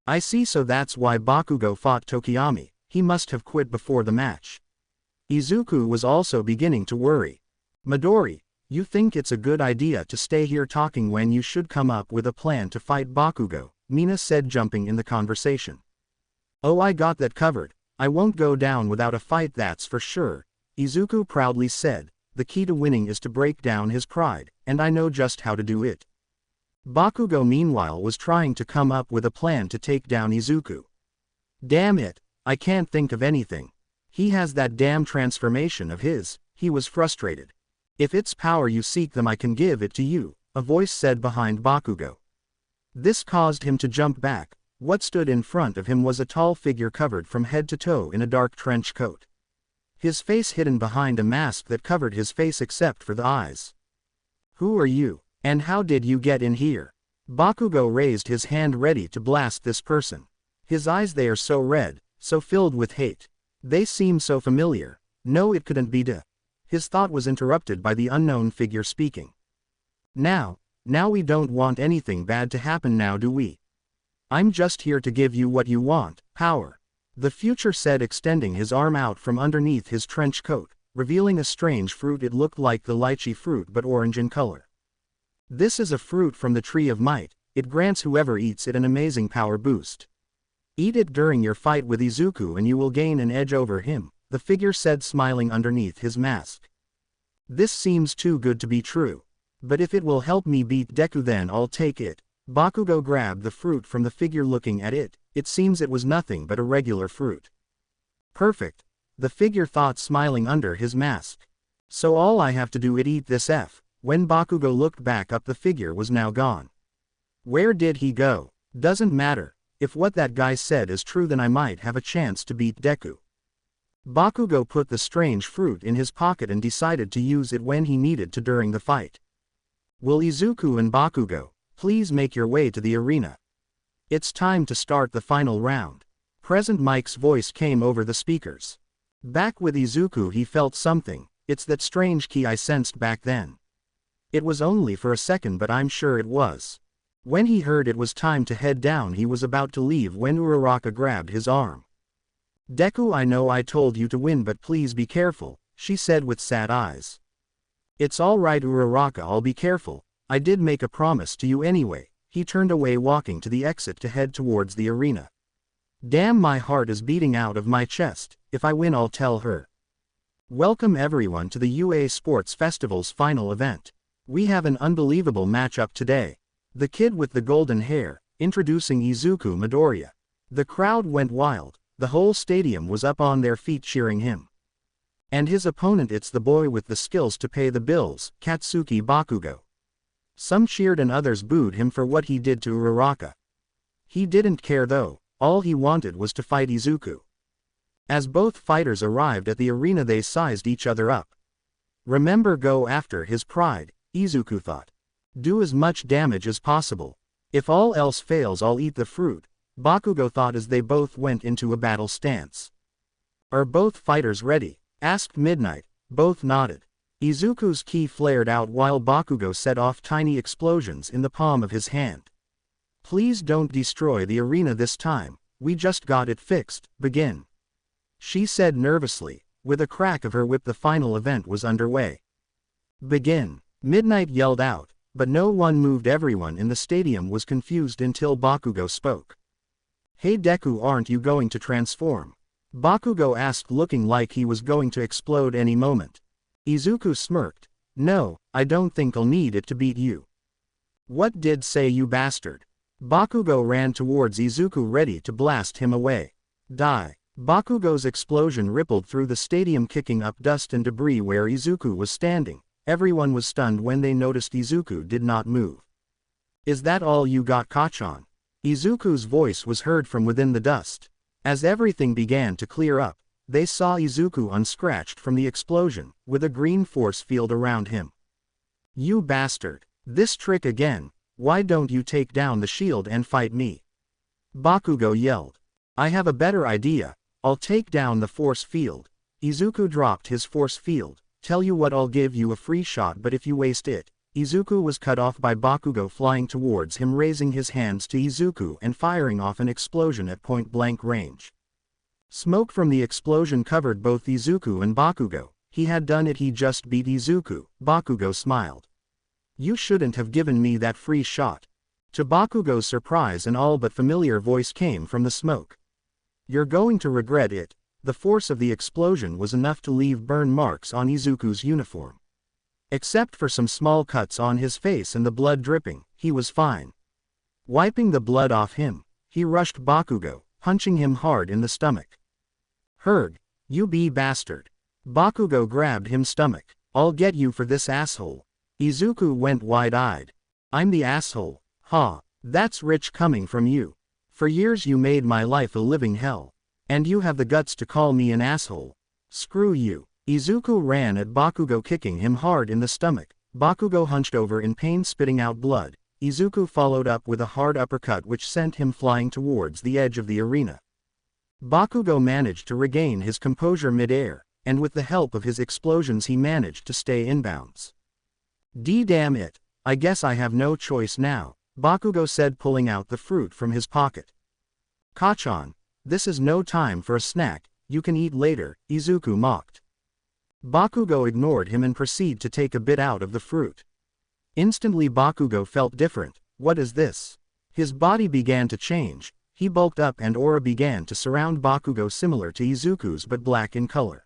I see, so that's why Bakugo fought Tokiyami. He must have quit before the match. Izuku was also beginning to worry. Midori, you think it's a good idea to stay here talking when you should come up with a plan to fight Bakugo, Mina said, jumping in the conversation. Oh, I got that covered. I won't go down without a fight, that's for sure, Izuku proudly said. The key to winning is to break down his pride, and I know just how to do it. Bakugo meanwhile was trying to come up with a plan to take down Izuku. Damn it, I can't think of anything. He has that damn transformation of his, he was frustrated. If it's power you seek, then I can give it to you, a voice said behind Bakugo. This caused him to jump back. What stood in front of him was a tall figure covered from head to toe in a dark trench coat. His face hidden behind a mask that covered his face except for the eyes. Who are you, and how did you get in here? Bakugo raised his hand ready to blast this person. His eyes, they are so red, so filled with hate. They seem so familiar. No, it couldn't be De. His thought was interrupted by the unknown figure speaking. Now we don't want anything bad to happen now, do we? I'm just here to give you what you want, power. The future said, extending his arm out from underneath his trench coat, revealing a strange fruit. It looked like the lychee fruit but orange in color. This is a fruit from the Tree of Might. It grants whoever eats it an amazing power boost. Eat it during your fight with Izuku and you will gain an edge over him, the figure said, smiling underneath his mask. This seems too good to be true. But if it will help me beat Deku, then I'll take it. Bakugo grabbed the fruit from the figure. Looking at it, it seems it was nothing but a regular fruit. Perfect, the figure thought, smiling under his mask. So all I have to do is eat this F. When Bakugo looked back up, the figure was now gone. Where did he go? Doesn't matter. If what that guy said is true, then I might have a chance to beat Deku. Bakugo put the strange fruit in his pocket and decided to use it when he needed to during the fight. Will Izuku and Bakugo please make your way to the arena? It's time to start the final round. Present Mike's voice came over the speakers. Back with Izuku, he felt something. It's that strange key I sensed back then. It was only for a second, but I'm sure it was. When he heard it was time to head down, he was about to leave when Uraraka grabbed his arm. Deku, I know I told you to win, but please be careful, she said with sad eyes. It's all right Uraraka, I'll be careful. I did make a promise to you anyway. He turned away, walking to the exit to head towards the arena. Damn, my heart is beating out of my chest. If I win, I'll tell her. Welcome everyone to the UA Sports Festival's final event. We have an unbelievable matchup today. The kid with the golden hair, introducing Izuku Midoriya. The crowd went wild. The whole stadium was up on their feet cheering him. And his opponent, it's the boy with the skills to pay the bills, Katsuki Bakugo. Some cheered and others booed him for what he did to Uraraka. He didn't care though, all he wanted was to fight Izuku. As both fighters arrived at the arena, they sized each other up. Remember, go after his pride, Izuku thought. Do as much damage as possible. If all else fails, I'll eat the fruit. Bakugo thought as they both went into a battle stance. Are both fighters ready? Asked Midnight. Both nodded. Izuku's ki flared out while Bakugo set off tiny explosions in the palm of his hand. Please don't destroy the arena this time, we just got it fixed, begin. She said nervously. With a crack of her whip the final event was underway. Begin. Midnight yelled out, but no one moved. Everyone in the stadium was confused until Bakugo spoke. Hey Deku, aren't you going to transform? Bakugo asked, looking like he was going to explode any moment. Izuku smirked. No, I don't think I'll need it to beat you. What did say, you bastard? Bakugo ran towards Izuku ready to blast him away. Die. Bakugo's explosion rippled through the stadium, kicking up dust and debris where Izuku was standing. Everyone was stunned when they noticed Izuku did not move. Is that all you got, Kachan? Izuku's voice was heard from within the dust. As everything began to clear up, they saw Izuku unscratched from the explosion, with a green force field around him. You bastard! This trick again, why don't you take down the shield and fight me? Bakugo yelled. I have a better idea, I'll take down the force field. Izuku dropped his force field. Tell you what, I'll give you a free shot, but if you waste it. Izuku was cut off by Bakugo flying towards him, raising his hands to Izuku and firing off an explosion at point-blank range. Smoke from the explosion covered both Izuku and Bakugo. He had done it, he just beat Izuku. Bakugo smiled. You shouldn't have given me that free shot. To Bakugo's surprise, an all but familiar voice came from the smoke. You're going to regret it. The force of the explosion was enough to leave burn marks on Izuku's uniform. Except for some small cuts on his face and the blood dripping, he was fine. Wiping the blood off him, he rushed Bakugo, punching him hard in the stomach. Herg, you be bastard. Bakugo grabbed him stomach. I'll get you for this, asshole. Izuku went wide-eyed. I'm the asshole, ha, that's rich coming from you. For years you made my life a living hell. And you have the guts to call me an asshole. Screw you. Izuku ran at Bakugo, kicking him hard in the stomach. Bakugo hunched over in pain, spitting out blood. Izuku followed up with a hard uppercut which sent him flying towards the edge of the arena. Bakugo managed to regain his composure mid-air, and with the help of his explosions he managed to stay inbounds. Damn it, I guess I have no choice now, Bakugo said, pulling out the fruit from his pocket. Kachan, this is no time for a snack, you can eat later, Izuku mocked. Bakugo ignored him and proceeded to take a bit out of the fruit. Instantly Bakugo felt different. What is this? His body began to change. He bulked up and aura began to surround Bakugo, similar to Izuku's but black in color.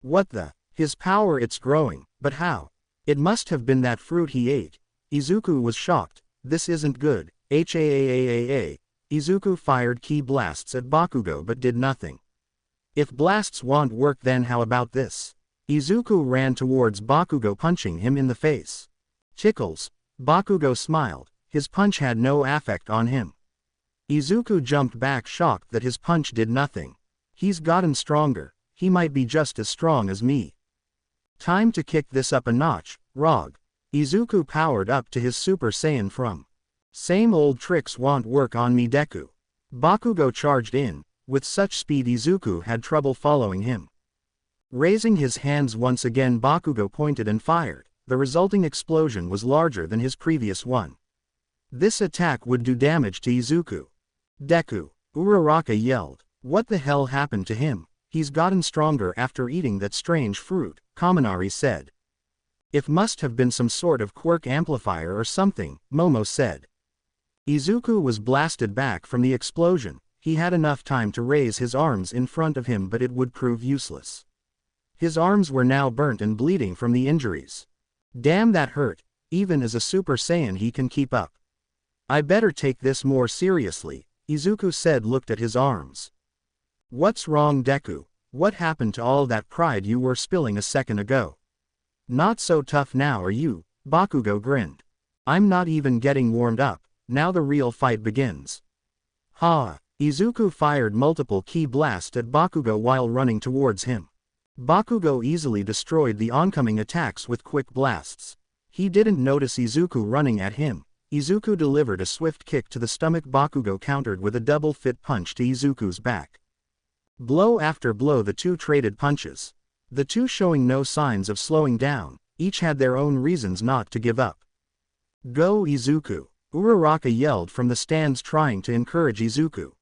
What the? His power, it's growing, but how? It must have been that fruit he ate. Izuku was shocked. This isn't good. Haaaaaa. Izuku fired ki blasts at Bakugo but did nothing. If blasts won't work, then how about this? Izuku ran towards Bakugo, punching him in the face. Tickles. Bakugo smiled. His punch had no effect on him. Izuku jumped back, shocked that his punch did nothing. He's gotten stronger. He might be just as strong as me. Time to kick this up a notch, Rog. Izuku powered up to his Super Saiyan from. Same old tricks won't work on me, Deku. Bakugo charged in. With such speed Izuku had trouble following him. Raising his hands once again, Bakugo pointed and fired. The resulting explosion was larger than his previous one. This attack would do damage to Izuku. Deku. Uraraka yelled. What the hell happened to him? He's gotten stronger after eating that strange fruit, Kaminari said. It must have been some sort of quirk amplifier or something, Momo said. Izuku was blasted back from the explosion. He had enough time to raise his arms in front of him, but it would prove useless. His arms were now burnt and bleeding from the injuries. Damn, that hurt. Even as a Super Saiyan he can keep up. I better take this more seriously, Izuku said, looked at his arms. What's wrong, Deku? What happened to all that pride you were spilling a second ago? Not so tough now, are you? Bakugo grinned. I'm not even getting warmed up, now the real fight begins. Ha! Izuku fired multiple ki blasts at Bakugo while running towards him. Bakugo easily destroyed the oncoming attacks with quick blasts. He didn't notice Izuku running at him. Izuku delivered a swift kick to the stomach. Bakugo countered with a double fit punch to Izuku's back. Blow after blow the two traded punches. The two showing no signs of slowing down, each had their own reasons not to give up. Go Izuku! Uraraka yelled from the stands, trying to encourage Izuku.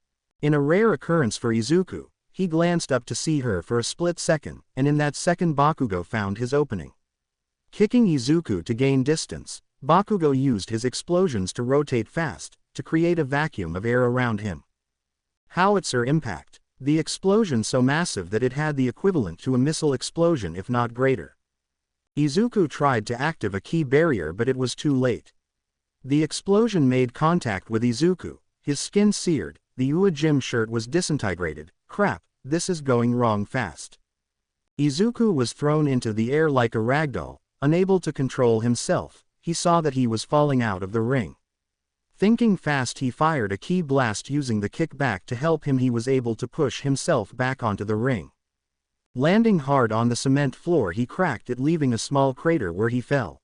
In a rare occurrence for Izuku, he glanced up to see her for a split second, and in that second Bakugo found his opening. Kicking Izuku to gain distance, Bakugo used his explosions to rotate fast, to create a vacuum of air around him. Howitzer impact. The explosion so massive that it had the equivalent to a missile explosion if not greater. Izuku tried to activate a key barrier but it was too late. The explosion made contact with Izuku, his skin seared, the Ua gym shirt was disintegrated. Crap, this is going wrong fast. Izuku was thrown into the air like a ragdoll, unable to control himself. He saw that he was falling out of the ring. Thinking fast, he fired a key blast using the kickback to help him. He was able to push himself back onto the ring. Landing hard on the cement floor, he cracked it, leaving a small crater where he fell.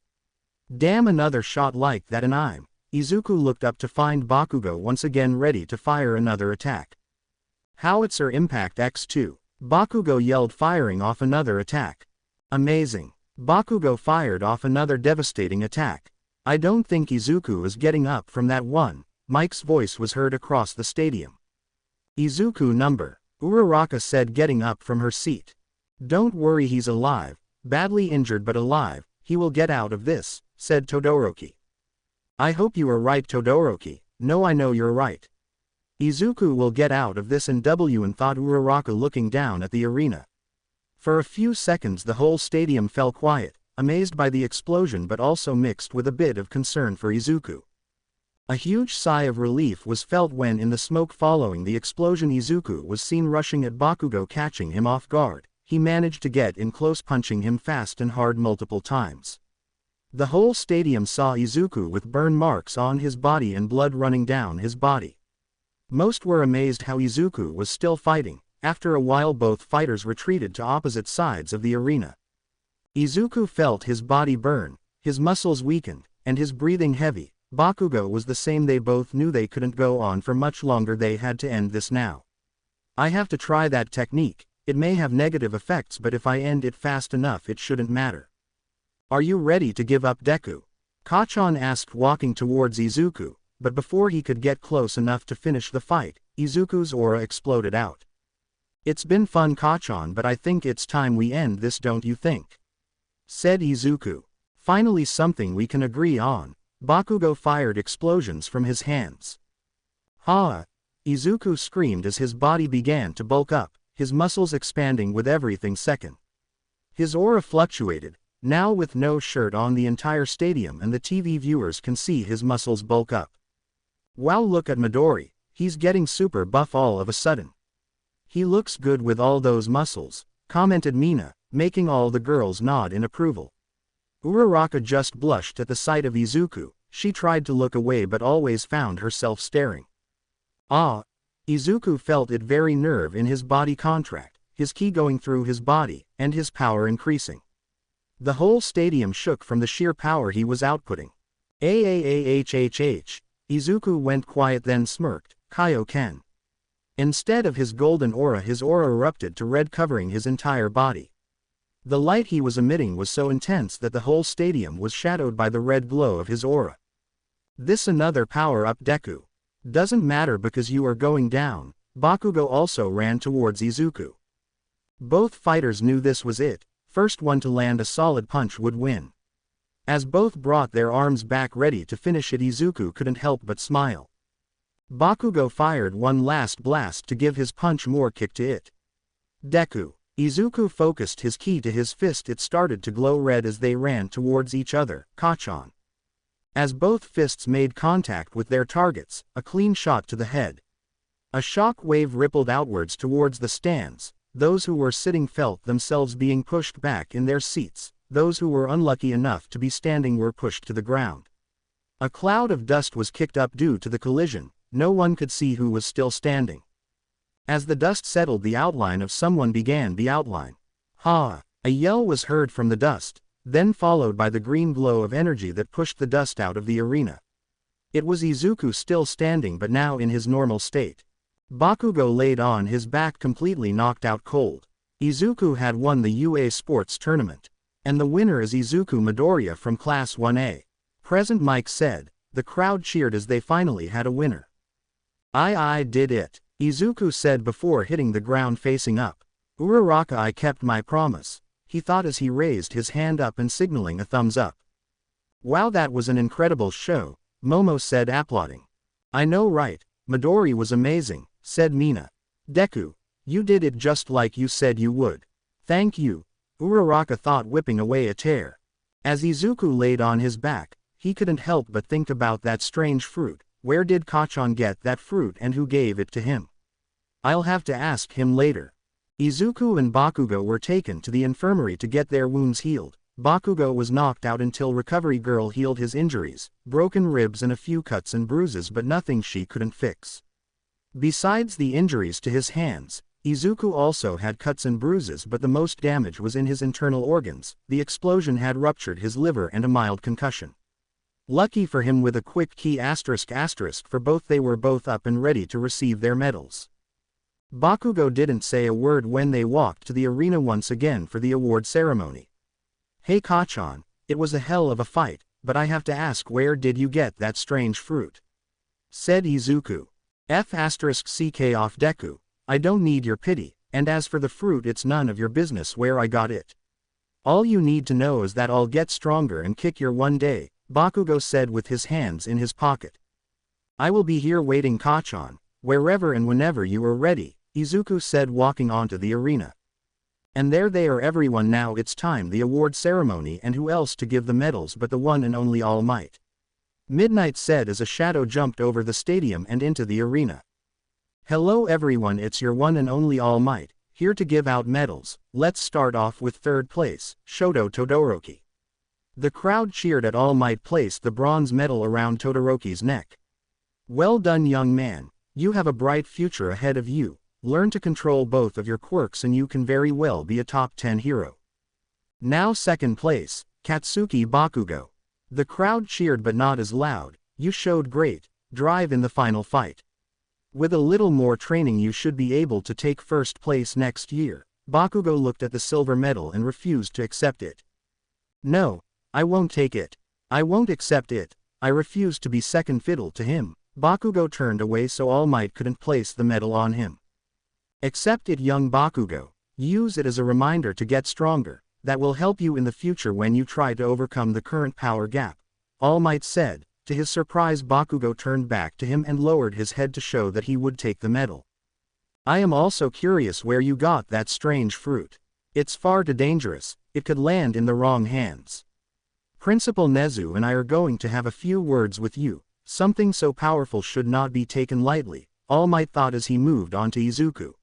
Damn, another shot like that and I'm... Izuku looked up to find Bakugo once again ready to fire another attack. Howitzer impact X2. Bakugo yelled, firing off another attack. Amazing. Bakugo fired off another devastating attack. I don't think Izuku is getting up from that one. Mike's voice was heard across the stadium. Izuku number. Uraraka said, getting up from her seat. Don't worry, he's alive. Badly injured but alive. He will get out of this, said Todoroki. I hope you are right, Todoroki. No, I know you're right. Izuku will get out of this and thought Uraraka, looking down at the arena. For a few seconds the whole stadium fell quiet, amazed by the explosion but also mixed with a bit of concern for Izuku. A huge sigh of relief was felt when, in the smoke following the explosion, Izuku was seen rushing at Bakugo, catching him off guard. He managed to get in close, punching him fast and hard multiple times. The whole stadium saw Izuku with burn marks on his body and blood running down his body. Most were amazed how Izuku was still fighting. After a while both fighters retreated to opposite sides of the arena. Izuku felt his body burn, his muscles weakened, and his breathing heavy. Bakugo was the same. They both knew they couldn't go on for much longer. They had to end this now. I have to try that technique. It may have negative effects, but if I end it fast enough it shouldn't matter. Are you ready to give up, Deku? Kacchan asked, walking towards Izuku, but before he could get close enough to finish the fight, Izuku's aura exploded out. It's been fun, Kacchan, but I think it's time we end this, don't you think? Said Izuku. Finally something we can agree on. Bakugo fired explosions from his hands. Ha! Izuku screamed as his body began to bulk up, his muscles expanding with everything second. His aura fluctuated, now with no shirt on. The entire stadium and the TV viewers can see his muscles bulk up. Wow, look at Midori, he's getting super buff all of a sudden. He looks good with all those muscles, commented Mina, making all the girls nod in approval. Uraraka just blushed at the sight of Izuku. She tried to look away but always found herself staring. Ah! Izuku felt it very nerve in his body contract, his ki going through his body, and his power increasing. The whole stadium shook from the sheer power he was outputting. Ahhhhh. Izuku went quiet, then smirked. Kaioken. Instead of his golden aura, his aura erupted to red, covering his entire body. The light he was emitting was so intense that the whole stadium was shadowed by the red glow of his aura. This another power-up, Deku. Doesn't matter because you are going down. Bakugo also ran towards Izuku. Both fighters knew this was it. First one to land a solid punch would win. As both brought their arms back ready to finish it, Izuku couldn't help but smile. Bakugo fired one last blast to give his punch more kick to it. Deku. Izuku focused his ki to his fist. It started to glow red as they ran towards each other. Kacchan. As both fists made contact with their targets, a clean shot to the head. A shock wave rippled outwards towards the stands. Those who were sitting felt themselves being pushed back in their seats. Those who were unlucky enough to be standing were pushed to the ground. A cloud of dust was kicked up due to the collision. No one could see who was still standing. As the dust settled, the outline of someone began. The outline. Ha! A yell was heard from the dust, then followed by the green glow of energy that pushed the dust out of the arena. It was Izuku still standing but now in his normal state. Bakugo laid on his back completely knocked out cold. Izuku had won the UA Sports Tournament. And the winner is Izuku Midoriya from Class 1A. Present Mike said. The crowd cheered as they finally had a winner. I did it, Izuku said before hitting the ground facing up. Uraraka, I kept my promise, he thought as he raised his hand up and signaling a thumbs up. Wow, that was an incredible show, Momo said applauding. I know, right, Midori was amazing, said Mina. Deku, you did it just like you said you would. Thank you, Uraraka thought, whipping away a tear. As Izuku laid on his back, he couldn't help but think about that strange fruit. Where did Kachan get that fruit and who gave it to him? I'll have to ask him later. Izuku and Bakugo were taken to the infirmary to get their wounds healed. Bakugo was knocked out until Recovery Girl healed his injuries, broken ribs and a few cuts and bruises, but nothing she couldn't fix. Besides the injuries to his hands, Izuku also had cuts and bruises, but the most damage was in his internal organs. The explosion had ruptured his liver and a mild concussion. Lucky for him, with a quick key *** for both, they were both up and ready to receive their medals. Bakugo didn't say a word when they walked to the arena once again for the award ceremony. Hey Kachan, it was a hell of a fight, but I have to ask, where did you get that strange fruit? Said Izuku. **CK off Deku, I don't need your pity, and as for the fruit, it's none of your business where I got it. All you need to know is that I'll get stronger and kick your one day, Bakugo said with his hands in his pocket. I will be here waiting Kachan, wherever and whenever you are ready, Izuku said, walking onto the arena. And there they are, everyone, now it's time, the award ceremony, and who else to give the medals but the one and only All Might. Midnight said as a shadow jumped over the stadium and into the arena. Hello everyone, it's your one and only All Might, here to give out medals. Let's start off with third place, Shoto Todoroki. The crowd cheered as All Might placed the bronze medal around Todoroki's neck. Well done, young man, you have a bright future ahead of you. Learn to control both of your quirks and you can very well be a top 10 hero. Now second place, Katsuki Bakugo. The crowd cheered but not as loud. You showed great drive in the final fight. With a little more training you should be able to take first place next year. Bakugo looked at the silver medal and refused to accept it. No, I won't take it. I won't accept it. I refuse to be second fiddle to him. Bakugo turned away so All Might couldn't place the medal on him. Accept it, young Bakugo. Use it as a reminder to get stronger. That will help you in the future when you try to overcome the current power gap, All Might said. To his surprise, Bakugo turned back to him and lowered his head to show that he would take the medal. I am also curious where you got that strange fruit. It's far too dangerous, it could land in the wrong hands. Principal Nezu and I are going to have a few words with you. Something so powerful should not be taken lightly, All Might thought as he moved on to Izuku.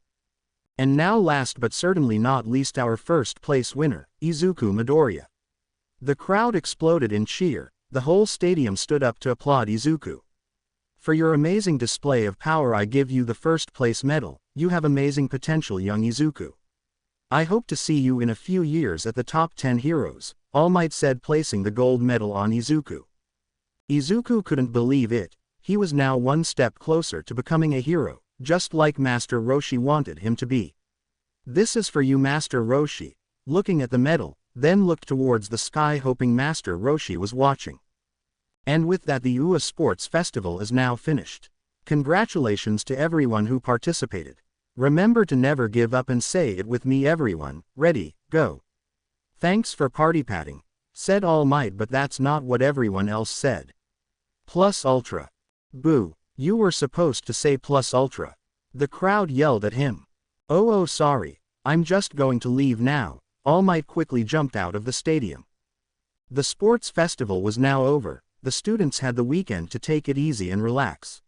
And now, last but certainly not least, our first place winner, Izuku Midoriya. The crowd exploded in cheer. The whole stadium stood up to applaud Izuku. For your amazing display of power I give you the first place medal. You have amazing potential, young Izuku. I hope to see you in a few years at the top 10 heroes, All Might said, placing the gold medal on Izuku. Izuku couldn't believe it. He was now one step closer to becoming a hero, just like Master Roshi wanted him to be. This is for you, Master Roshi. Looking at the medal, then looked towards the sky, hoping Master Roshi was watching. And with that, the UA Sports Festival is now finished. Congratulations to everyone who participated. Remember to never give up and say it with me, everyone. Ready, go. Thanks for party patting, said All Might, but that's not what everyone else said. Plus Ultra. Boo, you were supposed to say Plus Ultra. The crowd yelled at him. Oh sorry, I'm just going to leave now. All Might quickly jumped out of the stadium. The sports festival was now over. The students had the weekend to take it easy and relax.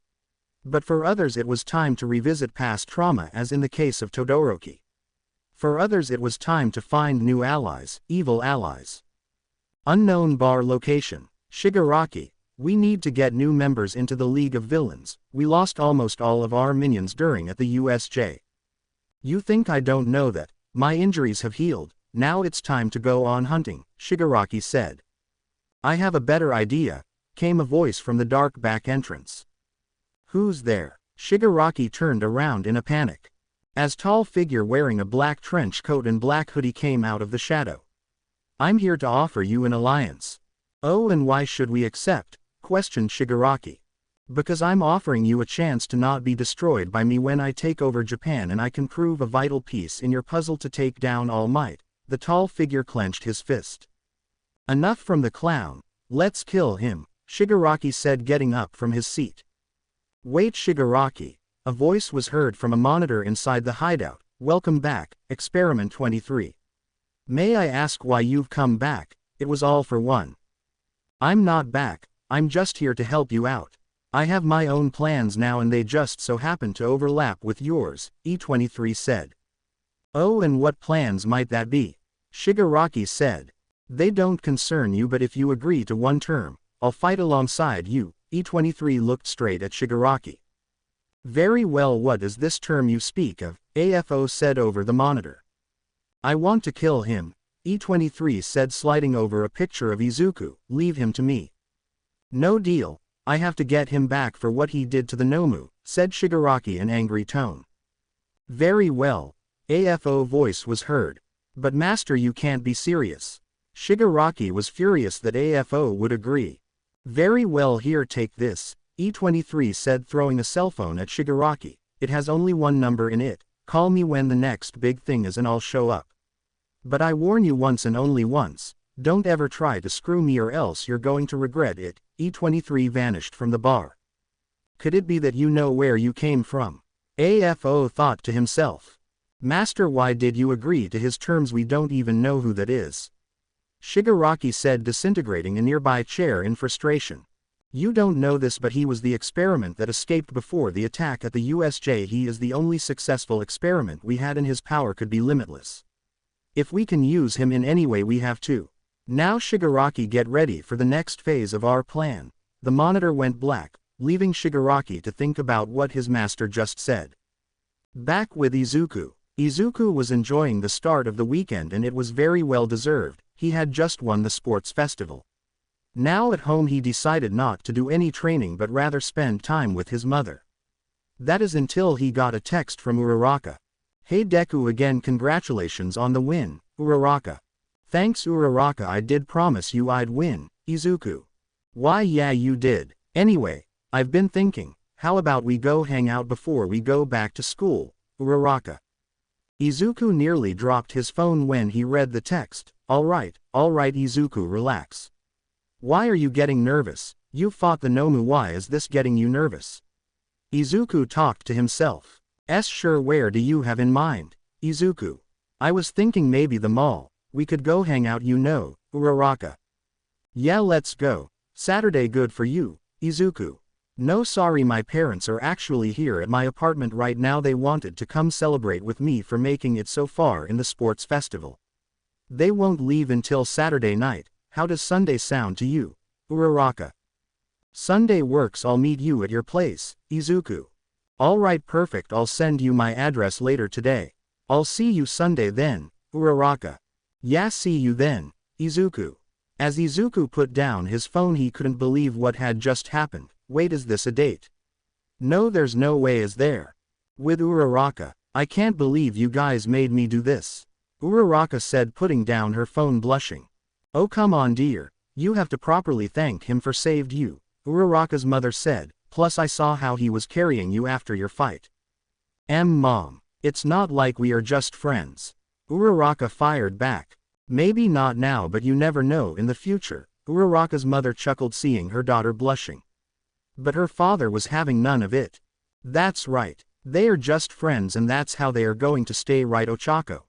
But for others it was time to revisit past trauma, as in the case of Todoroki. For others it was time to find new allies, evil allies. Unknown bar location. Shigaraki, we need to get new members into the League of Villains. We lost almost all of our minions during at the USJ. You think I don't know that? My injuries have healed. Now it's time to go on hunting, Shigaraki said. I have a better idea. came a voice from the dark back entrance. Who's there? Shigaraki turned around in a panic. As tall figure wearing a black trench coat and black hoodie came out of the shadow. I'm here to offer you an alliance. Oh, and why should we accept? Questioned Shigaraki. Because I'm offering you a chance to not be destroyed by me when I take over Japan, and I can prove a vital piece in your puzzle to take down All Might. The tall figure clenched his fist. Enough from the clown. Let's kill him, Shigaraki said, getting up from his seat. Wait, Shigaraki. A voice was heard from a monitor inside the hideout. Welcome back, Experiment 23. May I ask why you've come back? It was all for one. I'm not back, I'm just here to help you out. I have my own plans now and they just so happen to overlap with yours, E23 said. Oh, and what plans might that be? Shigaraki said. They don't concern you, but if you agree to one term, I'll fight alongside you. E23 looked straight at Shigaraki. Very well, what is this term you speak of? AFO said over the monitor. I want to kill him, E23 said, sliding over a picture of Izuku. Leave him to me. No deal, I have to get him back for what he did to the Nomu, said Shigaraki in angry tone. Very well, AFO voice was heard. But master, you can't be serious. Shigaraki was furious that AFO would agree. Very well, here, take this, E23 said, throwing a cell phone at Shigaraki. It has only one number in it. Call me when the next big thing is and I'll show up. But I warn you once and only once, don't ever try to screw me or else you're going to regret it. E23 vanished from the bar. Could it be that you know where you came from? AFO thought to himself. Master, why did you agree to his terms? We don't even know who that is. Shigaraki said, disintegrating a nearby chair in frustration. You don't know this, but he was the experiment that escaped before the attack at the USJ. He is the only successful experiment we had and his power could be limitless. If we can use him in any way, we have to. Now Shigaraki, get ready for the next phase of our plan. The monitor went black, leaving Shigaraki to think about what his master just said. Back with Izuku. Izuku was enjoying the start of the weekend and it was very well deserved. He had just won the sports festival. Now at home he decided not to do any training but rather spend time with his mother. That is until he got a text from Uraraka. Hey Deku, again congratulations on the win, Uraraka. Thanks Uraraka, I did promise you I'd win, Izuku. Why yeah you did. Anyway, I've been thinking, how about we go hang out before we go back to school, Uraraka. Izuku nearly dropped his phone when he read the text. Alright Izuku, relax. Why are you getting nervous? You fought the Nomu, why is this getting you nervous? Izuku talked to himself. Sure, where do you have in mind, Izuku? I was thinking maybe the mall, we could go hang out, you know, Uraraka. Yeah, let's go. Saturday good for you, Izuku. No sorry, my parents are actually here at my apartment right now. They wanted to come celebrate with me for making it so far in the sports festival. They won't leave until Saturday night. How does Sunday sound to you, Uraraka? Sunday works, I'll meet you at your place, Izuku. Alright, perfect, I'll send you my address later today. I'll see you Sunday then, Uraraka. Yeah, see you then, Izuku. As Izuku put down his phone, he couldn't believe what had just happened. Wait, is this a date? No, there's no way is there. With Uraraka. I can't believe you guys made me do this, Uraraka said, putting down her phone, blushing. Oh come on dear, you have to properly thank him for saved you, Uraraka's mother said, plus I saw how he was carrying you after your fight. Mom, it's not like we are just friends, Uraraka fired back. Maybe not now, but you never know in the future, Uraraka's mother chuckled, seeing her daughter blushing. But her father was having none of it. That's right, they are just friends and that's how they are going to stay, right Ochako?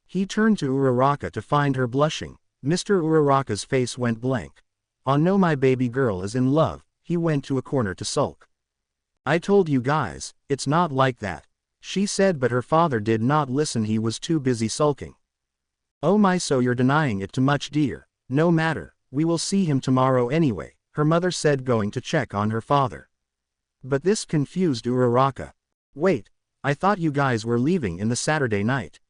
He turned to Uraraka to find her blushing. Mr. Uraraka's face went blank. Oh no, my baby girl is in love. He went to a corner to sulk. I told you guys, it's not like that, she said, but her father did not listen, he was too busy sulking. Oh my, so you're denying it too much dear. No matter, we will see him tomorrow anyway, her mother said, going to check on her father. But this confused Uraraka. Wait, I thought you guys were leaving in the Saturday night.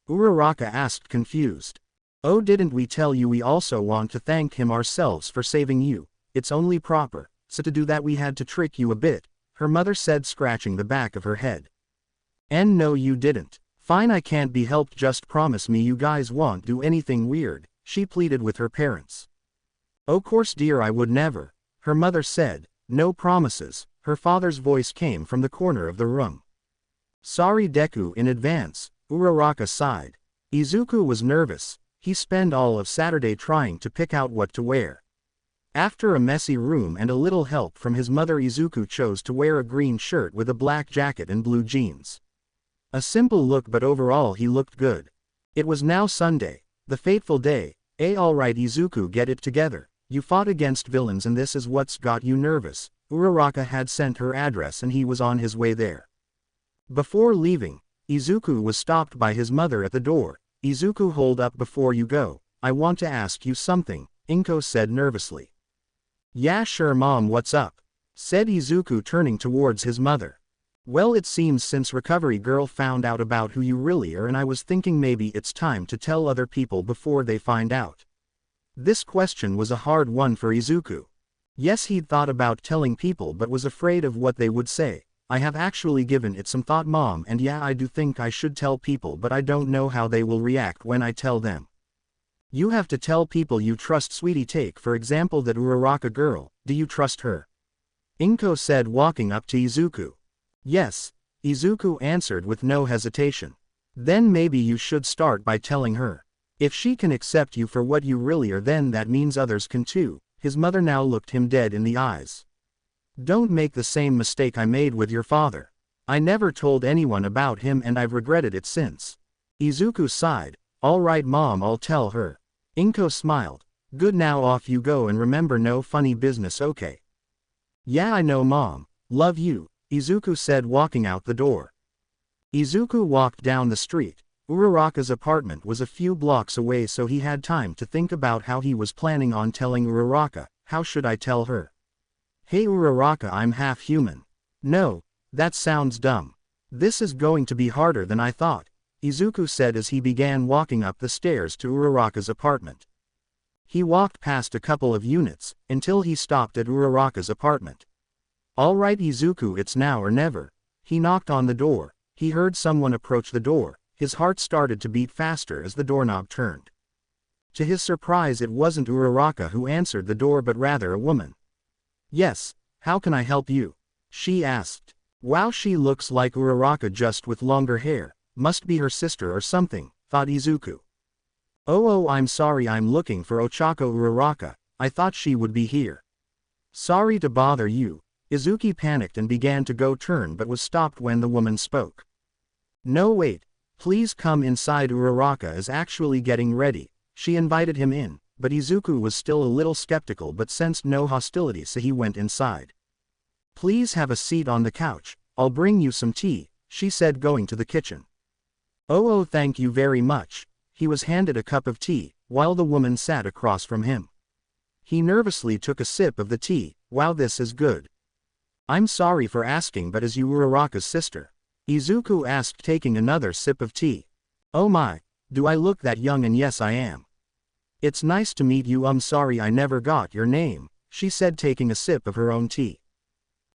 Uraraka asked, confused. Oh, didn't we tell you we also want to thank him ourselves for saving you, it's only proper, so to do that we had to trick you a bit, her mother said, scratching the back of her head. And no you didn't. Fine, I can't be helped, just promise me you guys won't do anything weird, she pleaded with her parents. Oh course dear, I would never, her mother said. No promises, her father's voice came from the corner of the room. Sorry Deku in advance, Uraraka sighed. Izuku was nervous, he spent all of Saturday trying to pick out what to wear. After a messy room and a little help from his mother, Izuku chose to wear a green shirt with a black jacket and blue jeans. A simple look, but overall he looked good. It was now Sunday, the fateful day. Alright Izuku, get it together. You fought against villains and this is what's got you nervous. Uraraka had sent her address and he was on his way there. Before leaving, Izuku was stopped by his mother at the door. Izuku, hold up before you go, I want to ask you something, Inko said nervously. Yeah sure mom, what's up? Said Izuku, turning towards his mother. Well, it seems since Recovery Girl found out about who you really are, and I was thinking maybe it's time to tell other people before they find out. This question was a hard one for Izuku. Yes, he'd thought about telling people but was afraid of what they would say. I have actually given it some thought mom, and yeah, I do think I should tell people, but I don't know how they will react when I tell them. You have to tell people you trust, sweetie. Take for example that Uraraka girl, do you trust her? Inko said, walking up to Izuku. Yes, Izuku answered with no hesitation. Then maybe you should start by telling her. If she can accept you for what you really are, then that means others can too. His mother now looked him dead in the eyes. Don't make the same mistake I made with your father. I never told anyone about him and I've regretted it since. Izuku sighed. Alright mom, I'll tell her. Inko smiled. Good, now off you go and remember, no funny business, okay? Yeah I know mom. Love you, Izuku said, walking out the door. Izuku walked down the street. Uraraka's apartment was a few blocks away, so he had time to think about how he was planning on telling Uraraka. How should I tell her? Hey Uraraka, I'm half human. No, that sounds dumb. This is going to be harder than I thought, Izuku said as he began walking up the stairs to Uraraka's apartment. He walked past a couple of units, until he stopped at Uraraka's apartment. Alright Izuku, it's now or never. He knocked on the door. He heard someone approach the door. His heart started to beat faster as the doorknob turned. To his surprise, it wasn't Uraraka who answered the door, but rather a woman. Yes, how can I help you? She asked. Wow, she looks like Uraraka, just with longer hair. Must be her sister or something, thought Izuku. Oh, I'm sorry, I'm looking for Ochako Uraraka. I thought she would be here. Sorry to bother you. Izuku panicked and began to go turn, but was stopped when the woman spoke. No wait, please come inside, Uraraka is actually getting ready. She invited him in, but Izuku was still a little skeptical but sensed no hostility, so he went inside. Please have a seat on the couch, I'll bring you some tea, she said, going to the kitchen. Oh, thank you very much. He was handed a cup of tea, while the woman sat across from him. He nervously took a sip of the tea. Wow, this is good. I'm sorry for asking, but is you Uraraka's sister? Izuku asked, taking another sip of tea. Oh my, do I look that young? And yes I am. It's nice to meet you. I'm sorry I never got your name, she said, taking a sip of her own tea.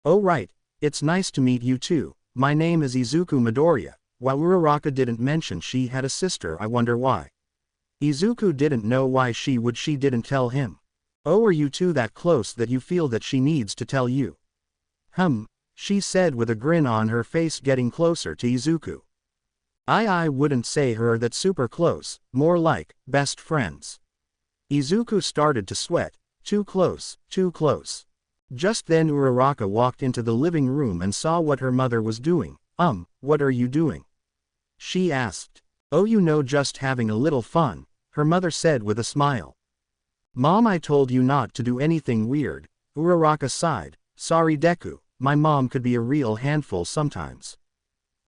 Oh right, it's nice to meet you too. My name is Izuku Midoriya. While Uraraka didn't mention she had a sister, I wonder why. Izuku didn't know why she didn't tell him. Oh, are you two that close that you feel that she needs to tell you? She said with a grin on her face, getting closer to Izuku. I wouldn't say her that super close, more like best friends. Izuku started to sweat. Too close, too close. Just then Uraraka walked into the living room and saw what her mother was doing. What are you doing? She asked. Oh, you know, just having a little fun, her mother said with a smile. Mom, I told you not to do anything weird, Uraraka sighed. Sorry Deku, my mom could be a real handful sometimes.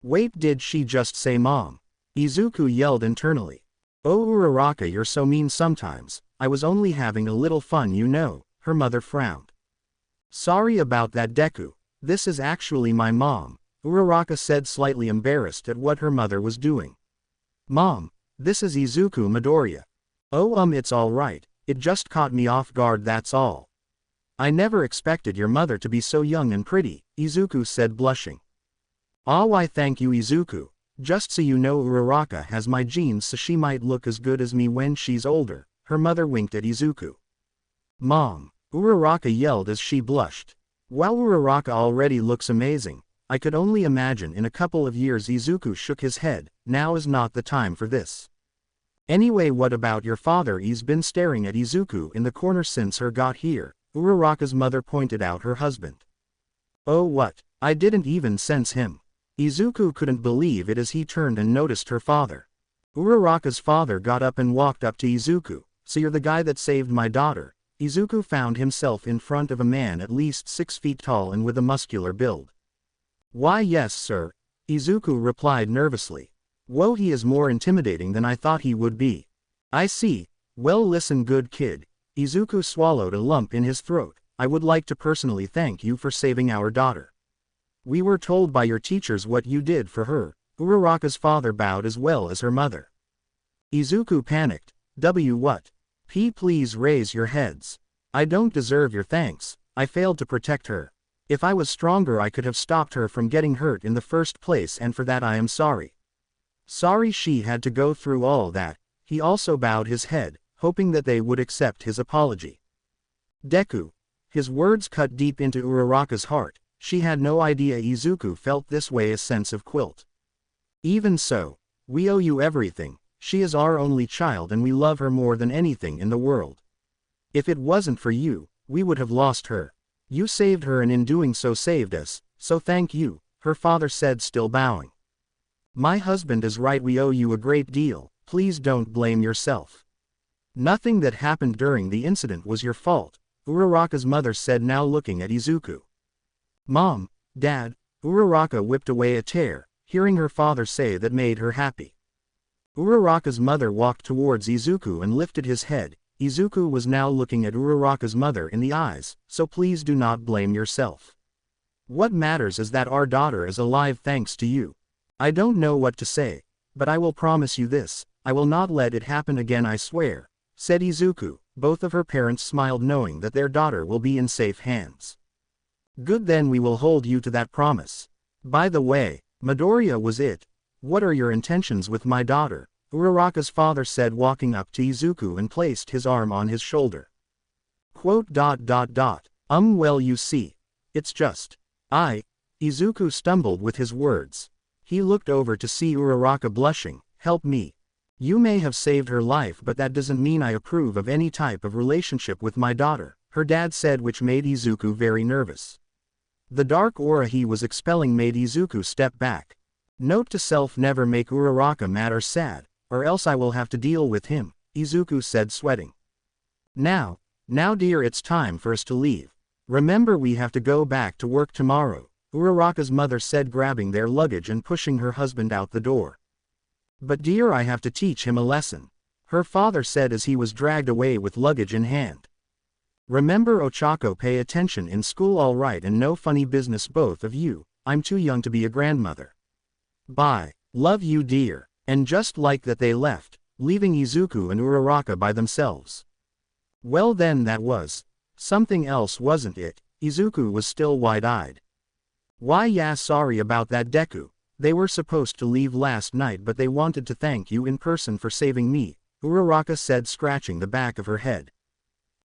Wait, did she just say mom? Izuku yelled internally. Oh Uraraka, you're so mean sometimes. I was only having a little fun, you know, her mother frowned. Sorry about that Deku, this is actually my mom, Uraraka said, slightly embarrassed at what her mother was doing. Mom, this is Izuku Midoriya. Oh it's alright, it just caught me off guard, that's all. I never expected your mother to be so young and pretty, Izuku said blushing. Ah, why thank you, Izuku. Just so you know, Uraraka has my genes, so she might look as good as me when she's older. Her mother winked at Izuku. Mom, Uraraka yelled as she blushed. While Uraraka already looks amazing, I could only imagine in a couple of years. Izuku shook his head. Now is not the time for this. Anyway, what about your father? He's been staring at Izuku in the corner since her got here. Uraraka's mother pointed out her husband. Oh, what? I didn't even sense him. Izuku couldn't believe it as he turned and noticed her father. Uraraka's father got up and walked up to Izuku. So you're the guy that saved my daughter? Izuku found himself in front of a man at least 6 feet tall and with a muscular build. Why yes, sir, Izuku replied nervously. Whoa, he is more intimidating than I thought he would be. I see. Well, listen, good kid. Izuku swallowed a lump in his throat. I would like to personally thank you for saving our daughter. We were told by your teachers what you did for her. Uraraka's father bowed as well as her mother. Izuku panicked. What? Please raise your heads. I don't deserve your thanks. I failed to protect her. If I was stronger, I could have stopped her from getting hurt in the first place, and for that I am sorry. Sorry she had to go through all that. He also bowed his head, hoping that they would accept his apology. Deku. His words cut deep into Uraraka's heart. She had no idea Izuku felt this way. A sense of guilt. Even so, we owe you everything. She is our only child and we love her more than anything in the world. If it wasn't for you, we would have lost her. You saved her and in doing so saved us, so thank you, her father said, still bowing. My husband is right, we owe you a great deal. Please don't blame yourself. Nothing that happened during the incident was your fault, Uraraka's mother said, now looking at Izuku. Mom, Dad, Uraraka whipped away a tear, hearing her father say that made her happy. Uraraka's mother walked towards Izuku and lifted his head. Izuku was now looking at Uraraka's mother in the eyes, so please do not blame yourself. What matters is that our daughter is alive thanks to you. I don't know what to say, but I will promise you this, I will not let it happen again, I swear, said Izuku. Both of her parents smiled knowing that their daughter will be in safe hands. Good, then we will hold you to that promise. By the way, Midoriya was it. What are your intentions with my daughter? Uraraka's father said, walking up to Izuku and placed his arm on his shoulder. Well, you see. It's just. Izuku stumbled with his words. He looked over to see Uraraka blushing. Help me. You may have saved her life, but that doesn't mean I approve of any type of relationship with my daughter, her dad said, which made Izuku very nervous. The dark aura he was expelling made Izuku step back. Note to self: never make Uraraka mad or sad, or else I will have to deal with him, Izuku said, sweating. Now dear, it's time for us to leave. Remember, we have to go back to work tomorrow, Uraraka's mother said, grabbing their luggage and pushing her husband out the door. But dear, I have to teach him a lesson, her father said as he was dragged away with luggage in hand. Remember, Ochako, pay attention in school, all right, and no funny business, both of you. I'm too young to be a grandmother. Bye. Love you, dear. And just like that they left, leaving Izuku and Uraraka by themselves. Well then, that was something else, wasn't it? Izuku was still wide-eyed. Why yeah, sorry about that, Deku. They were supposed to leave last night, but they wanted to thank you in person for saving me, Uraraka said, scratching the back of her head.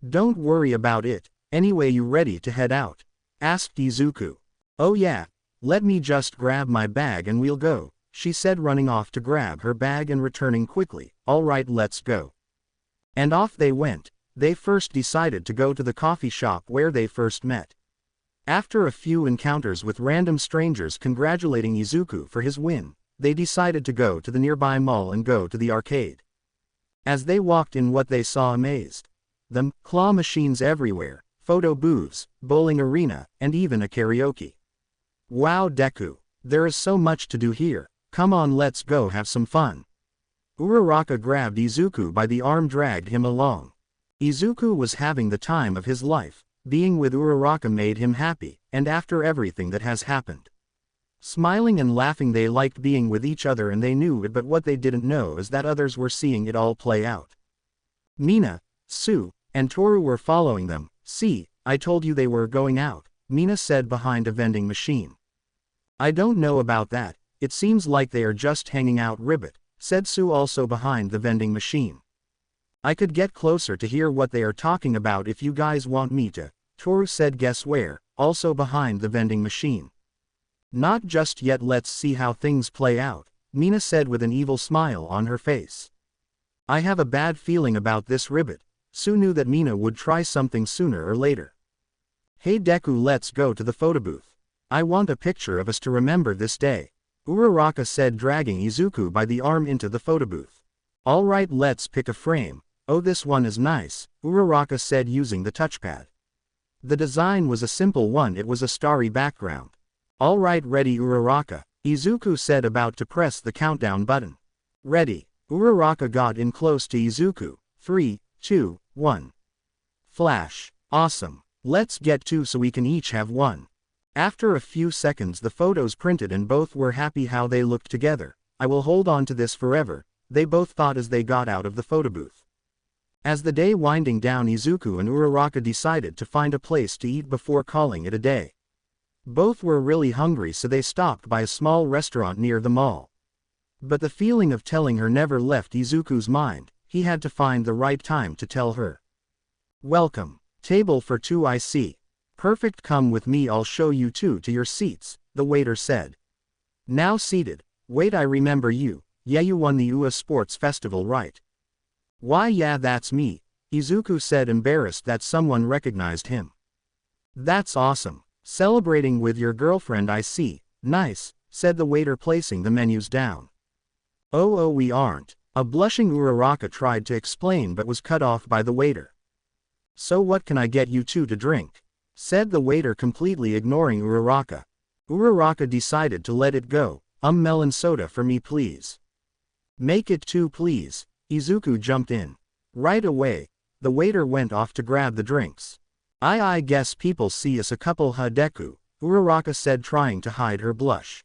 Don't worry about it. Anyway, you ready to head out? Asked Izuku. Oh yeah, let me just grab my bag and we'll go, she said, running off to grab her bag and returning quickly. All right, let's go. And off they went. They first decided to go to the coffee shop where they first met. After a few encounters with random strangers congratulating Izuku for his win, they decided to go to the nearby mall and go to the arcade. As they walked in, what they saw amazed them: claw machines everywhere, photo booths, bowling arena, and even a karaoke. Wow, Deku, there is so much to do here. Come on, let's go have some fun. Uraraka grabbed Izuku by the arm, dragged him along. Izuku was having the time of his life. Being with Uraraka made him happy, and after everything that has happened. Smiling and laughing, they liked being with each other, and they knew it, but what they didn't know is that others were seeing it all play out. Mina, Sue, and Toru were following them. See, I told you they were going out, Mina said behind a vending machine. I don't know about that, it seems like they are just hanging out Ribbit, said Sue also behind the vending machine. I could get closer to hear what they are talking about if you guys want me to, Toru said guess where, also behind the vending machine. Not just yet, let's see how things play out, Mina said with an evil smile on her face. I have a bad feeling about this Ribbit. Sue knew that Mina would try something sooner or later. Hey Deku, let's go to the photo booth. I want a picture of us to remember this day, Uraraka said dragging Izuku by the arm into the photo booth. Alright, let's pick a frame. Oh, this one is nice, Uraraka said using the touchpad. The design was a simple one, it was a starry background. Alright, ready Uraraka, Izuku said about to press the countdown button. Ready. Uraraka got in close to Izuku. 3, 2, 1. Flash. Awesome. Let's get two so we can each have one. After a few seconds the photos printed and both were happy how they looked together. I will hold on to this forever, they both thought as they got out of the photo booth. As the day winding down, Izuku and Uraraka decided to find a place to eat before calling it a day. Both were really hungry so they stopped by a small restaurant near the mall. But the feeling of telling her never left Izuku's mind, he had to find the right time to tell her. Welcome. Table for two I see. Perfect, come with me, I'll show you two to your seats, the waiter said. Now seated. Wait, I remember you. Yeah, you won the UA Sports Festival, right? Why yeah, that's me, Izuku said, embarrassed that someone recognized him. That's awesome. Celebrating with your girlfriend I see. Nice, said the waiter placing the menus down. Oh we aren't. A blushing Uraraka tried to explain but was cut off by the waiter. So what can I get you two to drink? Said the waiter, completely ignoring Uraraka. Uraraka decided to let it go. Melon soda for me please. Make it two please. Izuku jumped in. Right away. The waiter went off to grab the drinks. I guess people see us a couple, huh Deku, Uraraka said, trying to hide her blush.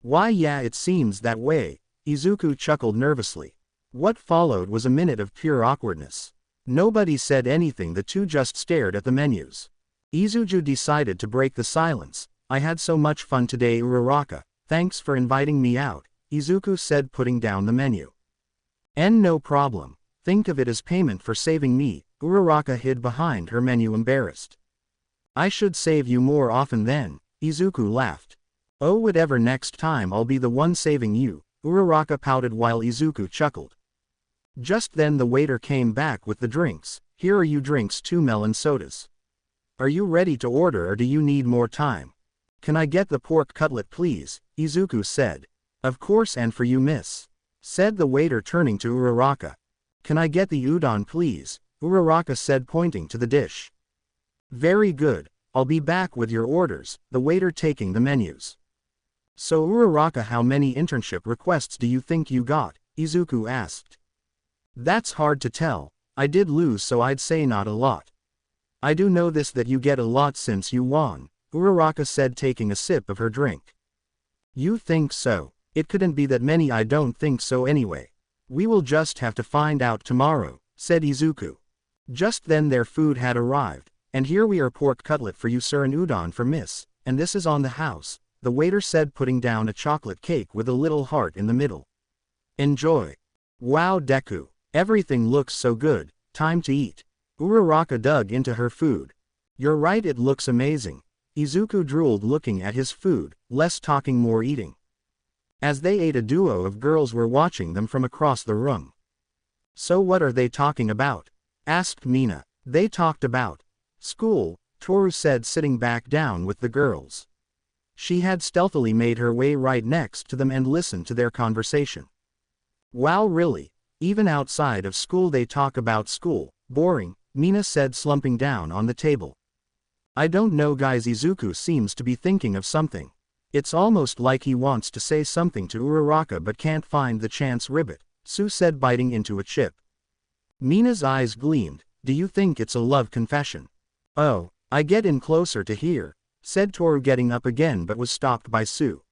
Why yeah, it seems that way, Izuku chuckled nervously. What followed was a minute of pure awkwardness. Nobody said anything, the two just stared at the menus. Izuku decided to break the silence. I had so much fun today Uraraka, thanks for inviting me out, Izuku said, putting down the menu. No problem, think of it as payment for saving me, Uraraka hid behind her menu, embarrassed. I should save you more often then, Izuku laughed. Oh whatever, next time I'll be the one saving you, Uraraka pouted while Izuku chuckled. Just then the waiter came back with the drinks. Here are you drinks, 2 melon sodas. Are you ready to order or do you need more time? Can I get the pork cutlet please, Izuku said. Of course, and for you miss, said the waiter, turning to Uraraka. Can I get the udon please, Uraraka said, pointing to the dish. Very good, I'll be back with your orders, the waiter taking the menus. So Uraraka, how many internship requests do you think you got? Izuku asked. That's hard to tell, I did lose so I'd say not a lot. I do know this, that you get a lot since you won, Uraraka said, taking a sip of her drink. You think so? It couldn't be that many, I don't think so anyway. We will just have to find out tomorrow, said Izuku. Just then their food had arrived, and here we are, pork cutlet for you sir and udon for miss, and this is on the house, the waiter said, putting down a chocolate cake with a little heart in the middle. Enjoy. Wow Deku, everything looks so good, time to eat. Uraraka dug into her food. You're right, it looks amazing. Izuku drooled, looking at his food, less talking more eating. As they ate, a duo of girls were watching them from across the room. So what are they talking about? Asked Mina. They talked about school, Toru said, sitting back down with the girls. She had stealthily made her way right next to them and listened to their conversation. Wow, really? Even outside of school they talk about school? Boring, Mina said, slumping down on the table. I don't know guys, Izuku seems to be thinking of something. It's almost like he wants to say something to Uraraka but can't find the chance. Ribbit, Sue said, biting into a chip. Mina's eyes gleamed. Do you think it's a love confession? Oh, I get in closer to hear, said Toru, getting up again, but was stopped by Sue.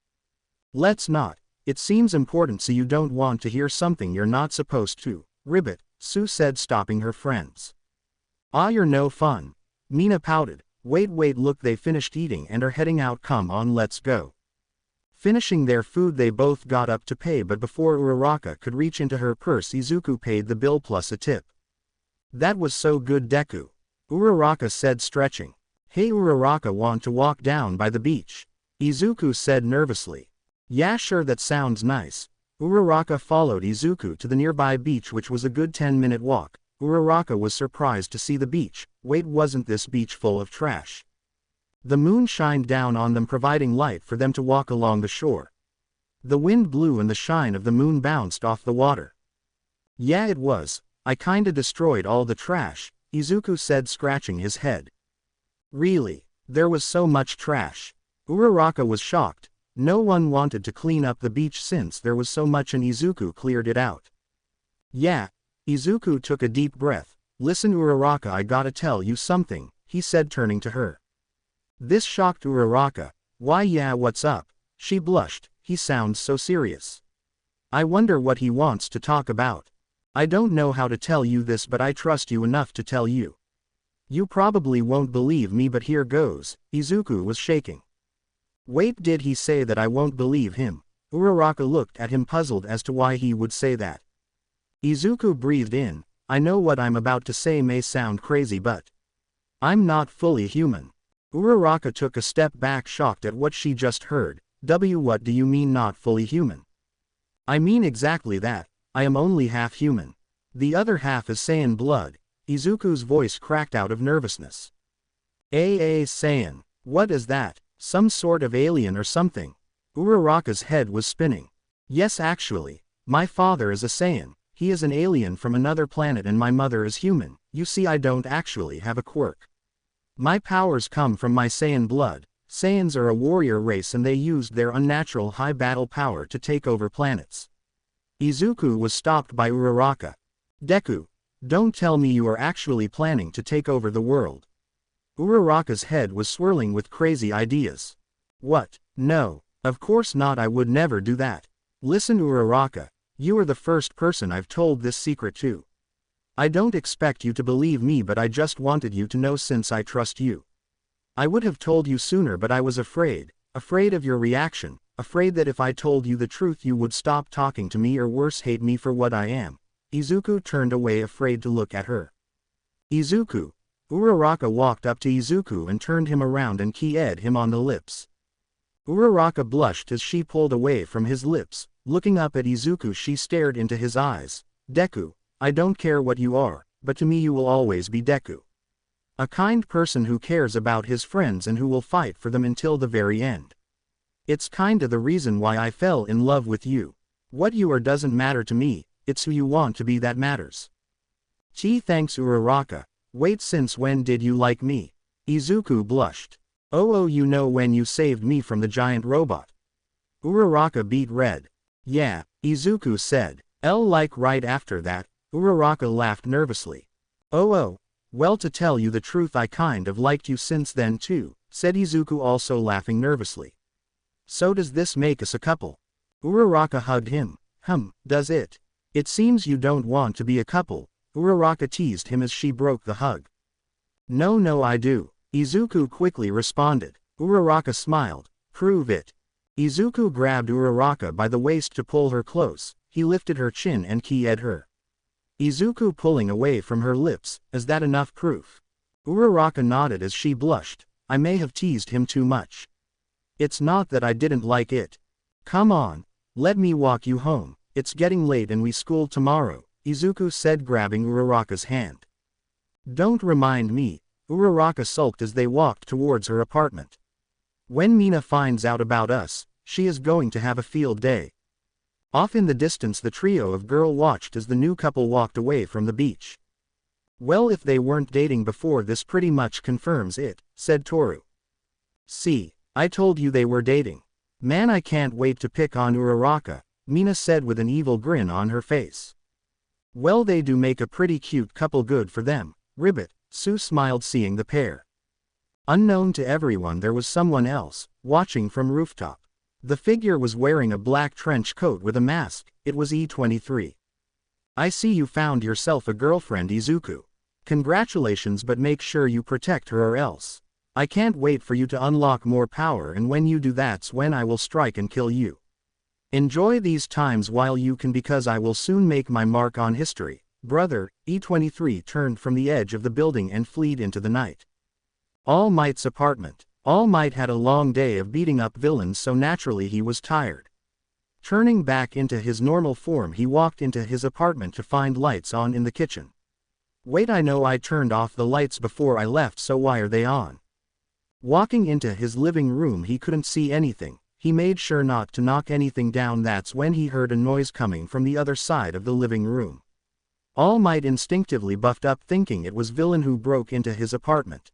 Let's not. It seems important, so you don't want to hear something you're not supposed to. Ribbit, Sue said, stopping her friends. Ah, you're no fun. Mina pouted. Wait, look, they finished eating and are heading out. Come on, let's go. Finishing their food, they both got up to pay, but before Uraraka could reach into her purse, Izuku paid the bill plus a tip. That was so good, Deku. Uraraka said, stretching. Hey, Uraraka, want to walk down by the beach? Izuku said nervously. Yeah, sure, that sounds nice. Uraraka followed Izuku to the nearby beach, which was a good 10-minute walk. Uraraka was surprised to see the beach. Wait, wasn't this beach full of trash? The moon shined down on them, providing light for them to walk along the shore. The wind blew and the shine of the moon bounced off the water. Yeah, it was. I kinda destroyed all the trash, Izuku said, scratching his head. Really? There was so much trash? Uraraka was shocked. No one wanted to clean up the beach since there was so much, and Izuku cleared it out. Yeah. Izuku took a deep breath. Listen, Uraraka, I gotta tell you something, he said, turning to her. This shocked Uraraka. Why, yeah, what's up? She blushed. He sounds so serious. I wonder what he wants to talk about. I don't know how to tell you this, but I trust you enough to tell you. You probably won't believe me, but here goes. Izuku was shaking. Wait, did he say that I won't believe him? Uraraka looked at him, puzzled as to why he would say that. Izuku breathed in. I know what I'm about to say may sound crazy, but I'm not fully human. Uraraka took a step back, shocked at what she just heard. What do you mean not fully human? I mean exactly that. I am only half human. The other half is Saiyan blood. Izuku's voice cracked out of nervousness. Saiyan. What is that? Some sort of alien or something? Uraraka's head was spinning. Yes, actually. My father is a Saiyan. He is an alien from another planet and my mother is human. You see, I don't actually have a quirk. My powers come from my Saiyan blood. Saiyans are a warrior race and they used their unnatural high battle power to take over planets. Izuku was stopped by Uraraka. Deku, don't tell me you are actually planning to take over the world. Uraraka's head was swirling with crazy ideas. What? No, of course not, I would never do that. Listen, Uraraka, you are the first person I've told this secret to. I don't expect you to believe me, but I just wanted you to know since I trust you. I would have told you sooner, but I was afraid of your reaction, afraid that if I told you the truth you would stop talking to me or worse, hate me for what I am. Izuku turned away, afraid to look at her. Izuku. Uraraka walked up to Izuku and turned him around and kissed him on the lips. Uraraka blushed as she pulled away from his lips. Looking up at Izuku, she stared into his eyes. Deku, I don't care what you are, but to me you will always be Deku. A kind person who cares about his friends and who will fight for them until the very end. It's kinda the reason why I fell in love with you. What you are doesn't matter to me, it's who you want to be that matters. Gee, thanks, Uraraka. Wait, since when did you like me? Izuku blushed. Oh, you know, when you saved me from the giant robot. Uraraka beat red. Yeah, Izuku said. Like right after that. Uraraka laughed nervously. Oh, well, to tell you the truth, I kind of liked you since then too, said Izuku, also laughing nervously. So does this make us a couple? Uraraka hugged him. Does it? It seems you don't want to be a couple, Uraraka teased him as she broke the hug. No, I do, Izuku quickly responded. Uraraka smiled. Prove it. Izuku grabbed Uraraka by the waist to pull her close. He lifted her chin and kissed her. Izuku pulling away from her lips. Is that enough proof? Uraraka nodded as she blushed. I may have teased him too much. It's not that I didn't like it. Come on, let me walk you home. It's getting late and we school tomorrow, Izuku said, grabbing Uraraka's hand. Don't remind me, Uraraka sulked as they walked towards her apartment. When Mina finds out about us, she is going to have a field day. Off in the distance, the trio of girls watched as the new couple walked away from the beach. Well, if they weren't dating before, this pretty much confirms it, said Toru. See, I told you they were dating. Man, I can't wait to pick on Uraraka, Mina said with an evil grin on her face. Well, they do make a pretty cute couple, good for them. Ribbit, Sue smiled seeing the pair. Unknown to everyone, there was someone else, watching from rooftop. The figure was wearing a black trench coat with a mask. It was E23. I see you found yourself a girlfriend, Izuku. Congratulations, but make sure you protect her or else. I can't wait for you to unlock more power, and when you do that's when I will strike and kill you. Enjoy these times while you can, because I will soon make my mark on history. Brother, E23 turned from the edge of the building and fled into the night. All Might's apartment. All Might had a long day of beating up villains, so naturally he was tired. Turning back into his normal form, he walked into his apartment to find lights on in the kitchen. Wait, I know I turned off the lights before I left, so why are they on? Walking into his living room, he couldn't see anything. He made sure not to knock anything down. That's when he heard a noise coming from the other side of the living room. All Might instinctively buffed up, thinking it was villain who broke into his apartment.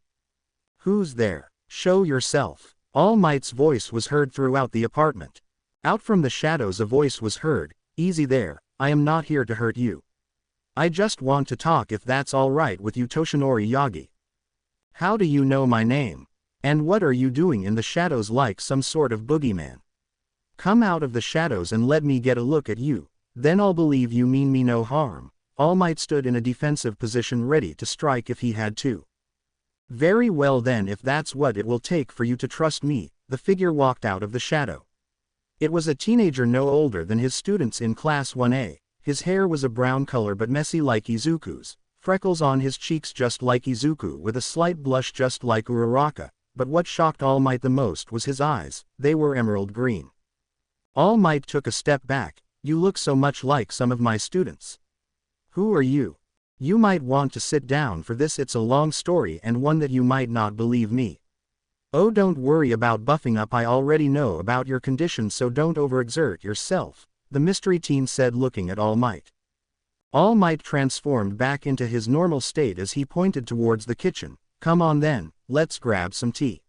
Who's there? Show yourself. All Might's voice was heard throughout the apartment. Out from the shadows a voice was heard. Easy there, I am not here to hurt you. I just want to talk, if that's all right with you, Toshinori Yagi. How do you know my name? And what are you doing in the shadows like some sort of boogeyman? Come out of the shadows and let me get a look at you, then I'll believe you mean me no harm. All Might stood in a defensive position, ready to strike if he had to. Very well then, if that's what it will take for you to trust me. The figure walked out of the shadow. It was a teenager no older than his students in Class 1A. His hair was a brown color but messy like Izuku's, freckles on his cheeks just like Izuku, with a slight blush just like Uraraka. But what shocked All Might the most was his eyes. They were emerald green. All Might took a step back. You look so much like some of my students. Who are you? You might want to sit down for this. It's a long story and one that you might not believe me. Oh, don't worry about buffing up. I already know about your condition, so don't overexert yourself, the mystery teen said, looking at All Might. All Might transformed back into his normal state as he pointed towards the kitchen. Come on then, let's grab some tea.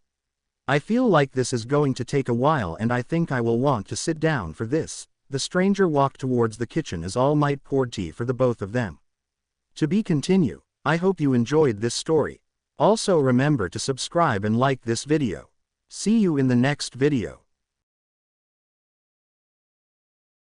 I feel like this is going to take a while and I think I will want to sit down for this. The stranger walked towards the kitchen as All Might poured tea for the both of them. To be continued. I hope you enjoyed this story. Also remember to subscribe and like this video. See you in the next video.